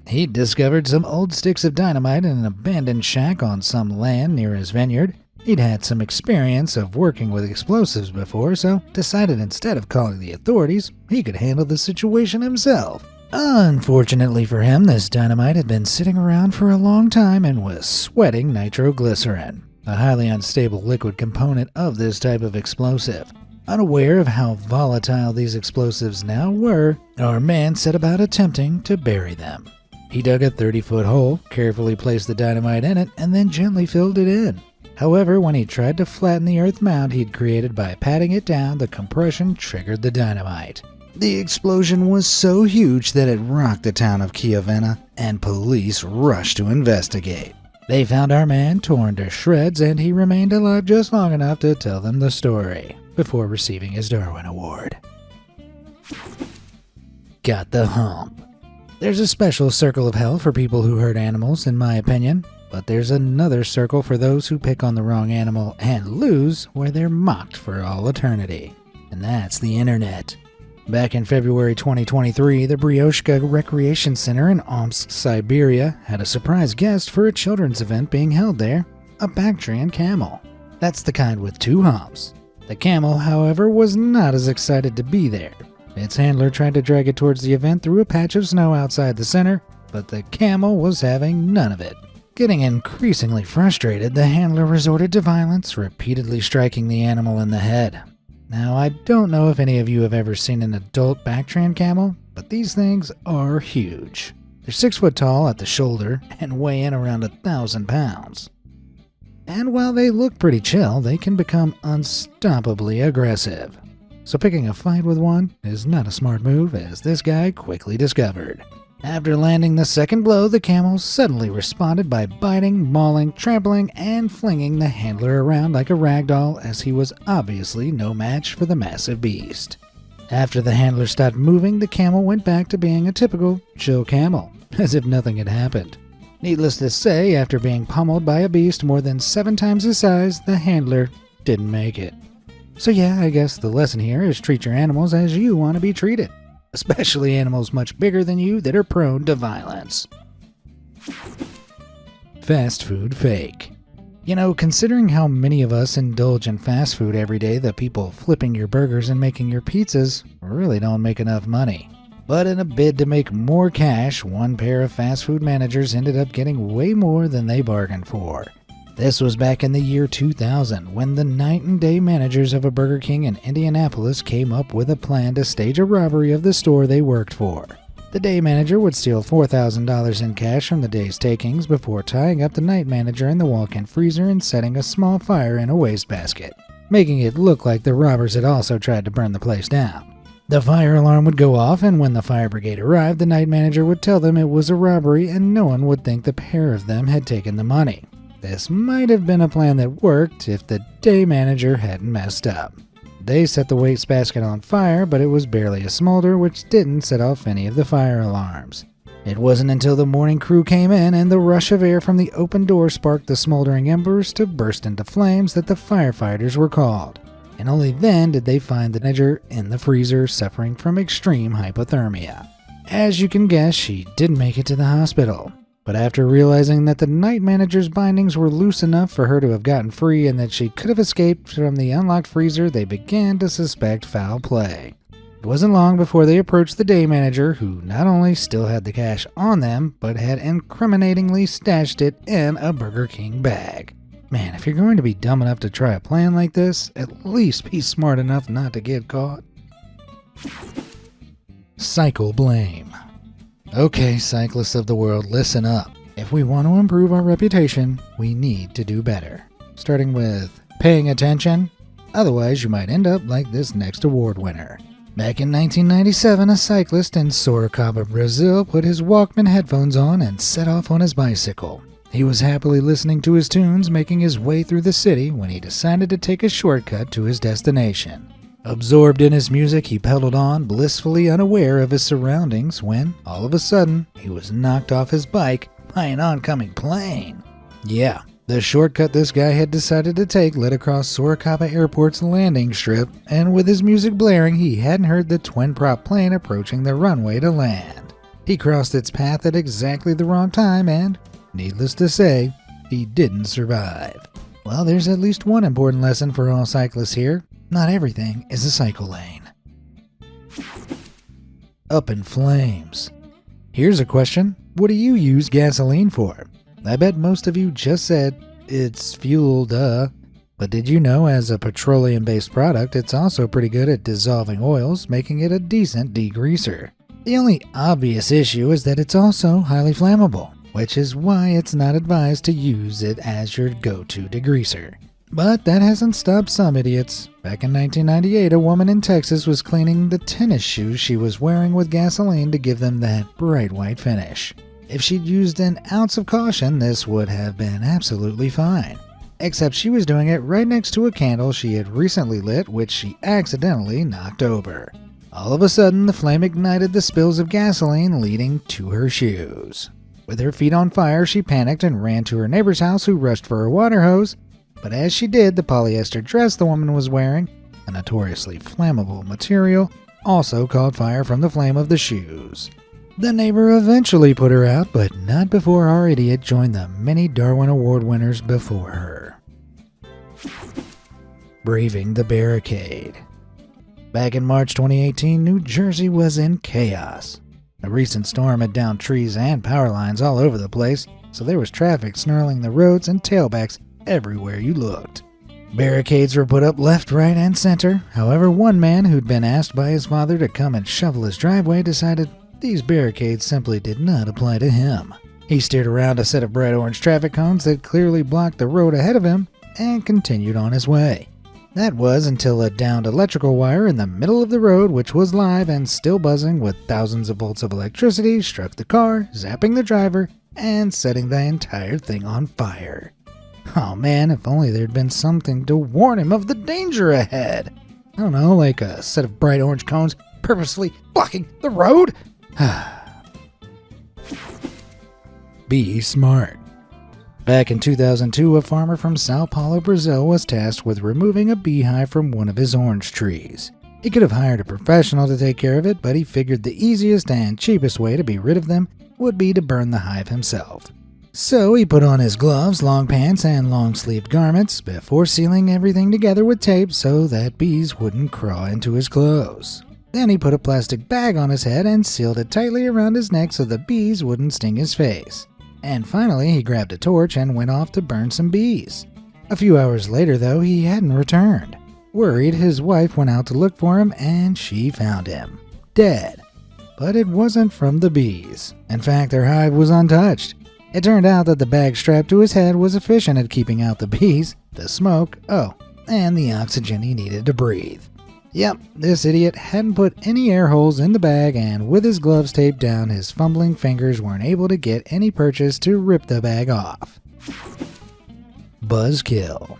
He discovered some old sticks of dynamite in an abandoned shack on some land near his vineyard. He'd had some experience of working with explosives before, so decided instead of calling the authorities, he could handle the situation himself. Unfortunately for him, this dynamite had been sitting around for a long time and was sweating nitroglycerin, a highly unstable liquid component of this type of explosive. Unaware of how volatile these explosives now were, our man set about attempting to bury them. He dug a 30-foot hole, carefully placed the dynamite in it, and then gently filled it in. However, when he tried to flatten the earth mound he'd created by patting it down, the compression triggered the dynamite. The explosion was so huge that it rocked the town of Chiavenna, and police rushed to investigate. They found our man torn to shreds, and he remained alive just long enough to tell them the story, before receiving his Darwin Award. Got the hump. There's a special circle of hell for people who hurt animals, in my opinion. But there's another circle for those who pick on the wrong animal and lose, where they're mocked for all eternity. And that's the internet. Back in February 2023, the Bryoshka Recreation Center in Omsk, Siberia, had a surprise guest for a children's event being held there, a Bactrian camel. That's the kind with 2 humps. The camel, however, was not as excited to be there. Its handler tried to drag it towards the event through a patch of snow outside the center, but the camel was having none of it. Getting increasingly frustrated, the handler resorted to violence, repeatedly striking the animal in the head. Now, I don't know if any of you have ever seen an adult Bactrian camel, but these things are huge. They're 6 foot tall at the shoulder and weigh in around 1,000 pounds. And while they look pretty chill, they can become unstoppably aggressive. So picking a fight with one is not a smart move, as this guy quickly discovered. After landing the second blow, the camel suddenly responded by biting, mauling, trampling, and flinging the handler around like a ragdoll, as he was obviously no match for the massive beast. After the handler stopped moving, the camel went back to being a typical chill camel, as if nothing had happened. Needless to say, after being pummeled by a beast more than 7 times his size, the handler didn't make it. So yeah, I guess the lesson here is treat your animals as you want to be treated. Especially animals much bigger than you that are prone to violence. Fast food fake. You know, considering how many of us indulge in fast food every day, the people flipping your burgers and making your pizzas really don't make enough money. But in a bid to make more cash, one pair of fast food managers ended up getting way more than they bargained for. This was back in the year 2000, when the night and day managers of a Burger King in Indianapolis came up with a plan to stage a robbery of the store they worked for. The day manager would steal $4,000 in cash from the day's takings before tying up the night manager in the walk-in freezer and setting a small fire in a wastebasket, making it look like the robbers had also tried to burn the place down. The fire alarm would go off, and when the fire brigade arrived, the night manager would tell them it was a robbery and no one would think the pair of them had taken the money. This might have been a plan that worked if the day manager hadn't messed up. They set the wastebasket on fire, but it was barely a smolder, which didn't set off any of the fire alarms. It wasn't until the morning crew came in and the rush of air from the open door sparked the smoldering embers to burst into flames that the firefighters were called. and only then did they find the manager in the freezer suffering from extreme hypothermia. As you can guess, she didn't make it to the hospital. But after realizing that the night manager's bindings were loose enough for her to have gotten free and that she could have escaped from the unlocked freezer, they began to suspect foul play. It wasn't long before they approached the day manager, who not only still had the cash on them, but had incriminatingly stashed it in a Burger King bag. Man, if you're going to be dumb enough to try a plan like this, at least be smart enough not to get caught. Cycle blame. Okay, cyclists of the world, listen up. If we want to improve our reputation, we need to do better. Starting with paying attention. Otherwise, you might end up like this next award winner. Back in 1997, a cyclist in Sorocaba, Brazil, put his Walkman headphones on and set off on his bicycle. He was happily listening to his tunes, making his way through the city when he decided to take a shortcut to his destination. Absorbed in his music, he pedaled on, blissfully unaware of his surroundings, when, all of a sudden, he was knocked off his bike by an oncoming plane. Yeah, the shortcut this guy had decided to take led across Sorocaba Airport's landing strip, and with his music blaring, he hadn't heard the twin-prop plane approaching the runway to land. He crossed its path at exactly the wrong time, and, needless to say, he didn't survive. Well, there's at least one important lesson for all cyclists here. Not everything is a cycle lane. Up in flames. Here's a question. What do you use gasoline for? I bet most of you just said, it's fuel, duh. But did you know as a petroleum-based product, it's also pretty good at dissolving oils, making it a decent degreaser. The only obvious issue is that it's also highly flammable, which is why it's not advised to use it as your go-to degreaser. But that hasn't stopped some idiots. Back in 1998, a woman in Texas was cleaning the tennis shoes she was wearing with gasoline to give them that bright white finish. If she'd used an ounce of caution, this would have been absolutely fine. Except she was doing it right next to a candle she had recently lit, which she accidentally knocked over. All of a sudden, the flame ignited the spills of gasoline, leading to her shoes. With her feet on fire, she panicked and ran to her neighbor's house, who rushed for a water hose. But as she did, the polyester dress the woman was wearing, a notoriously flammable material, also caught fire from the flame of the shoes. The neighbor eventually put her out, but not before our idiot joined the many Darwin Award winners before her. Braving the barricade. Back in March 2018, New Jersey was in chaos. A recent storm had downed trees and power lines all over the place, so there was traffic snarling the roads and tailbacks everywhere you looked. Barricades were put up left, right, and center. However, one man who'd been asked by his father to come and shovel his driveway decided these barricades simply did not apply to him. He steered around a set of bright orange traffic cones that clearly blocked the road ahead of him and continued on his way. That was until a downed electrical wire in the middle of the road, which was live and still buzzing with thousands of volts of electricity, struck the car, zapping the driver and setting the entire thing on fire. Oh man, if only there'd been something to warn him of the danger ahead. I don't know, like a set of bright orange cones purposely blocking the road? Be smart. Back in 2002, a farmer from Sao Paulo, Brazil was tasked with removing a beehive from one of his orange trees. He could have hired a professional to take care of it, but he figured the easiest and cheapest way to be rid of them would be to burn the hive himself. So he put on his gloves, long pants, and long-sleeved garments before sealing everything together with tape so that bees wouldn't crawl into his clothes. Then he put a plastic bag on his head and sealed it tightly around his neck so the bees wouldn't sting his face. And finally, he grabbed a torch and went off to burn some bees. A few hours later, though, he hadn't returned. Worried, his wife went out to look for him, and she found him dead. But it wasn't from the bees. In fact, their hive was untouched. It turned out that the bag strapped to his head was efficient at keeping out the bees, the smoke, and the oxygen he needed to breathe. Yep, this idiot hadn't put any air holes in the bag, and with his gloves taped down, his fumbling fingers weren't able to get any purchase to rip the bag off. Buzzkill.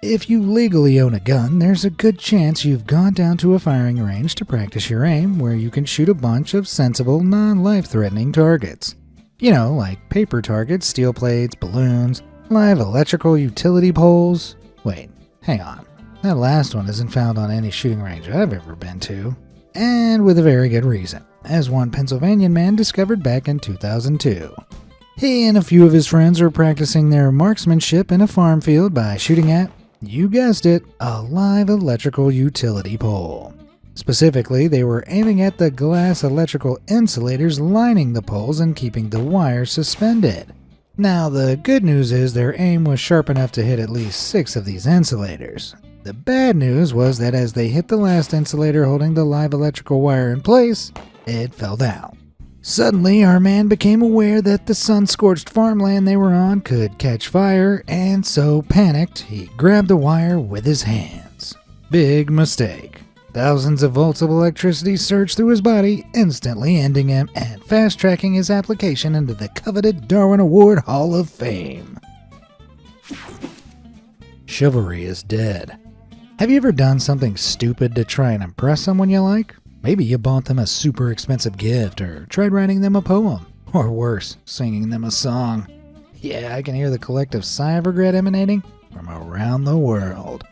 If you legally own a gun, there's a good chance you've gone down to a firing range to practice your aim, where you can shoot a bunch of sensible, non-life-threatening targets. You know, like paper targets, steel plates, balloons, live electrical utility poles. Wait, hang on. That last one isn't found on any shooting range I've ever been to. And with a very good reason, as one Pennsylvania man discovered back in 2002. He and a few of his friends were practicing their marksmanship in a farm field by shooting at, you guessed it, a live electrical utility pole. Specifically, they were aiming at the glass electrical insulators lining the poles and keeping the wire suspended. Now, the good news is their aim was sharp enough to hit at least 6 of these insulators. The bad news was that as they hit the last insulator holding the live electrical wire in place, it fell down. Suddenly, our man became aware that the sun-scorched farmland they were on could catch fire, and so panicked, he grabbed the wire with his hands. Big mistake. Thousands of volts of electricity surged through his body, instantly ending him and fast-tracking his application into the coveted Darwin Award Hall of Fame. Chivalry is dead. Have you ever done something stupid to try and impress someone you like? Maybe you bought them a super expensive gift, or tried writing them a poem, or worse, singing them a song. Yeah, I can hear the collective sigh of regret emanating from around the world.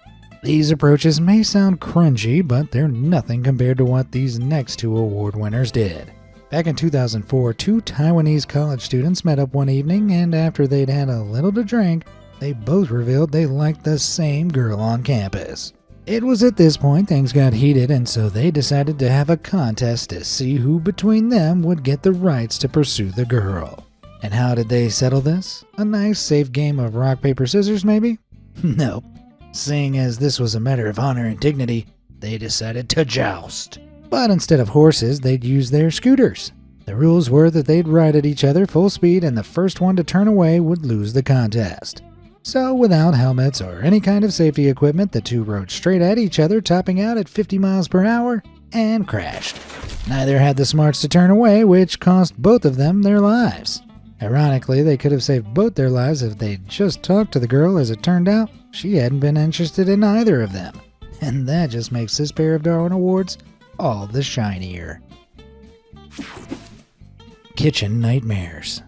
These approaches may sound cringy, but they're nothing compared to what these next 2 award winners did. Back in 2004, 2 Taiwanese college students met up one evening, and after they'd had a little to drink, they both revealed they liked the same girl on campus. It was at this point things got heated, and so they decided to have a contest to see who between them would get the rights to pursue the girl. And how did they settle this? A nice safe game of rock, paper, scissors maybe? Nope. Seeing as this was a matter of honor and dignity, they decided to joust. But instead of horses, they'd use their scooters. The rules were that they'd ride at each other full speed, and the first one to turn away would lose the contest. So without helmets or any kind of safety equipment, the 2 rode straight at each other, topping out at 50 miles per hour, and crashed. Neither had the smarts to turn away, which cost both of them their lives. Ironically, they could have saved both their lives if they'd just talked to the girl. As it turned out, she hadn't been interested in either of them. And that just makes this pair of Darwin Awards all the shinier. Kitchen nightmares.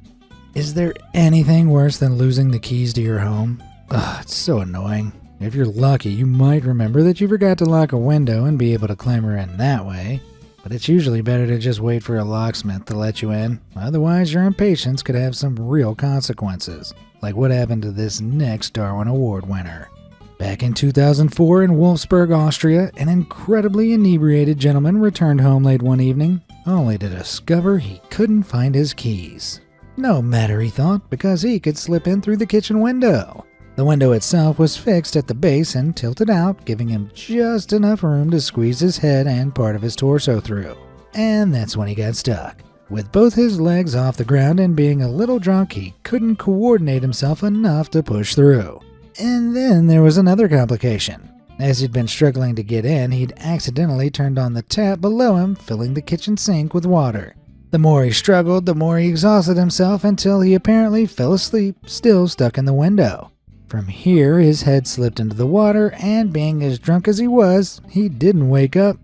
Is there anything worse than losing the keys to your home? Ugh, it's so annoying. If you're lucky, you might remember that you forgot to lock a window and be able to clamber in that way. But it's usually better to just wait for a locksmith to let you in. Otherwise, your impatience could have some real consequences, like what happened to this next Darwin Award winner. Back in 2004 in Wolfsburg, Austria, an incredibly inebriated gentleman returned home late one evening, only to discover he couldn't find his keys. No matter, he thought, because he could slip in through the kitchen window. The window itself was fixed at the base and tilted out, giving him just enough room to squeeze his head and part of his torso through. And that's when he got stuck. With both his legs off the ground and being a little drunk, he couldn't coordinate himself enough to push through. And then there was another complication. As he'd been struggling to get in, he'd accidentally turned on the tap below him, filling the kitchen sink with water. The more he struggled, the more he exhausted himself until he apparently fell asleep, still stuck in the window. From here, his head slipped into the water, and being as drunk as he was, he didn't wake up,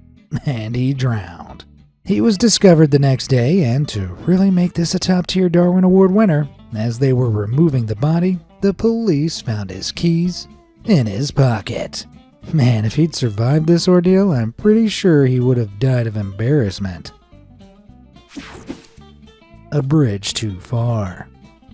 and he drowned. He was discovered the next day, and to really make this a top-tier Darwin Award winner, as they were removing the body, the police found his keys in his pocket. Man, if he'd survived this ordeal, I'm pretty sure he would have died of embarrassment. A bridge too far.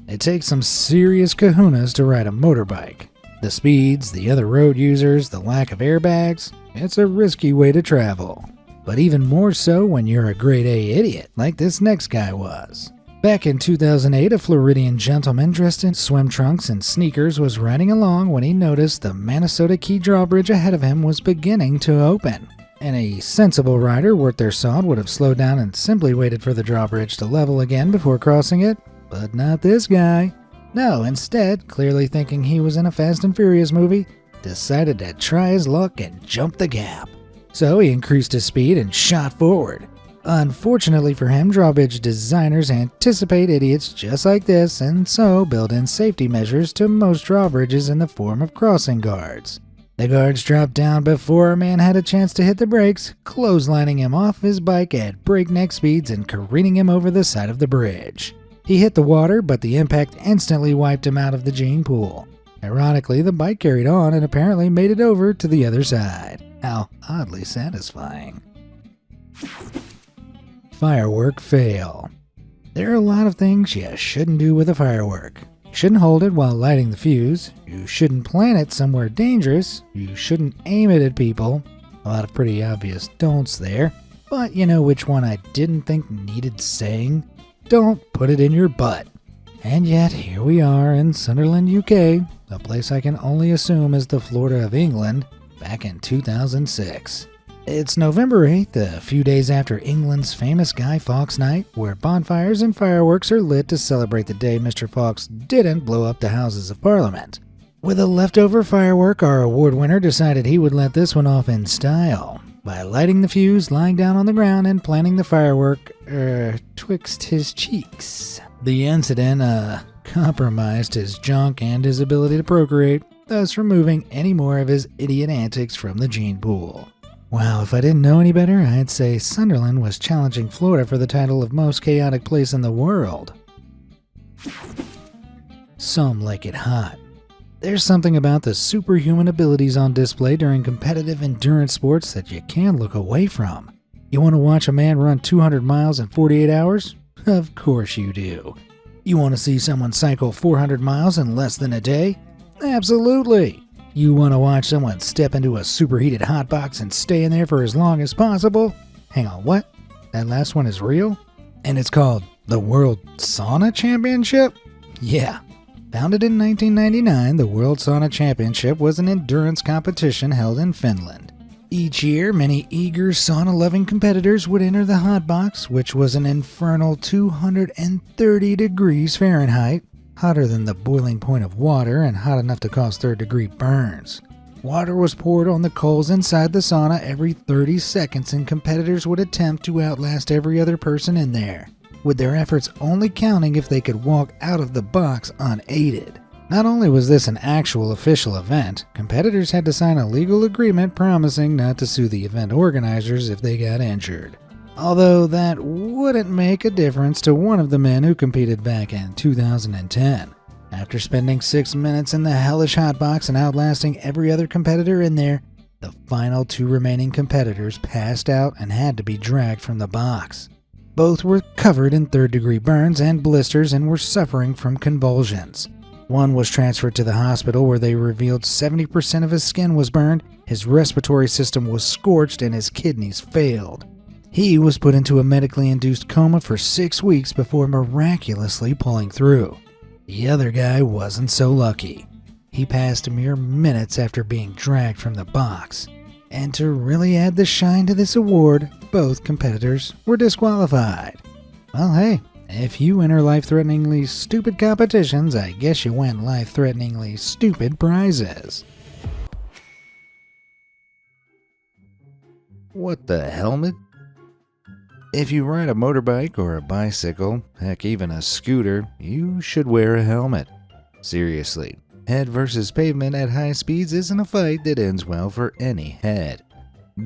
It takes some serious kahunas to ride a motorbike. The speeds, the other road users, the lack of airbags, it's a risky way to travel. But even more so when you're a grade A idiot, like this next guy was. Back in 2008, a Floridian gentleman dressed in swim trunks and sneakers was riding along when he noticed the Minnesota Key drawbridge ahead of him was beginning to open. Any sensible rider worth their salt would have slowed down and simply waited for the drawbridge to level again before crossing it, but not this guy. No, instead, clearly thinking he was in a Fast and Furious movie, decided to try his luck and jump the gap. So he increased his speed and shot forward. Unfortunately for him, drawbridge designers anticipate idiots just like this and so build in safety measures to most drawbridges in the form of crossing guards. The guards dropped down before our man had a chance to hit the brakes, clotheslining him off his bike at breakneck speeds and careening him over the side of the bridge. He hit the water, but the impact instantly wiped him out of the gene pool. Ironically, the bike carried on and apparently made it over to the other side. How oddly satisfying. Firework fail. There are a lot of things you shouldn't do with a firework. You shouldn't hold it while lighting the fuse. You shouldn't plant it somewhere dangerous. You shouldn't aim it at people. A lot of pretty obvious don'ts there. But you know which one I didn't think needed saying? Don't put it in your butt. And yet, here we are in Sunderland, UK, a place I can only assume is the Florida of England, back in 2006. It's November 8th, a few days after England's famous Guy Fawkes Night, where bonfires and fireworks are lit to celebrate the day Mr. Fawkes didn't blow up the Houses of Parliament. With a leftover firework, our award winner decided he would let this one off in style, by lighting the fuse, lying down on the ground, and planting the firework, twixt his cheeks. The incident, compromised his junk and his ability to procreate, thus removing any more of his idiot antics from the gene pool. Wow, if I didn't know any better, I'd say Sunderland was challenging Florida for the title of most chaotic place in the world. Some like it hot. There's something about the superhuman abilities on display during competitive endurance sports that you can't look away from. You want to watch a man run 200 miles in 48 hours? Of course you do. You want to see someone cycle 400 miles in less than a day? Absolutely. You want to watch someone step into a superheated hot box and stay in there for as long as possible? Hang on, what? That last one is real? And it's called the World Sauna Championship? Yeah. Founded in 1999, the World Sauna Championship was an endurance competition held in Finland. Each year, many eager sauna-loving competitors would enter the hot box, which was an infernal 230 degrees Fahrenheit, hotter than the boiling point of water and hot enough to cause third-degree burns. Water was poured on the coals inside the sauna every 30 seconds, and competitors would attempt to outlast every other person in there, with their efforts only counting if they could walk out of the box unaided. Not only was this an actual official event, competitors had to sign a legal agreement promising not to sue the event organizers if they got injured. Although that wouldn't make a difference to one of the men who competed back in 2010. After spending 6 minutes in the hellish hotbox and outlasting every other competitor in there, the final 2 remaining competitors passed out and had to be dragged from the box. Both were covered in third-degree burns and blisters and were suffering from convulsions. One was transferred to the hospital where they revealed 70% of his skin was burned, his respiratory system was scorched, and his kidneys failed. He was put into a medically induced coma for 6 weeks before miraculously pulling through. The other guy wasn't so lucky. He passed mere minutes after being dragged from the box. And to really add the shine to this award, both competitors were disqualified. Well, hey, if you enter life-threateningly stupid competitions, I guess you win life-threateningly stupid prizes. What the helmet? If you ride a motorbike or a bicycle, heck even a scooter, you should wear a helmet. Seriously, head versus pavement at high speeds isn't a fight that ends well for any head.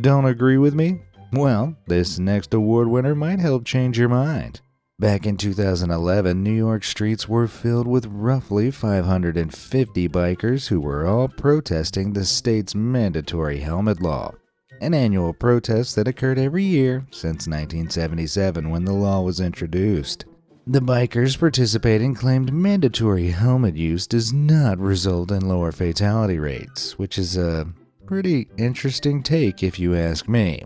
Don't agree with me? Well, this next award winner might help change your mind. Back in 2011, New York streets were filled with roughly 550 bikers who were all protesting the state's mandatory helmet law, an annual protest that occurred every year since 1977 when the law was introduced. The bikers participating claimed mandatory helmet use does not result in lower fatality rates, which is a pretty interesting take if you ask me.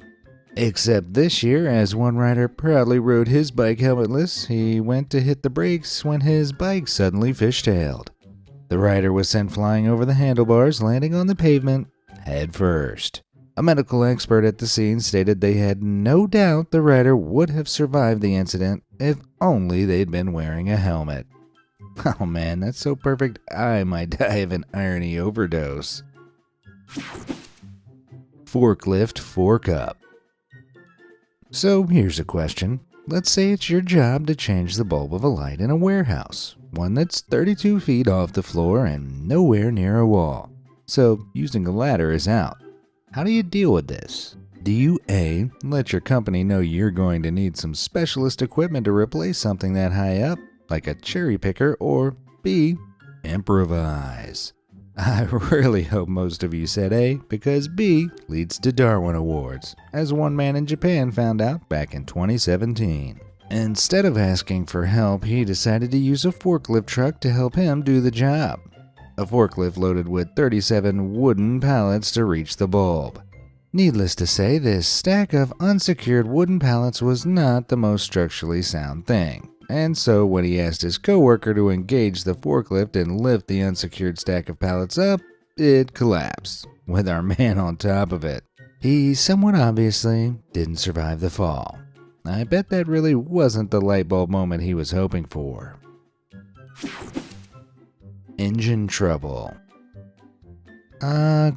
Except this year, as one rider proudly rode his bike helmetless, he went to hit the brakes when his bike suddenly fishtailed. The rider was sent flying over the handlebars, landing on the pavement head first. A medical expert at the scene stated they had no doubt the rider would have survived the incident if only they'd been wearing a helmet. Oh man, that's so perfect I might die of an irony overdose. Forklift fork up. So here's a question. Let's say it's your job to change the bulb of a light in a warehouse, one that's 32 feet off the floor and nowhere near a wall. So using a ladder is out. How do you deal with this? Do you A, let your company know you're going to need some specialist equipment to replace something that high up, like a cherry picker, or B, improvise? I really hope most of you said A, because B leads to Darwin Awards, as one man in Japan found out back in 2017. Instead of asking for help, he decided to use a forklift truck to help him do the job. A forklift loaded with 37 wooden pallets to reach the bulb. Needless to say, this stack of unsecured wooden pallets was not the most structurally sound thing. And so when he asked his coworker to engage the forklift and lift the unsecured stack of pallets up, it collapsed, with our man on top of it. He somewhat obviously didn't survive the fall. I bet that really wasn't the light bulb moment he was hoping for. Engine trouble.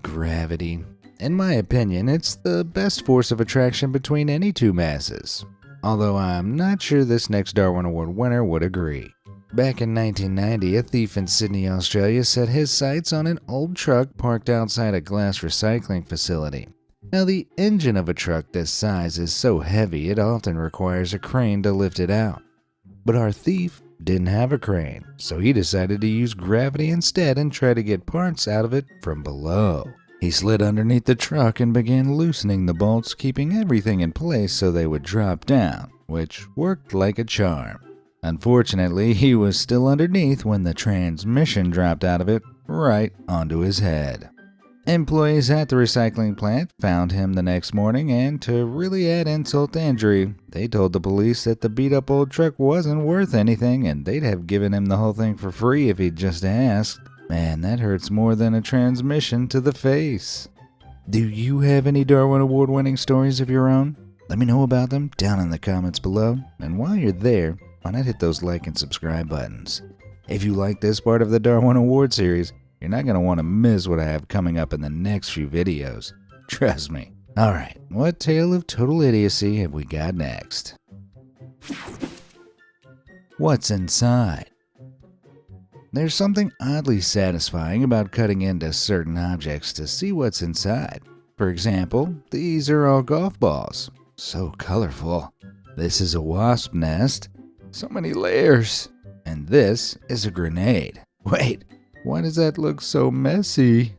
Gravity. In my opinion, it's the best force of attraction between any two masses. Although I'm not sure this next Darwin Award winner would agree. Back in 1990, a thief in Sydney, Australia set his sights on an old truck parked outside a glass recycling facility. Now, the engine of a truck this size is so heavy it often requires a crane to lift it out. But our thief didn't have a crane, so he decided to use gravity instead and try to get parts out of it from below. He slid underneath the truck and began loosening the bolts, keeping everything in place so they would drop down, which worked like a charm. Unfortunately, he was still underneath when the transmission dropped out of it right onto his head. Employees at the recycling plant found him the next morning, and to really add insult to injury, they told the police that the beat-up old truck wasn't worth anything and they'd have given him the whole thing for free if he'd just asked. Man, that hurts more than a transmission to the face. Do you have any Darwin Award winning stories of your own? Let me know about them down in the comments below. And while you're there, why not hit those like and subscribe buttons? If you like this part of the Darwin Award series, you're not going to want to miss what I have coming up in the next few videos. Trust me. Alright, what tale of total idiocy have we got next? What's inside? There's something oddly satisfying about cutting into certain objects to see what's inside. For example, these are all golf balls. So colorful. This is a wasp nest. So many layers. And this is a grenade. Wait, why does that look so messy?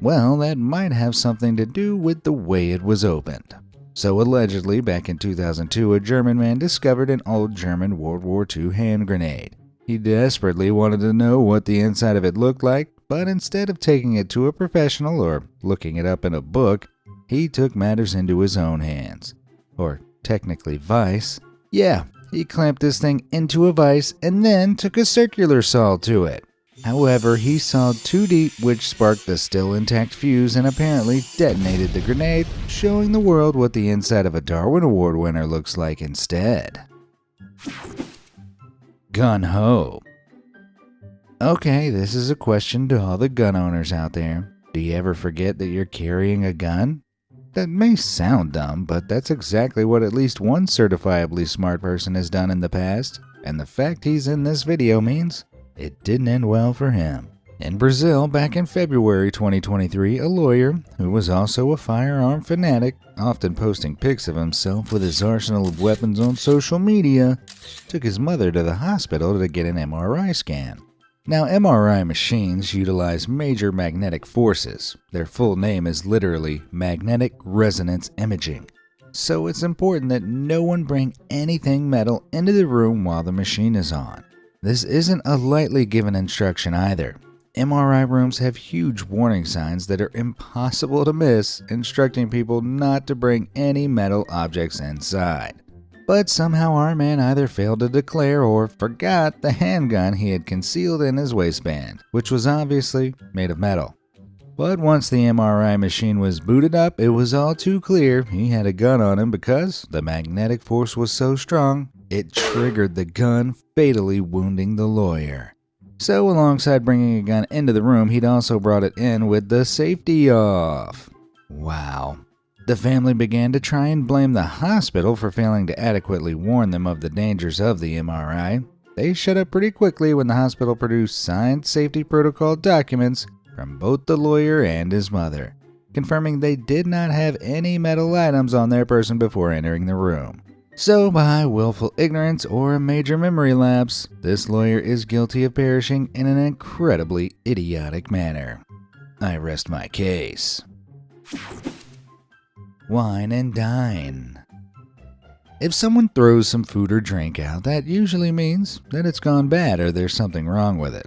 Well, that might have something to do with the way it was opened. So allegedly, back in 2002, a German man discovered an old German World War II hand grenade. He desperately wanted to know what the inside of it looked like, but instead of taking it to a professional or looking it up in a book, he took matters into his own hands. Or technically vice. Yeah, he clamped this thing into a vise and then took a circular saw to it. However, he sawed too deep, which sparked the still intact fuse and apparently detonated the grenade, showing the world what the inside of a Darwin Award winner looks like instead. Gun-ho. Okay, this is a question to all the gun owners out there. Do you ever forget that you're carrying a gun? That may sound dumb, but that's exactly what at least one certifiably smart person has done in the past, and the fact he's in this video means it didn't end well for him. In Brazil, back in February 2023, a lawyer, who was also a firearm fanatic, often posting pics of himself with his arsenal of weapons on social media, took his mother to the hospital to get an MRI scan. Now, MRI machines utilize major magnetic forces. Their full name is literally magnetic resonance imaging. So it's important that no one bring anything metal into the room while the machine is on. This isn't a lightly given instruction either. MRI rooms have huge warning signs that are impossible to miss, instructing people not to bring any metal objects inside. But somehow our man either failed to declare or forgot the handgun he had concealed in his waistband, which was obviously made of metal. But once the MRI machine was booted up, it was all too clear he had a gun on him because the magnetic force was so strong, it triggered the gun, fatally wounding the lawyer. So alongside bringing a gun into the room, he'd also brought it in with the safety off. Wow. The family began to try and blame the hospital for failing to adequately warn them of the dangers of the MRI. They shut up pretty quickly when the hospital produced signed safety protocol documents from both the lawyer and his mother, confirming they did not have any metal items on their person before entering the room. So, by willful ignorance or a major memory lapse, this lawyer is guilty of perishing in an incredibly idiotic manner. I rest my case. Wine and dine. If someone throws some food or drink out, that usually means that it's gone bad or there's something wrong with it.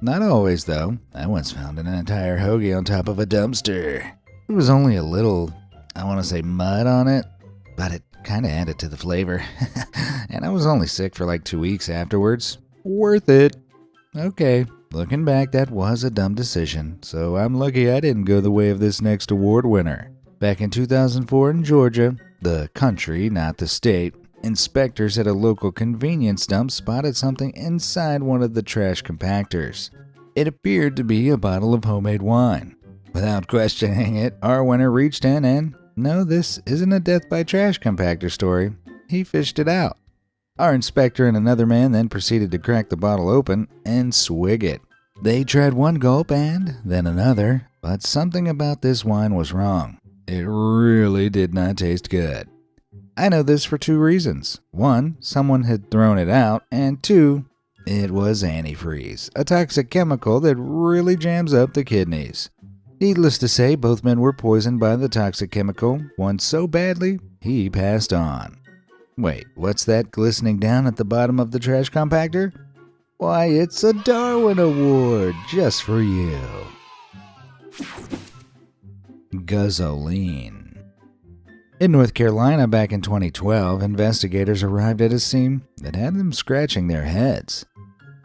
Not always, though. I once found an entire hoagie on top of a dumpster. It was only a little, I want to say mud on it, but it kind of added to the flavor. And I was only sick for like 2 weeks afterwards. Worth it. Okay, looking back, that was a dumb decision, so I'm lucky I didn't go the way of this next award winner. Back in 2004 in Georgia, the country, not the state, inspectors at a local convenience dump spotted something inside one of the trash compactors. It appeared to be a bottle of homemade wine. Without questioning it, our winner reached in and, no, this isn't a death by trash compactor story. He fished it out. Our inspector and another man then proceeded to crack the bottle open and swig it. They tried one gulp and then another, but something about this wine was wrong. It really did not taste good. I know this for 2 reasons. 1, someone had thrown it out, and 2, it was antifreeze, a toxic chemical that really jams up the kidneys. Needless to say, both men were poisoned by the toxic chemical, one so badly, he passed on. Wait, what's that glistening down at the bottom of the trash compactor? Why, it's a Darwin Award, just for you. Gasoline. In North Carolina back in 2012, investigators arrived at a scene that had them scratching their heads.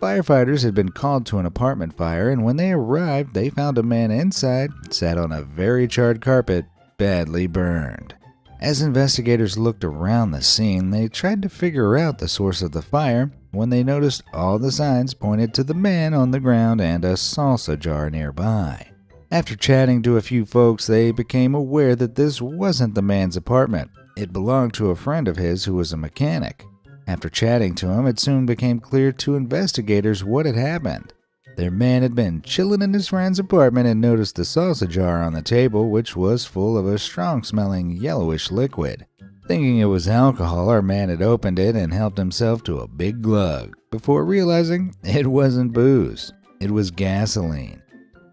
Firefighters had been called to an apartment fire, and when they arrived, they found a man inside sat on a very charred carpet, badly burned. As investigators looked around the scene, they tried to figure out the source of the fire when they noticed all the signs pointed to the man on the ground and a salsa jar nearby. After chatting to a few folks, they became aware that this wasn't the man's apartment. It belonged to a friend of his who was a mechanic. After chatting to him, it soon became clear to investigators what had happened. Their man had been chilling in his friend's apartment and noticed the salsa jar on the table, which was full of a strong-smelling yellowish liquid. Thinking it was alcohol, our man had opened it and helped himself to a big glug, before realizing it wasn't booze, it was gasoline.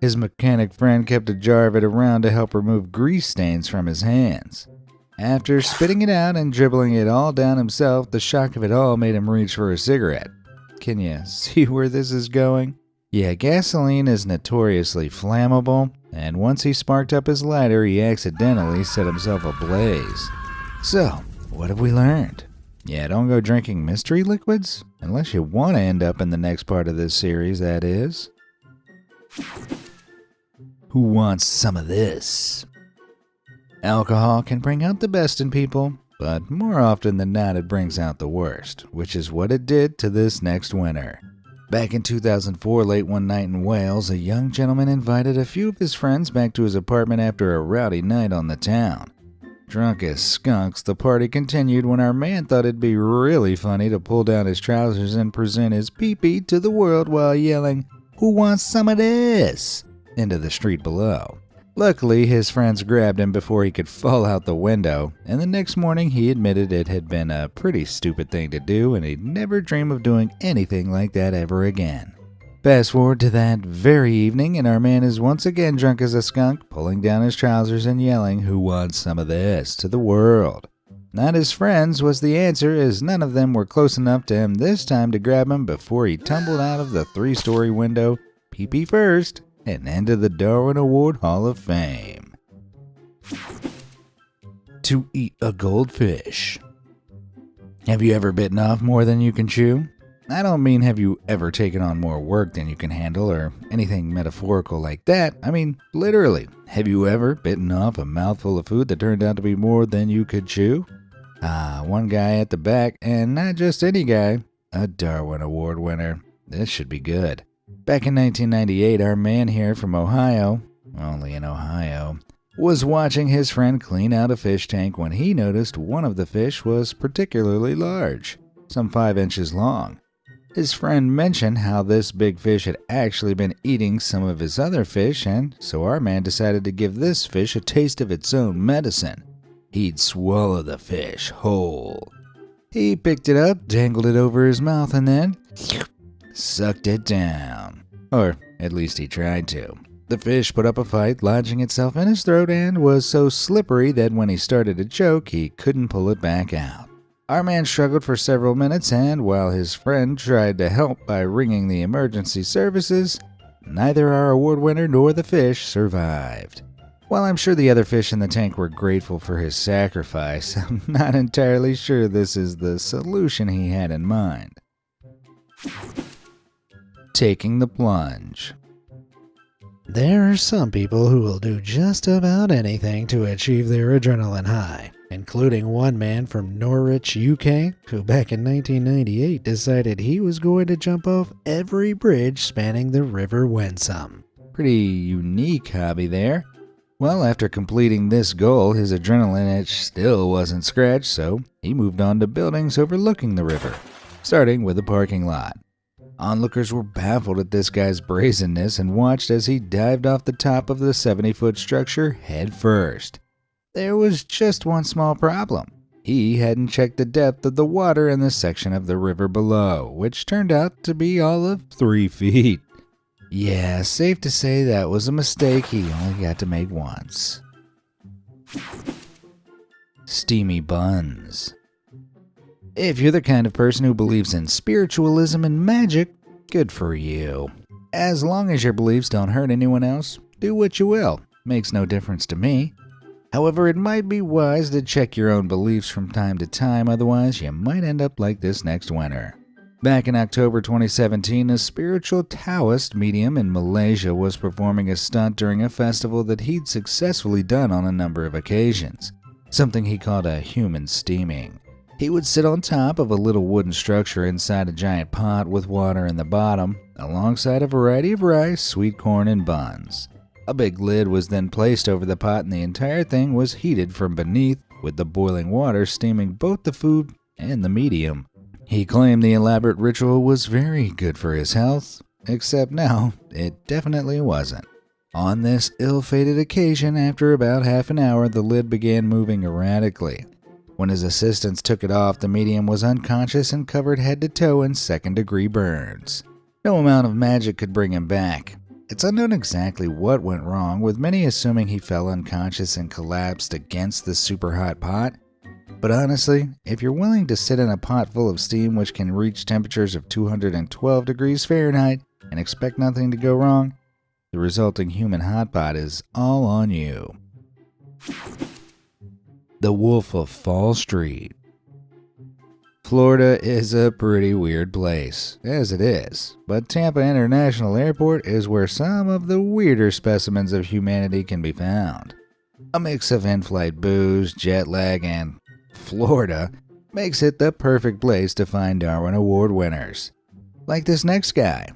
His mechanic friend kept a jar of it around to help remove grease stains from his hands. After spitting it out and dribbling it all down himself, the shock of it all made him reach for a cigarette. Can you see where this is going? Yeah, gasoline is notoriously flammable, and once he sparked up his lighter, he accidentally set himself ablaze. So, what have we learned? Yeah, don't go drinking mystery liquids, unless you want to end up in the next part of this series, that is. Who wants some of this? Alcohol can bring out the best in people, but more often than not it brings out the worst, which is what it did to this next winner. Back in 2004, late one night in Wales, a young gentleman invited a few of his friends back to his apartment after a rowdy night on the town. Drunk as skunks, the party continued when our man thought it'd be really funny to pull down his trousers and present his pee-pee to the world while yelling, "Who wants some of this?" into the street below. Luckily, his friends grabbed him before he could fall out the window, and the next morning he admitted it had been a pretty stupid thing to do and he'd never dream of doing anything like that ever again. Fast forward to that very evening, and our man is once again drunk as a skunk, pulling down his trousers and yelling, "Who wants some of this?" to the world. Not his friends was the answer, as none of them were close enough to him this time to grab him before he tumbled out of the 3-story window, pee-pee first, and into the Darwin Award Hall of Fame. To eat a goldfish. Have you ever bitten off more than you can chew? I don't mean have you ever taken on more work than you can handle or anything metaphorical like that. I mean literally. Have you ever bitten off a mouthful of food that turned out to be more than you could chew? One guy at the back, and not just any guy, a Darwin Award winner. This should be good. Back in 1998, our man here from Ohio, only in Ohio, was watching his friend clean out a fish tank when he noticed one of the fish was particularly large, some 5 inches long. His friend mentioned how this big fish had actually been eating some of his other fish, and so our man decided to give this fish a taste of its own medicine. He'd swallow the fish whole. He picked it up, dangled it over his mouth, and then sucked it down. Or at least he tried to. The fish put up a fight, lodging itself in his throat, and was so slippery that when he started to choke, he couldn't pull it back out. Our man struggled for several minutes, and while his friend tried to help by ringing the emergency services, neither our award winner nor the fish survived. While I'm sure the other fish in the tank were grateful for his sacrifice, I'm not entirely sure this is the solution he had in mind. Taking the plunge. There are some people who will do just about anything to achieve their adrenaline high, including one man from Norwich, UK, who back in 1998 decided he was going to jump off every bridge spanning the River Wensum. Pretty unique hobby there. Well, after completing this goal, his adrenaline itch still wasn't scratched, so he moved on to buildings overlooking the river, starting with a parking lot. Onlookers were baffled at this guy's brazenness and watched as he dived off the top of the 70-foot structure head first. There was just one small problem. He hadn't checked the depth of the water in the section of the river below, which turned out to be all of 3 feet. Yeah, safe to say that was a mistake he only got to make once. Steamy buns. If you're the kind of person who believes in spiritualism and magic, good for you. As long as your beliefs don't hurt anyone else, do what you will. Makes no difference to me. However, it might be wise to check your own beliefs from time to time, otherwise you might end up like this next winter. Back in October 2017, a spiritual Taoist medium in Malaysia was performing a stunt during a festival that he'd successfully done on a number of occasions, something he called a human steaming. He would sit on top of a little wooden structure inside a giant pot with water in the bottom, alongside a variety of rice, sweet corn, and buns. A big lid was then placed over the pot and the entire thing was heated from beneath, with the boiling water steaming both the food and the medium. He claimed the elaborate ritual was very good for his health, except now it definitely wasn't. On this ill-fated occasion, after about half an hour, the lid began moving erratically. When his assistants took it off, the medium was unconscious and covered head to toe in second-degree burns. No amount of magic could bring him back. It's unknown exactly what went wrong, with many assuming he fell unconscious and collapsed against the super hot pot. But honestly, if you're willing to sit in a pot full of steam which can reach temperatures of 212 degrees Fahrenheit and expect nothing to go wrong, the resulting human hot pot is all on you. The Wolf of Fall Street. Florida is a pretty weird place, as it is, but Tampa International Airport is where some of the weirder specimens of humanity can be found. A mix of in-flight booze, jet lag, and Florida makes it the perfect place to find Darwin Award winners. Like this next guy.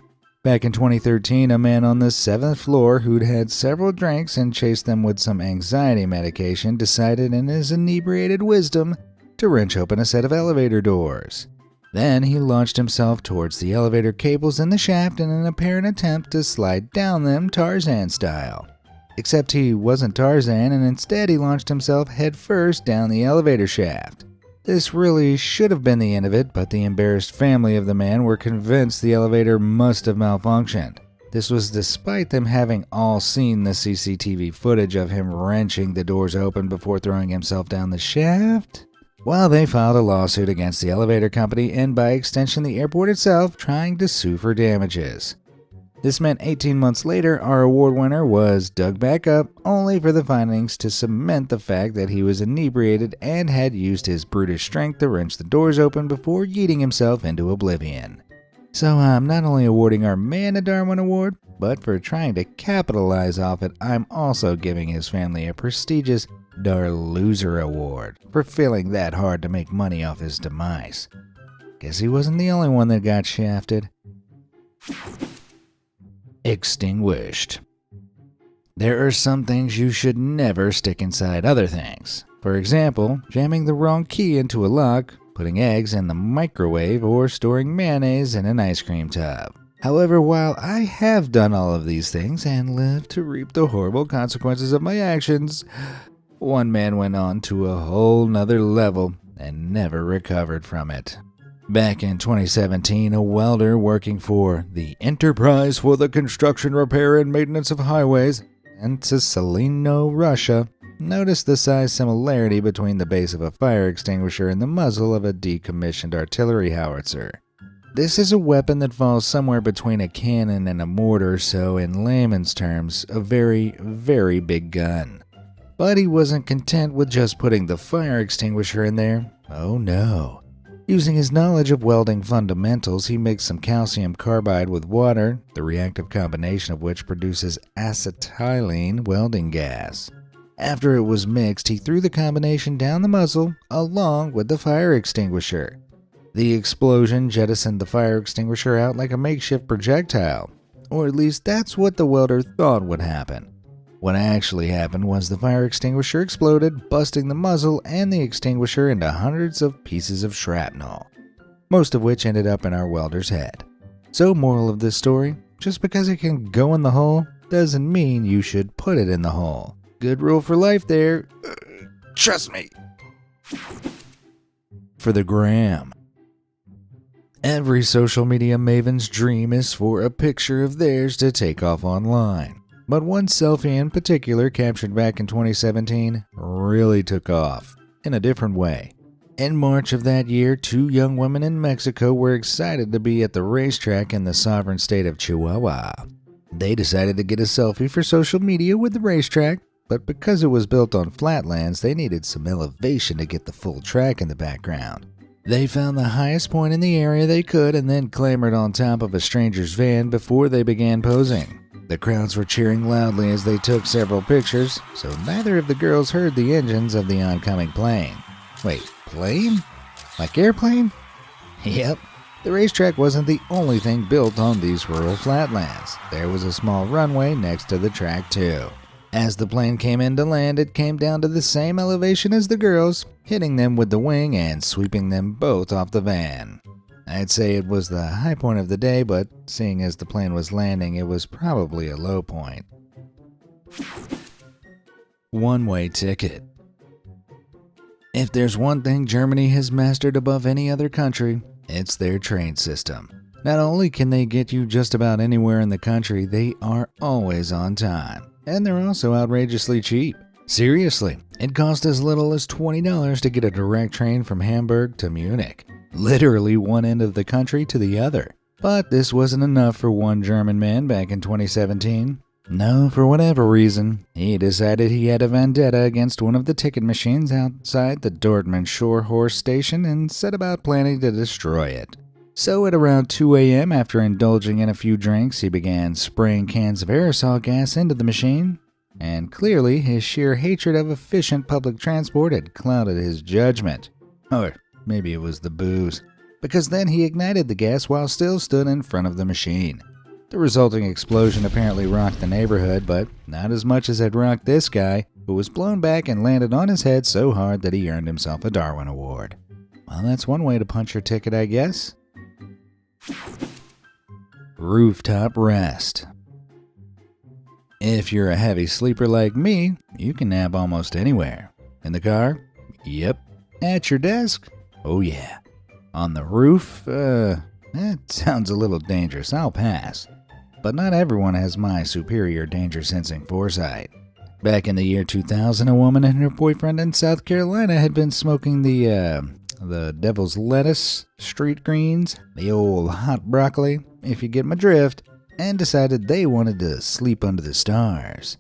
Back in 2013, a man on the 7th floor who'd had several drinks and chased them with some anxiety medication decided in his inebriated wisdom to wrench open a set of elevator doors. Then he launched himself towards the elevator cables in the shaft in an apparent attempt to slide down them Tarzan style. Except he wasn't Tarzan, and instead he launched himself headfirst down the elevator shaft. This really should have been the end of it, but the embarrassed family of the man were convinced the elevator must have malfunctioned. This was despite them having all seen the CCTV footage of him wrenching the doors open before throwing himself down the shaft. Well, they filed a lawsuit against the elevator company and by extension the airport itself, trying to sue for damages. This meant 18 months later, our award winner was dug back up, only for the findings to cement the fact that he was inebriated and had used his brutish strength to wrench the doors open before yeeting himself into oblivion. So I'm not only awarding our man a Darwin Award, but for trying to capitalize off it, I'm also giving his family a prestigious Dar Loser Award for failing that hard to make money off his demise. Guess he wasn't the only one that got shafted. Extinguished. There are some things you should never stick inside other things. For example, jamming the wrong key into a lock, putting eggs in the microwave, or storing mayonnaise in an ice cream tub. However, while I have done all of these things and lived to reap the horrible consequences of my actions, one man went on to a whole nother level and never recovered from it. Back in 2017, a welder working for the Enterprise for the Construction, Repair, and Maintenance of Highways in Salino, Russia, noticed the size similarity between the base of a fire extinguisher and the muzzle of a decommissioned artillery howitzer. This is a weapon that falls somewhere between a cannon and a mortar, so in layman's terms, a very, very big gun. But he wasn't content with just putting the fire extinguisher in there. Oh no. Using his knowledge of welding fundamentals, he mixed some calcium carbide with water, the reactive combination of which produces acetylene welding gas. After it was mixed, he threw the combination down the muzzle along with the fire extinguisher. The explosion jettisoned the fire extinguisher out like a makeshift projectile, or at least that's what the welder thought would happen. What actually happened was the fire extinguisher exploded, busting the muzzle and the extinguisher into hundreds of pieces of shrapnel, most of which ended up in our welder's head. So, moral of this story, just because it can go in the hole doesn't mean you should put it in the hole. Good rule for life there. Trust me. For the gram. Every social media maven's dream is for a picture of theirs to take off online. But one selfie in particular, captured back in 2017, really took off, in a different way. In March of that year, two young women in Mexico were excited to be at the racetrack in the sovereign state of Chihuahua. They decided to get a selfie for social media with the racetrack, but because it was built on flatlands, they needed some elevation to get the full track in the background. They found the highest point in the area they could and then clambered on top of a stranger's van before they began posing. The crowds were cheering loudly as they took several pictures, so neither of the girls heard the engines of the oncoming plane. Wait, plane? Like airplane? Yep, the racetrack wasn't the only thing built on these rural flatlands. There was a small runway next to the track too. As the plane came in to land, it came down to the same elevation as the girls, hitting them with the wing and sweeping them both off the van. I'd say it was the high point of the day, but seeing as the plane was landing, it was probably a low point. One-way ticket. If there's one thing Germany has mastered above any other country, it's their train system. Not only can they get you just about anywhere in the country, they are always on time. And they're also outrageously cheap. Seriously, it costs as little as $20 to get a direct train from Hamburg to Munich. Literally one end of the country to the other. But this wasn't enough for one German man back in 2017. No, for whatever reason, he decided he had a vendetta against one of the ticket machines outside the Dortmund Shore Horse station and set about planning to destroy it. So at around 2 a.m., after indulging in a few drinks, he began spraying cans of aerosol gas into the machine. And clearly, his sheer hatred of efficient public transport had clouded his judgment. Or maybe it was the booze, because then he ignited the gas while still stood in front of the machine. The resulting explosion apparently rocked the neighborhood, but not as much as it rocked this guy, who was blown back and landed on his head so hard that he earned himself a Darwin Award. Well, that's one way to punch your ticket, I guess. Rooftop rest. If you're a heavy sleeper like me, you can nap almost anywhere. In the car? Yep. At your desk? Oh yeah. On the roof? That sounds a little dangerous, I'll pass. But not everyone has my superior danger-sensing foresight. Back in the year 2000, a woman and her boyfriend in South Carolina had been smoking the devil's lettuce, street greens, the old hot broccoli, if you get my drift, and decided they wanted to sleep under the stars.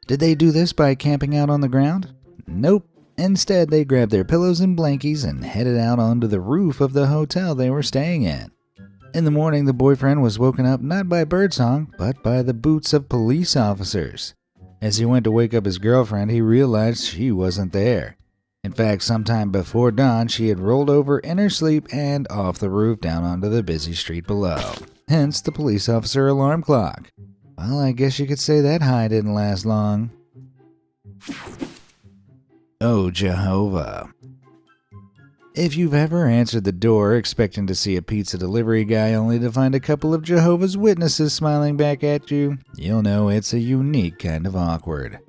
Did they do this by camping out on the ground? Nope. Instead, they grabbed their pillows and blankies and headed out onto the roof of the hotel they were staying in. In the morning, the boyfriend was woken up not by birdsong, but by the boots of police officers. As he went to wake up his girlfriend, he realized she wasn't there. In fact, sometime before dawn, she had rolled over in her sleep and off the roof down onto the busy street below. Hence the police officer alarm clock. Well, I guess you could say that high didn't last long. Oh, Jehovah. If you've ever answered the door expecting to see a pizza delivery guy only to find a couple of Jehovah's Witnesses smiling back at you, you'll know it's a unique kind of awkward.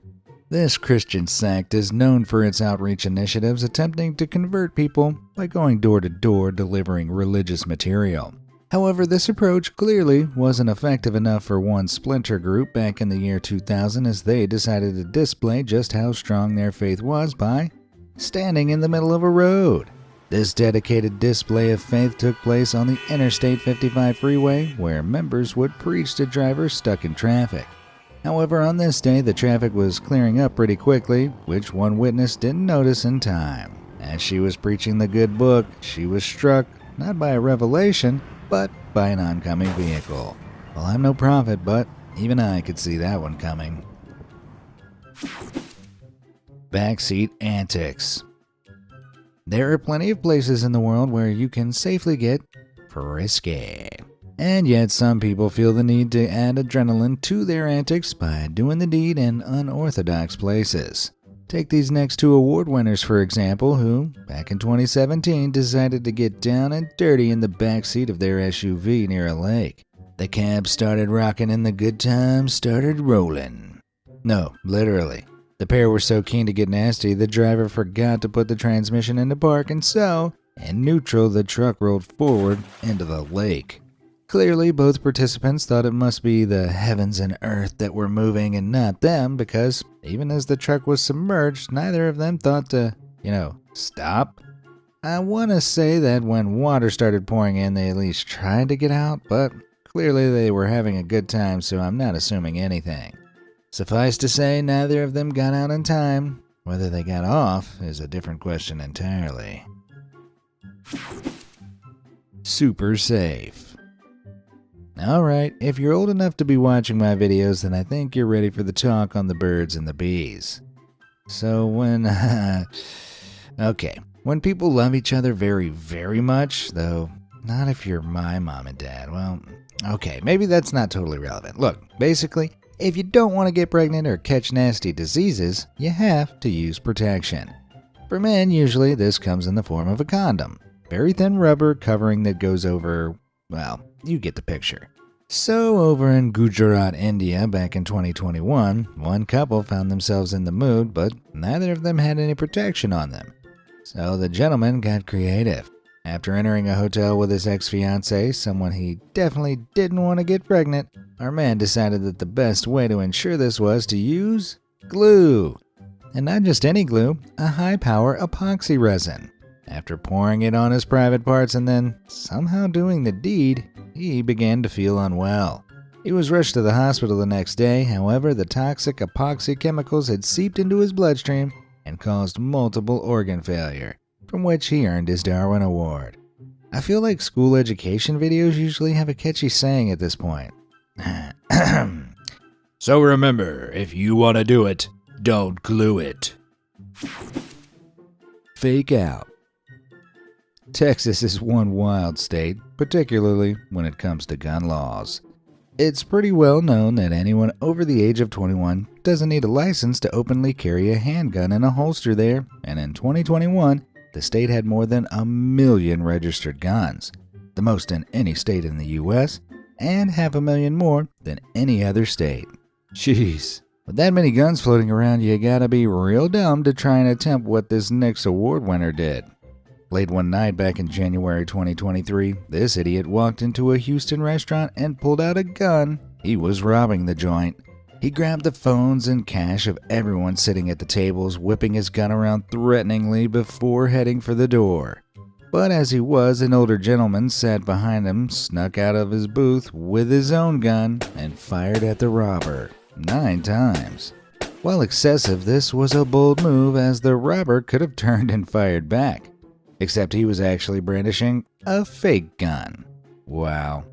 This Christian sect is known for its outreach initiatives attempting to convert people by going door to door delivering religious material. However, this approach clearly wasn't effective enough for one splinter group back in the year 2000, as they decided to display just how strong their faith was by standing in the middle of a road. This dedicated display of faith took place on the Interstate 55 freeway, where members would preach to drivers stuck in traffic. However, on this day, the traffic was clearing up pretty quickly, which one witness didn't notice in time. As she was preaching the good book, she was struck not by a revelation, but by an oncoming vehicle. Well, I'm no prophet, but even I could see that one coming. Backseat antics. There are plenty of places in the world where you can safely get frisky. And yet some people feel the need to add adrenaline to their antics by doing the deed in unorthodox places. Take these next two award winners for example, who, back in 2017, decided to get down and dirty in the backseat of their SUV near a lake. The cab started rocking and the good times started rolling. No, literally. The pair were so keen to get nasty, the driver forgot to put the transmission into park, and so, in neutral, the truck rolled forward into the lake. Clearly, both participants thought it must be the heavens and earth that were moving and not them, because even as the truck was submerged, neither of them thought to, stop. I want to say that when water started pouring in, they at least tried to get out, but clearly they were having a good time, so I'm not assuming anything. Suffice to say, neither of them got out in time. Whether they got off is a different question entirely. Super safe. Alright, if you're old enough to be watching my videos, then I think you're ready for the talk on the birds and the bees. So when people love each other very, very much, though not if you're my mom and dad, well, okay, maybe that's not totally relevant. Look, basically, if you don't want to get pregnant or catch nasty diseases, you have to use protection. For men, usually this comes in the form of a condom. Very thin rubber covering that goes over, well, you get the picture. So over in Gujarat, India, back in 2021, one couple found themselves in the mood, but neither of them had any protection on them. So the gentleman got creative. After entering a hotel with his ex-fiancée, someone he definitely didn't want to get pregnant, our man decided that the best way to ensure this was to use glue. And not just any glue, a high-power epoxy resin. After pouring it on his private parts and then somehow doing the deed, he began to feel unwell. He was rushed to the hospital the next day, however, the toxic epoxy chemicals had seeped into his bloodstream and caused multiple organ failure, from which he earned his Darwin Award. I feel like school education videos usually have a catchy saying at this point. So remember, if you want to do it, don't glue it. Fake out. Texas is one wild state, particularly when it comes to gun laws. It's pretty well known that anyone over the age of 21 doesn't need a license to openly carry a handgun in a holster there, and in 2021, the state had more than 1 million registered guns, the most in any state in the US, and 500,000 more than any other state. Jeez. With that many guns floating around, you gotta be real dumb to try and attempt what this next award winner did. Late one night back in January 2023, this idiot walked into a Houston restaurant and pulled out a gun. He was robbing the joint. He grabbed the phones and cash of everyone sitting at the tables, whipping his gun around threateningly before heading for the door. But as he was, an older gentleman sat behind him, snuck out of his booth with his own gun, and fired at the robber 9 times. While excessive, this was a bold move, as the robber could have turned and fired back. Except he was actually brandishing a fake gun. Wow.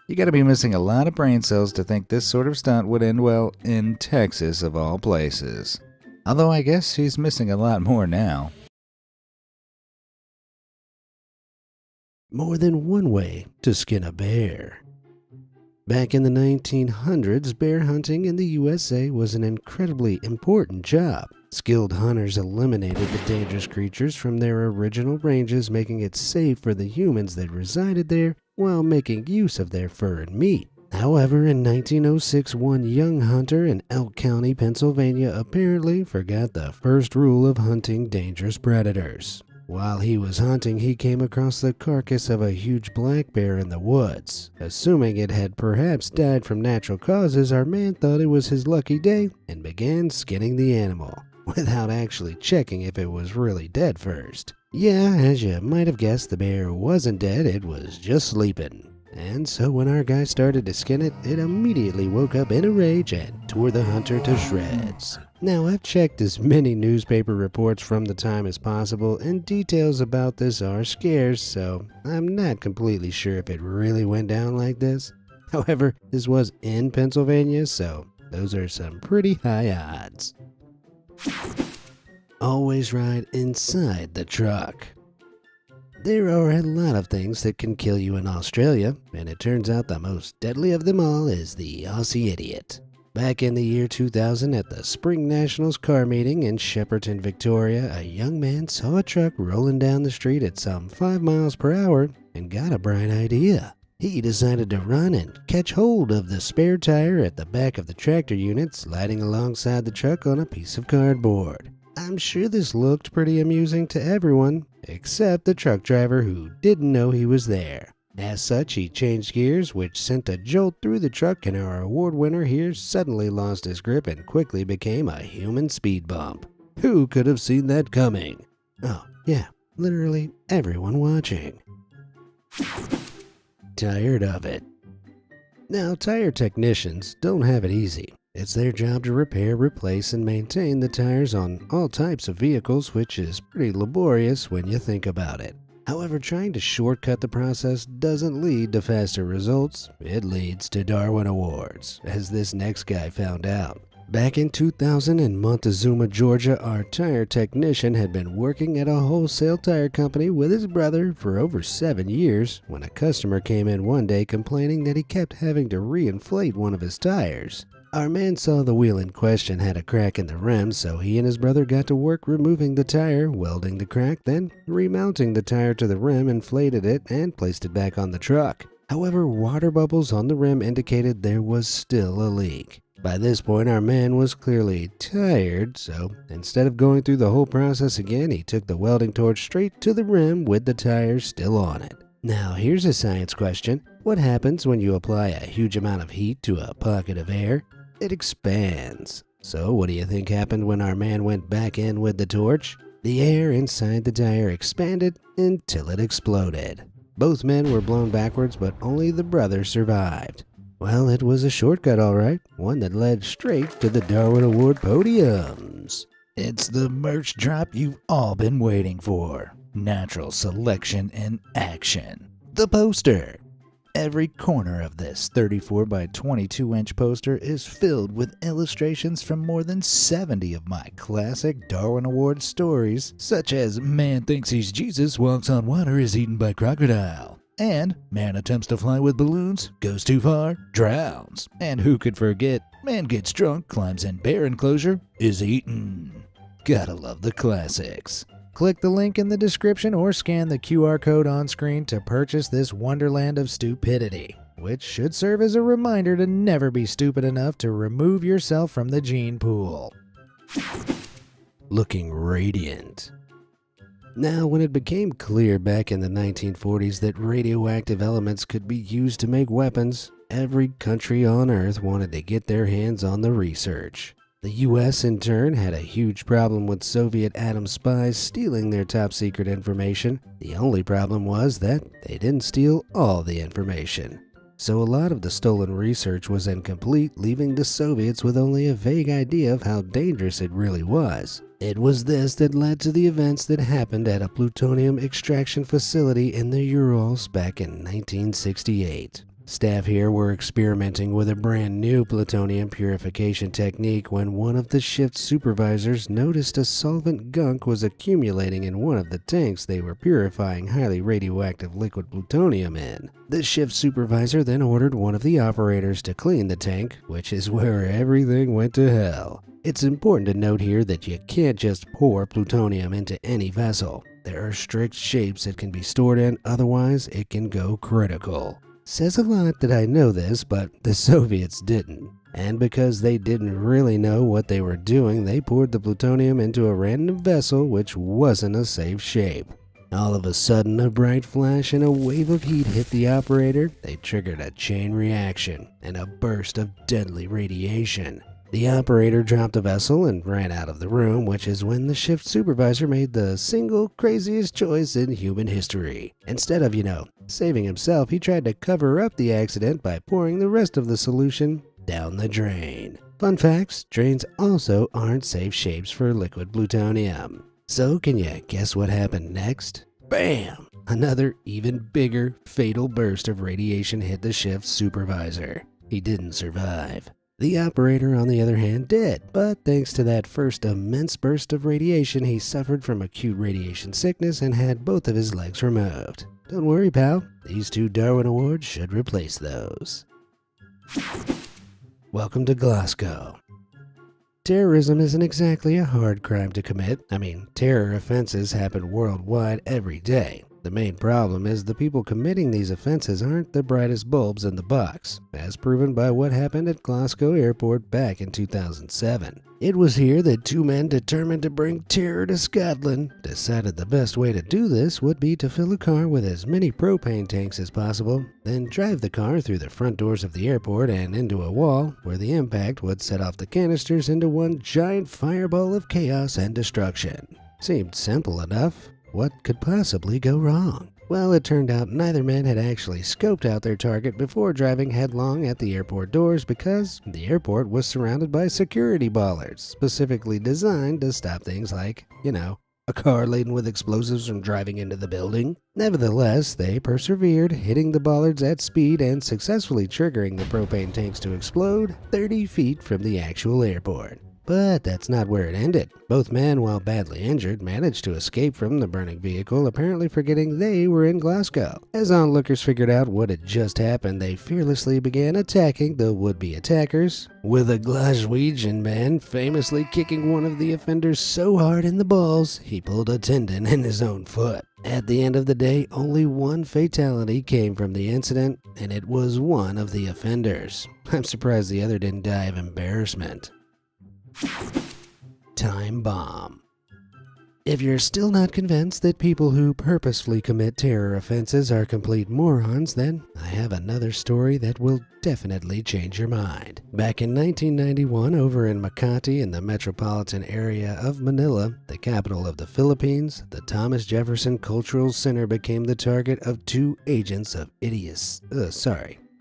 You gotta be missing a lot of brain cells to think this sort of stunt would end well in Texas of all places. Although I guess he's missing a lot more now. More than one way to skin a bear. Back in the 1900s, bear hunting in the USA was an incredibly important job. Skilled hunters eliminated the dangerous creatures from their original ranges, making it safe for the humans that resided there while making use of their fur and meat. However, in 1906, one young hunter in Elk County, Pennsylvania, apparently forgot the first rule of hunting dangerous predators. While he was hunting, he came across the carcass of a huge black bear in the woods. Assuming it had perhaps died from natural causes, our man thought it was his lucky day and began skinning the animal, without actually checking if it was really dead first. Yeah, as you might have guessed, the bear wasn't dead, it was just sleeping. And so when our guy started to skin it, it immediately woke up in a rage and tore the hunter to shreds. Now, I've checked as many newspaper reports from the time as possible, and details about this are scarce, so I'm not completely sure if it really went down like this. However, this was in Pennsylvania, so those are some pretty high odds. Always ride inside the truck. There are a lot of things that can kill you in Australia, and it turns out the most deadly of them all is the Aussie Idiot. Back in the year 2000 at the Spring Nationals car meeting in Shepparton, Victoria, a young man saw a truck rolling down the street at some 5 miles per hour and got a bright idea. He decided to run and catch hold of the spare tire at the back of the tractor unit sliding alongside the truck on a piece of cardboard. I'm sure this looked pretty amusing to everyone, except the truck driver who didn't know he was there. As such, he changed gears, which sent a jolt through the truck, and our award winner here suddenly lost his grip and quickly became a human speed bump. Who could have seen that coming? Oh, yeah, literally everyone watching. Tired of it. Now, tire technicians don't have it easy. It's their job to repair, replace, and maintain the tires on all types of vehicles, which is pretty laborious when you think about it. However, trying to shortcut the process doesn't lead to faster results, it leads to Darwin Awards, as this next guy found out. Back in 2000 in Montezuma, Georgia, our tire technician had been working at a wholesale tire company with his brother for over 7 years when a customer came in one day complaining that he kept having to reinflate one of his tires. Our man saw the wheel in question had a crack in the rim, so he and his brother got to work removing the tire, welding the crack, then remounting the tire to the rim, inflated it, and placed it back on the truck. However, water bubbles on the rim indicated there was still a leak. By this point, our man was clearly tired, so instead of going through the whole process again, he took the welding torch straight to the rim with the tire still on it. Now, here's a science question. What happens when you apply a huge amount of heat to a pocket of air? It expands. So what do you think happened when our man went back in with the torch? The air inside the tire expanded until it exploded. Both men were blown backwards, but only the brother survived. Well, it was a shortcut, all right, one that led straight to the Darwin Award podiums. It's the merch drop you've all been waiting for. Natural selection in action. The poster. Every corner of this 34 by 22 inch poster is filled with illustrations from more than 70 of my classic Darwin Award stories, such as Man Thinks He's Jesus, Walks on Water, Is Eaten by Crocodile, and Man Attempts to Fly with Balloons, Goes Too Far, Drowns, and who could forget Man Gets Drunk, Climbs in Bear Enclosure, Is Eaten. Gotta love the classics. Click the link in the description or scan the QR code on screen to purchase this wonderland of stupidity, which should serve as a reminder to never be stupid enough to remove yourself from the gene pool. Looking radiant. Now, when it became clear back in the 1940s that radioactive elements could be used to make weapons, every country on Earth wanted to get their hands on the research. The US, in turn, had a huge problem with Soviet atom spies stealing their top-secret information. The only problem was that they didn't steal all the information. So a lot of the stolen research was incomplete, leaving the Soviets with only a vague idea of how dangerous it really was. It was this that led to the events that happened at a plutonium extraction facility in the Urals back in 1968. Staff here were experimenting with a brand new plutonium purification technique when one of the shift supervisors noticed a solvent gunk was accumulating in one of the tanks they were purifying highly radioactive liquid plutonium in. The shift supervisor then ordered one of the operators to clean the tank, which is where everything went to hell. It's important to note here that you can't just pour plutonium into any vessel. There are strict shapes it can be stored in, otherwise it can go critical. Says a lot that I know this, but the Soviets didn't. And because they didn't really know what they were doing, they poured the plutonium into a random vessel which wasn't a safe shape. All of a sudden, a bright flash and a wave of heat hit the operator. They triggered a chain reaction and a burst of deadly radiation. The operator dropped the vessel and ran out of the room, which is when the shift supervisor made the single craziest choice in human history. Instead of, saving himself, he tried to cover up the accident by pouring the rest of the solution down the drain. Fun facts, drains also aren't safe shapes for liquid plutonium. So can you guess what happened next? Bam! Another even bigger, fatal burst of radiation hit the shift supervisor. He didn't survive. The operator, on the other hand, did, but thanks to that first immense burst of radiation, he suffered from acute radiation sickness and had both of his legs removed. Don't worry, pal. These 2 Darwin Awards should replace those. Welcome to Glasgow. Terrorism isn't exactly a hard crime to commit. Terror offenses happen worldwide every day. The main problem is the people committing these offenses aren't the brightest bulbs in the box, as proven by what happened at Glasgow Airport back in 2007. It was here that 2 men determined to bring terror to Scotland decided the best way to do this would be to fill a car with as many propane tanks as possible, then drive the car through the front doors of the airport and into a wall where the impact would set off the canisters into one giant fireball of chaos and destruction. Seemed simple enough. What could possibly go wrong? Well, it turned out neither man had actually scoped out their target before driving headlong at the airport doors because the airport was surrounded by security bollards, specifically designed to stop things like, a car laden with explosives from driving into the building. Nevertheless, they persevered, hitting the bollards at speed and successfully triggering the propane tanks to explode 30 feet from the actual airport. But that's not where it ended. Both men, while badly injured, managed to escape from the burning vehicle, apparently forgetting they were in Glasgow. As onlookers figured out what had just happened, they fearlessly began attacking the would-be attackers, with a Glaswegian man famously kicking one of the offenders so hard in the balls, he pulled a tendon in his own foot. At the end of the day, only one fatality came from the incident, and it was one of the offenders. I'm surprised the other didn't die of embarrassment. Time bomb. If you're still not convinced that people who purposefully commit terror offenses are complete morons, then I have another story that will definitely change your mind. Back in 1991, over in Makati in the metropolitan area of Manila, the capital of the Philippines, the Thomas Jefferson Cultural Center became the target of 2 agents of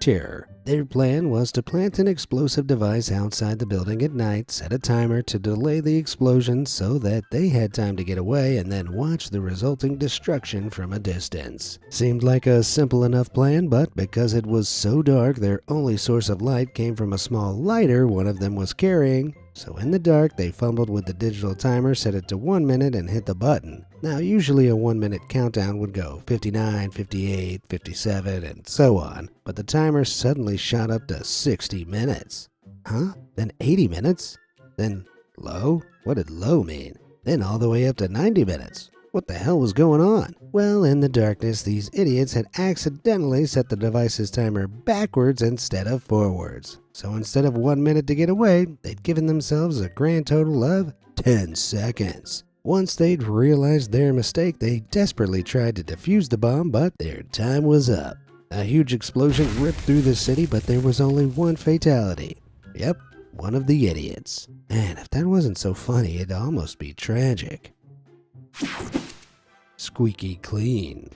terror. Their plan was to plant an explosive device outside the building at night, set a timer to delay the explosion so that they had time to get away, and then watch the resulting destruction from a distance. Seemed like a simple enough plan, but because it was so dark, their only source of light came from a small lighter one of them was carrying. So in the dark, they fumbled with the digital timer, set it to 1 minute, and hit the button. Now, usually a 1 minute countdown would go 59, 58, 57, and so on, but the timer suddenly shot up to 60 minutes. Huh? Then 80 minutes? Then low? What did low mean? Then all the way up to 90 minutes. What the hell was going on? Well, in the darkness, these idiots had accidentally set the device's timer backwards instead of forwards. So instead of 1 minute to get away, they'd given themselves a grand total of 10 seconds. Once they'd realized their mistake, they desperately tried to defuse the bomb, but their time was up. A huge explosion ripped through the city, but there was only one fatality. Yep, one of the idiots. And if that wasn't so funny, it'd almost be tragic. Squeaky clean.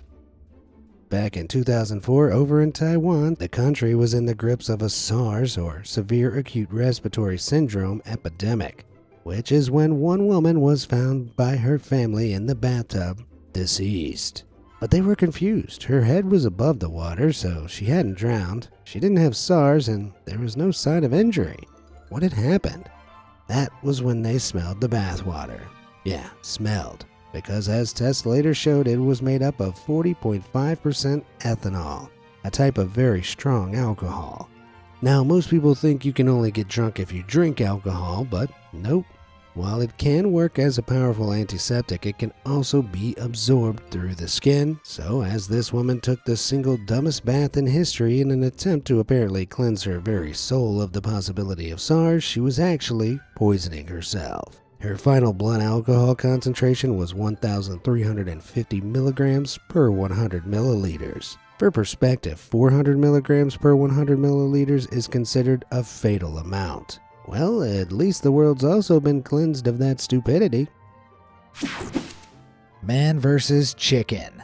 Back in 2004, over in Taiwan, the country was in the grips of a SARS, or Severe Acute Respiratory Syndrome, epidemic, which is when one woman was found by her family in the bathtub, deceased. But they were confused. Her head was above the water, so she hadn't drowned. She didn't have SARS, and there was no sign of injury. What had happened? That was when they smelled the bathwater. Yeah, smelled. Because as tests later showed, it was made up of 40.5% ethanol, a type of very strong alcohol. Now, most people think you can only get drunk if you drink alcohol, but nope. While it can work as a powerful antiseptic, it can also be absorbed through the skin. So as this woman took the single dumbest bath in history in an attempt to apparently cleanse her very soul of the possibility of SARS, she was actually poisoning herself. Her final blood alcohol concentration was 1,350 milligrams per 100 milliliters. For perspective, 400 milligrams per 100 milliliters is considered a fatal amount. Well, at least the world's also been cleansed of that stupidity. Man versus chicken.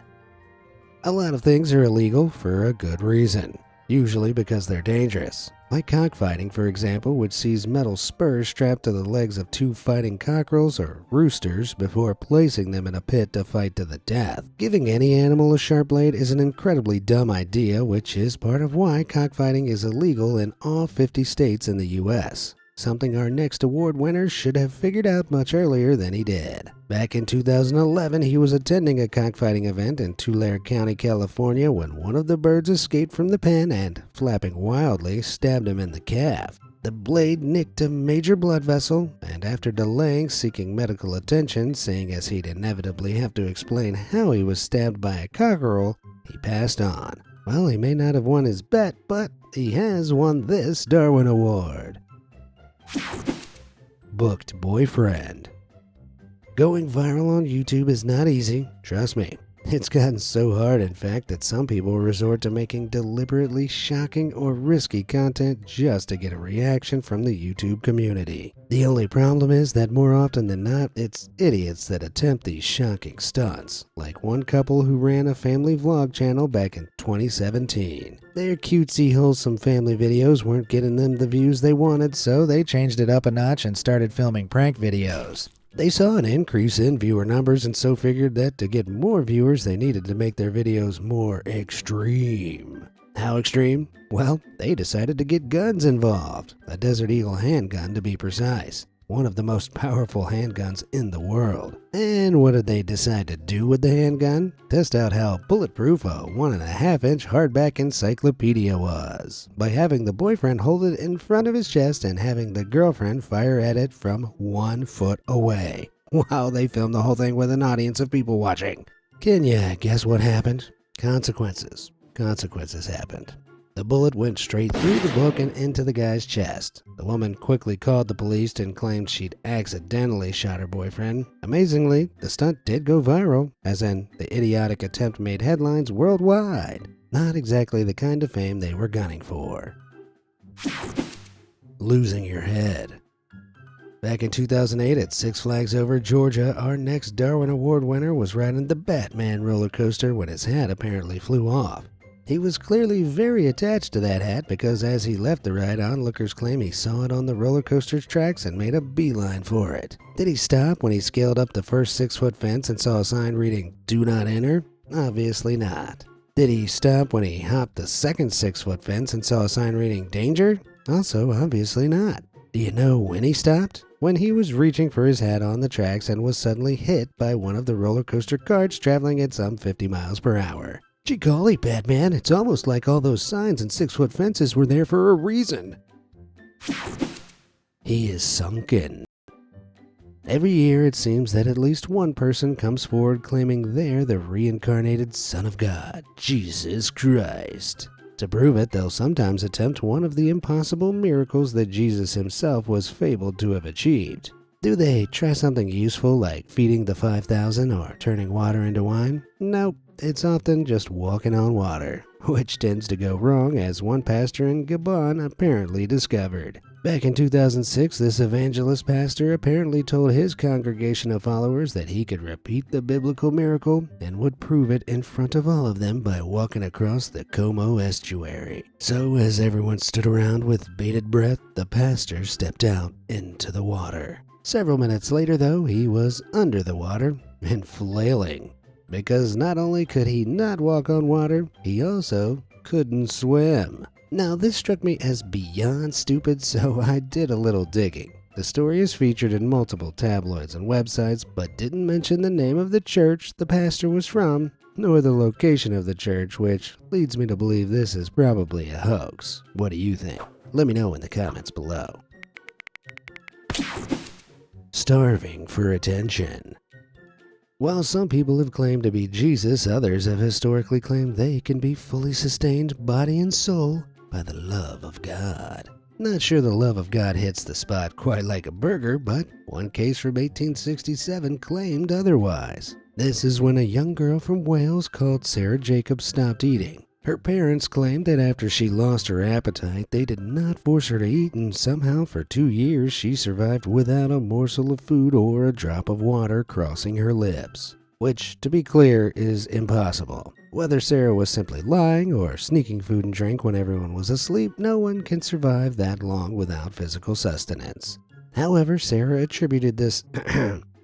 A lot of things are illegal for a good reason, usually because they're dangerous. Like cockfighting, for example, which sees metal spurs strapped to the legs of two fighting cockerels or roosters before placing them in a pit to fight to the death. Giving any animal a sharp blade is an incredibly dumb idea, which is part of why cockfighting is illegal in all 50 states in the US. Something our next award winner should have figured out much earlier than he did. Back in 2011, he was attending a cockfighting event in Tulare County, California, when one of the birds escaped from the pen and, flapping wildly, stabbed him in the calf. The blade nicked a major blood vessel, and after delaying seeking medical attention, seeing as he'd inevitably have to explain how he was stabbed by a cockerel, he passed on. Well, he may not have won his bet, but he has won this Darwin Award. Booked boyfriend. Going viral on YouTube is not easy, trust me. It's gotten so hard, in fact, that some people resort to making deliberately shocking or risky content just to get a reaction from the YouTube community. The only problem is that more often than not, it's idiots that attempt these shocking stunts, like one couple who ran a family vlog channel back in 2017. Their cutesy, wholesome family videos weren't getting them the views they wanted, so they changed it up a notch and started filming prank videos. They saw an increase in viewer numbers and so figured that to get more viewers they needed to make their videos more extreme. How extreme? Well, they decided to get guns involved. A Desert Eagle handgun to be precise. One of the most powerful handguns in the world. And what did they decide to do with the handgun? Test out how bulletproof a 1.5-inch hardback encyclopedia was, by having the boyfriend hold it in front of his chest and having the girlfriend fire at it from 1 foot away. Wow, they filmed the whole thing with an audience of people watching. Can you guess what happened? Consequences. Consequences happened. The bullet went straight through the book and into the guy's chest. The woman quickly called the police and claimed she'd accidentally shot her boyfriend. Amazingly, the stunt did go viral, as in the idiotic attempt made headlines worldwide. Not exactly the kind of fame they were gunning for. Losing your head. Back in 2008 at Six Flags Over, Georgia, our next Darwin Award winner was riding the Batman roller coaster when his hat apparently flew off. He was clearly very attached to that hat because as he left the ride, onlookers claim he saw it on the roller coaster's tracks and made a beeline for it. Did he stop when he scaled up the first 6-foot fence and saw a sign reading, "Do not enter"? Obviously not. Did he stop when he hopped the second 6-foot fence and saw a sign reading, "Danger"? Also obviously not. Do you know when he stopped? When he was reaching for his hat on the tracks and was suddenly hit by one of the roller coaster carts traveling at some 50 miles per hour. Gee golly, Batman, it's almost like all those signs and 6-foot fences were there for a reason. He is sunken. Every year it seems that at least one person comes forward claiming they're the reincarnated Son of God, Jesus Christ. To prove it, they'll sometimes attempt one of the impossible miracles that Jesus himself was fabled to have achieved. Do they try something useful like feeding the 5,000 or turning water into wine? Nope. It's often just walking on water, which tends to go wrong, as one pastor in Gabon apparently discovered. Back in 2006, this evangelist pastor apparently told his congregation of followers that he could repeat the biblical miracle and would prove it in front of all of them by walking across the Como estuary. So as everyone stood around with bated breath, the pastor stepped out into the water. Several minutes later, though, he was under the water and flailing. Because not only could he not walk on water, he also couldn't swim. Now, this struck me as beyond stupid, so I did a little digging. The story is featured in multiple tabloids and websites, but didn't mention the name of the church the pastor was from, nor the location of the church, which leads me to believe this is probably a hoax. What do you think? Let me know in the comments below. starving for attention. While some people have claimed to be Jesus, others have historically claimed they can be fully sustained body and soul by the love of God. Not sure the love of God hits the spot quite like a burger, but one case from 1867 claimed otherwise. This is when a young girl from Wales called Sarah Jacobs stopped eating. Her parents claimed that after she lost her appetite, they did not force her to eat, and somehow for 2 years she survived without a morsel of food or a drop of water crossing her lips. Which, to be clear, is impossible. Whether Sarah was simply lying or sneaking food and drink when everyone was asleep, no one can survive that long without physical sustenance. However, Sarah attributed this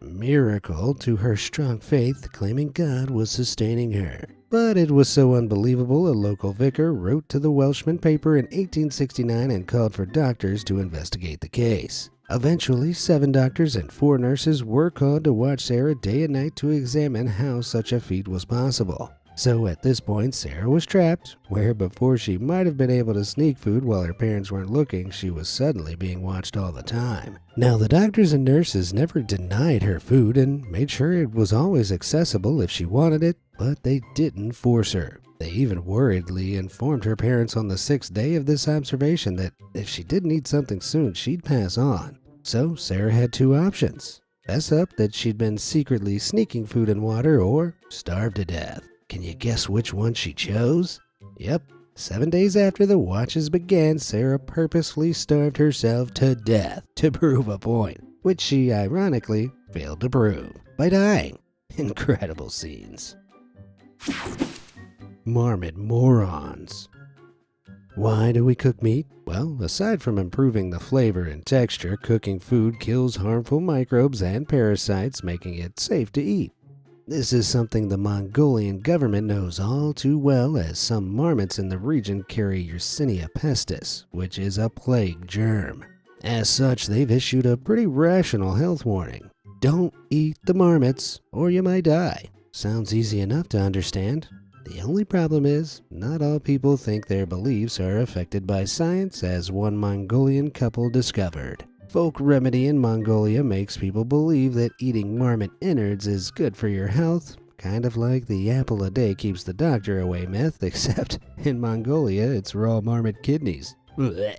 miracle to her strong faith, claiming God was sustaining her. But it was so unbelievable, a local vicar wrote to the Welshman paper in 1869 and called for doctors to investigate the case. Eventually, 7 doctors and 4 nurses were called to watch Sarah day and night to examine how such a feat was possible. So at this point, Sarah was trapped, where before she might have been able to sneak food while her parents weren't looking, she was suddenly being watched all the time. Now, the doctors and nurses never denied her food and made sure it was always accessible if she wanted it, but they didn't force her. They even worriedly informed her parents on the 6th day of this observation that if she didn't eat something soon, she'd pass on. So Sarah had 2 options: fess up that she'd been secretly sneaking food and water, or starve to death. Can you guess which one she chose? Yep, 7 days after the watches began, Sarah purposefully starved herself to death to prove a point, which she ironically failed to prove by dying. Incredible scenes. Marmot morons. Why do we cook meat? Well, aside from improving the flavor and texture, cooking food kills harmful microbes and parasites, making it safe to eat. This is something the Mongolian government knows all too well, as some marmots in the region carry Yersinia pestis, which is a plague germ. As such, they've issued a pretty rational health warning. Don't eat the marmots, or you might die. Sounds easy enough to understand. The only problem is, not all people think their beliefs are affected by science, as one Mongolian couple discovered. Folk remedy in Mongolia makes people believe that eating marmot innards is good for your health, kind of like the apple a day keeps the doctor away myth, except in Mongolia it's raw marmot kidneys. Blech.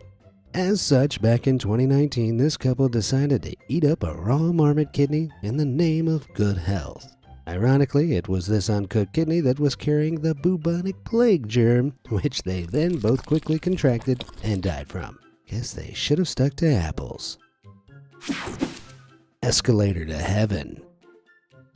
As such, back in 2019, this couple decided to eat up a raw marmot kidney in the name of good health. Ironically, it was this uncooked kidney that was carrying the bubonic plague germ, which they then both quickly contracted and died from. Guess they should have stuck to apples. Escalator to heaven.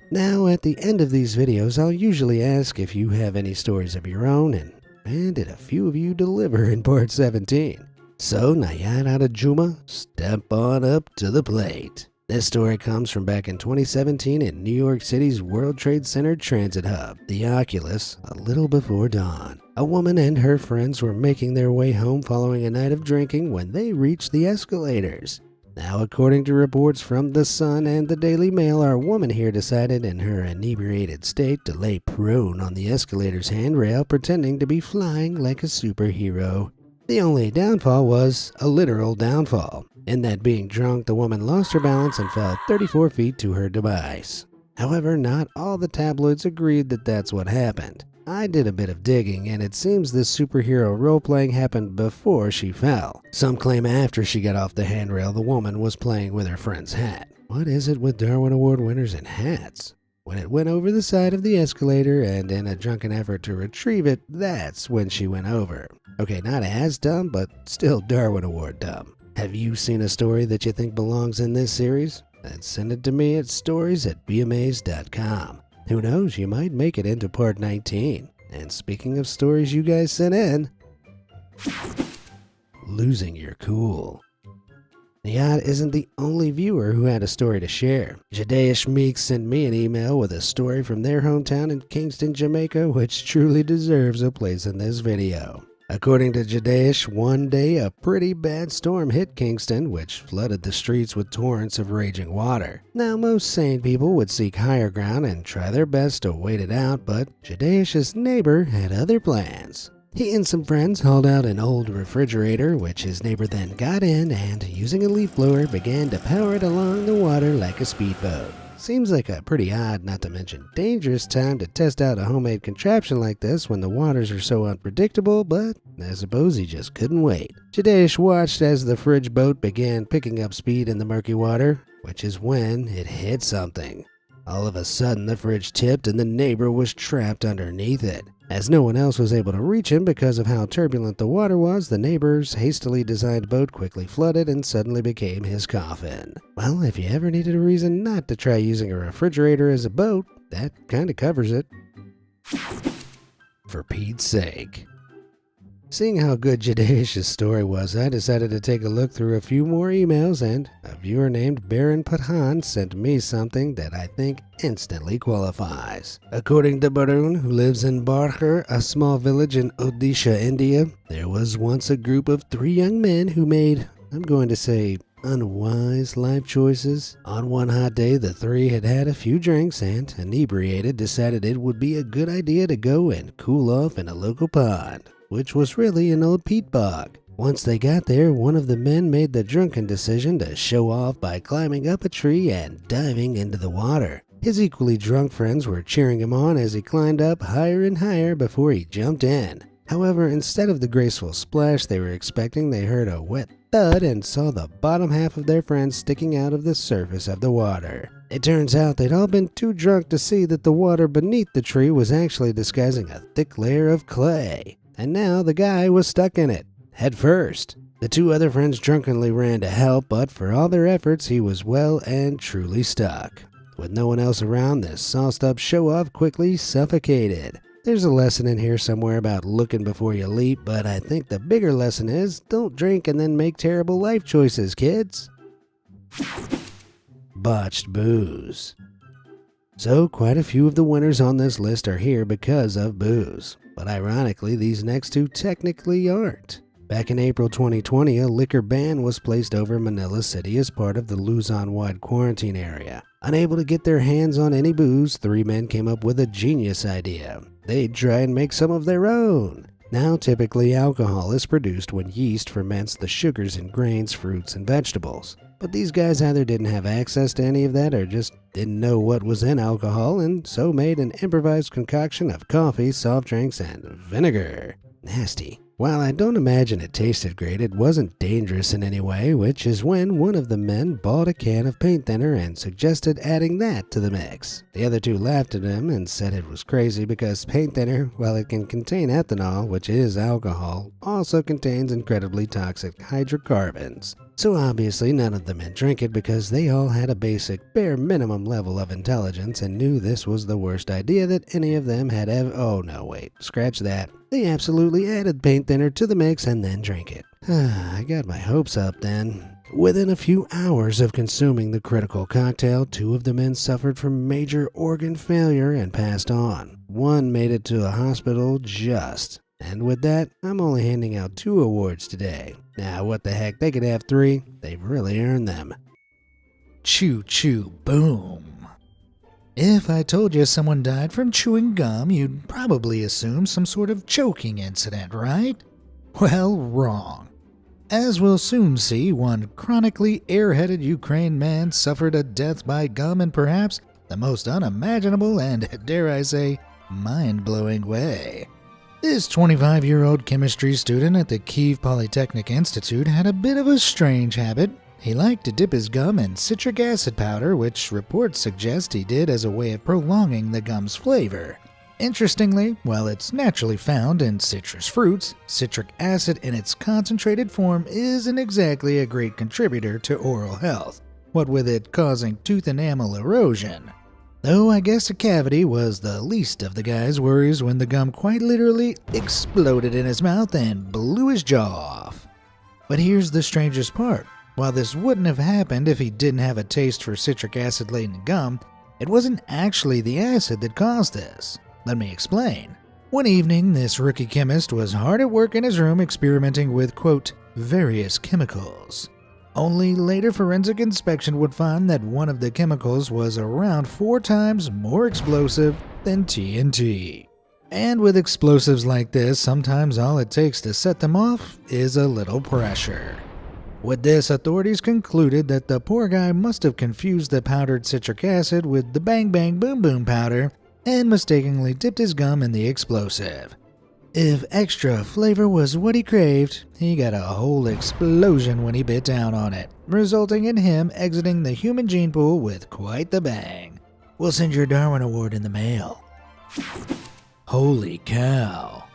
Now, at the end of these videos, I'll usually ask if you have any stories of your own, and man, did a few of you deliver in part 17. So, Nayara Juma, step on up to the plate. This story comes from back in 2017 in New York City's World Trade Center transit hub, the Oculus, a little before dawn. A woman and her friends were making their way home following a night of drinking when they reached the escalators. Now, according to reports from The Sun and the Daily Mail, our woman here decided in her inebriated state to lay prone on the escalator's handrail, pretending to be flying like a superhero. The only downfall was a literal downfall, in that being drunk, the woman lost her balance and fell 34 feet to her demise. However, not all the tabloids agreed that that's what happened. I did a bit of digging, and it seems this superhero role-playing happened before she fell. Some claim after she got off the handrail, the woman was playing with her friend's hat. What is it with Darwin Award winners and hats? When it went over the side of the escalator, and in a drunken effort to retrieve it, that's when she went over. Okay, not as dumb, but still Darwin Award dumb. Have you seen a story that you think belongs in this series? Then send it to me at stories@beamazed.com. Who knows, you might make it into part 19. And speaking of stories you guys sent in, losing your cool. Niyad isn't the only viewer who had a story to share. Jadeish Meeks sent me an email with a story from their hometown in Kingston, Jamaica, which truly deserves a place in this video. According to Jadeish, one day a pretty bad storm hit Kingston, which flooded the streets with torrents of raging water. Now, most sane people would seek higher ground and try their best to wait it out, but Jadeish's neighbor had other plans. He and some friends hauled out an old refrigerator, which his neighbor then got in and, using a leaf blower, began to power it along the water like a speedboat. Seems like a pretty odd, not to mention dangerous time to test out a homemade contraption like this when the waters are so unpredictable, but I suppose he just couldn't wait. Jadash watched as the fridge boat began picking up speed in the murky water, which is when it hit something. All of a sudden, the fridge tipped and the neighbor was trapped underneath it. As no one else was able to reach him because of how turbulent the water was, the neighbor's hastily designed boat quickly flooded and suddenly became his coffin. Well, if you ever needed a reason not to try using a refrigerator as a boat, that kinda covers it. For Pete's sake. Seeing how good Jadash's story was, I decided to take a look through a few more emails, and a viewer named Baron Pathan sent me something that I think instantly qualifies. According to Barun, who lives in Barkar, a small village in Odisha, India, there was once a group of 3 young men who made, I'm going to say, unwise life choices. On one hot day, the 3 had had a few drinks and, inebriated, decided it would be a good idea to go and cool off in a local pond, which was really an old peat bog. Once they got there, one of the men made the drunken decision to show off by climbing up a tree and diving into the water. His equally drunk friends were cheering him on as he climbed up higher and higher before he jumped in. However, instead of the graceful splash they were expecting, they heard a wet thud and saw the bottom half of their friend sticking out of the surface of the water. It turns out they'd all been too drunk to see that the water beneath the tree was actually disguising a thick layer of clay. And now the guy was stuck in it, head first. The 2 other friends drunkenly ran to help, but for all their efforts, he was well and truly stuck. With no one else around, this sauced-up show-off quickly suffocated. There's a lesson in here somewhere about looking before you leap, but I think the bigger lesson is, don't drink and then make terrible life choices, kids. Botched booze. So quite a few of the winners on this list are here because of booze. But ironically, these next 2 technically aren't. Back in April 2020, a liquor ban was placed over Manila City as part of the Luzon-wide quarantine area. Unable to get their hands on any booze, 3 men came up with a genius idea. They'd try and make some of their own. Now, typically, alcohol is produced when yeast ferments the sugars in grains, fruits, and vegetables. But these guys either didn't have access to any of that or just didn't know what was in alcohol, and so made an improvised concoction of coffee, soft drinks, and vinegar. Nasty. While I don't imagine it tasted great, it wasn't dangerous in any way, which is when one of the men bought a can of paint thinner and suggested adding that to the mix. The other 2 laughed at him and said it was crazy because paint thinner, while it can contain ethanol, which is alcohol, also contains incredibly toxic hydrocarbons. So obviously none of the men drank it because they all had a basic, bare minimum level of intelligence and knew this was the worst idea that any of them had ever— oh no, wait, scratch that. They absolutely added paint thinner to the mix and then drank it. I got my hopes up then. Within a few hours of consuming the critical cocktail, 2 of the men suffered from major organ failure and passed on. One made it to a hospital just. And with that, I'm only handing out 2 awards today. Now, what the heck, they could have 3. They've really earned them. Chew, chew, boom. If I told you someone died from chewing gum, you'd probably assume some sort of choking incident, right? Well, wrong. As we'll soon see, one chronically airheaded Ukraine man suffered a death by gum in perhaps the most unimaginable and, dare I say, mind-blowing way. This 25-year-old chemistry student at the Kyiv Polytechnic Institute had a bit of a strange habit. He liked to dip his gum in citric acid powder, which reports suggest he did as a way of prolonging the gum's flavor. Interestingly, while it's naturally found in citrus fruits, citric acid in its concentrated form isn't exactly a great contributor to oral health, what with it causing tooth enamel erosion. Though I guess a cavity was the least of the guy's worries when the gum quite literally exploded in his mouth and blew his jaw off. But here's the strangest part. While this wouldn't have happened if he didn't have a taste for citric acid-laden gum, it wasn't actually the acid that caused this. Let me explain. One evening, this rookie chemist was hard at work in his room experimenting with, quote, various chemicals. Only later forensic inspection would find that one of the chemicals was around 4 times more explosive than TNT. And with explosives like this, sometimes all it takes to set them off is a little pressure. With this, authorities concluded that the poor guy must have confused the powdered citric acid with the bang bang boom boom powder and mistakenly dipped his gum in the explosive. If extra flavor was what he craved, he got a whole explosion when he bit down on it, resulting in him exiting the human gene pool with quite the bang. We'll send your Darwin Award in the mail. Holy cow.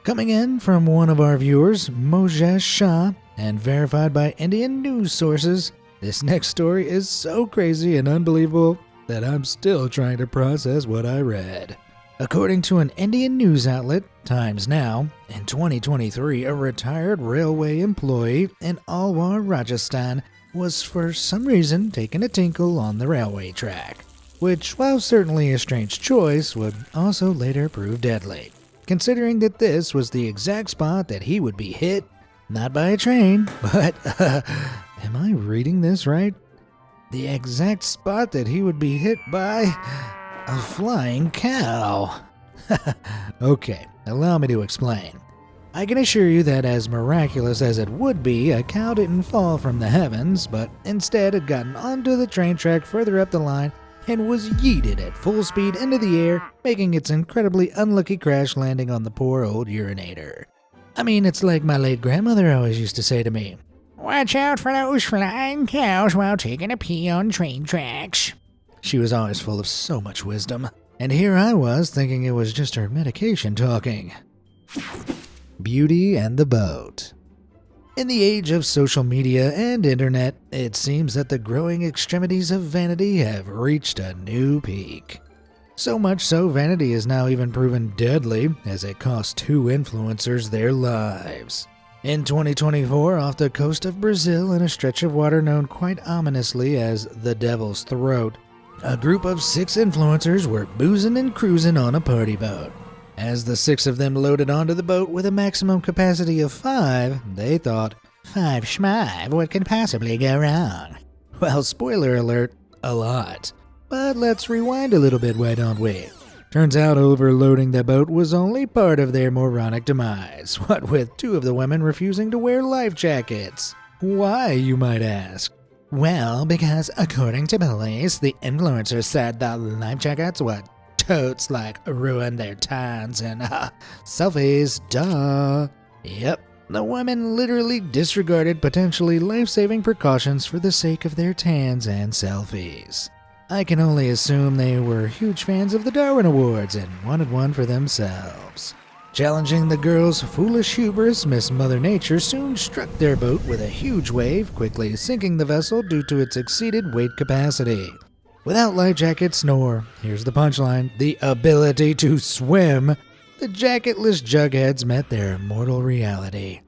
Coming in from one of our viewers, Mojesh Shah, and verified by Indian news sources, this next story is so crazy and unbelievable that I'm still trying to process what I read. According to an Indian news outlet, Times Now, in 2023, a retired railway employee in Alwar, Rajasthan, was for some reason taking a tinkle on the railway track, which, while certainly a strange choice, would also later prove deadly, considering that this was the exact spot that he would be hit, not by a train, but, am I reading this right? The exact spot that he would be hit by a flying cow. Okay, allow me to explain. I can assure you that as miraculous as it would be, a cow didn't fall from the heavens, but instead had gotten onto the train track further up the line and was yeeted at full speed into the air, making its incredibly unlucky crash landing on the poor old urinator. I mean, it's like my late grandmother always used to say to me, "Watch out for those flying cows while taking a pee on train tracks." She was always full of so much wisdom, and here I was thinking it was just her medication talking. Beauty and the Boat. In the age of social media and internet, it seems that the growing extremities of vanity have reached a new peak. So much so, vanity is now even proven deadly, as it cost two influencers their lives. In 2024, off the coast of Brazil, in a stretch of water known quite ominously as the Devil's Throat, a group of 6 influencers were boozing and cruising on a party boat. As the 6 of them loaded onto the boat with a maximum capacity of 5, they thought, 5 schmive, what could possibly go wrong? Well, spoiler alert, a lot. But let's rewind a little bit, why don't we? Turns out overloading the boat was only part of their moronic demise, what with 2 of the women refusing to wear life jackets. Why, you might ask? Well, because according to police, the influencers said that life jackets would totes like ruin their tans and selfies, duh. Yep, the women literally disregarded potentially life-saving precautions for the sake of their tans and selfies. I can only assume they were huge fans of the Darwin Awards and wanted one for themselves. Challenging the girls' foolish hubris, Miss Mother Nature soon struck their boat with a huge wave, quickly sinking the vessel due to its exceeded weight capacity. Without life jackets nor, here's the punchline, the ability to swim, the jacketless jugheads met their mortal reality.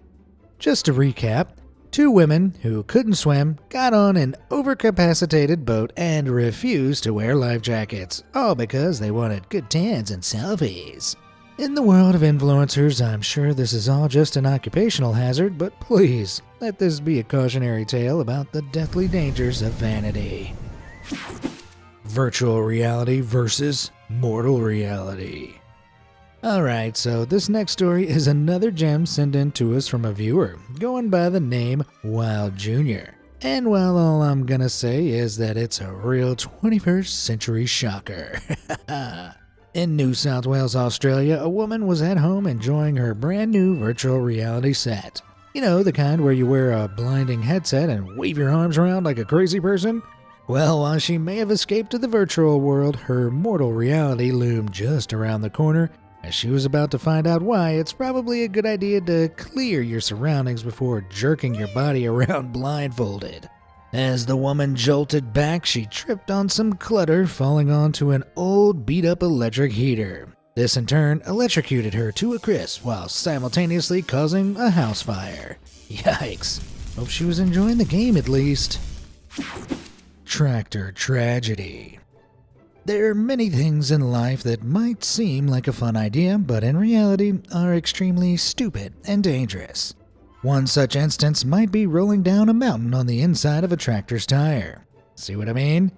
Just to recap, 2 women who couldn't swim got on an overcapacitated boat and refused to wear life jackets, all because they wanted good tans and selfies. In the world of influencers, I'm sure this is all just an occupational hazard, but please, let this be a cautionary tale about the deathly dangers of vanity. Virtual reality versus mortal reality. Alright, so this next story is another gem sent in to us from a viewer, going by the name Wild Jr. And well, all I'm gonna say is that it's a real 21st century shocker. In New South Wales, Australia, a woman was at home enjoying her brand new virtual reality set. You know, the kind where you wear a blinding headset and wave your arms around like a crazy person? Well, while she may have escaped to the virtual world, her mortal reality loomed just around the corner. As she was about to find out why, it's probably a good idea to clear your surroundings before jerking your body around blindfolded. As the woman jolted back, she tripped on some clutter, falling onto an old beat-up electric heater. This in turn electrocuted her to a crisp while simultaneously causing a house fire. Yikes. Hope she was enjoying the game at least. Tractor tragedy. There are many things in life that might seem like a fun idea, but in reality are extremely stupid and dangerous. One such instance might be rolling down a mountain on the inside of a tractor's tire. See what I mean?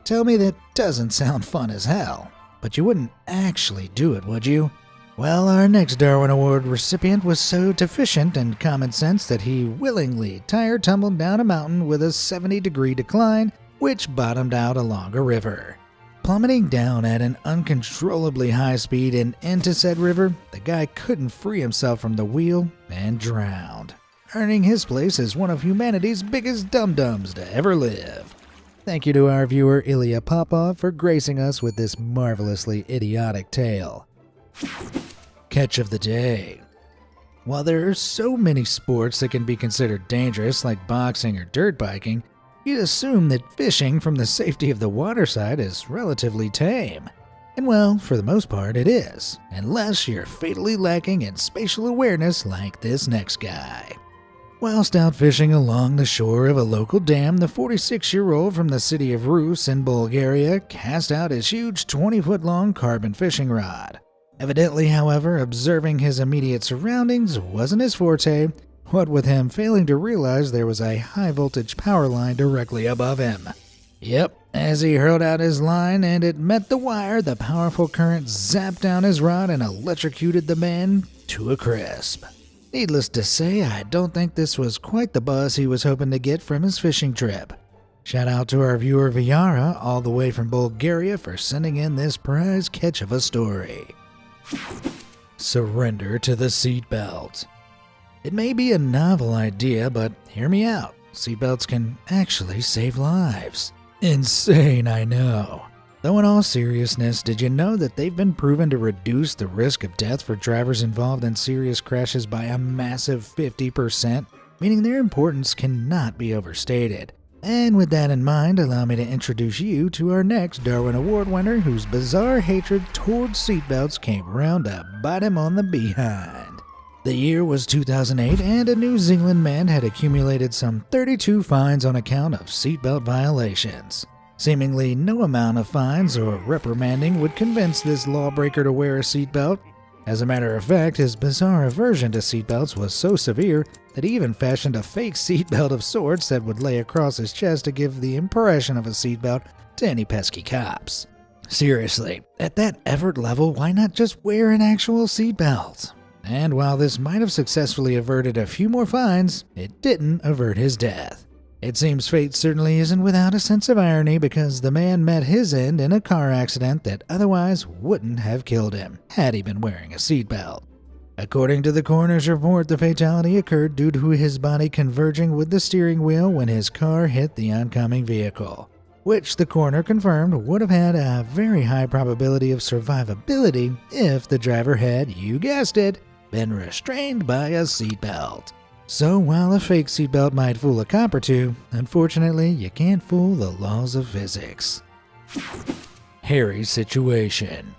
Tell me that doesn't sound fun as hell, but you wouldn't actually do it, would you? Well, our next Darwin Award recipient was so deficient in common sense that he willingly tumbled down a mountain with a 70-degree decline, which bottomed out along a river. Plummeting down at an uncontrollably high speed and into said river, the guy couldn't free himself from the wheel and drowned, earning his place as one of humanity's biggest dum-dums to ever live. Thank you to our viewer Ilya Popov for gracing us with this marvelously idiotic tale. Catch of the day. While there are so many sports that can be considered dangerous, like boxing or dirt biking, you'd assume that fishing from the safety of the waterside is relatively tame. And well, for the most part it is, unless you're fatally lacking in spatial awareness like this next guy. Whilst out fishing along the shore of a local dam, the 46-year-old from the city of Rus in Bulgaria cast out his huge 20-foot-long carbon fishing rod. Evidently, however, observing his immediate surroundings wasn't his forte, what with him failing to realize there was a high-voltage power line directly above him. Yep, as he hurled out his line and it met the wire, the powerful current zapped down his rod and electrocuted the man to a crisp. Needless to say, I don't think this was quite the buzz he was hoping to get from his fishing trip. Shout out to our viewer Viara, all the way from Bulgaria, for sending in this prize catch of a story. Surrender to the seatbelt. It may be a novel idea, but hear me out. Seatbelts can actually save lives. Insane, I know. Though in all seriousness, did you know that they've been proven to reduce the risk of death for drivers involved in serious crashes by a massive 50%, meaning their importance cannot be overstated. And with that in mind, allow me to introduce you to our next Darwin Award winner whose bizarre hatred towards seatbelts came round to bite him on the behind. The year was 2008, and a New Zealand man had accumulated some 32 fines on account of seatbelt violations. Seemingly no amount of fines or reprimanding would convince this lawbreaker to wear a seatbelt. As a matter of fact, his bizarre aversion to seatbelts was so severe that he even fashioned a fake seatbelt of sorts that would lay across his chest to give the impression of a seatbelt to any pesky cops. Seriously, at that effort level, why not just wear an actual seatbelt? And while this might have successfully averted a few more fines, it didn't avert his death. It seems fate certainly isn't without a sense of irony, because the man met his end in a car accident that otherwise wouldn't have killed him had he been wearing a seatbelt. According to the coroner's report, the fatality occurred due to his body converging with the steering wheel when his car hit the oncoming vehicle, which the coroner confirmed would have had a very high probability of survivability if the driver had, you guessed it, been restrained by a seatbelt. So while a fake seatbelt might fool a cop or two, unfortunately you can't fool the laws of physics. Hairy situation.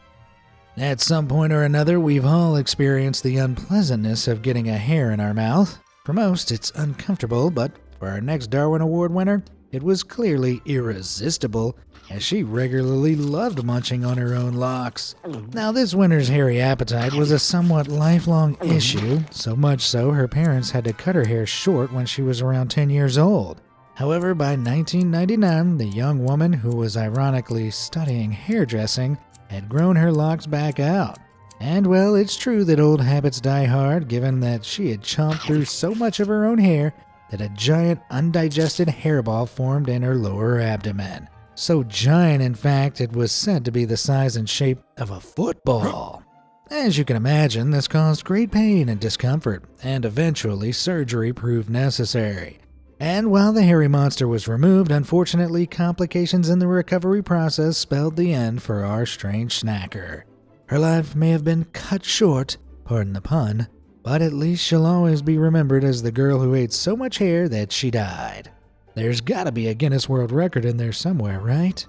At some point or another, we've all experienced the unpleasantness of getting a hair in our mouth. For most, it's uncomfortable, but for our next Darwin Award winner, it was clearly irresistible, as she regularly loved munching on her own locks. Now, this winner's hairy appetite was a somewhat lifelong issue, so much so her parents had to cut her hair short when she was around 10 years old. However, by 1999, the young woman, who was ironically studying hairdressing, had grown her locks back out. And well, it's true that old habits die hard, given that she had chomped through so much of her own hair that a giant undigested hairball formed in her lower abdomen. So giant, in fact, it was said to be the size and shape of a football. As you can imagine, this caused great pain and discomfort, and eventually surgery proved necessary. And while the hairy monster was removed, unfortunately, complications in the recovery process spelled the end for our strange snacker. Her life may have been cut short, pardon the pun, but at least she'll always be remembered as the girl who ate so much hair that she died. There's gotta be a Guinness World Record in there somewhere, right?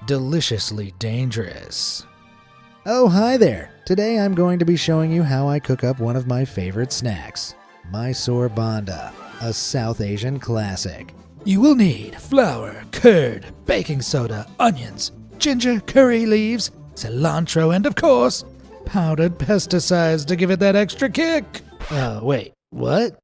Deliciously dangerous. Oh, hi there. Today I'm going to be showing you how I cook up one of my favorite snacks, Mysore Banda, a South Asian classic. You will need flour, curd, baking soda, onions, ginger, curry leaves, cilantro, and of course, powdered pesticides to give it that extra kick. Wait, what?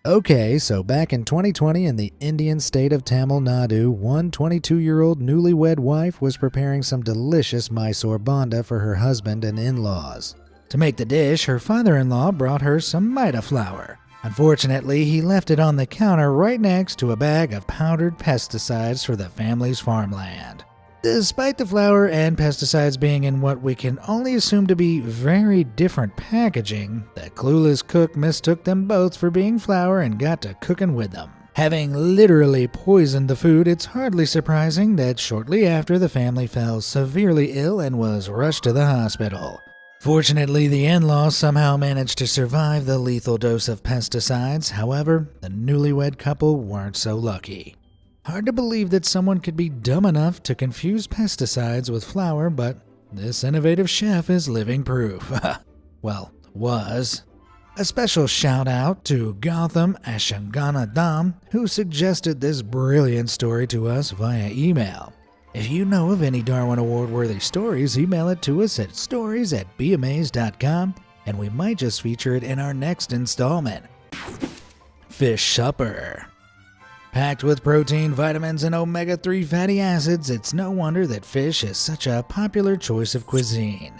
Okay, so back in 2020 in the Indian state of Tamil Nadu, one 22-year-old newlywed wife was preparing some delicious Mysore bonda for her husband and in-laws. To make the dish, her father-in-law brought her some maida flour. Unfortunately, he left it on the counter right next to a bag of powdered pesticides for the family's farmland. Despite the flour and pesticides being in what we can only assume to be very different packaging, the clueless cook mistook them both for being flour and got to cooking with them. Having literally poisoned the food, it's hardly surprising that shortly after the family fell severely ill and was rushed to the hospital. Fortunately, the in-laws somehow managed to survive the lethal dose of pesticides. However, the newlywed couple weren't so lucky. Hard to believe that someone could be dumb enough to confuse pesticides with flour, but this innovative chef is living proof. Well, was. A special shout out to Gautam Ashanganadam, who suggested this brilliant story to us via email. If you know of any Darwin Award-worthy stories, email it to us at stories@beamazed.com, and we might just feature it in our next installment. Fish supper. Packed with protein, vitamins, and omega-3 fatty acids, it's no wonder that fish is such a popular choice of cuisine.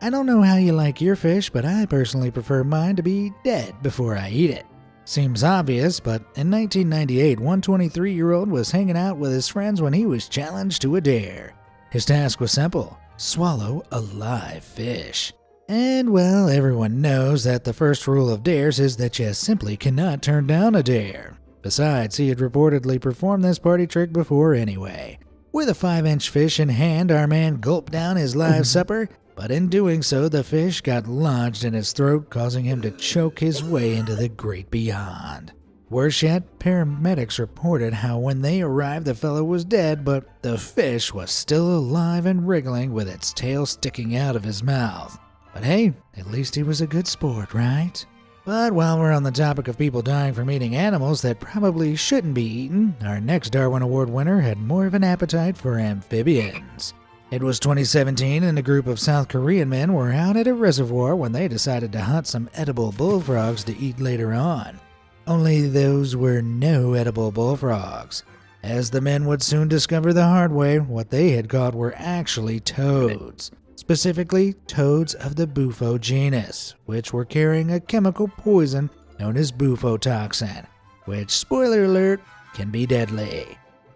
I don't know how you like your fish, but I personally prefer mine to be dead before I eat it. Seems obvious, but in 1998, one 23-year-old was hanging out with his friends when he was challenged to a dare. His task was simple: swallow a live fish. And well, everyone knows that the first rule of dares is that you simply cannot turn down a dare. Besides, he had reportedly performed this party trick before anyway. With a 5-inch fish in hand, our man gulped down his live supper, but in doing so, the fish got lodged in his throat, causing him to choke his way into the great beyond. Worse yet, paramedics reported how when they arrived, the fellow was dead, but the fish was still alive and wriggling with its tail sticking out of his mouth. But hey, at least he was a good sport, right? But while we're on the topic of people dying from eating animals that probably shouldn't be eaten, our next Darwin Award winner had more of an appetite for amphibians. It was 2017 and a group of South Korean men were out at a reservoir when they decided to hunt some edible bullfrogs to eat later on. Only those were no edible bullfrogs. As the men would soon discover the hard way, what they had caught were actually toads. Specifically, toads of the bufo genus, which were carrying a chemical poison known as bufotoxin, which, spoiler alert, can be deadly.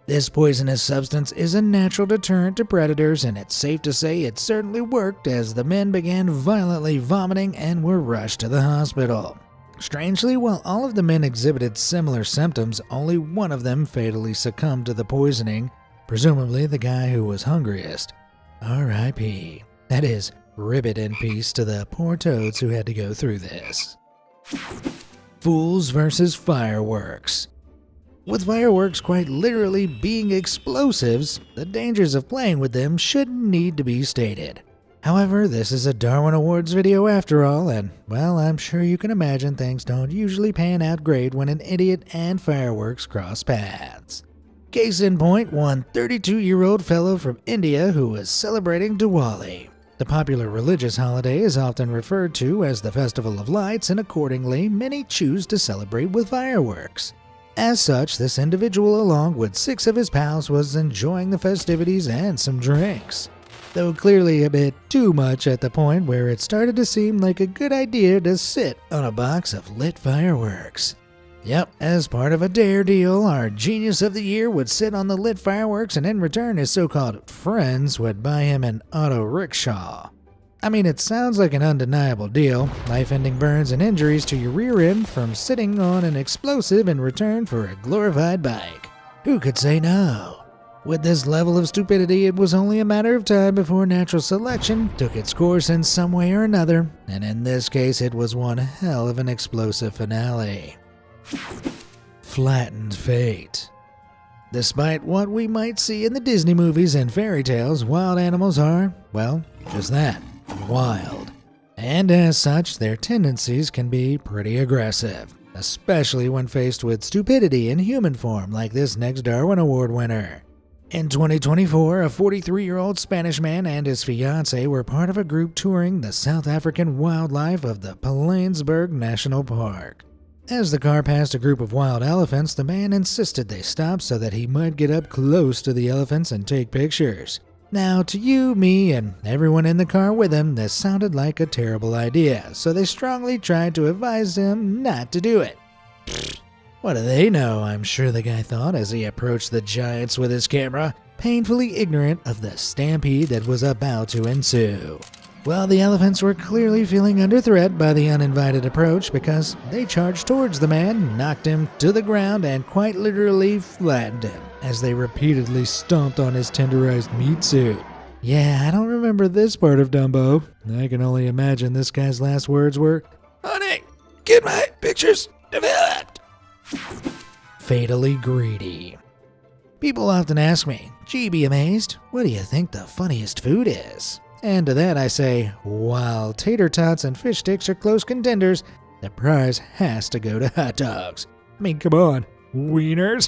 This poisonous substance is a natural deterrent to predators, and it's safe to say it certainly worked as the men began violently vomiting and were rushed to the hospital. Strangely, while all of the men exhibited similar symptoms, only one of them fatally succumbed to the poisoning, presumably the guy who was hungriest. R.I.P. That is, ribbit in peace to the poor toads who had to go through this. Fools versus fireworks. With fireworks quite literally being explosives, the dangers of playing with them shouldn't need to be stated. However, this is a Darwin Awards video after all, and, well, I'm sure you can imagine things don't usually pan out great when an idiot and fireworks cross paths. Case in point, one 32-year-old fellow from India who was celebrating Diwali. The popular religious holiday is often referred to as the Festival of Lights, and accordingly, many choose to celebrate with fireworks. As such, this individual, along with 6 of his pals, was enjoying the festivities and some drinks. Though clearly a bit too much at the point where it started to seem like a good idea to sit on a box of lit fireworks. Yep, as part of a dare deal, our genius of the year would sit on the lit fireworks, and in return his so-called friends would buy him an auto rickshaw. I mean, it sounds like an undeniable deal, life-ending burns and injuries to your rear end from sitting on an explosive in return for a glorified bike. Who could say no? With this level of stupidity, it was only a matter of time before natural selection took its course in some way or another, and in this case it was one hell of an explosive finale. Flattened fate. Despite what we might see in the Disney movies and fairy tales, wild animals are, well, just that, wild. And as such, their tendencies can be pretty aggressive, especially when faced with stupidity in human form like this next Darwin Award winner. In 2024, a 43-year-old Spanish man and his fiancée were part of a group touring the South African wildlife of the Pilanesberg National Park. As the car passed a group of wild elephants, the man insisted they stop so that he might get up close to the elephants and take pictures. Now, to you, me, and everyone in the car with him, this sounded like a terrible idea, so they strongly tried to advise him not to do it. What do they know, I'm sure the guy thought as he approached the giants with his camera, painfully ignorant of the stampede that was about to ensue. Well, the elephants were clearly feeling under threat by the uninvited approach because they charged towards the man, knocked him to the ground, and quite literally flattened him as they repeatedly stomped on his tenderized meat suit. Yeah, I don't remember this part of Dumbo. I can only imagine this guy's last words were, "Honey, get my pictures developed." Fatally greedy. People often ask me, "Gee, be amazed, what do you think the funniest food is?" And to that I say, while tater tots and fish sticks are close contenders, the prize has to go to hot dogs. I mean, come on, wieners?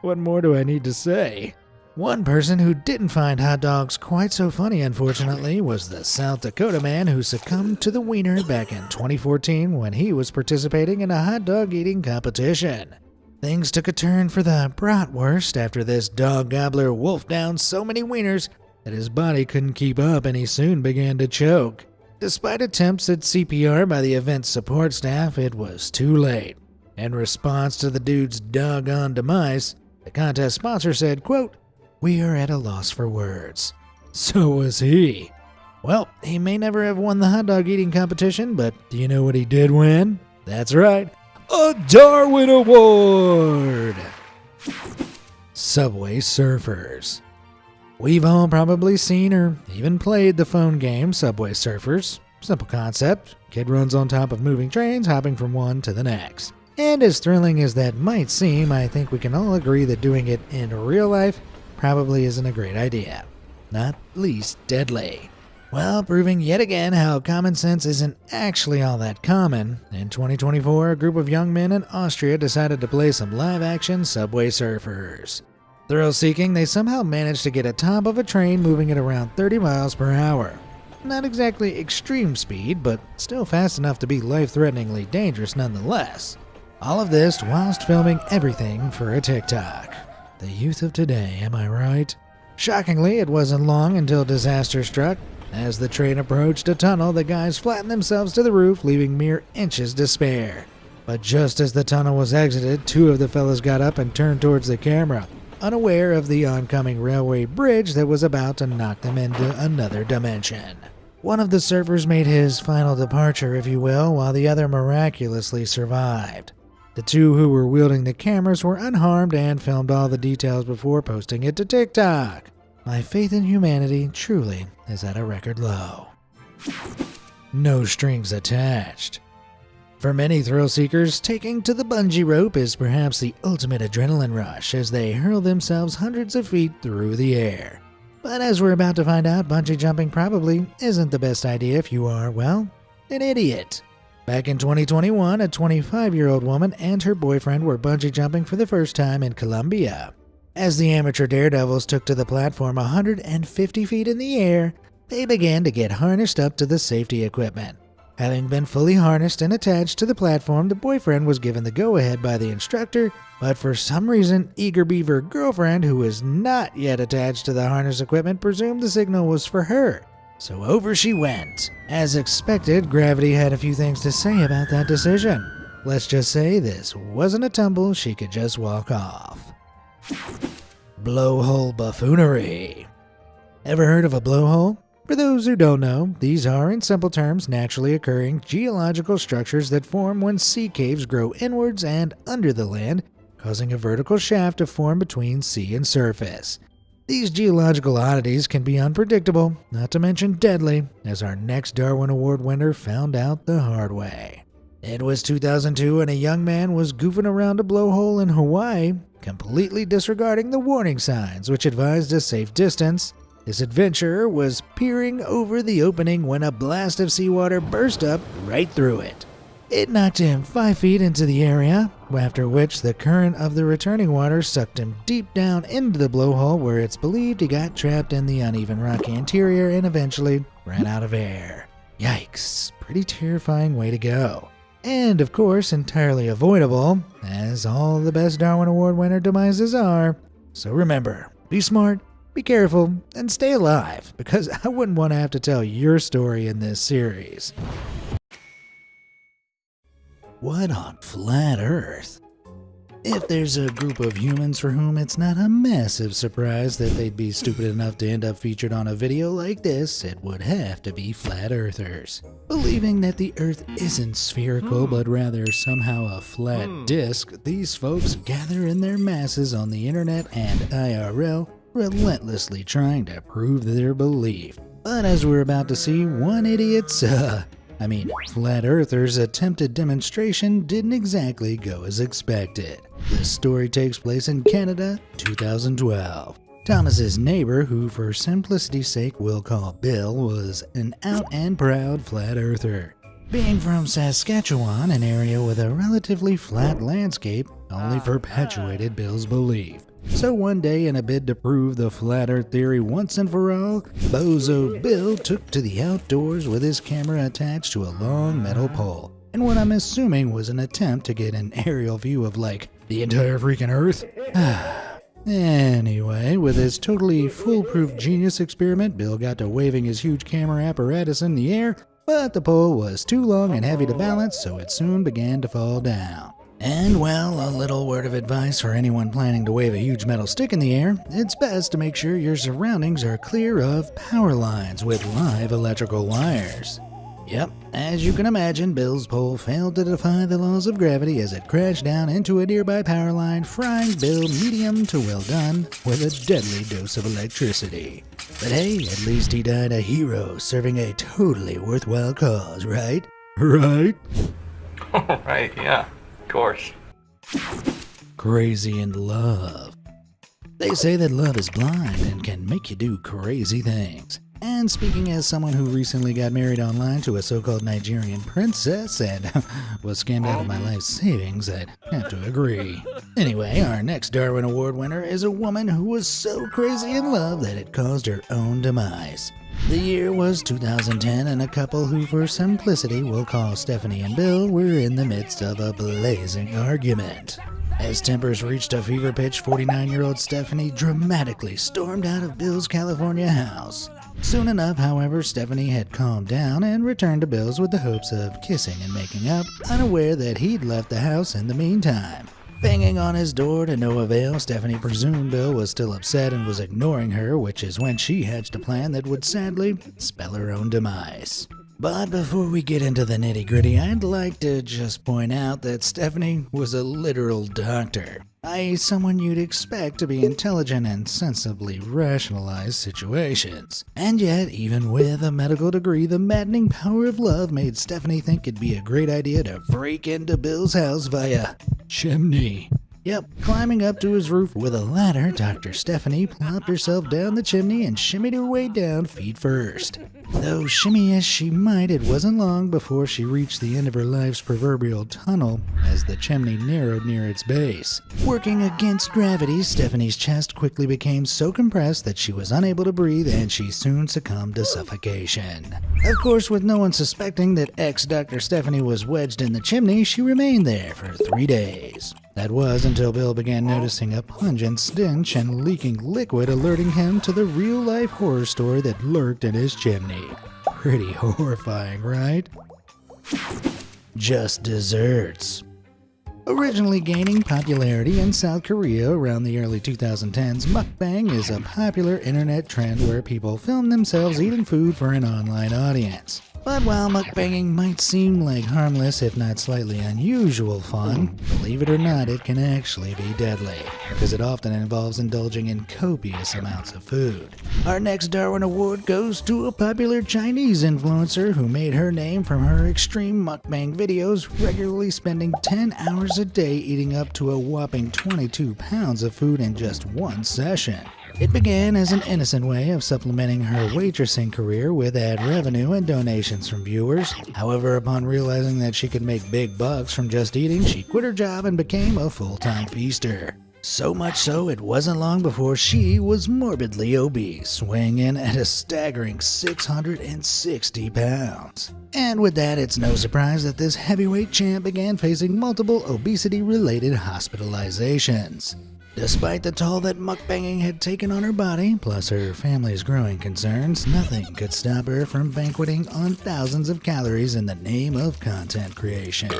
What more do I need to say? One person who didn't find hot dogs quite so funny, unfortunately, was the South Dakota man who succumbed to the wiener back in 2014 when he was participating in a hot dog eating competition. Things took a turn for the bratwurst after this dog gobbler wolfed down so many wieners that his body couldn't keep up and he soon began to choke. Despite attempts at CPR by the event's support staff, it was too late. In response to the dude's doggone demise, the contest sponsor said, quote, "We are at a loss for words." So was he. Well, he may never have won the hot dog eating competition, but do you know what he did win? That's right, a Darwin Award! Subway Surfers. We've all probably seen or even played the phone game Subway Surfers. Simple concept. Kid runs on top of moving trains, hopping from one to the next. And as thrilling as that might seem, I think we can all agree that doing it in real life probably isn't a great idea. Not least deadly. Well, proving yet again how common sense isn't actually all that common, in 2024, a group of young men in Austria decided to play some live-action Subway Surfers. Thrill-seeking, they somehow managed to get atop of a train moving at around 30 miles per hour. Not exactly extreme speed, but still fast enough to be life-threateningly dangerous nonetheless. All of this whilst filming everything for a TikTok. The youth of today, am I right? Shockingly, it wasn't long until disaster struck. As the train approached a tunnel, the guys flattened themselves to the roof, leaving mere inches to spare. But just as the tunnel was exited, two of the fellas got up and turned towards the camera, unaware of the oncoming railway bridge that was about to knock them into another dimension. One of the surfers made his final departure, if you will, while the other miraculously survived. The two who were wielding the cameras were unharmed and filmed all the details before posting it to TikTok. My faith in humanity truly is at a record low. No strings attached. For many thrill seekers, taking to the bungee rope is perhaps the ultimate adrenaline rush as they hurl themselves hundreds of feet through the air. But as we're about to find out, bungee jumping probably isn't the best idea if you are, well, an idiot. Back in 2021, a 25-year-old woman and her boyfriend were bungee jumping for the first time in Colombia. As the amateur daredevils took to the platform 150 feet in the air, they began to get harnessed up to the safety equipment. Having been fully harnessed and attached to the platform, the boyfriend was given the go-ahead by the instructor, but for some reason, eager beaver girlfriend, who was not yet attached to the harness equipment, presumed the signal was for her. So over she went. As expected, gravity had a few things to say about that decision. Let's just say this wasn't a tumble she could just walk off. Blowhole buffoonery. Ever heard of a blowhole? For those who don't know, these are, in simple terms, naturally occurring geological structures that form when sea caves grow inwards and under the land, causing a vertical shaft to form between sea and surface. These geological oddities can be unpredictable, not to mention deadly, as our next Darwin Award winner found out the hard way. It was 2002 and a young man was goofing around a blowhole in Hawaii, completely disregarding the warning signs which advised a safe distance. This adventurer was peering over the opening when a blast of seawater burst up right through it. It knocked him 5 feet into the area, after which the current of the returning water sucked him deep down into the blowhole, where it's believed he got trapped in the uneven rocky interior and eventually ran out of air. Yikes, pretty terrifying way to go. And of course, entirely avoidable, as all the best Darwin Award winner demises are. So remember, be smart, be careful, and stay alive, because I wouldn't want to have to tell your story in this series. What on flat Earth? If there's a group of humans for whom it's not a massive surprise that they'd be stupid enough to end up featured on a video like this, it would have to be flat earthers. Believing that the Earth isn't spherical but rather somehow a flat disc, these folks gather in their masses on the internet and IRL, relentlessly trying to prove their belief. But as we're about to see, one idiot's, flat earthers' attempted demonstration didn't exactly go as expected. This story takes place in Canada, 2012. Thomas's neighbor, who for simplicity's sake we'll call Bill, was an out and proud flat earther. Being from Saskatchewan, an area with a relatively flat landscape, only perpetuated Bill's belief. So one day, in a bid to prove the flat earth theory once and for all, Bozo Bill took to the outdoors with his camera attached to a long metal pole, and what I'm assuming was an attempt to get an aerial view of, the entire freaking Earth. Anyway, with his totally foolproof genius experiment, Bill got to waving his huge camera apparatus in the air, but the pole was too long and heavy to balance, so it soon began to fall down. And well, a little word of advice for anyone planning to wave a huge metal stick in the air: it's best to make sure your surroundings are clear of power lines with live electrical wires. Yep, as you can imagine, Bill's pole failed to defy the laws of gravity as it crashed down into a nearby power line, frying Bill medium to well done with a deadly dose of electricity. But hey, at least he died a hero serving a totally worthwhile cause, right? Right? Right, yeah. Of course. Crazy in love. They say that love is blind and can make you do crazy things. And speaking as someone who recently got married online to a so-called Nigerian princess and was scammed out of my life savings, I'd have to agree. Anyway, our next Darwin Award winner is a woman who was so crazy in love that it caused her own demise. The year was 2010, and a couple who for simplicity we'll call Stephanie and Bill were in the midst of a blazing argument. As tempers reached a fever pitch, 49-year-old Stephanie dramatically stormed out of Bill's California house. Soon enough, however, Stephanie had calmed down and returned to Bill's with the hopes of kissing and making up, unaware that he'd left the house in the meantime. Banging on his door to no avail, Stephanie presumed Bill was still upset and was ignoring her, which is when she hatched a plan that would sadly spell her own demise. But before we get into the nitty-gritty, I'd like to just point out that Stephanie was a literal doctor, i.e. someone you'd expect to be intelligent and sensibly rationalize situations. And yet, even with a medical degree, the maddening power of love made Stephanie think it'd be a great idea to break into Bill's house via chimney. Yep, climbing up to his roof with a ladder, Dr. Stephanie plopped herself down the chimney and shimmied her way down feet first. Though shimmy as she might, it wasn't long before she reached the end of her life's proverbial tunnel as the chimney narrowed near its base. Working against gravity, Stephanie's chest quickly became so compressed that she was unable to breathe, and she soon succumbed to suffocation. Of course, with no one suspecting that ex-Dr. Stephanie was wedged in the chimney, she remained there for 3 days. That was until Bill began noticing a pungent stench and leaking liquid, alerting him to the real-life horror story that lurked in his chimney. Pretty horrifying, right? Just desserts. Originally gaining popularity in South Korea around the early 2010s, mukbang is a popular internet trend where people film themselves eating food for an online audience. But while mukbanging might seem like harmless, if not slightly unusual fun, believe it or not, it can actually be deadly, because it often involves indulging in copious amounts of food. Our next Darwin Award goes to a popular Chinese influencer who made her name from her extreme mukbang videos, regularly spending 10 hours a day eating up to a whopping 22 pounds of food in just one session. It began as an innocent way of supplementing her waitressing career with ad revenue and donations from viewers. However, upon realizing that she could make big bucks from just eating, she quit her job and became a full-time feaster. So much so it wasn't long before she was morbidly obese, weighing in at a staggering 660 pounds. And with that, it's no surprise that this heavyweight champ began facing multiple obesity-related hospitalizations. Despite the toll that mukbanging had taken on her body, plus her family's growing concerns, nothing could stop her from banqueting on thousands of calories in the name of content creation.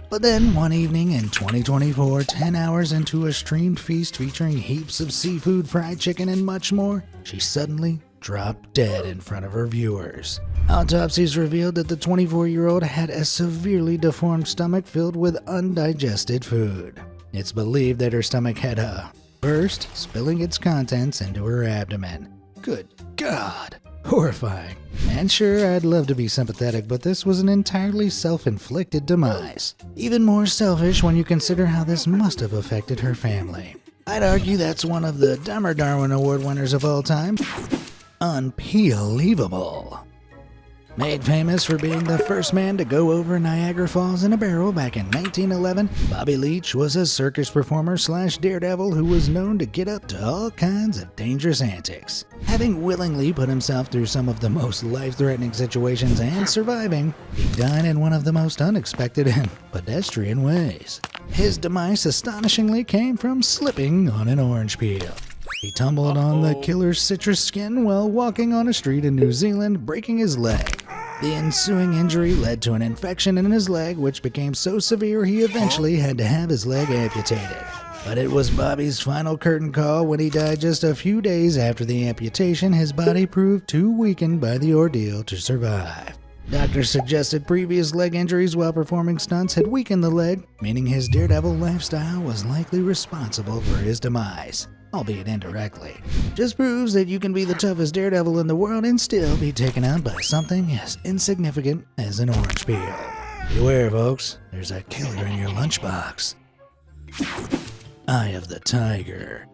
But then, one evening in 2024, 10 hours into a streamed feast featuring heaps of seafood, fried chicken, and much more, she suddenly dropped dead in front of her viewers. Autopsies revealed that the 24-year-old had a severely deformed stomach filled with undigested food. It's believed that her stomach had burst, spilling its contents into her abdomen. Good God! Horrifying. And sure, I'd love to be sympathetic, but this was an entirely self-inflicted demise. Even more selfish when you consider how this must have affected her family. I'd argue that's one of the dumber Darwin Award winners of all time. Unbelievable. Made famous for being the first man to go over Niagara Falls in a barrel back in 1911, Bobby Leach was a circus performer / daredevil who was known to get up to all kinds of dangerous antics. Having willingly put himself through some of the most life-threatening situations and surviving, he died in one of the most unexpected and pedestrian ways. His demise astonishingly came from slipping on an orange peel. He tumbled on the killer's citrus skin while walking on a street in New Zealand, breaking his leg. The ensuing injury led to an infection in his leg, which became so severe he eventually had to have his leg amputated. But it was Bobby's final curtain call when he died just a few days after the amputation. His body proved too weakened by the ordeal to survive. Doctors suggested previous leg injuries while performing stunts had weakened the leg, meaning his daredevil lifestyle was likely responsible for his demise, albeit indirectly. Just proves that you can be the toughest daredevil in the world and still be taken out by something as insignificant as an orange peel. Beware, folks, there's a killer in your lunchbox. Eye of the tiger.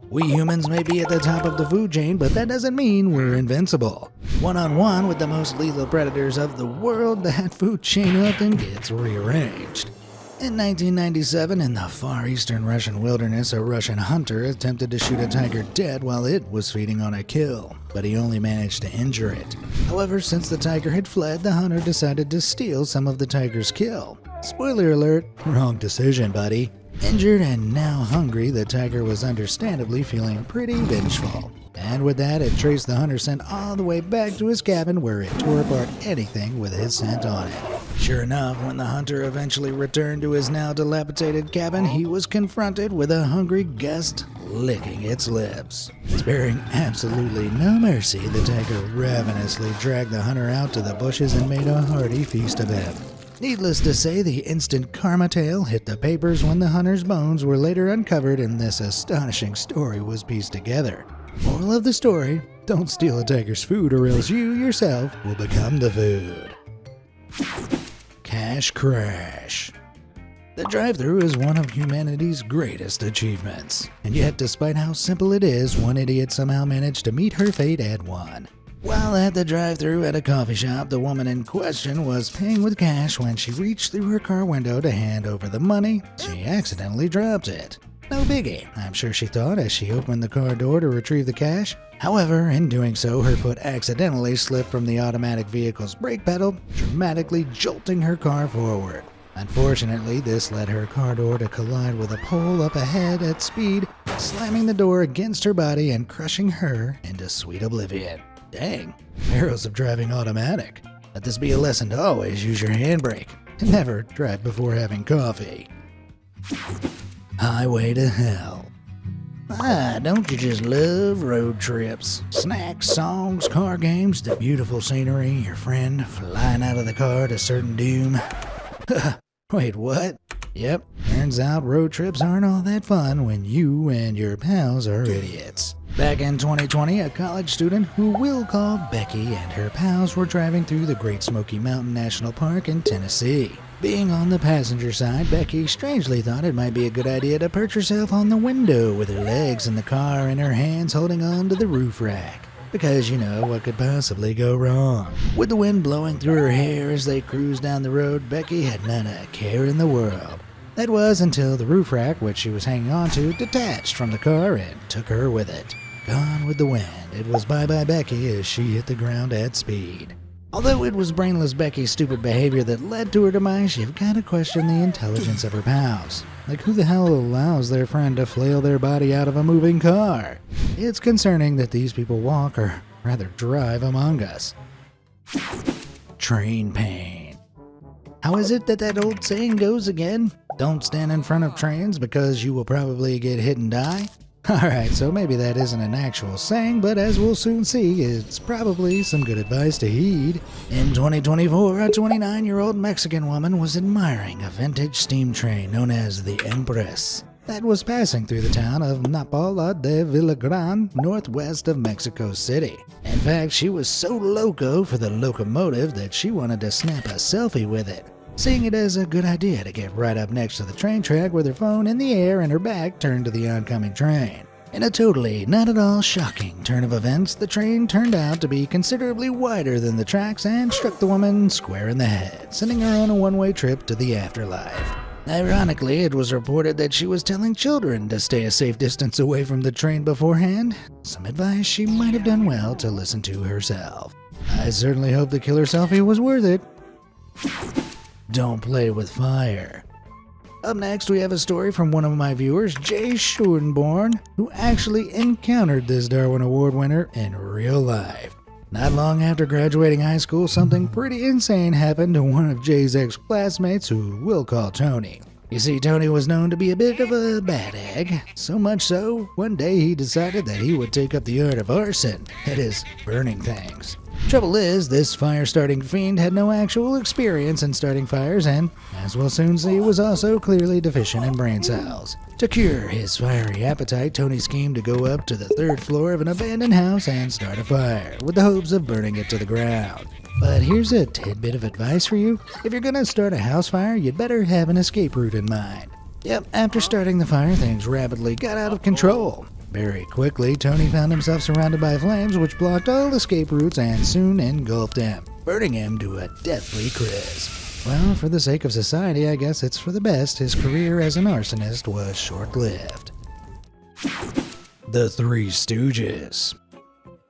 We humans may be at the top of the food chain, but that doesn't mean we're invincible. One-on-one with the most lethal predators of the world, that food chain often gets rearranged. In 1997, in the far eastern Russian wilderness, a Russian hunter attempted to shoot a tiger dead while it was feeding on a kill, but he only managed to injure it. However, since the tiger had fled, the hunter decided to steal some of the tiger's kill. Spoiler alert, wrong decision, buddy. Injured and now hungry, the tiger was understandably feeling pretty vengeful. And with that, it traced the hunter scent all the way back to his cabin, where it tore apart anything with his scent on it. Sure enough, when the hunter eventually returned to his now dilapidated cabin, he was confronted with a hungry guest licking its lips. Sparing absolutely no mercy, the tiger ravenously dragged the hunter out to the bushes and made a hearty feast of him. Needless to say, the instant karma tale hit the papers when the hunter's bones were later uncovered and this astonishing story was pieced together. Moral of the story, don't steal a tiger's food or else you yourself will become the food. Cash Crash. The drive-thru is one of humanity's greatest achievements. And yet, despite how simple it is, one idiot somehow managed to meet her fate at one. While at the drive-thru at a coffee shop, the woman in question was paying with cash when she reached through her car window to hand over the money. She accidentally dropped it. No biggie, I'm sure she thought as she opened the car door to retrieve the cash. However, in doing so, her foot accidentally slipped from the automatic vehicle's brake pedal, dramatically jolting her car forward. Unfortunately, this led her car door to collide with a pole up ahead at speed, slamming the door against her body and crushing her into sweet oblivion. Dang, perils of driving automatic. Let this be a lesson to always use your handbrake and never drive before having coffee. Highway to Hell. Don't you just love road trips? Snacks, songs, car games, the beautiful scenery, your friend flying out of the car to certain doom. Wait, what? Yep, turns out road trips aren't all that fun when you and your pals are idiots. Back in 2020, a college student who we'll call Becky and her pals were driving through the Great Smoky Mountain National Park in Tennessee. Being on the passenger side, Becky strangely thought it might be a good idea to perch herself on the window with her legs in the car and her hands holding on to the roof rack. Because you know what could possibly go wrong. With the wind blowing through her hair as they cruised down the road, Becky had not a care in the world. That was until the roof rack, which she was hanging onto, detached from the car and took her with it. Gone with the wind, it was bye-bye Becky as she hit the ground at speed. Although it was brainless Becky's stupid behavior that led to her demise, you've got to question the intelligence of her pals. Like, who the hell allows their friend to flail their body out of a moving car? It's concerning that these people walk, or rather drive, among us. Train pain. How is it that old saying goes again? Don't stand in front of trains because you will probably get hit and die? Alright, so maybe that isn't an actual saying, but as we'll soon see, it's probably some good advice to heed. In 2024, a 29-year-old Mexican woman was admiring a vintage steam train known as the Empress that was passing through the town of Napala de Villagrán, northwest of Mexico City. In fact, she was so loco for the locomotive that she wanted to snap a selfie with it, seeing it as a good idea to get right up next to the train track with her phone in the air and her back turned to the oncoming train. In a totally not at all shocking turn of events, the train turned out to be considerably wider than the tracks and struck the woman square in the head, sending her on a one-way trip to the afterlife. Ironically, it was reported that she was telling children to stay a safe distance away from the train beforehand, some advice she might have done well to listen to herself. I certainly hope the killer selfie was worth it. Don't play with fire. Up next, we have a story from one of my viewers, Jay Schuenborn, who actually encountered this Darwin Award winner in real life. Not long after graduating high school, something pretty insane happened to one of Jay's ex-classmates, who we'll call Tony. You see, Tony was known to be a bit of a bad egg, so much so, one day he decided that he would take up the art of arson, that is, burning things. Trouble is, this fire-starting fiend had no actual experience in starting fires and, as we'll soon see, was also clearly deficient in brain cells. To cure his fiery appetite, Tony schemed to go up to the third floor of an abandoned house and start a fire, with the hopes of burning it to the ground. But here's a tidbit of advice for you. If you're gonna start a house fire, you'd better have an escape route in mind. Yep, after starting the fire, things rapidly got out of control. Very quickly, Tony found himself surrounded by flames which blocked all escape routes and soon engulfed him, burning him to a deathly crisp. Well, for the sake of society, I guess it's for the best his career as an arsonist was short-lived. The Three Stooges.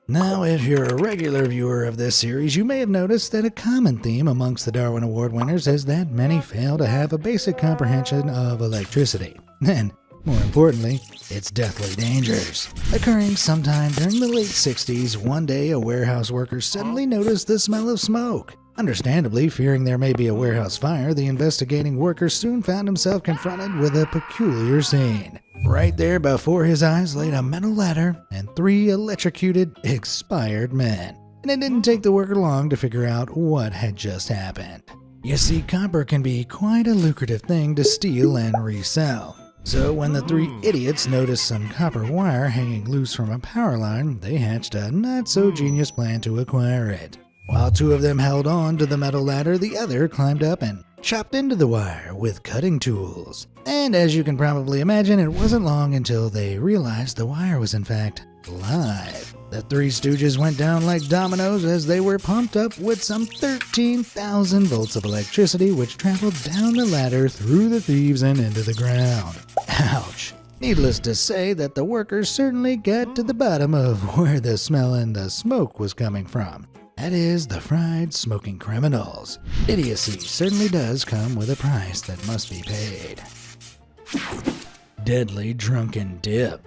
Now, if you're a regular viewer of this series, you may have noticed that a common theme amongst the Darwin Award winners is that many fail to have a basic comprehension of electricity. And more importantly, its deathly dangers. Occurring sometime during the late 60s, one day a warehouse worker suddenly noticed the smell of smoke. Understandably, fearing there may be a warehouse fire, the investigating worker soon found himself confronted with a peculiar scene. Right there before his eyes laid a metal ladder and 3 electrocuted, expired men. And it didn't take the worker long to figure out what had just happened. You see, copper can be quite a lucrative thing to steal and resell. So when the 3 idiots noticed some copper wire hanging loose from a power line, they hatched a not-so-genius plan to acquire it. While 2 of them held on to the metal ladder, the other climbed up and chopped into the wire with cutting tools. And as you can probably imagine, it wasn't long until they realized the wire was in fact live. The Three Stooges went down like dominoes as they were pumped up with some 13,000 volts of electricity which traveled down the ladder through the thieves and into the ground. Ouch. Needless to say that the workers certainly got to the bottom of where the smell and the smoke was coming from. That is, the fried, smoking criminals. Idiocy certainly does come with a price that must be paid. Deadly drunken dip.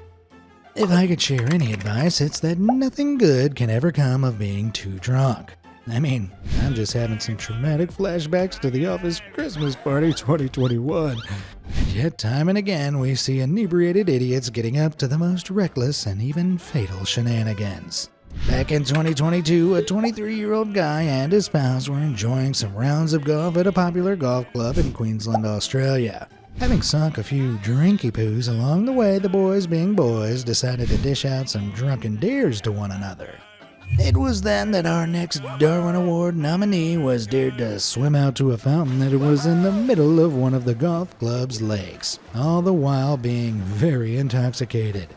If I could share any advice, it's that nothing good can ever come of being too drunk. I mean, I'm just having some traumatic flashbacks to the office Christmas party 2021. And yet, time and again, we see inebriated idiots getting up to the most reckless and even fatal shenanigans. Back in 2022, a 23-year-old guy and his spouse were enjoying some rounds of golf at a popular golf club in Queensland, Australia. Having sunk a few drinky-poos along the way, the boys being boys decided to dish out some drunken dares to one another. It was then that our next Darwin Award nominee was dared to swim out to a fountain that was in the middle of one of the golf club's lakes, all the while being very intoxicated.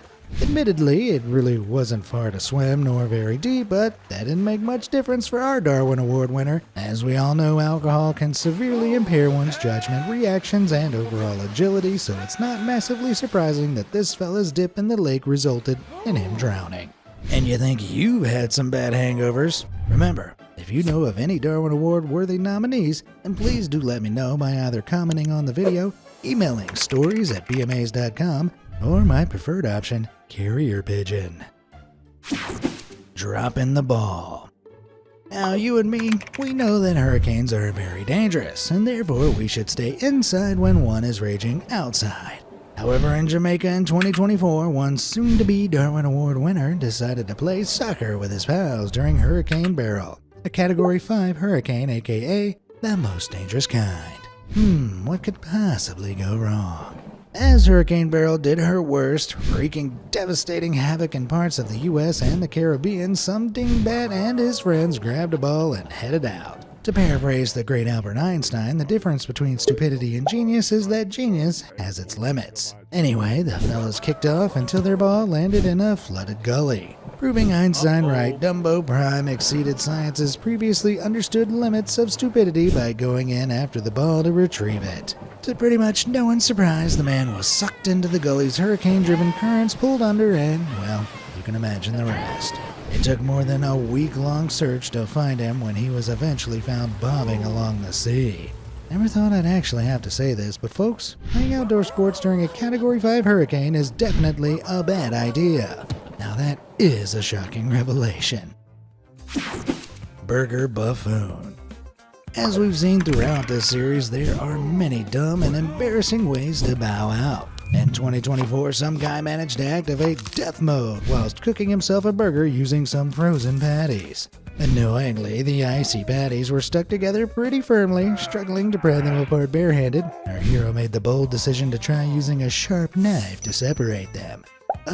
Admittedly, it really wasn't far to swim nor very deep, but that didn't make much difference for our Darwin Award winner. As we all know, alcohol can severely impair one's judgment, reactions, and overall agility, so it's not massively surprising that this fella's dip in the lake resulted in him drowning. And you think you've had some bad hangovers? Remember, if you know of any Darwin Award-worthy nominees, then please do let me know by either commenting on the video, emailing stories@bmas.com, or my preferred option, carrier pigeon. Dropping the ball. Now, you and me, we know that hurricanes are very dangerous, and therefore we should stay inside when one is raging outside. However, in Jamaica in 2024, one soon-to-be Darwin Award winner decided to play soccer with his pals during Hurricane Beryl, a Category 5 hurricane, aka the most dangerous kind. What could possibly go wrong? As Hurricane Beryl did her worst, wreaking devastating havoc in parts of the US and the Caribbean, some dingbat and his friends grabbed a ball and headed out. To paraphrase the great Albert Einstein, the difference between stupidity and genius is that genius has its limits. Anyway, the fellas kicked off until their ball landed in a flooded gully. Proving Einstein right, Dumbo Prime exceeded science's previously understood limits of stupidity by going in after the ball to retrieve it. To pretty much no one's surprise, the man was sucked into the gully's hurricane-driven currents, pulled under, and, well, you can imagine the rest. It took more than a week-long search to find him when he was eventually found bobbing along the sea. Never thought I'd actually have to say this, but folks, playing outdoor sports during a Category 5 hurricane is definitely a bad idea. Now that is a shocking revelation. Burger Buffoon. As we've seen throughout this series, there are many dumb and embarrassing ways to bow out. In 2024, some guy managed to activate death mode whilst cooking himself a burger using some frozen patties. Annoyingly, the icy patties were stuck together pretty firmly, struggling to pry them apart barehanded. Our hero made the bold decision to try using a sharp knife to separate them.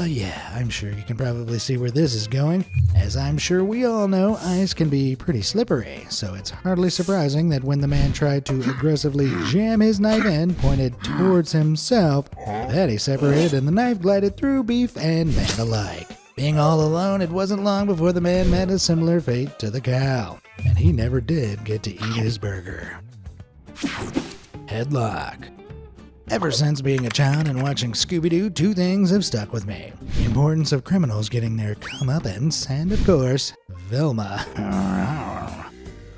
Yeah, I'm sure you can probably see where this is going. As I'm sure we all know, ice can be pretty slippery, so it's hardly surprising that when the man tried to aggressively jam his knife in, pointed towards himself, the patty separated and the knife glided through beef and man alike. Being all alone, it wasn't long before the man met a similar fate to the cow, and he never did get to eat his burger. Headlock. Ever since being a child and watching Scooby-Doo, two things have stuck with me. The importance of criminals getting their comeuppance, and of course, Velma.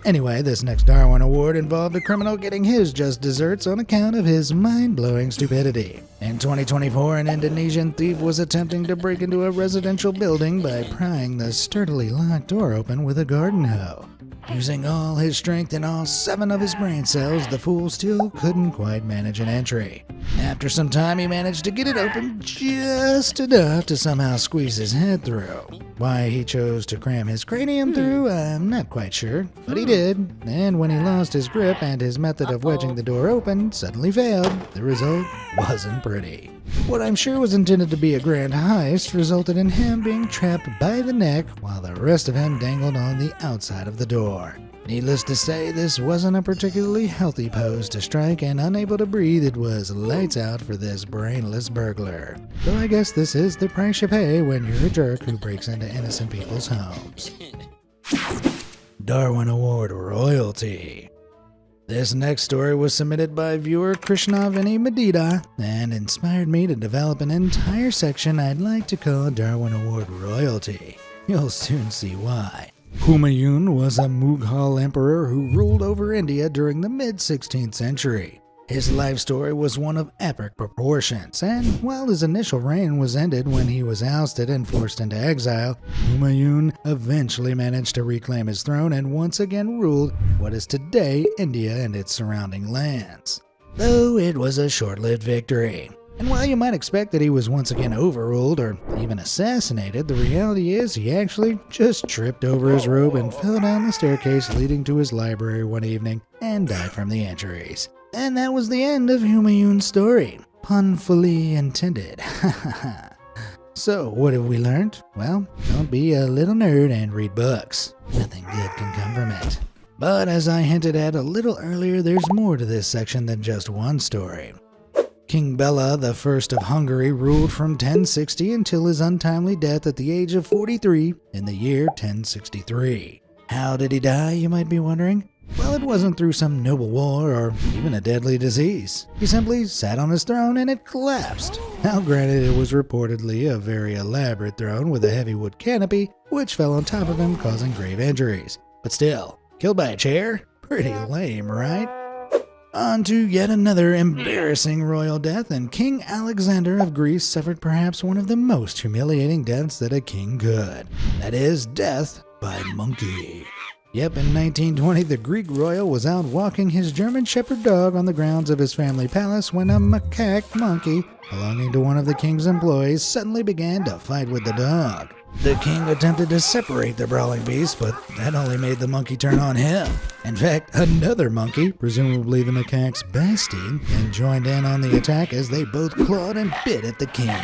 Anyway, this next Darwin Award involved a criminal getting his just desserts on account of his mind-blowing stupidity. In 2024, an Indonesian thief was attempting to break into a residential building by prying the sturdily locked door open with a garden hoe. Using all his strength and all 7 of his brain cells, the fool still couldn't quite manage an entry. After some time, he managed to get it open just enough to somehow squeeze his head through. Why he chose to cram his cranium through, I'm not quite sure, but he did, and when he lost his grip and his method of wedging the door open suddenly failed, the result wasn't pretty. What I'm sure was intended to be a grand heist resulted in him being trapped by the neck while the rest of him dangled on the outside of the door. Needless to say, this wasn't a particularly healthy pose to strike, and unable to breathe, it was lights out for this brainless burglar. So I guess this is the price you pay when you're a jerk who breaks into innocent people's homes. Darwin Award royalty. This next story was submitted by viewer Krishnavini Medida and inspired me to develop an entire section I'd like to call Darwin Award royalty. You'll soon see why. Humayun was a Mughal emperor who ruled over India during the mid-16th century. His life story was one of epic proportions, and while his initial reign was ended when he was ousted and forced into exile, Humayun eventually managed to reclaim his throne and once again ruled what is today India and its surrounding lands. Though it was a short-lived victory. And while you might expect that he was once again overruled or even assassinated, the reality is he actually just tripped over his robe and fell down the staircase leading to his library one evening and died from the injuries. And that was the end of Humayun's story. Pun fully intended. So, what have we learned? Well, don't be a little nerd and read books. Nothing good can come from it. But as I hinted at a little earlier, there's more to this section than just one story. King Bela I of Hungary ruled from 1060 until his untimely death at the age of 43 in the year 1063. How did he die, you might be wondering? Well, it wasn't through some noble war or even a deadly disease. He simply sat on his throne and it collapsed. Now granted, it was reportedly a very elaborate throne with a heavy wood canopy, which fell on top of him, causing grave injuries. But still, killed by a chair? Pretty lame, right? On to yet another embarrassing royal death, and King Alexander of Greece suffered perhaps one of the most humiliating deaths that a king could. That is, death by monkey. Yep, in 1920, the Greek royal was out walking his German shepherd dog on the grounds of his family palace when a macaque monkey belonging to one of the king's employees suddenly began to fight with the dog. The king attempted to separate the brawling beast, but that only made the monkey turn on him. In fact, another monkey, presumably the macaque's bestie, then joined in on the attack as they both clawed and bit at the king.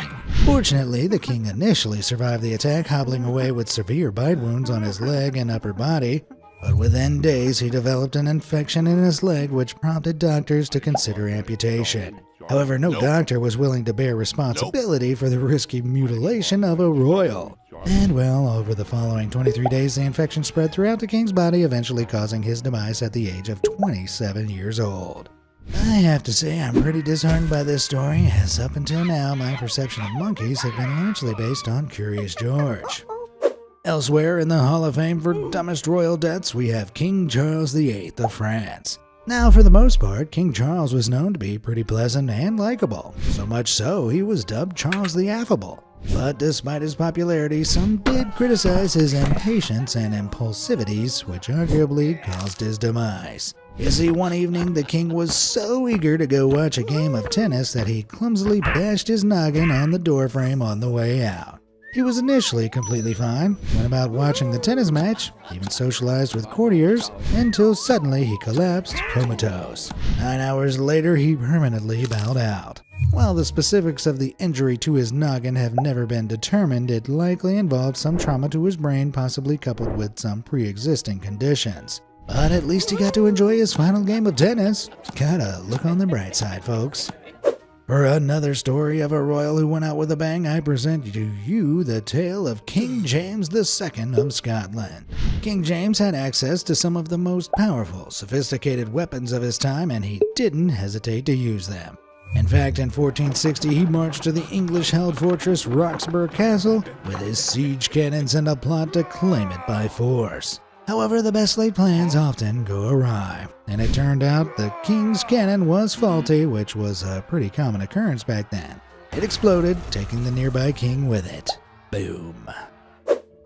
Fortunately, the king initially survived the attack, hobbling away with severe bite wounds on his leg and upper body. But within days, he developed an infection in his leg, which prompted doctors to consider amputation. However, no doctor was willing to bear responsibility for the risky mutilation of a royal. And well, over the following 23 days, the infection spread throughout the king's body, eventually causing his demise at the age of 27 years old. I have to say I'm pretty disheartened by this story, as up until now, my perception of monkeys have been largely based on Curious George. Elsewhere in the Hall of Fame for dumbest royal deaths, we have King Charles VIII of France. Now, for the most part, King Charles was known to be pretty pleasant and likable, so much so he was dubbed Charles the Affable. But despite his popularity, some did criticize his impatience and impulsivities, which arguably caused his demise. You see, one evening the king was so eager to go watch a game of tennis that he clumsily bashed his noggin on the doorframe on the way out. He was initially completely fine, went about watching the tennis match, even socialized with courtiers, until suddenly he collapsed comatose. 9 hours later, he permanently bowed out. While the specifics of the injury to his noggin have never been determined, it likely involved some trauma to his brain, possibly coupled with some pre-existing conditions. But at least he got to enjoy his final game of tennis. Gotta look on the bright side, folks. For another story of a royal who went out with a bang, I present to you the tale of King James II of Scotland. King James had access to some of the most powerful, sophisticated weapons of his time, and he didn't hesitate to use them. In fact, in 1460, he marched to the English-held fortress Roxburgh Castle with his siege cannons and a plot to claim it by force. However, the best laid plans often go awry, and it turned out the king's cannon was faulty, which was a pretty common occurrence back then. It exploded, taking the nearby king with it. Boom.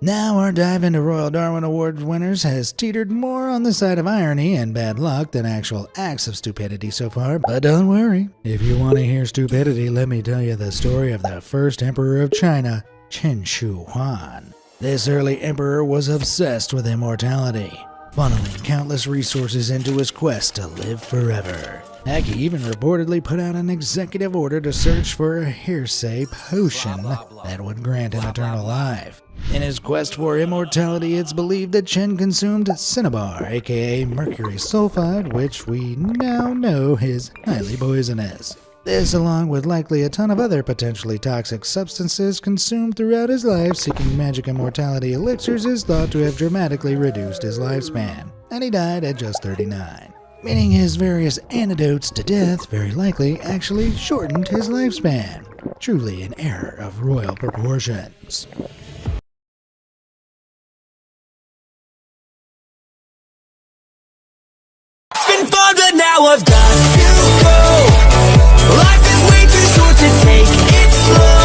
Now our dive into Royal Darwin Award winners has teetered more on the side of irony and bad luck than actual acts of stupidity so far, but don't worry. If you want to hear stupidity, let me tell you the story of the first emperor of China, Qin Shi Huang. This early emperor was obsessed with immortality, funneling countless resources into his quest to live forever. Heck, he even reportedly put out an executive order to search for a hearsay potion that would grant him eternal life. In his quest for immortality, it's believed that Qin consumed cinnabar, aka mercury sulfide, which we now know is highly poisonous. This, along with likely a ton of other potentially toxic substances consumed throughout his life seeking magic immortality elixirs, is thought to have dramatically reduced his lifespan, and he died at just 39. Meaning his various antidotes to death very likely actually shortened his lifespan. Truly an error of royal proportions. It's been fun, but now I've got to go. Life